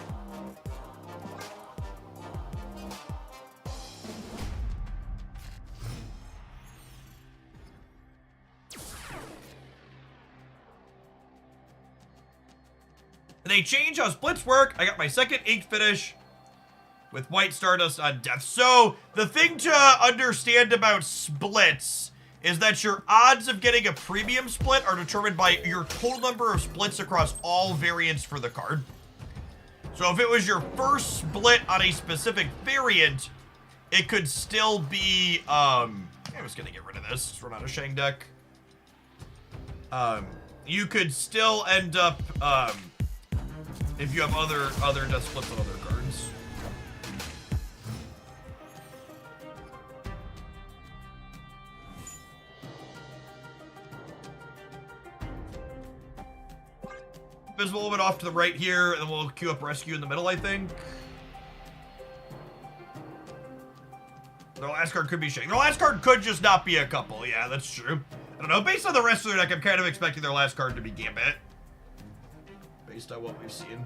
Speaker 1: They change how splits work. I got my second inked finish. with White Stardust on Death. So, the thing to understand about splits is that your odds of getting a premium split are determined by your total number of splits across all variants for the card. So if it was your first split on a specific variant, it could still be, I'm just gonna get rid of this, just run out of Shang deck. You could still end up, if you have other death splits on other cards. Visible a little bit off to the right here, and then we'll queue up Rescue in the middle, I think. Their last card could be Shang. Their last card could just not be a couple. Yeah, that's true. I don't know. Based on the rest of their deck, I'm kind of expecting their last card to be Gambit. Based on what we've seen.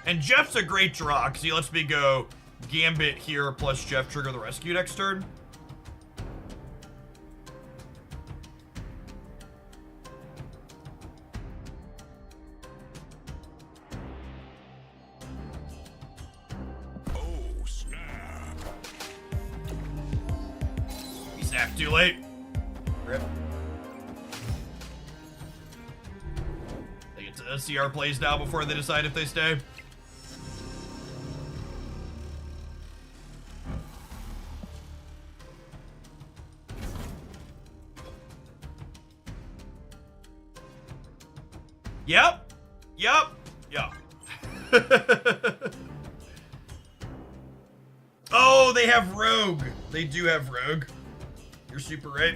Speaker 1: And Jeff's a great draw, because he lets me go Gambit here, plus Jeff trigger the Rescue next turn.
Speaker 2: Oh, snap.
Speaker 1: He snapped too late. Rip. They get to CR plays now before they decide if they stay. Yep. Oh, they have Rogue. They do have Rogue. You're super right.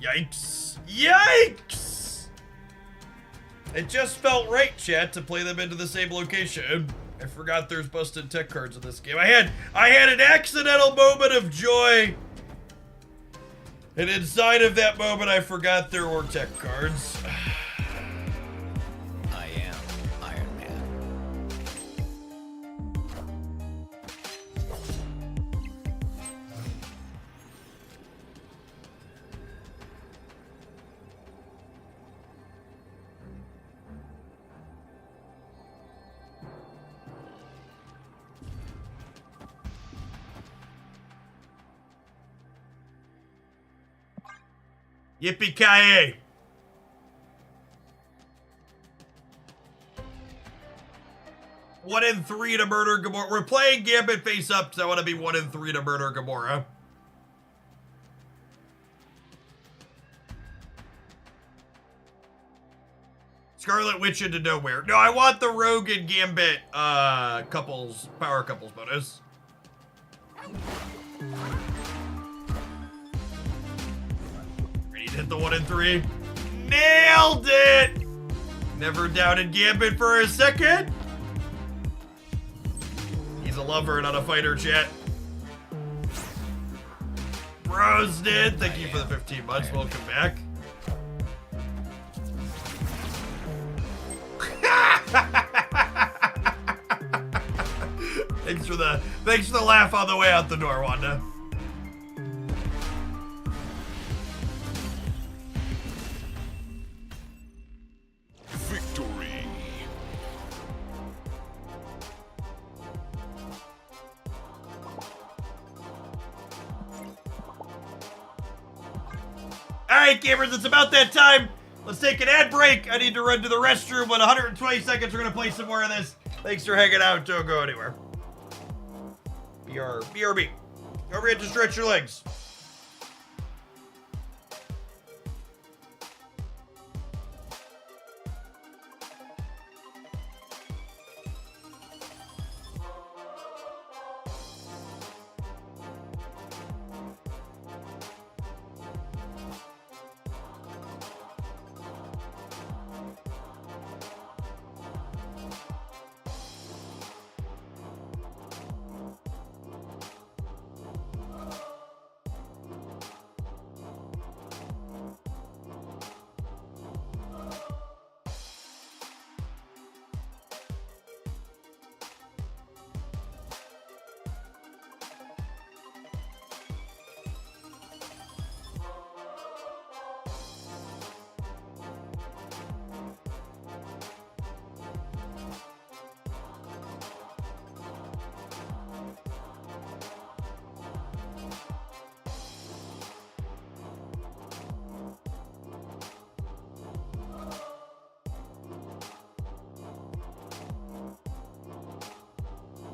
Speaker 1: Yikes. Yikes! It just felt right, chat, to play them into the same location. I forgot there's busted tech cards in this game. I had an accidental moment of joy. And inside of that moment, I forgot there were tech cards.
Speaker 3: I am Iron Man.
Speaker 1: Yippee-ki-yay! One in 3 to murder Gamora. We're playing Gambit face up because I want to be 1 in 3 to murder Gamora. Scarlet Witch into nowhere. No, I want the Rogue and Gambit power couples bonus. Ready to hit the 1 in 3. Nailed it! Never doubted Gambit for a second. He's a lover, not a fighter, chat. Bros did. Thank you for the 15 months. Welcome back. Thanks for the laugh on the way out the door, Wanda.
Speaker 2: Victory.
Speaker 1: Alright, gamers, it's about that time. Let's take an ad break. I need to run to the restroom. In 120 seconds, we're going to play some more of this. Thanks for hanging out. Don't go anywhere. BRB. Don't forget to stretch your legs.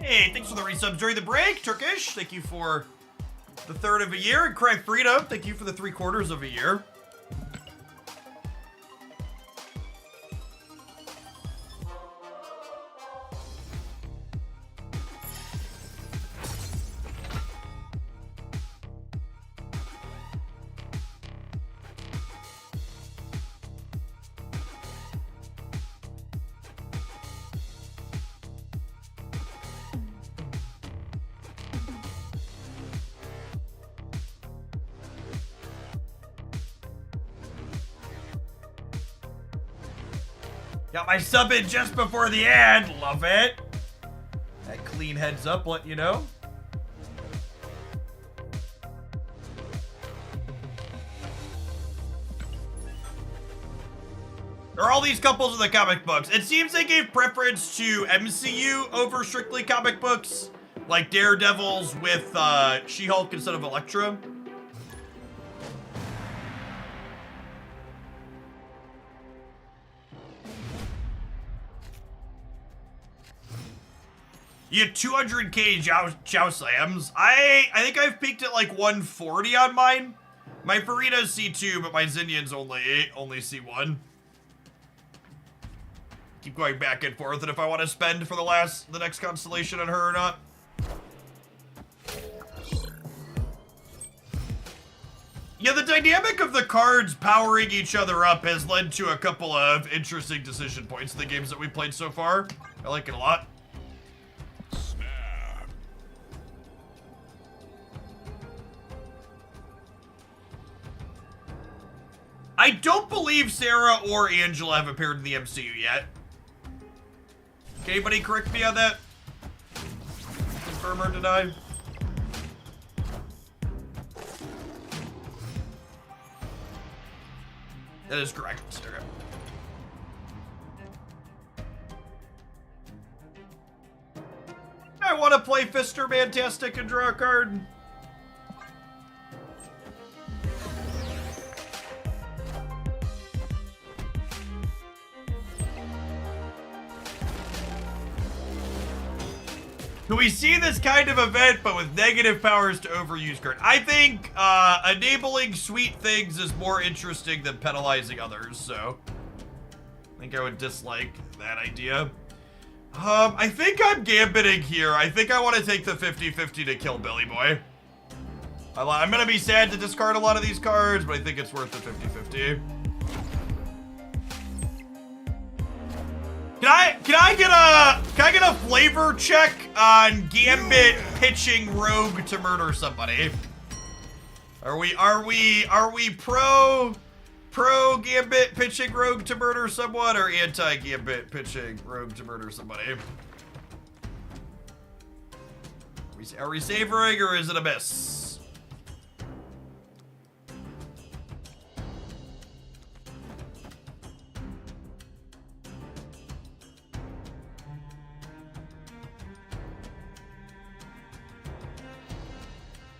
Speaker 1: Hey, thanks for the resubs during the break. Turkish, thank you for the third of a year. And Cry Freedom, thank you for the 3/4 of a year. Got my sub in just before the ad. Love it. That clean heads up, let you know. Are all these couples in the comic books? It seems they gave preference to MCU over strictly comic books. Like Daredevil's with She-Hulk instead of Elektra. You had 200k Chow Slams. I think I've peaked at like 140 on mine. My Farita's C2, but my Zinnian's only C1. Keep going back and forth, and if I want to spend for the next constellation on her or not. Yeah, the dynamic of the cards powering each other up has led to a couple of interesting decision points in the games that we played so far. I like it a lot. I don't believe Sarah or Angela have appeared in the MCU yet. Can anybody correct me on that? Confirm or deny? That is correct. Okay. I want to play Fister Mantastic and draw a card. Can we see this kind of event, but with negative powers to overuse card? I think enabling sweet things is more interesting than penalizing others, so I think I would dislike that idea. I think I'm gambiting here. I think I want to take the 50-50 to kill Billy Boy. I'm gonna be sad to discard a lot of these cards, but I think it's worth the 50-50. Can I get a flavor check on Gambit pitching Rogue to murder somebody? Are we pro Gambit pitching Rogue to murder someone, or anti Gambit pitching Rogue to murder somebody? Are we savoring, or is it a miss?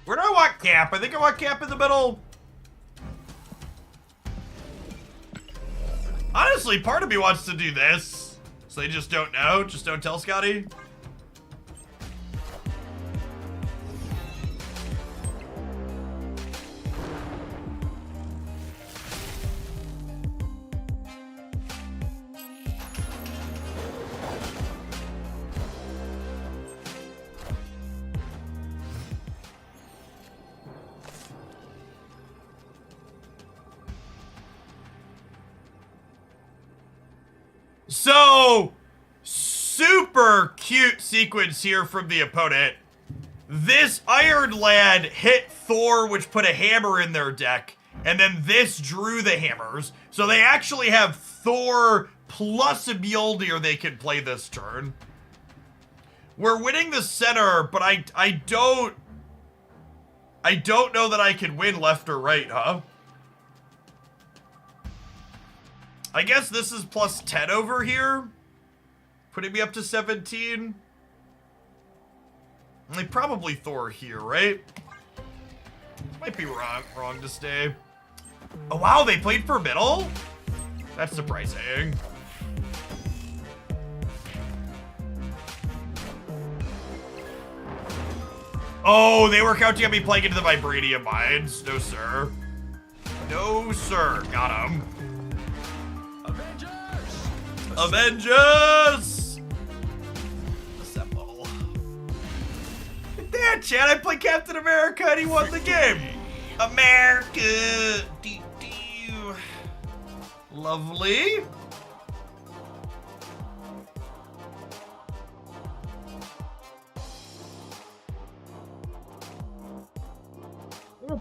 Speaker 1: Where do I want Cap? I think I want Cap in the middle. Honestly, part of me wants to do this. So they just don't know. Just don't tell Scotty. So, super cute sequence here from the opponent. This Iron Lad hit Thor, which put a hammer in their deck, and then this drew the hammers. So they actually have Thor plus a Mjolnir they can play this turn. We're winning the center, but I don't know that I can win left or right, huh? I guess this is plus 10 over here, putting me up to 17. Like probably Thor here, right? Might be wrong to stay. Oh wow, they played for middle? That's surprising. Oh, they were counting on me playing into the Vibranium Mines. No, sir. No, sir. Got him. Avengers! Assemble. Yeah, Chad, I played Captain America and he won the game. America. Lovely.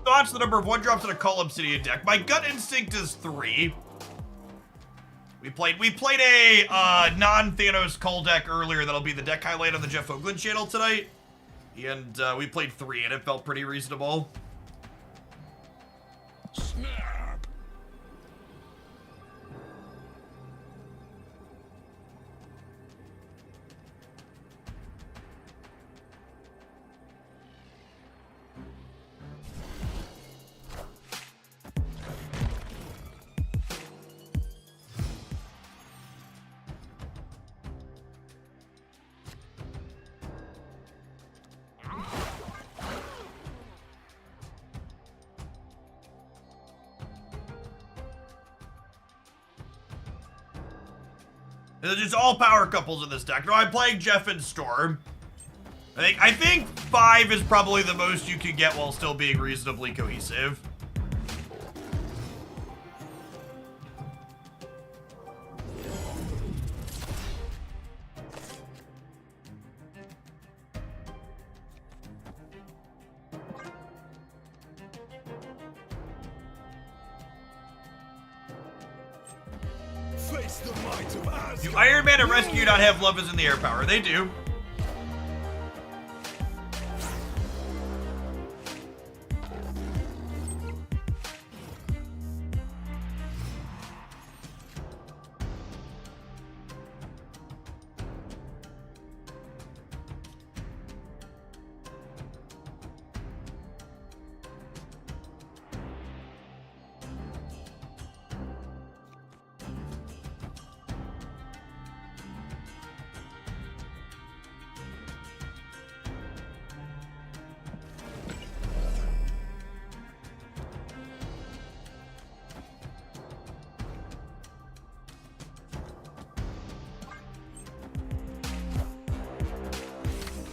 Speaker 1: Thoughts, the number of 1-drops in a Cull Obsidian deck. My gut instinct is 3. We played a non-Thanos Cull deck earlier. That'll be the deck highlight on the Jeff Oakland channel tonight. And we played 3 and it felt pretty reasonable.
Speaker 2: Snap.
Speaker 1: There's just all power couples in this deck. No, I'm playing Jeff and Storm. I think 5 is probably the most you can get while still being reasonably cohesive.
Speaker 2: Face the might of Asgard.
Speaker 1: Do Iron Man and Rescue not have Love is in the Air power? They do.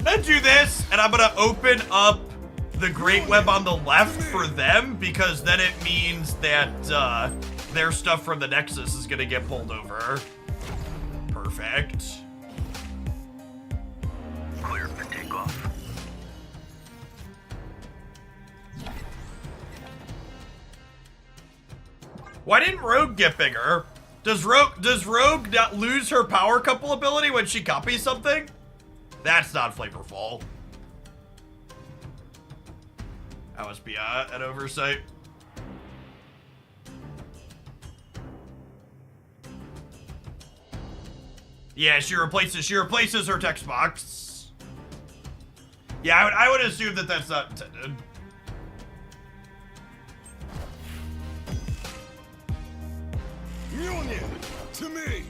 Speaker 1: I'm gonna do this, and I'm gonna open up the Great Web on the left for them, because then it means that their stuff from the Nexus is gonna get pulled over. Perfect.
Speaker 4: Clear for takeoff.
Speaker 1: Why didn't Rogue get bigger? Does Rogue not lose her power couple ability when she copies something? That's not flavorful. That must be an oversight. Yeah, she replaces her text box. Yeah, I would assume that that's not intended.
Speaker 2: Mjolnir, to me.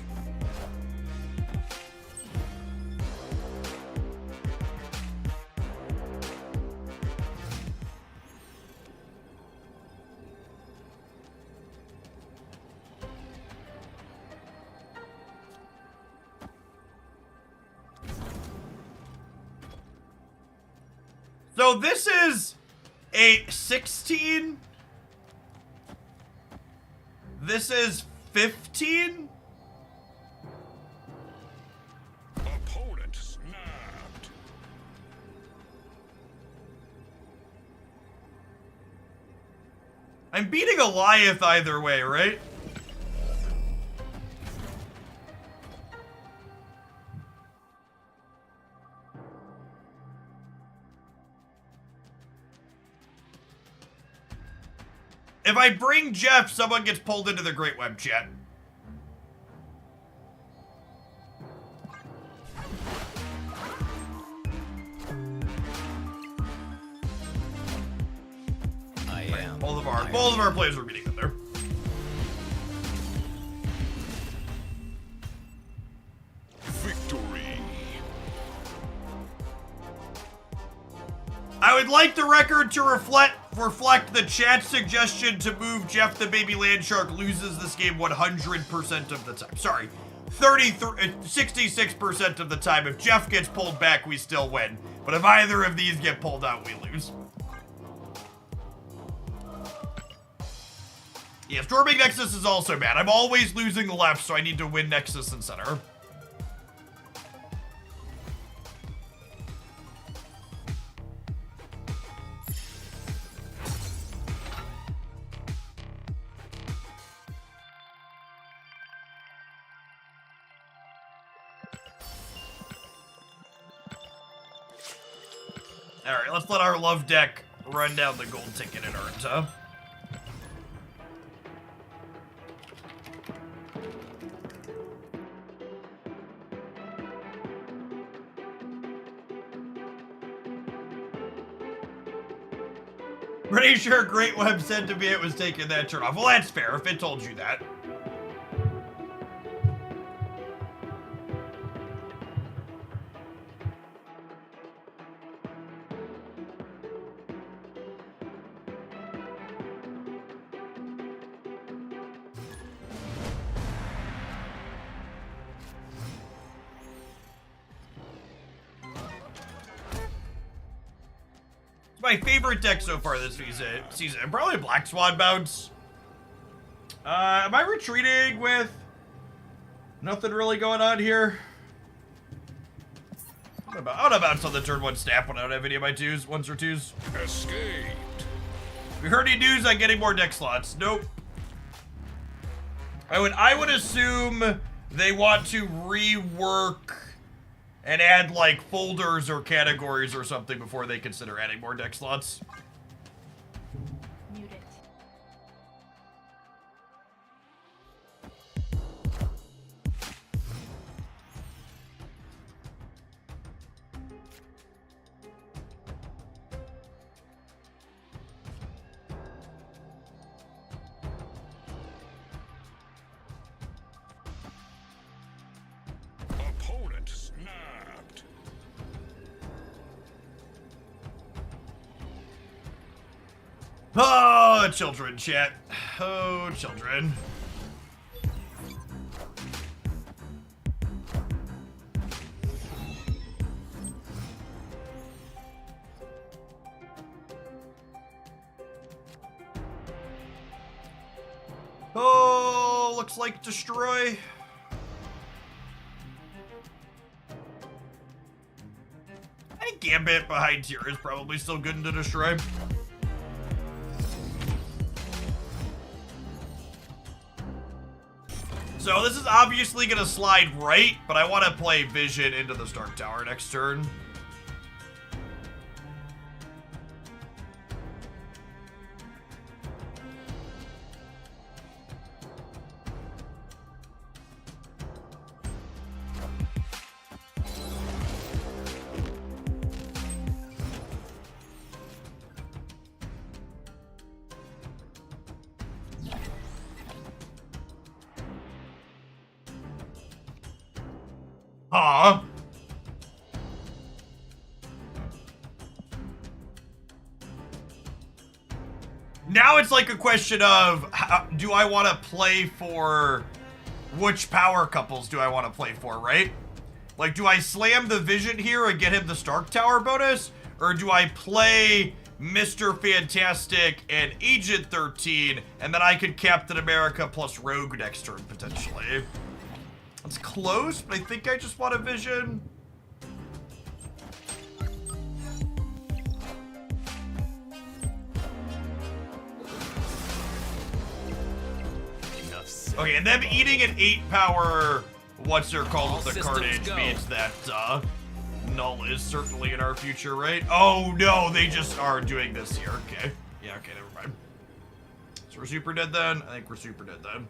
Speaker 1: So this is a 16. This is 15.
Speaker 2: Opponent snapped.
Speaker 1: I'm beating Goliath either way, right? If I bring Jeff, someone gets pulled into the Great Web chat.
Speaker 3: I am.
Speaker 1: Both of our players were beating them there.
Speaker 2: Victory.
Speaker 1: I would like the record to reflect the chat suggestion to move Jeff the Baby Landshark loses this game 100% of the time. Sorry, 66% of the time. If Jeff gets pulled back, we still win. But if either of these get pulled out, we lose. Yeah, storming Nexus is also bad. I'm always losing the left, so I need to win Nexus and center. Alright, let's let our love deck run down the gold ticket it earned, huh? Pretty sure Great Web said to me it was taking that turn off. Well, that's fair if it told you that. My favorite deck so far this season. Probably Black Swan bounce. Am I retreating with nothing really going on here? I want to bounce on the turn 1 snap when I don't have any of my ones or twos.
Speaker 2: Escaped.
Speaker 1: We heard any news on getting more deck slots? Nope. I would assume they want to rework and add like folders or categories or something before they consider adding more deck slots.
Speaker 6: Mute it.
Speaker 2: Opponent snapped.
Speaker 1: Oh, children, chat. Oh, children. Oh, looks like destroy. I think Gambit behind tier is probably still good into destroy. So this is obviously gonna slide right, but I want to play Vision into the Stark Tower next turn. Huh? Now it's like a question of, do I want to play for, which power couples do I want to play for, right? Like, do I slam the Vision here and get him the Stark Tower bonus? Or do I play Mr. Fantastic and Agent 13, and then I could Captain America plus Rogue next turn, potentially? It's close, but I think I just want a Vision. Okay, and them eating an 8-power, what's their called with the Carnage means that Null is certainly in our future, right? Oh no, they just are doing this here. Okay. Yeah, okay, never mind. So we're super dead then? I think we're super dead then.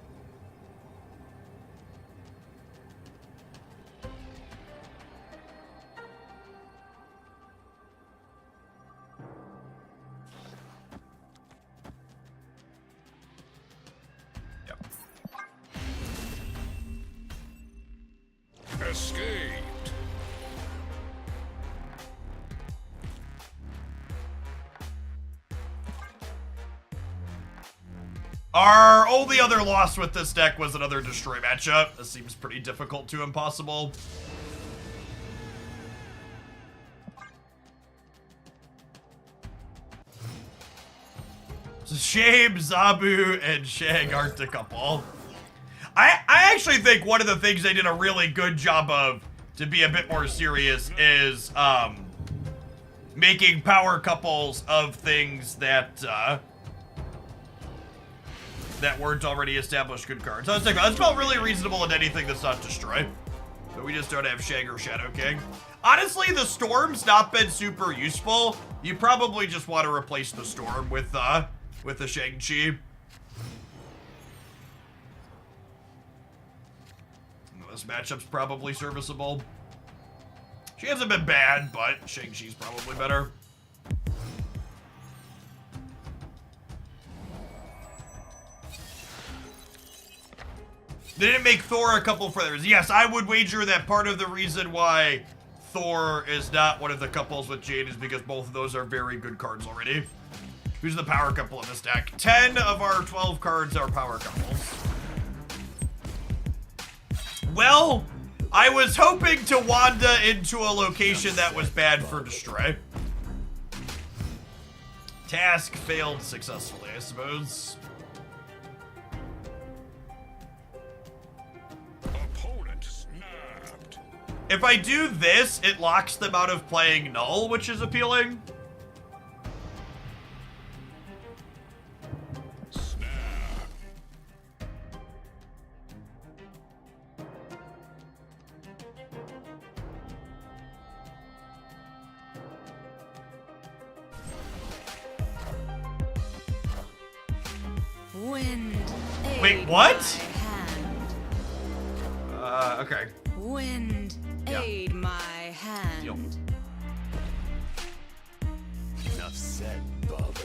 Speaker 2: Escaped.
Speaker 1: Our only other loss with this deck was another destroy matchup. This seems pretty difficult to impossible. It's a shame Zabu and Shang aren't a couple. I actually think one of the things they did a really good job of, to be a bit more serious, is making power couples of things that that weren't already established good cards. I was thinking, that's felt really reasonable in anything that's not destroy. But we just don't have Shang or Shadow King. Honestly, the Storm's not been super useful. You probably just want to replace the Storm with the Shang-Chi. This matchup's probably serviceable. She hasn't been bad, but Shang-Chi's probably better. They didn't make Thor a couple feathers. Yes, I would wager that part of the reason why Thor is not one of the couples with Jade is because both of those are very good cards already. Who's the power couple in this deck? 10 of our 12 cards are power couples. Well, I was hoping to Wanda into a location that was bad for Destroy. Task failed successfully, I suppose.
Speaker 2: Opponent snapped.
Speaker 1: If I do this, it locks them out of playing Null, which is appealing.
Speaker 5: Wind.
Speaker 1: Wait, what?
Speaker 5: My hand.
Speaker 1: Okay.
Speaker 5: Wind.
Speaker 1: Yeah.
Speaker 5: Aid my hand.
Speaker 1: Deal.
Speaker 3: Enough said, bub.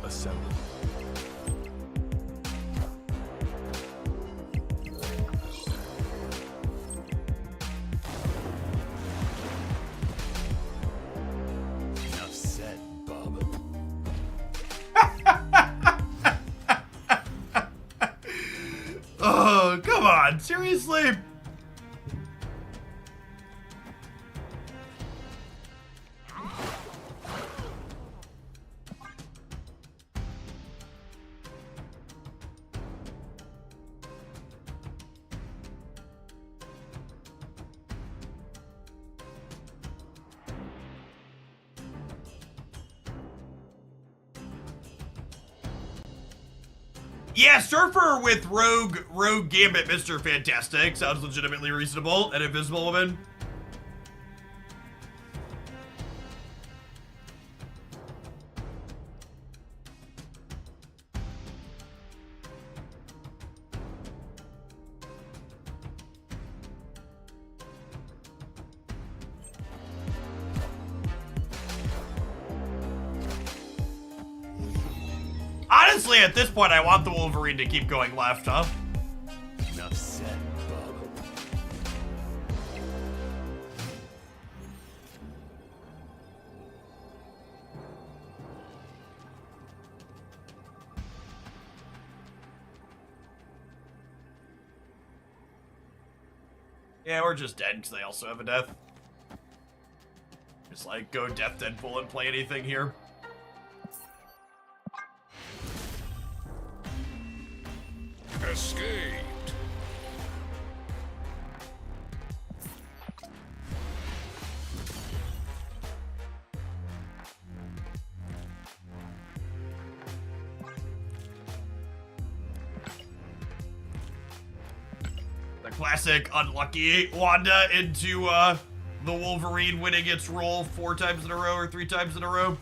Speaker 3: Assemble. Enough said, bub.
Speaker 1: Oh, come on. Seriously? Yeah, Surfer with Rogue Gambit, Mr. Fantastic. Sounds legitimately reasonable. And Invisible Woman. Honestly, at this point, I want the Wolverine to keep going left, huh?
Speaker 3: Enough said, bub.
Speaker 1: Yeah, we're just dead because they also have a death. Just like go Death Deadpool and play anything here.
Speaker 2: Escaped.
Speaker 1: The classic unlucky Wanda into the Wolverine winning its role 4 times in a row or 3 times in a row.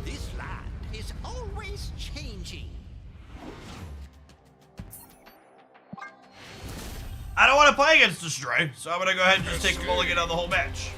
Speaker 8: This land is always changing.
Speaker 1: I don't want to play against Destroy, so I'm going to go ahead and just take a mulligan on the whole match.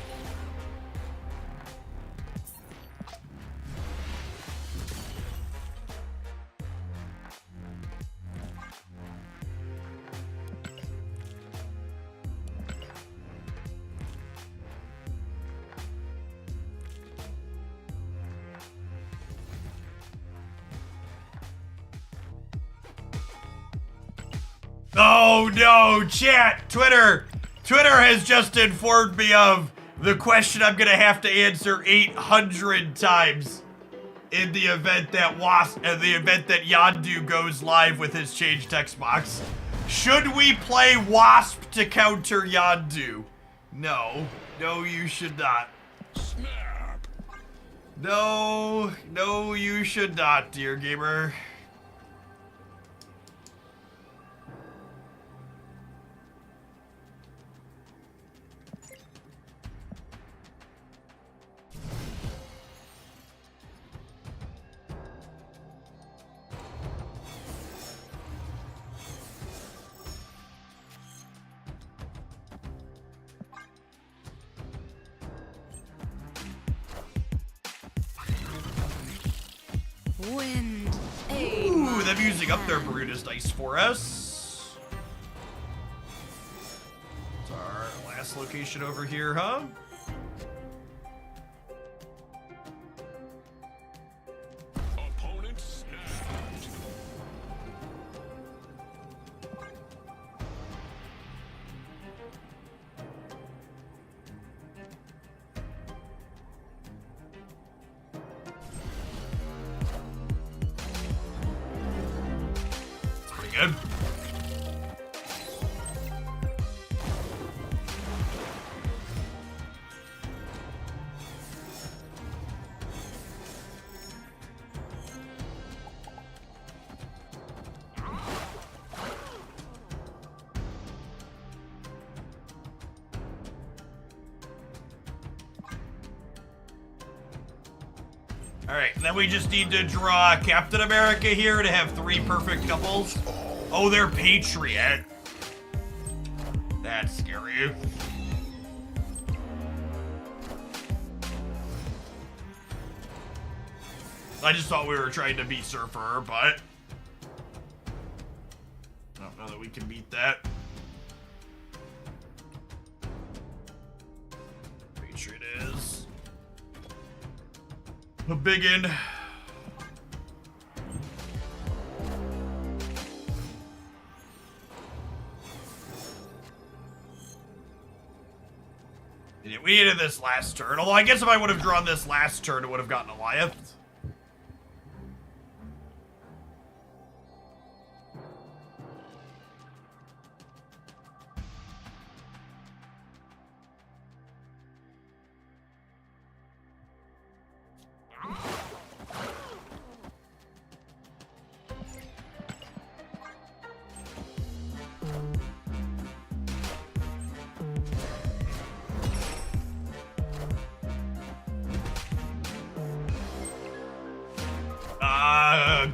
Speaker 1: Oh no, chat, Twitter has just informed me of the question I'm gonna have to answer 800 times in the event that Yandu goes live with his change text box. Should we play Wasp to counter Yandu? No, you should not.
Speaker 2: Snap.
Speaker 1: No, you should not, dear gamer.
Speaker 5: Wind.
Speaker 1: Ooh, them using up their brood is nice for us. It's our last location over here, huh?
Speaker 2: Opponent snapped.
Speaker 1: Pretty good. Alright, then we just need to draw Captain America here to have 3 perfect couples. Oh, they're Patriot. That's scary. I just thought we were trying to beat Surfer, but I don't know that we can beat that. Patriot is a biggin. We needed this last turn, although I guess if I would have drawn this last turn, it would have gotten Goliath.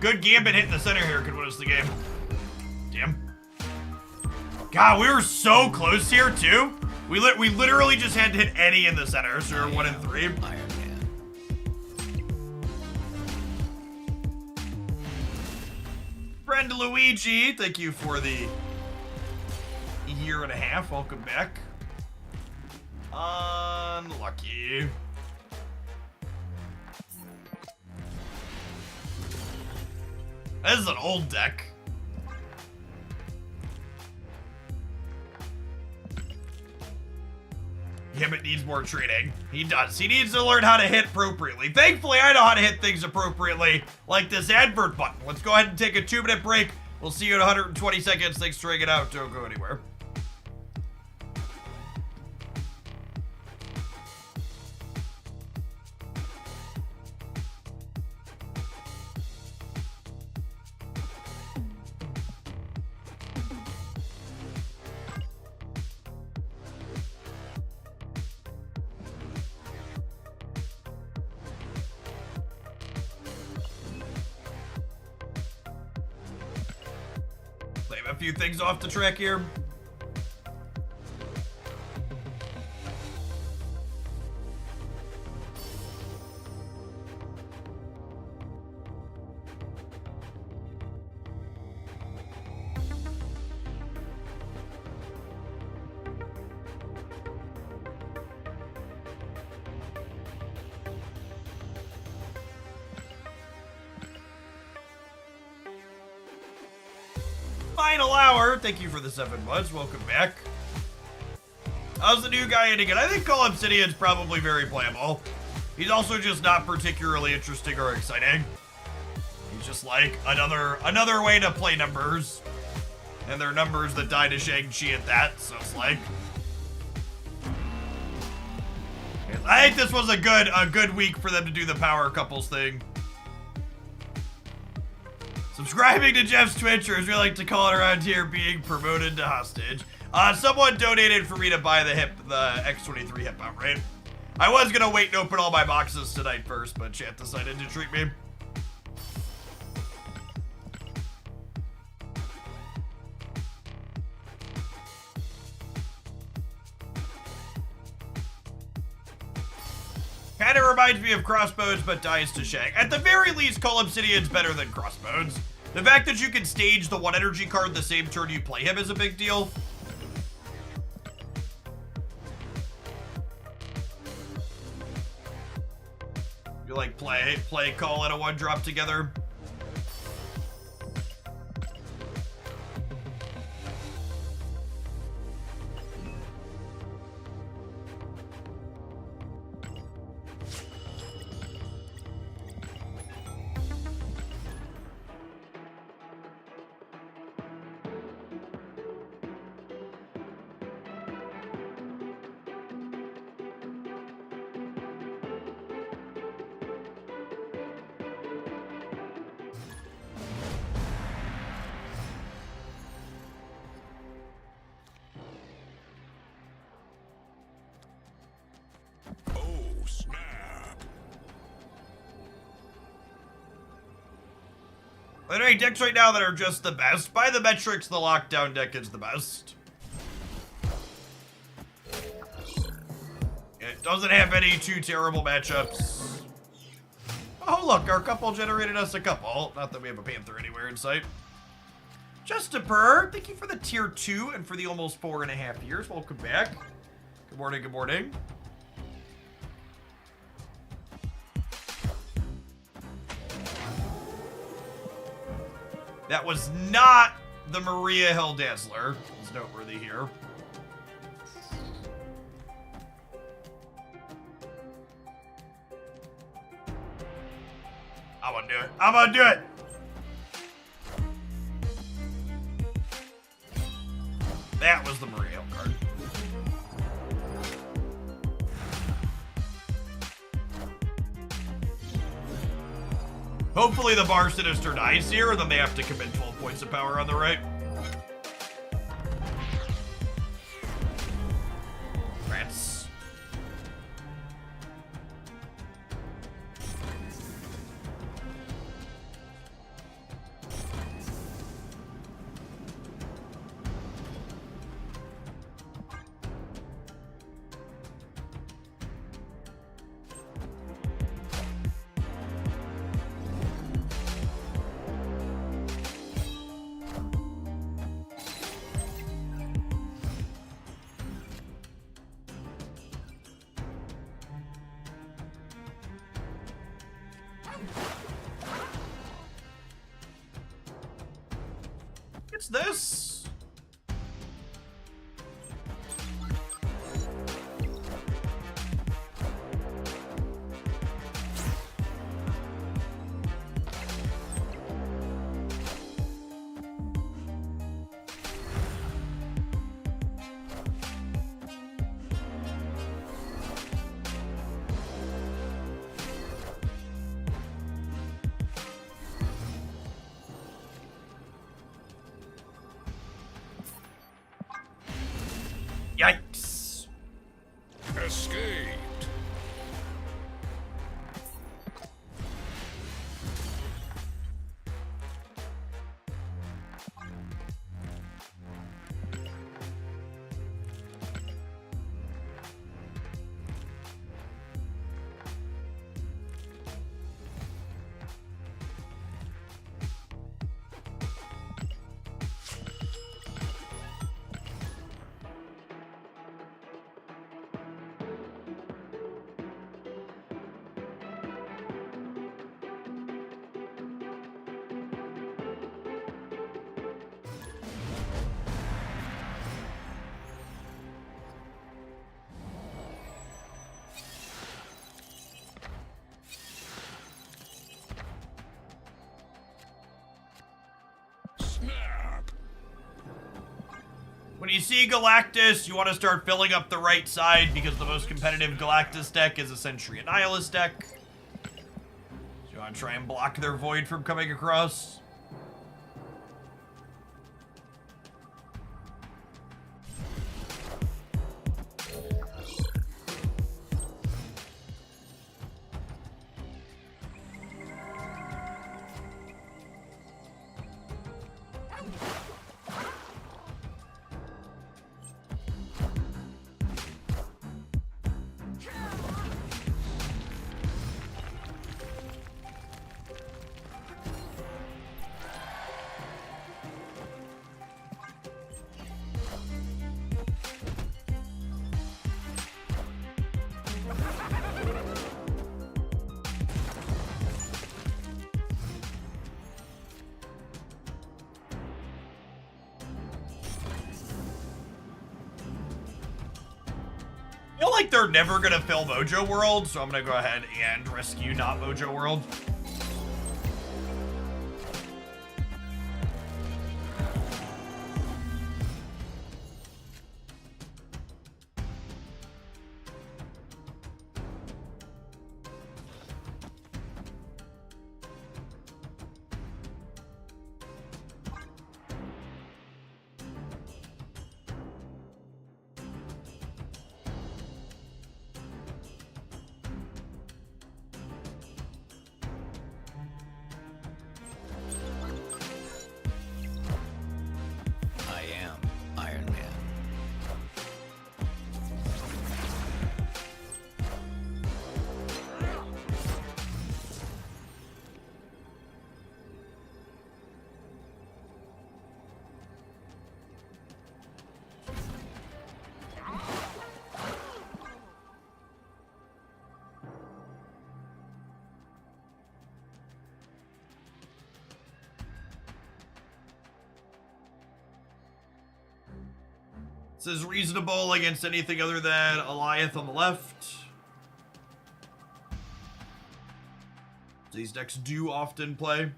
Speaker 1: Good gambit hitting the center here could win us the game. Damn. God, we were so close here too. We literally just had to hit any in the center, so we were 1 and 3.
Speaker 8: Iron Man.
Speaker 1: Friend Luigi, thank you for the year and a half. Welcome back. Unlucky. This is an old deck. Gambit needs more training. He does. He needs to learn how to hit appropriately. Thankfully, I know how to hit things appropriately, like this advert button. Let's go ahead and take a 2-minute break. We'll see you in 120 seconds. Thanks for hanging out. Don't go anywhere. claim a few things off the track here. Final hour. Thank you for the 7 months. Welcome back. How's the new guy ending it? I think Cull Obsidian's probably very playable. He's also just not particularly interesting or exciting. He's just like another way to play numbers. And they're numbers that die to Shang-Chi at that, so it's like... I think this was a good week for them to do the power couples thing. Subscribing to Jeff's Twitch, or as we like to call it around here, being promoted to hostage. Someone donated for me to buy the X23 hip outright. I was gonna wait and open all my boxes tonight first, but chat decided to treat me. Kind of reminds me of Crossbones, but dies to Shang. At the very least, Cull Obsidian's better than Crossbones. The fact that you can stage the 1 energy card the same turn you play him is a big deal. You like play Cull and a 1-drop together.
Speaker 2: Oh, snap.
Speaker 1: Are there any decks right now that are just the best? By the metrics, the Lockdown deck is the best. It doesn't have any too terrible matchups. Oh, look, our couple generated us a couple. Not that we have a Panther anywhere in sight. Just a purr. Thank you for the tier 2 and for the almost 4.5 years. Welcome back. Good morning, good morning. That was not the Maria Hill Dazzler. It's noteworthy here. I'm gonna do it. I'm gonna do it. That was the Maria Hill card. Hopefully the Bar Sinister dies here, and then they have to commit 12 points of power on the right. Rats. It's this. Yikes.
Speaker 2: Escaped.
Speaker 1: you see Galactus, you want to start filling up the right side because the most competitive Galactus deck is a Sentry and Nihilist deck. So you want to try and block their Void from coming across. I feel like they're never gonna fill Mojo World, so I'm gonna go ahead and rescue not Mojo World.
Speaker 3: I am Iron Man.
Speaker 1: This is reasonable against anything other than Alioth on the left. These decks do often play.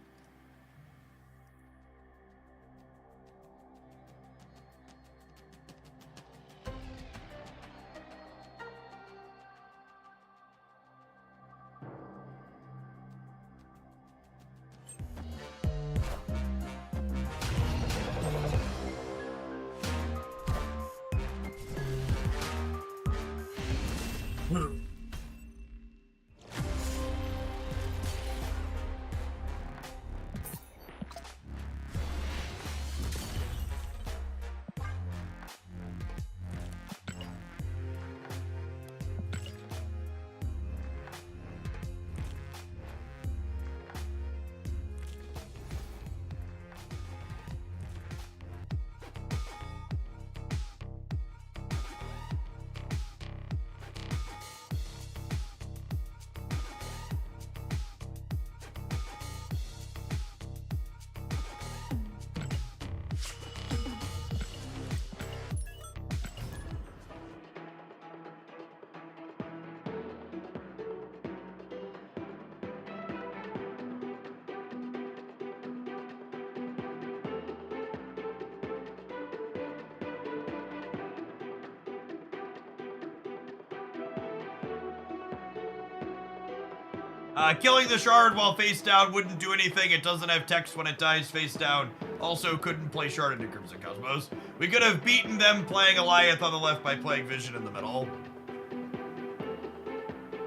Speaker 1: Killing the Shard while face down wouldn't do anything. It doesn't have text when it dies face down. Also couldn't play Shard into Crimson Cosmos. We could have beaten them playing Alioth on the left by playing Vision in the middle.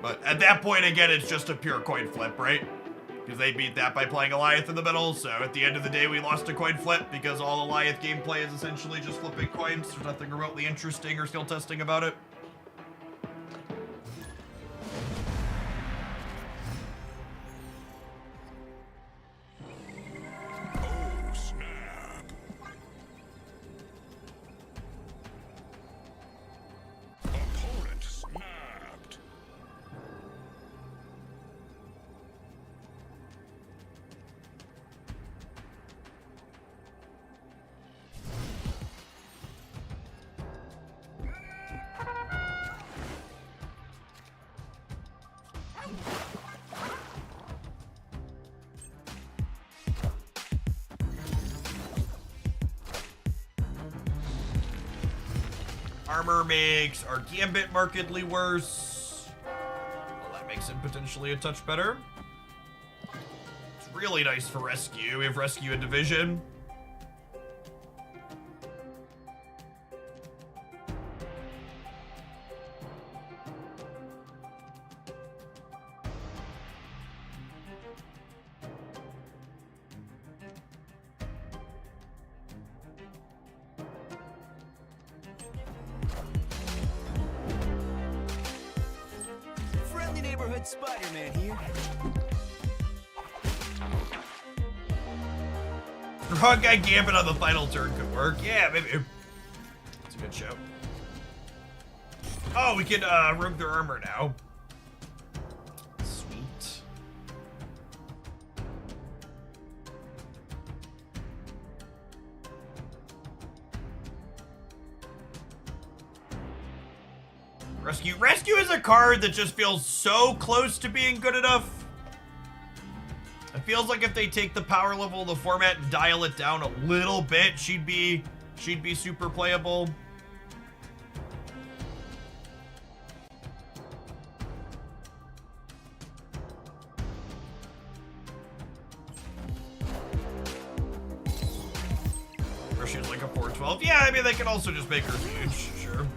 Speaker 1: But at that point, again, it's just a pure coin flip, right? Because they beat that by playing Alioth in the middle. So at the end of the day, we lost a coin flip because all Alioth gameplay is essentially just flipping coins. There's nothing remotely interesting or skill testing about it.
Speaker 2: Oh, snap. Opponent snapped.
Speaker 1: Armor makes our Gambit markedly worse. Well, that makes him potentially a touch better. It's really nice for Rescue. We have Rescue and Division.
Speaker 3: Friendly neighborhood Spider-Man here.
Speaker 1: Wrong guy Gambit on the final turn could work. Yeah, maybe. It's a good show. Oh, we can rogue their armor now. Sweet. Rescue. Rescue is a card that just feels so close to being good enough. It feels like if they take the power level of the format and dial it down a little bit, she'd be super playable. Or she's like a 412. Yeah, I mean they can also just make her huge, sure.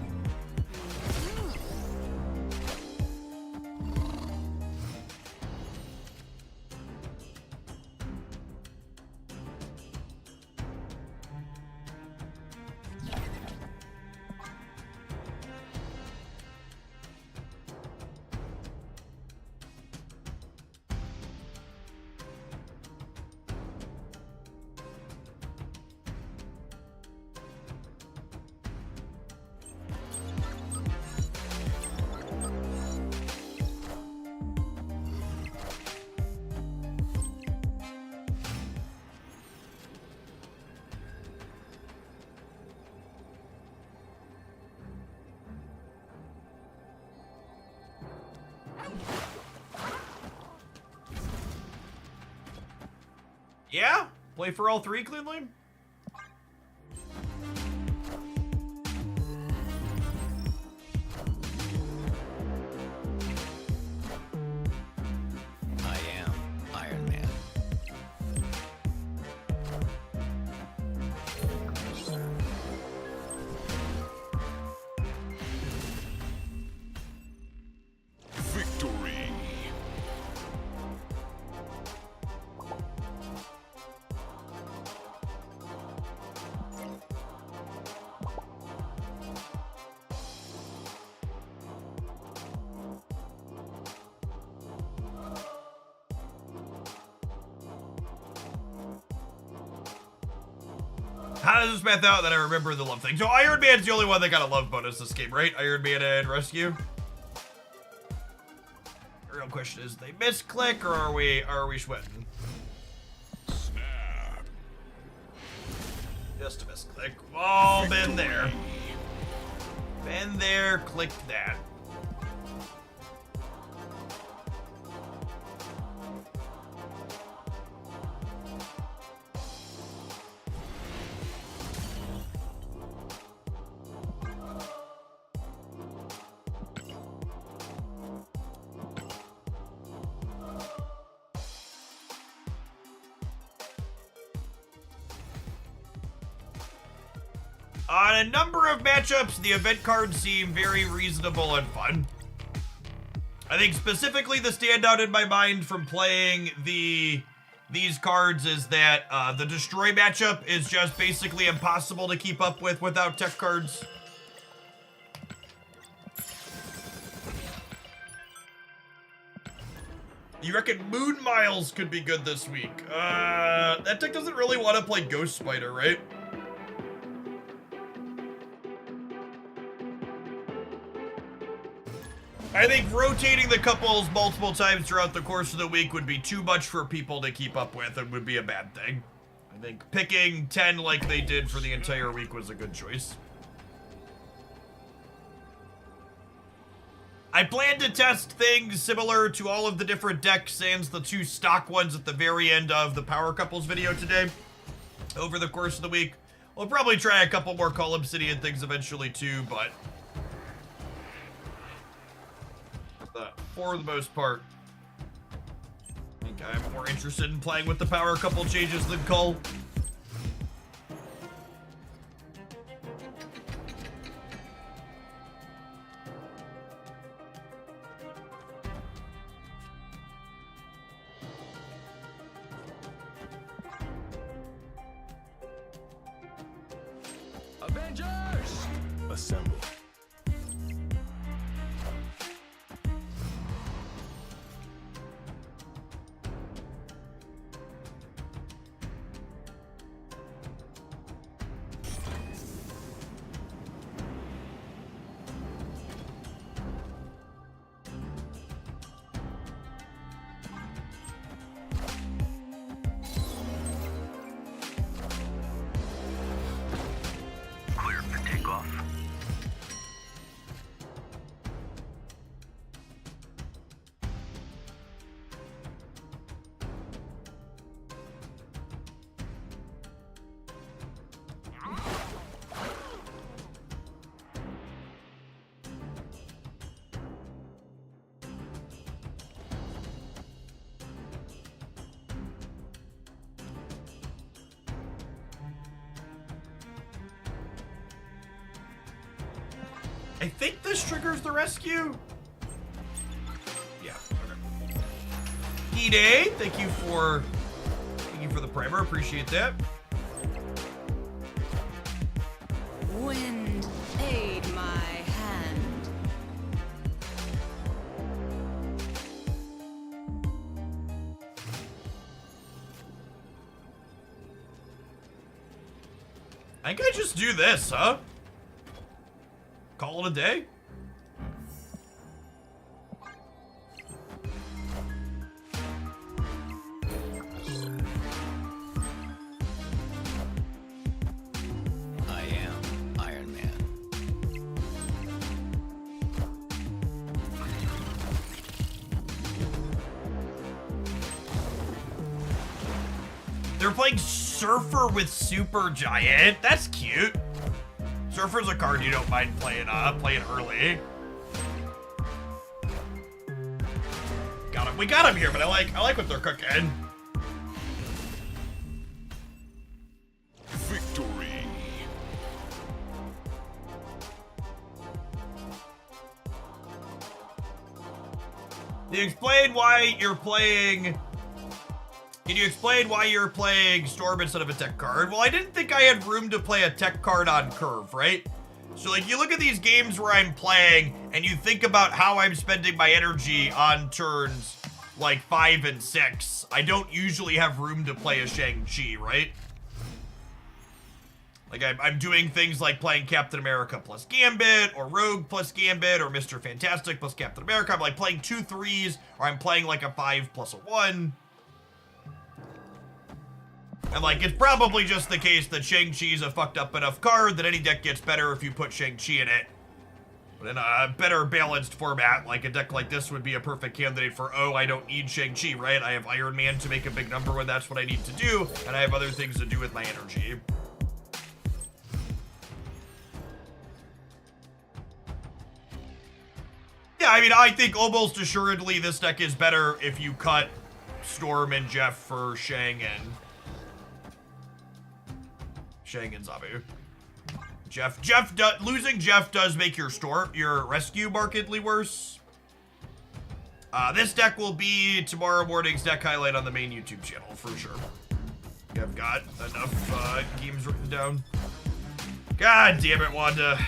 Speaker 1: Yeah? Play for all three cleanly?
Speaker 3: I am Iron Man.
Speaker 2: Victory.
Speaker 1: How does this math out that I remember the love thing? So Iron Man's the only one that got a love bonus this game, right? Iron Man and Rescue? The real question is, they misclick or are we sweating?
Speaker 2: Snap.
Speaker 1: Just a misclick. Oh, been there. Been there, clicked that. On a number of matchups, the event cards seem very reasonable and fun. I think specifically the standout in my mind from playing these cards is that the Destroy matchup is just basically impossible to keep up with without tech cards. You reckon Moon Miles could be good this week? That deck doesn't really want to play Ghost Spider, right? I think rotating the couples multiple times throughout the course of the week would be too much for people to keep up with and would be a bad thing. I think picking 10 like they did for the entire week was a good choice. I plan to test things similar to all of the different decks and the 2 stock ones at the very end of the Power Couples video today over the course of the week. We'll probably try a couple more Cull Obsidian things eventually too, but for the most part, I think I'm more interested in playing with the power couple changes than Cull.
Speaker 2: Avengers! Assemble.
Speaker 4: Clear for takeoff.
Speaker 1: I think this triggers the rescue. Yeah. Okay. E-Day, thank you for the primer. Appreciate that.
Speaker 5: Wind, aid my hand.
Speaker 1: I think I just do this, huh? Call it a day?
Speaker 3: I am Iron Man.
Speaker 1: They're playing Surfer with Super Giant. That's cute. Surfer's a card you don't mind playing early. Got him. We got him here, but I like what they're cooking.
Speaker 2: Victory.
Speaker 1: Can you explain why you're playing? Can you explain why you're playing Storm instead of a tech card? Well, I didn't think I had room to play a tech card on curve, right? So, like, you look at these games where I'm playing, and you think about how I'm spending my energy on turns, like, 5 and 6. I don't usually have room to play a Shang-Chi, right? Like, I'm doing things like playing Captain America plus Gambit, or Rogue plus Gambit, or Mr. Fantastic plus Captain America. I'm, like, playing 2 3s, or I'm playing, like, a 5 plus a 1. And, like, it's probably just the case that Shang-Chi's a fucked up enough card that any deck gets better if you put Shang-Chi in it. But in a better balanced format, like a deck like this would be a perfect candidate for, oh, I don't need Shang-Chi, right? I have Iron Man to make a big number when that's what I need to do, and I have other things to do with my energy. Yeah, I mean, I think almost assuredly this deck is better if you cut Storm and Jeff for Shang and Zabu. Losing Jeff does make your rescue markedly worse. This deck will be tomorrow morning's deck highlight on the main YouTube channel for sure. I've got enough games written down. God damn it, Wanda.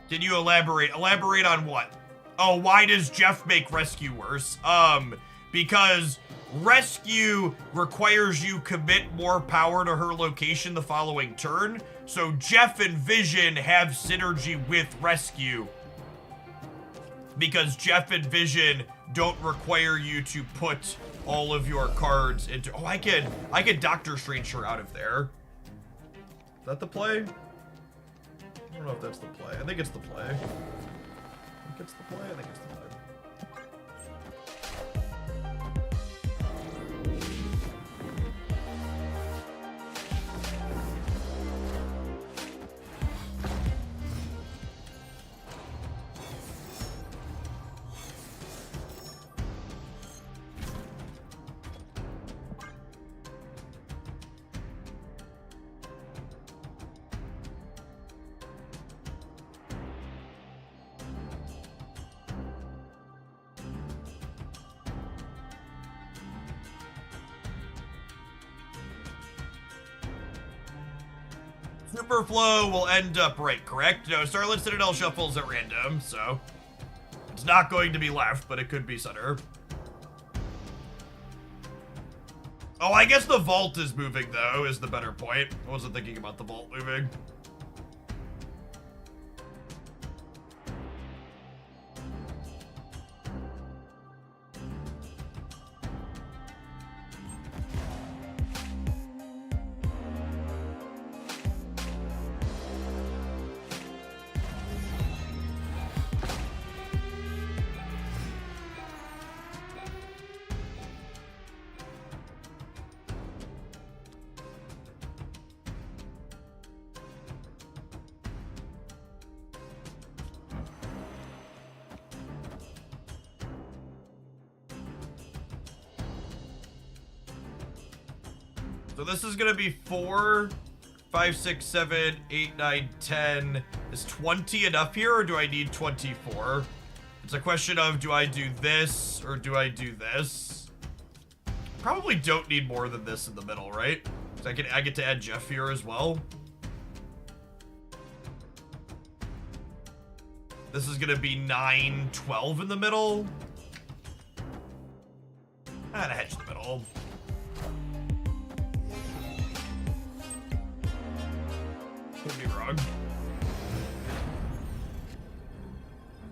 Speaker 1: Can you elaborate? Elaborate on what? Oh, why does Jeff make rescue worse? Because rescue requires you commit more power to her location the following turn. So Jeff and Vision have synergy with rescue. Because Jeff and Vision don't require you to put all of your cards into... Oh, I could Doctor Strange her out of there. Is that the play? I don't know if that's the play. I think it's the play. I think it's the play. Superflow will end up right, correct? No, Starlit Citadel shuffles at random, so it's not going to be left, but it could be center. Oh, I guess the vault is moving, though, is the better point. I wasn't thinking about the vault moving. So this is gonna be 4, 5, 6, 7, 8, 9, 10. Is 20 enough here, or do I need 24? It's a question of, do I do this, or do I do this? Probably don't need more than this in the middle, right? So I get to add Jeff here as well. This is gonna be 9, 12 in the middle. And a hedge in the middle. Could be wrong.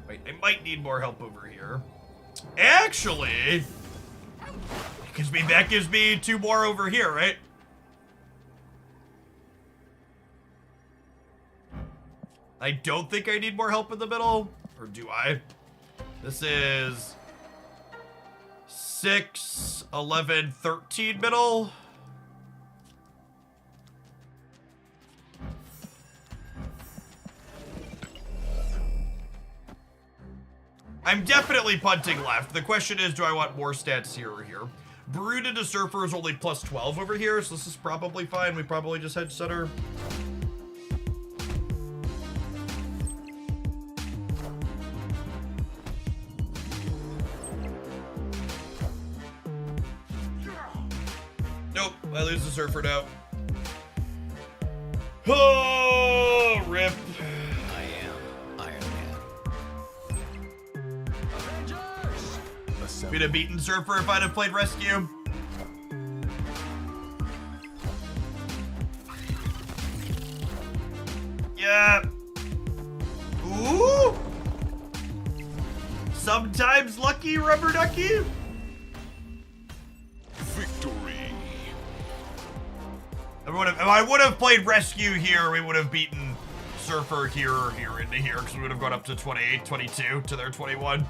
Speaker 1: Wait, I might need more help over here. Actually, that gives me 2 more over here, right? I don't think I need more help in the middle, or do I? This is 6, 11, 13 middle. I'm definitely punting left. The question is, do I want more stats here or here? Brood into Surfer is only plus 12 over here, so this is probably fine. We probably just head center. Nope, I lose the Surfer now. Oh, rip.
Speaker 3: I am Iron Man.
Speaker 1: We'd have beaten Surfer if I'd have played Rescue. Yeah. Ooh. Sometimes lucky, rubber ducky.
Speaker 2: Victory.
Speaker 1: If I would have played Rescue here, we would have beaten Surfer here or here into here, because we would have gone up to 28, 22 to their 21.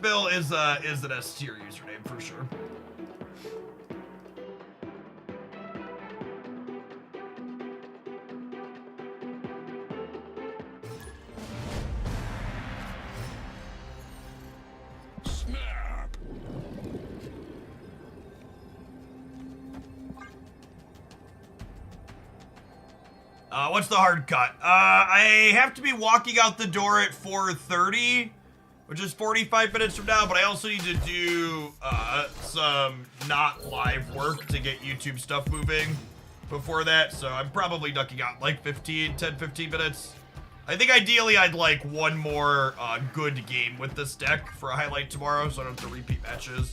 Speaker 1: Bill is an S tier username for sure.
Speaker 2: Snap.
Speaker 1: What's the hard cut? I have to be walking out the door at 4:30. Which is 45 minutes from now, but I also need to do some not live work to get YouTube stuff moving before that, so I'm probably ducking out like 10, 15 minutes. I think ideally I'd like one more good game with this deck for a highlight tomorrow, so I don't have to repeat matches.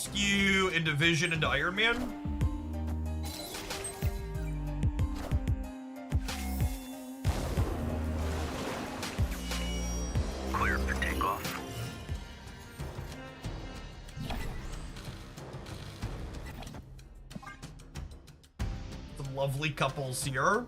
Speaker 1: skew into Vision into Iron Man.
Speaker 4: Clear for takeoff.
Speaker 1: Some lovely couples here.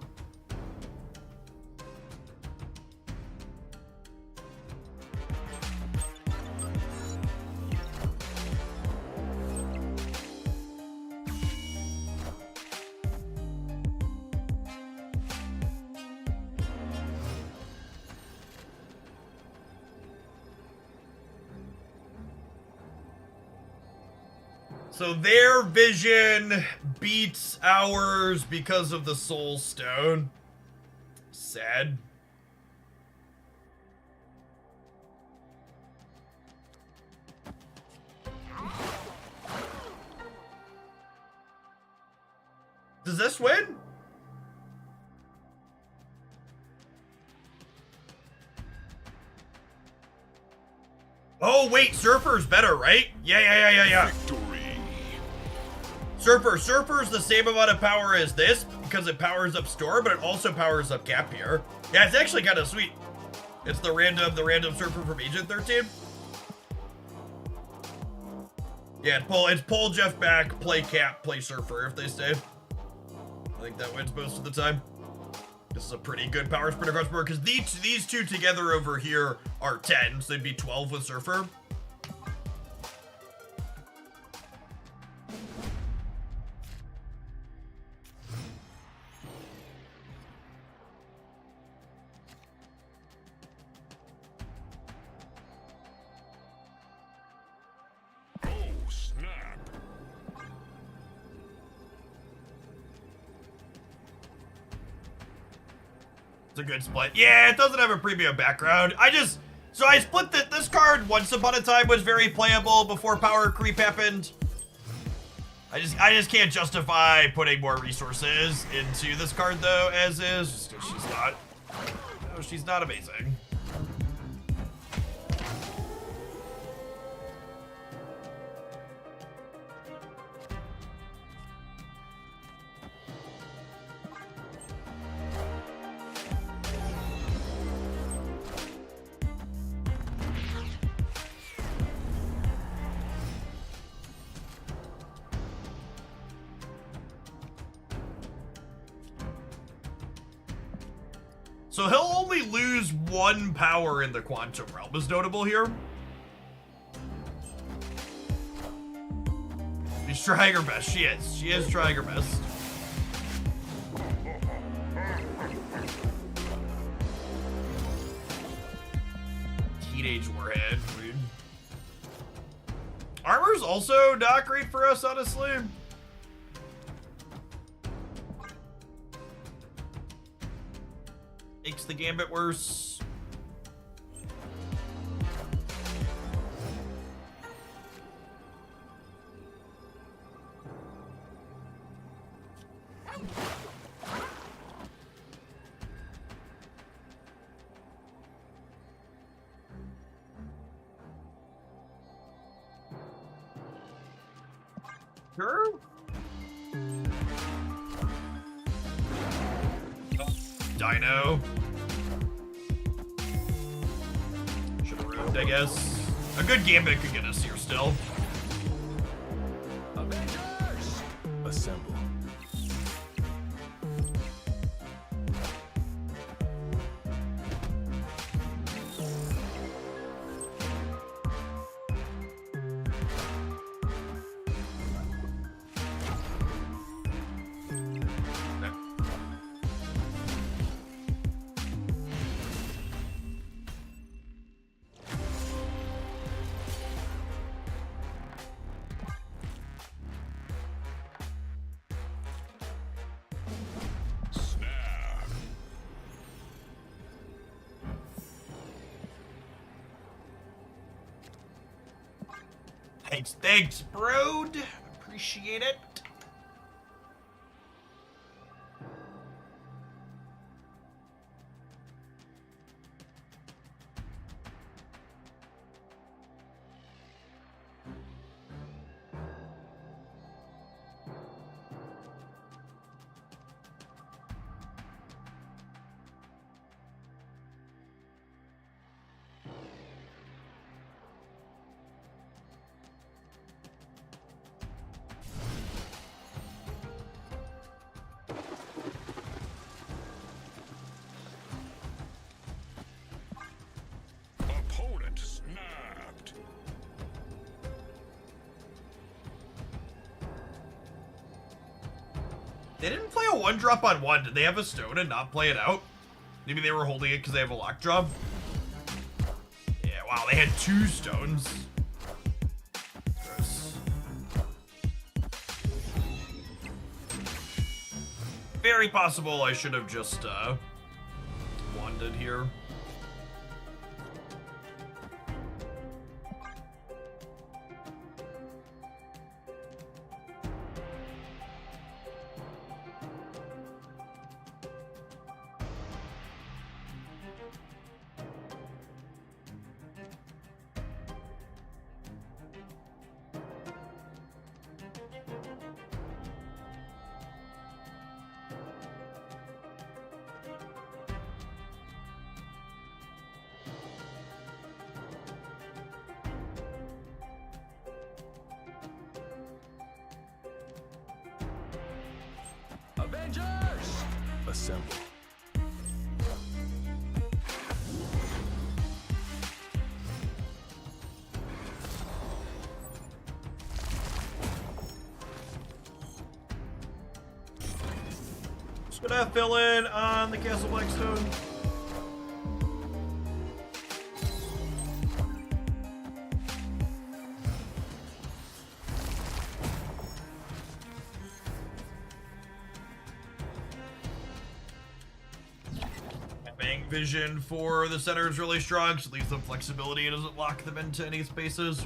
Speaker 1: So their vision beats ours because of the Soul Stone. Sad. Does this win? Oh wait, Surfer's better, right? Yeah.
Speaker 2: Victory.
Speaker 1: Surfer's the same amount of power as this because it powers up Storm, but it also powers up Gap here. Yeah, it's actually kind of sweet. It's the random Surfer from Agent 13. Yeah, it's pull Jeff back, play Cap, play Surfer if they stay. I think that wins most of the time. This is a pretty good power spread across the board because these two together over here are 10, so they'd be 12 with Surfer.
Speaker 2: Oh, snap.
Speaker 1: It's a good split. Yeah, it doesn't have a premium background. So I split this card once upon a time was very playable before power creep happened. I just can't justify putting more resources into this card though, as is. Just 'cause she's not amazing. So he'll only lose 1 power in the Quantum Realm is notable here. She's trying her best. She is trying her best. Teenage Warhead. Weird. Armor's also not great for us, honestly. Makes the Gambit worse. Sure. Dino. Should've roved, I guess. A good Gambit could get us here still.
Speaker 2: Avengers! Assemble.
Speaker 1: Thanks, bro. Appreciate it. They didn't play a 1-drop on 1. Did they have a stone and not play it out? Maybe they were holding it because they have a lockjaw. Yeah, wow, they had 2 stones. Gross. Very possible I should have just wanded here.
Speaker 2: Avengers! Assemble.
Speaker 1: Just gonna fill in on the Castle Blackstone. Vision for the center is really strong, so it leaves them flexibility and doesn't lock them into any spaces.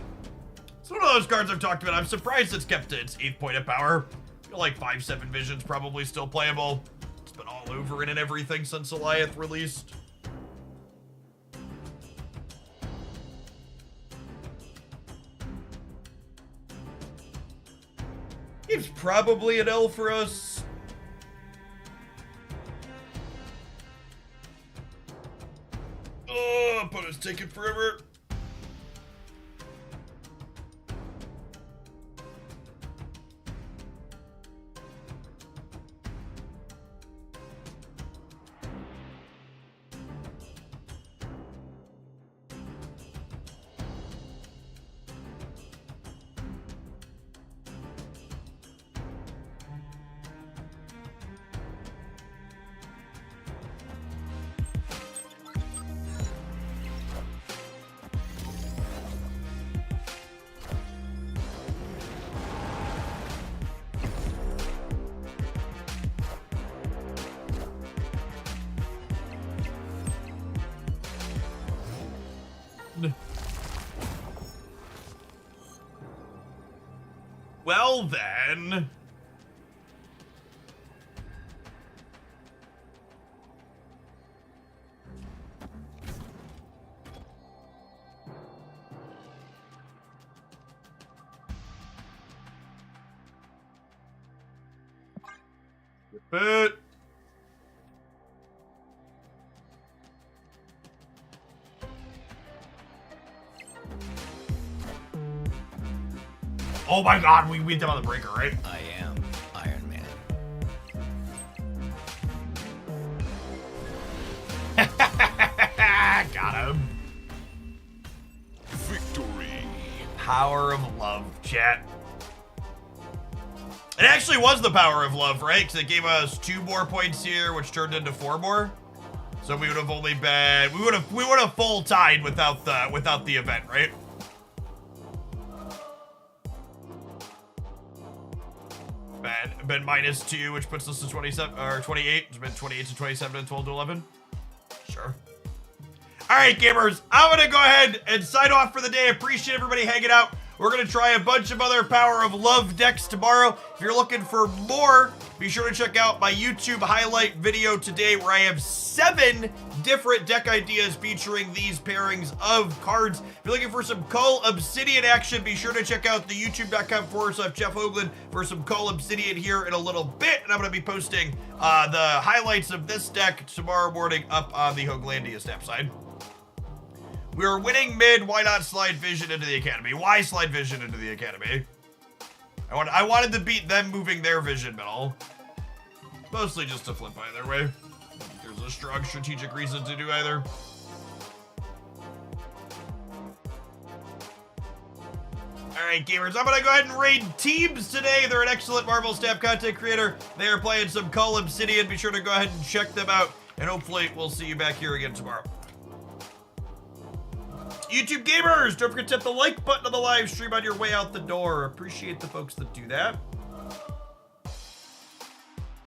Speaker 1: It's one of those cards I've talked about. I'm surprised it's kept its 8th point of power. I feel like 5-7 Vision's probably still playable. It's been all over it and everything since Goliath released. It's probably an L for us. Oh, but it's taking forever. Well then. But oh my god, we beat them on the breaker, right?
Speaker 3: I am Iron Man.
Speaker 1: Got him.
Speaker 2: Victory.
Speaker 1: Power of love, chat. It actually was the power of love, right? Because it gave us 2 more points here, which turned into 4 more. So we would have only been we would have full tied without the event, right? Been -2, which puts us to 27 or 28. It's been 28 to 27 and 12 to 11. Sure. All right, gamers, I'm gonna go ahead and sign off for the day. Appreciate everybody hanging out. We're gonna try a bunch of other Power of Love decks tomorrow. If you're looking for more, be sure to check out my YouTube highlight video today where I have 7 different deck ideas featuring these pairings of cards. If you're looking for some Cull Obsidian action, be sure to check out the youtube.com/Jeff Hoagland for some Cull Obsidian here in a little bit. And I'm gonna be posting the highlights of this deck tomorrow morning up on the Hoaglandia snap side. We are winning mid. Why not slide Vision into the Academy? Why slide Vision into the Academy? I wanted to beat them moving their Vision middle. Mostly just to flip either way. There's a strong strategic reason to do either. All right, gamers, I'm gonna go ahead and raid Teams today. They're an excellent Marvel staff content creator. They are playing some Cull Obsidian. Be sure to go ahead and check them out, and hopefully we'll see you back here again tomorrow. YouTube gamers, don't forget to hit the like button on the live stream on your way out the door. Appreciate the folks that do that.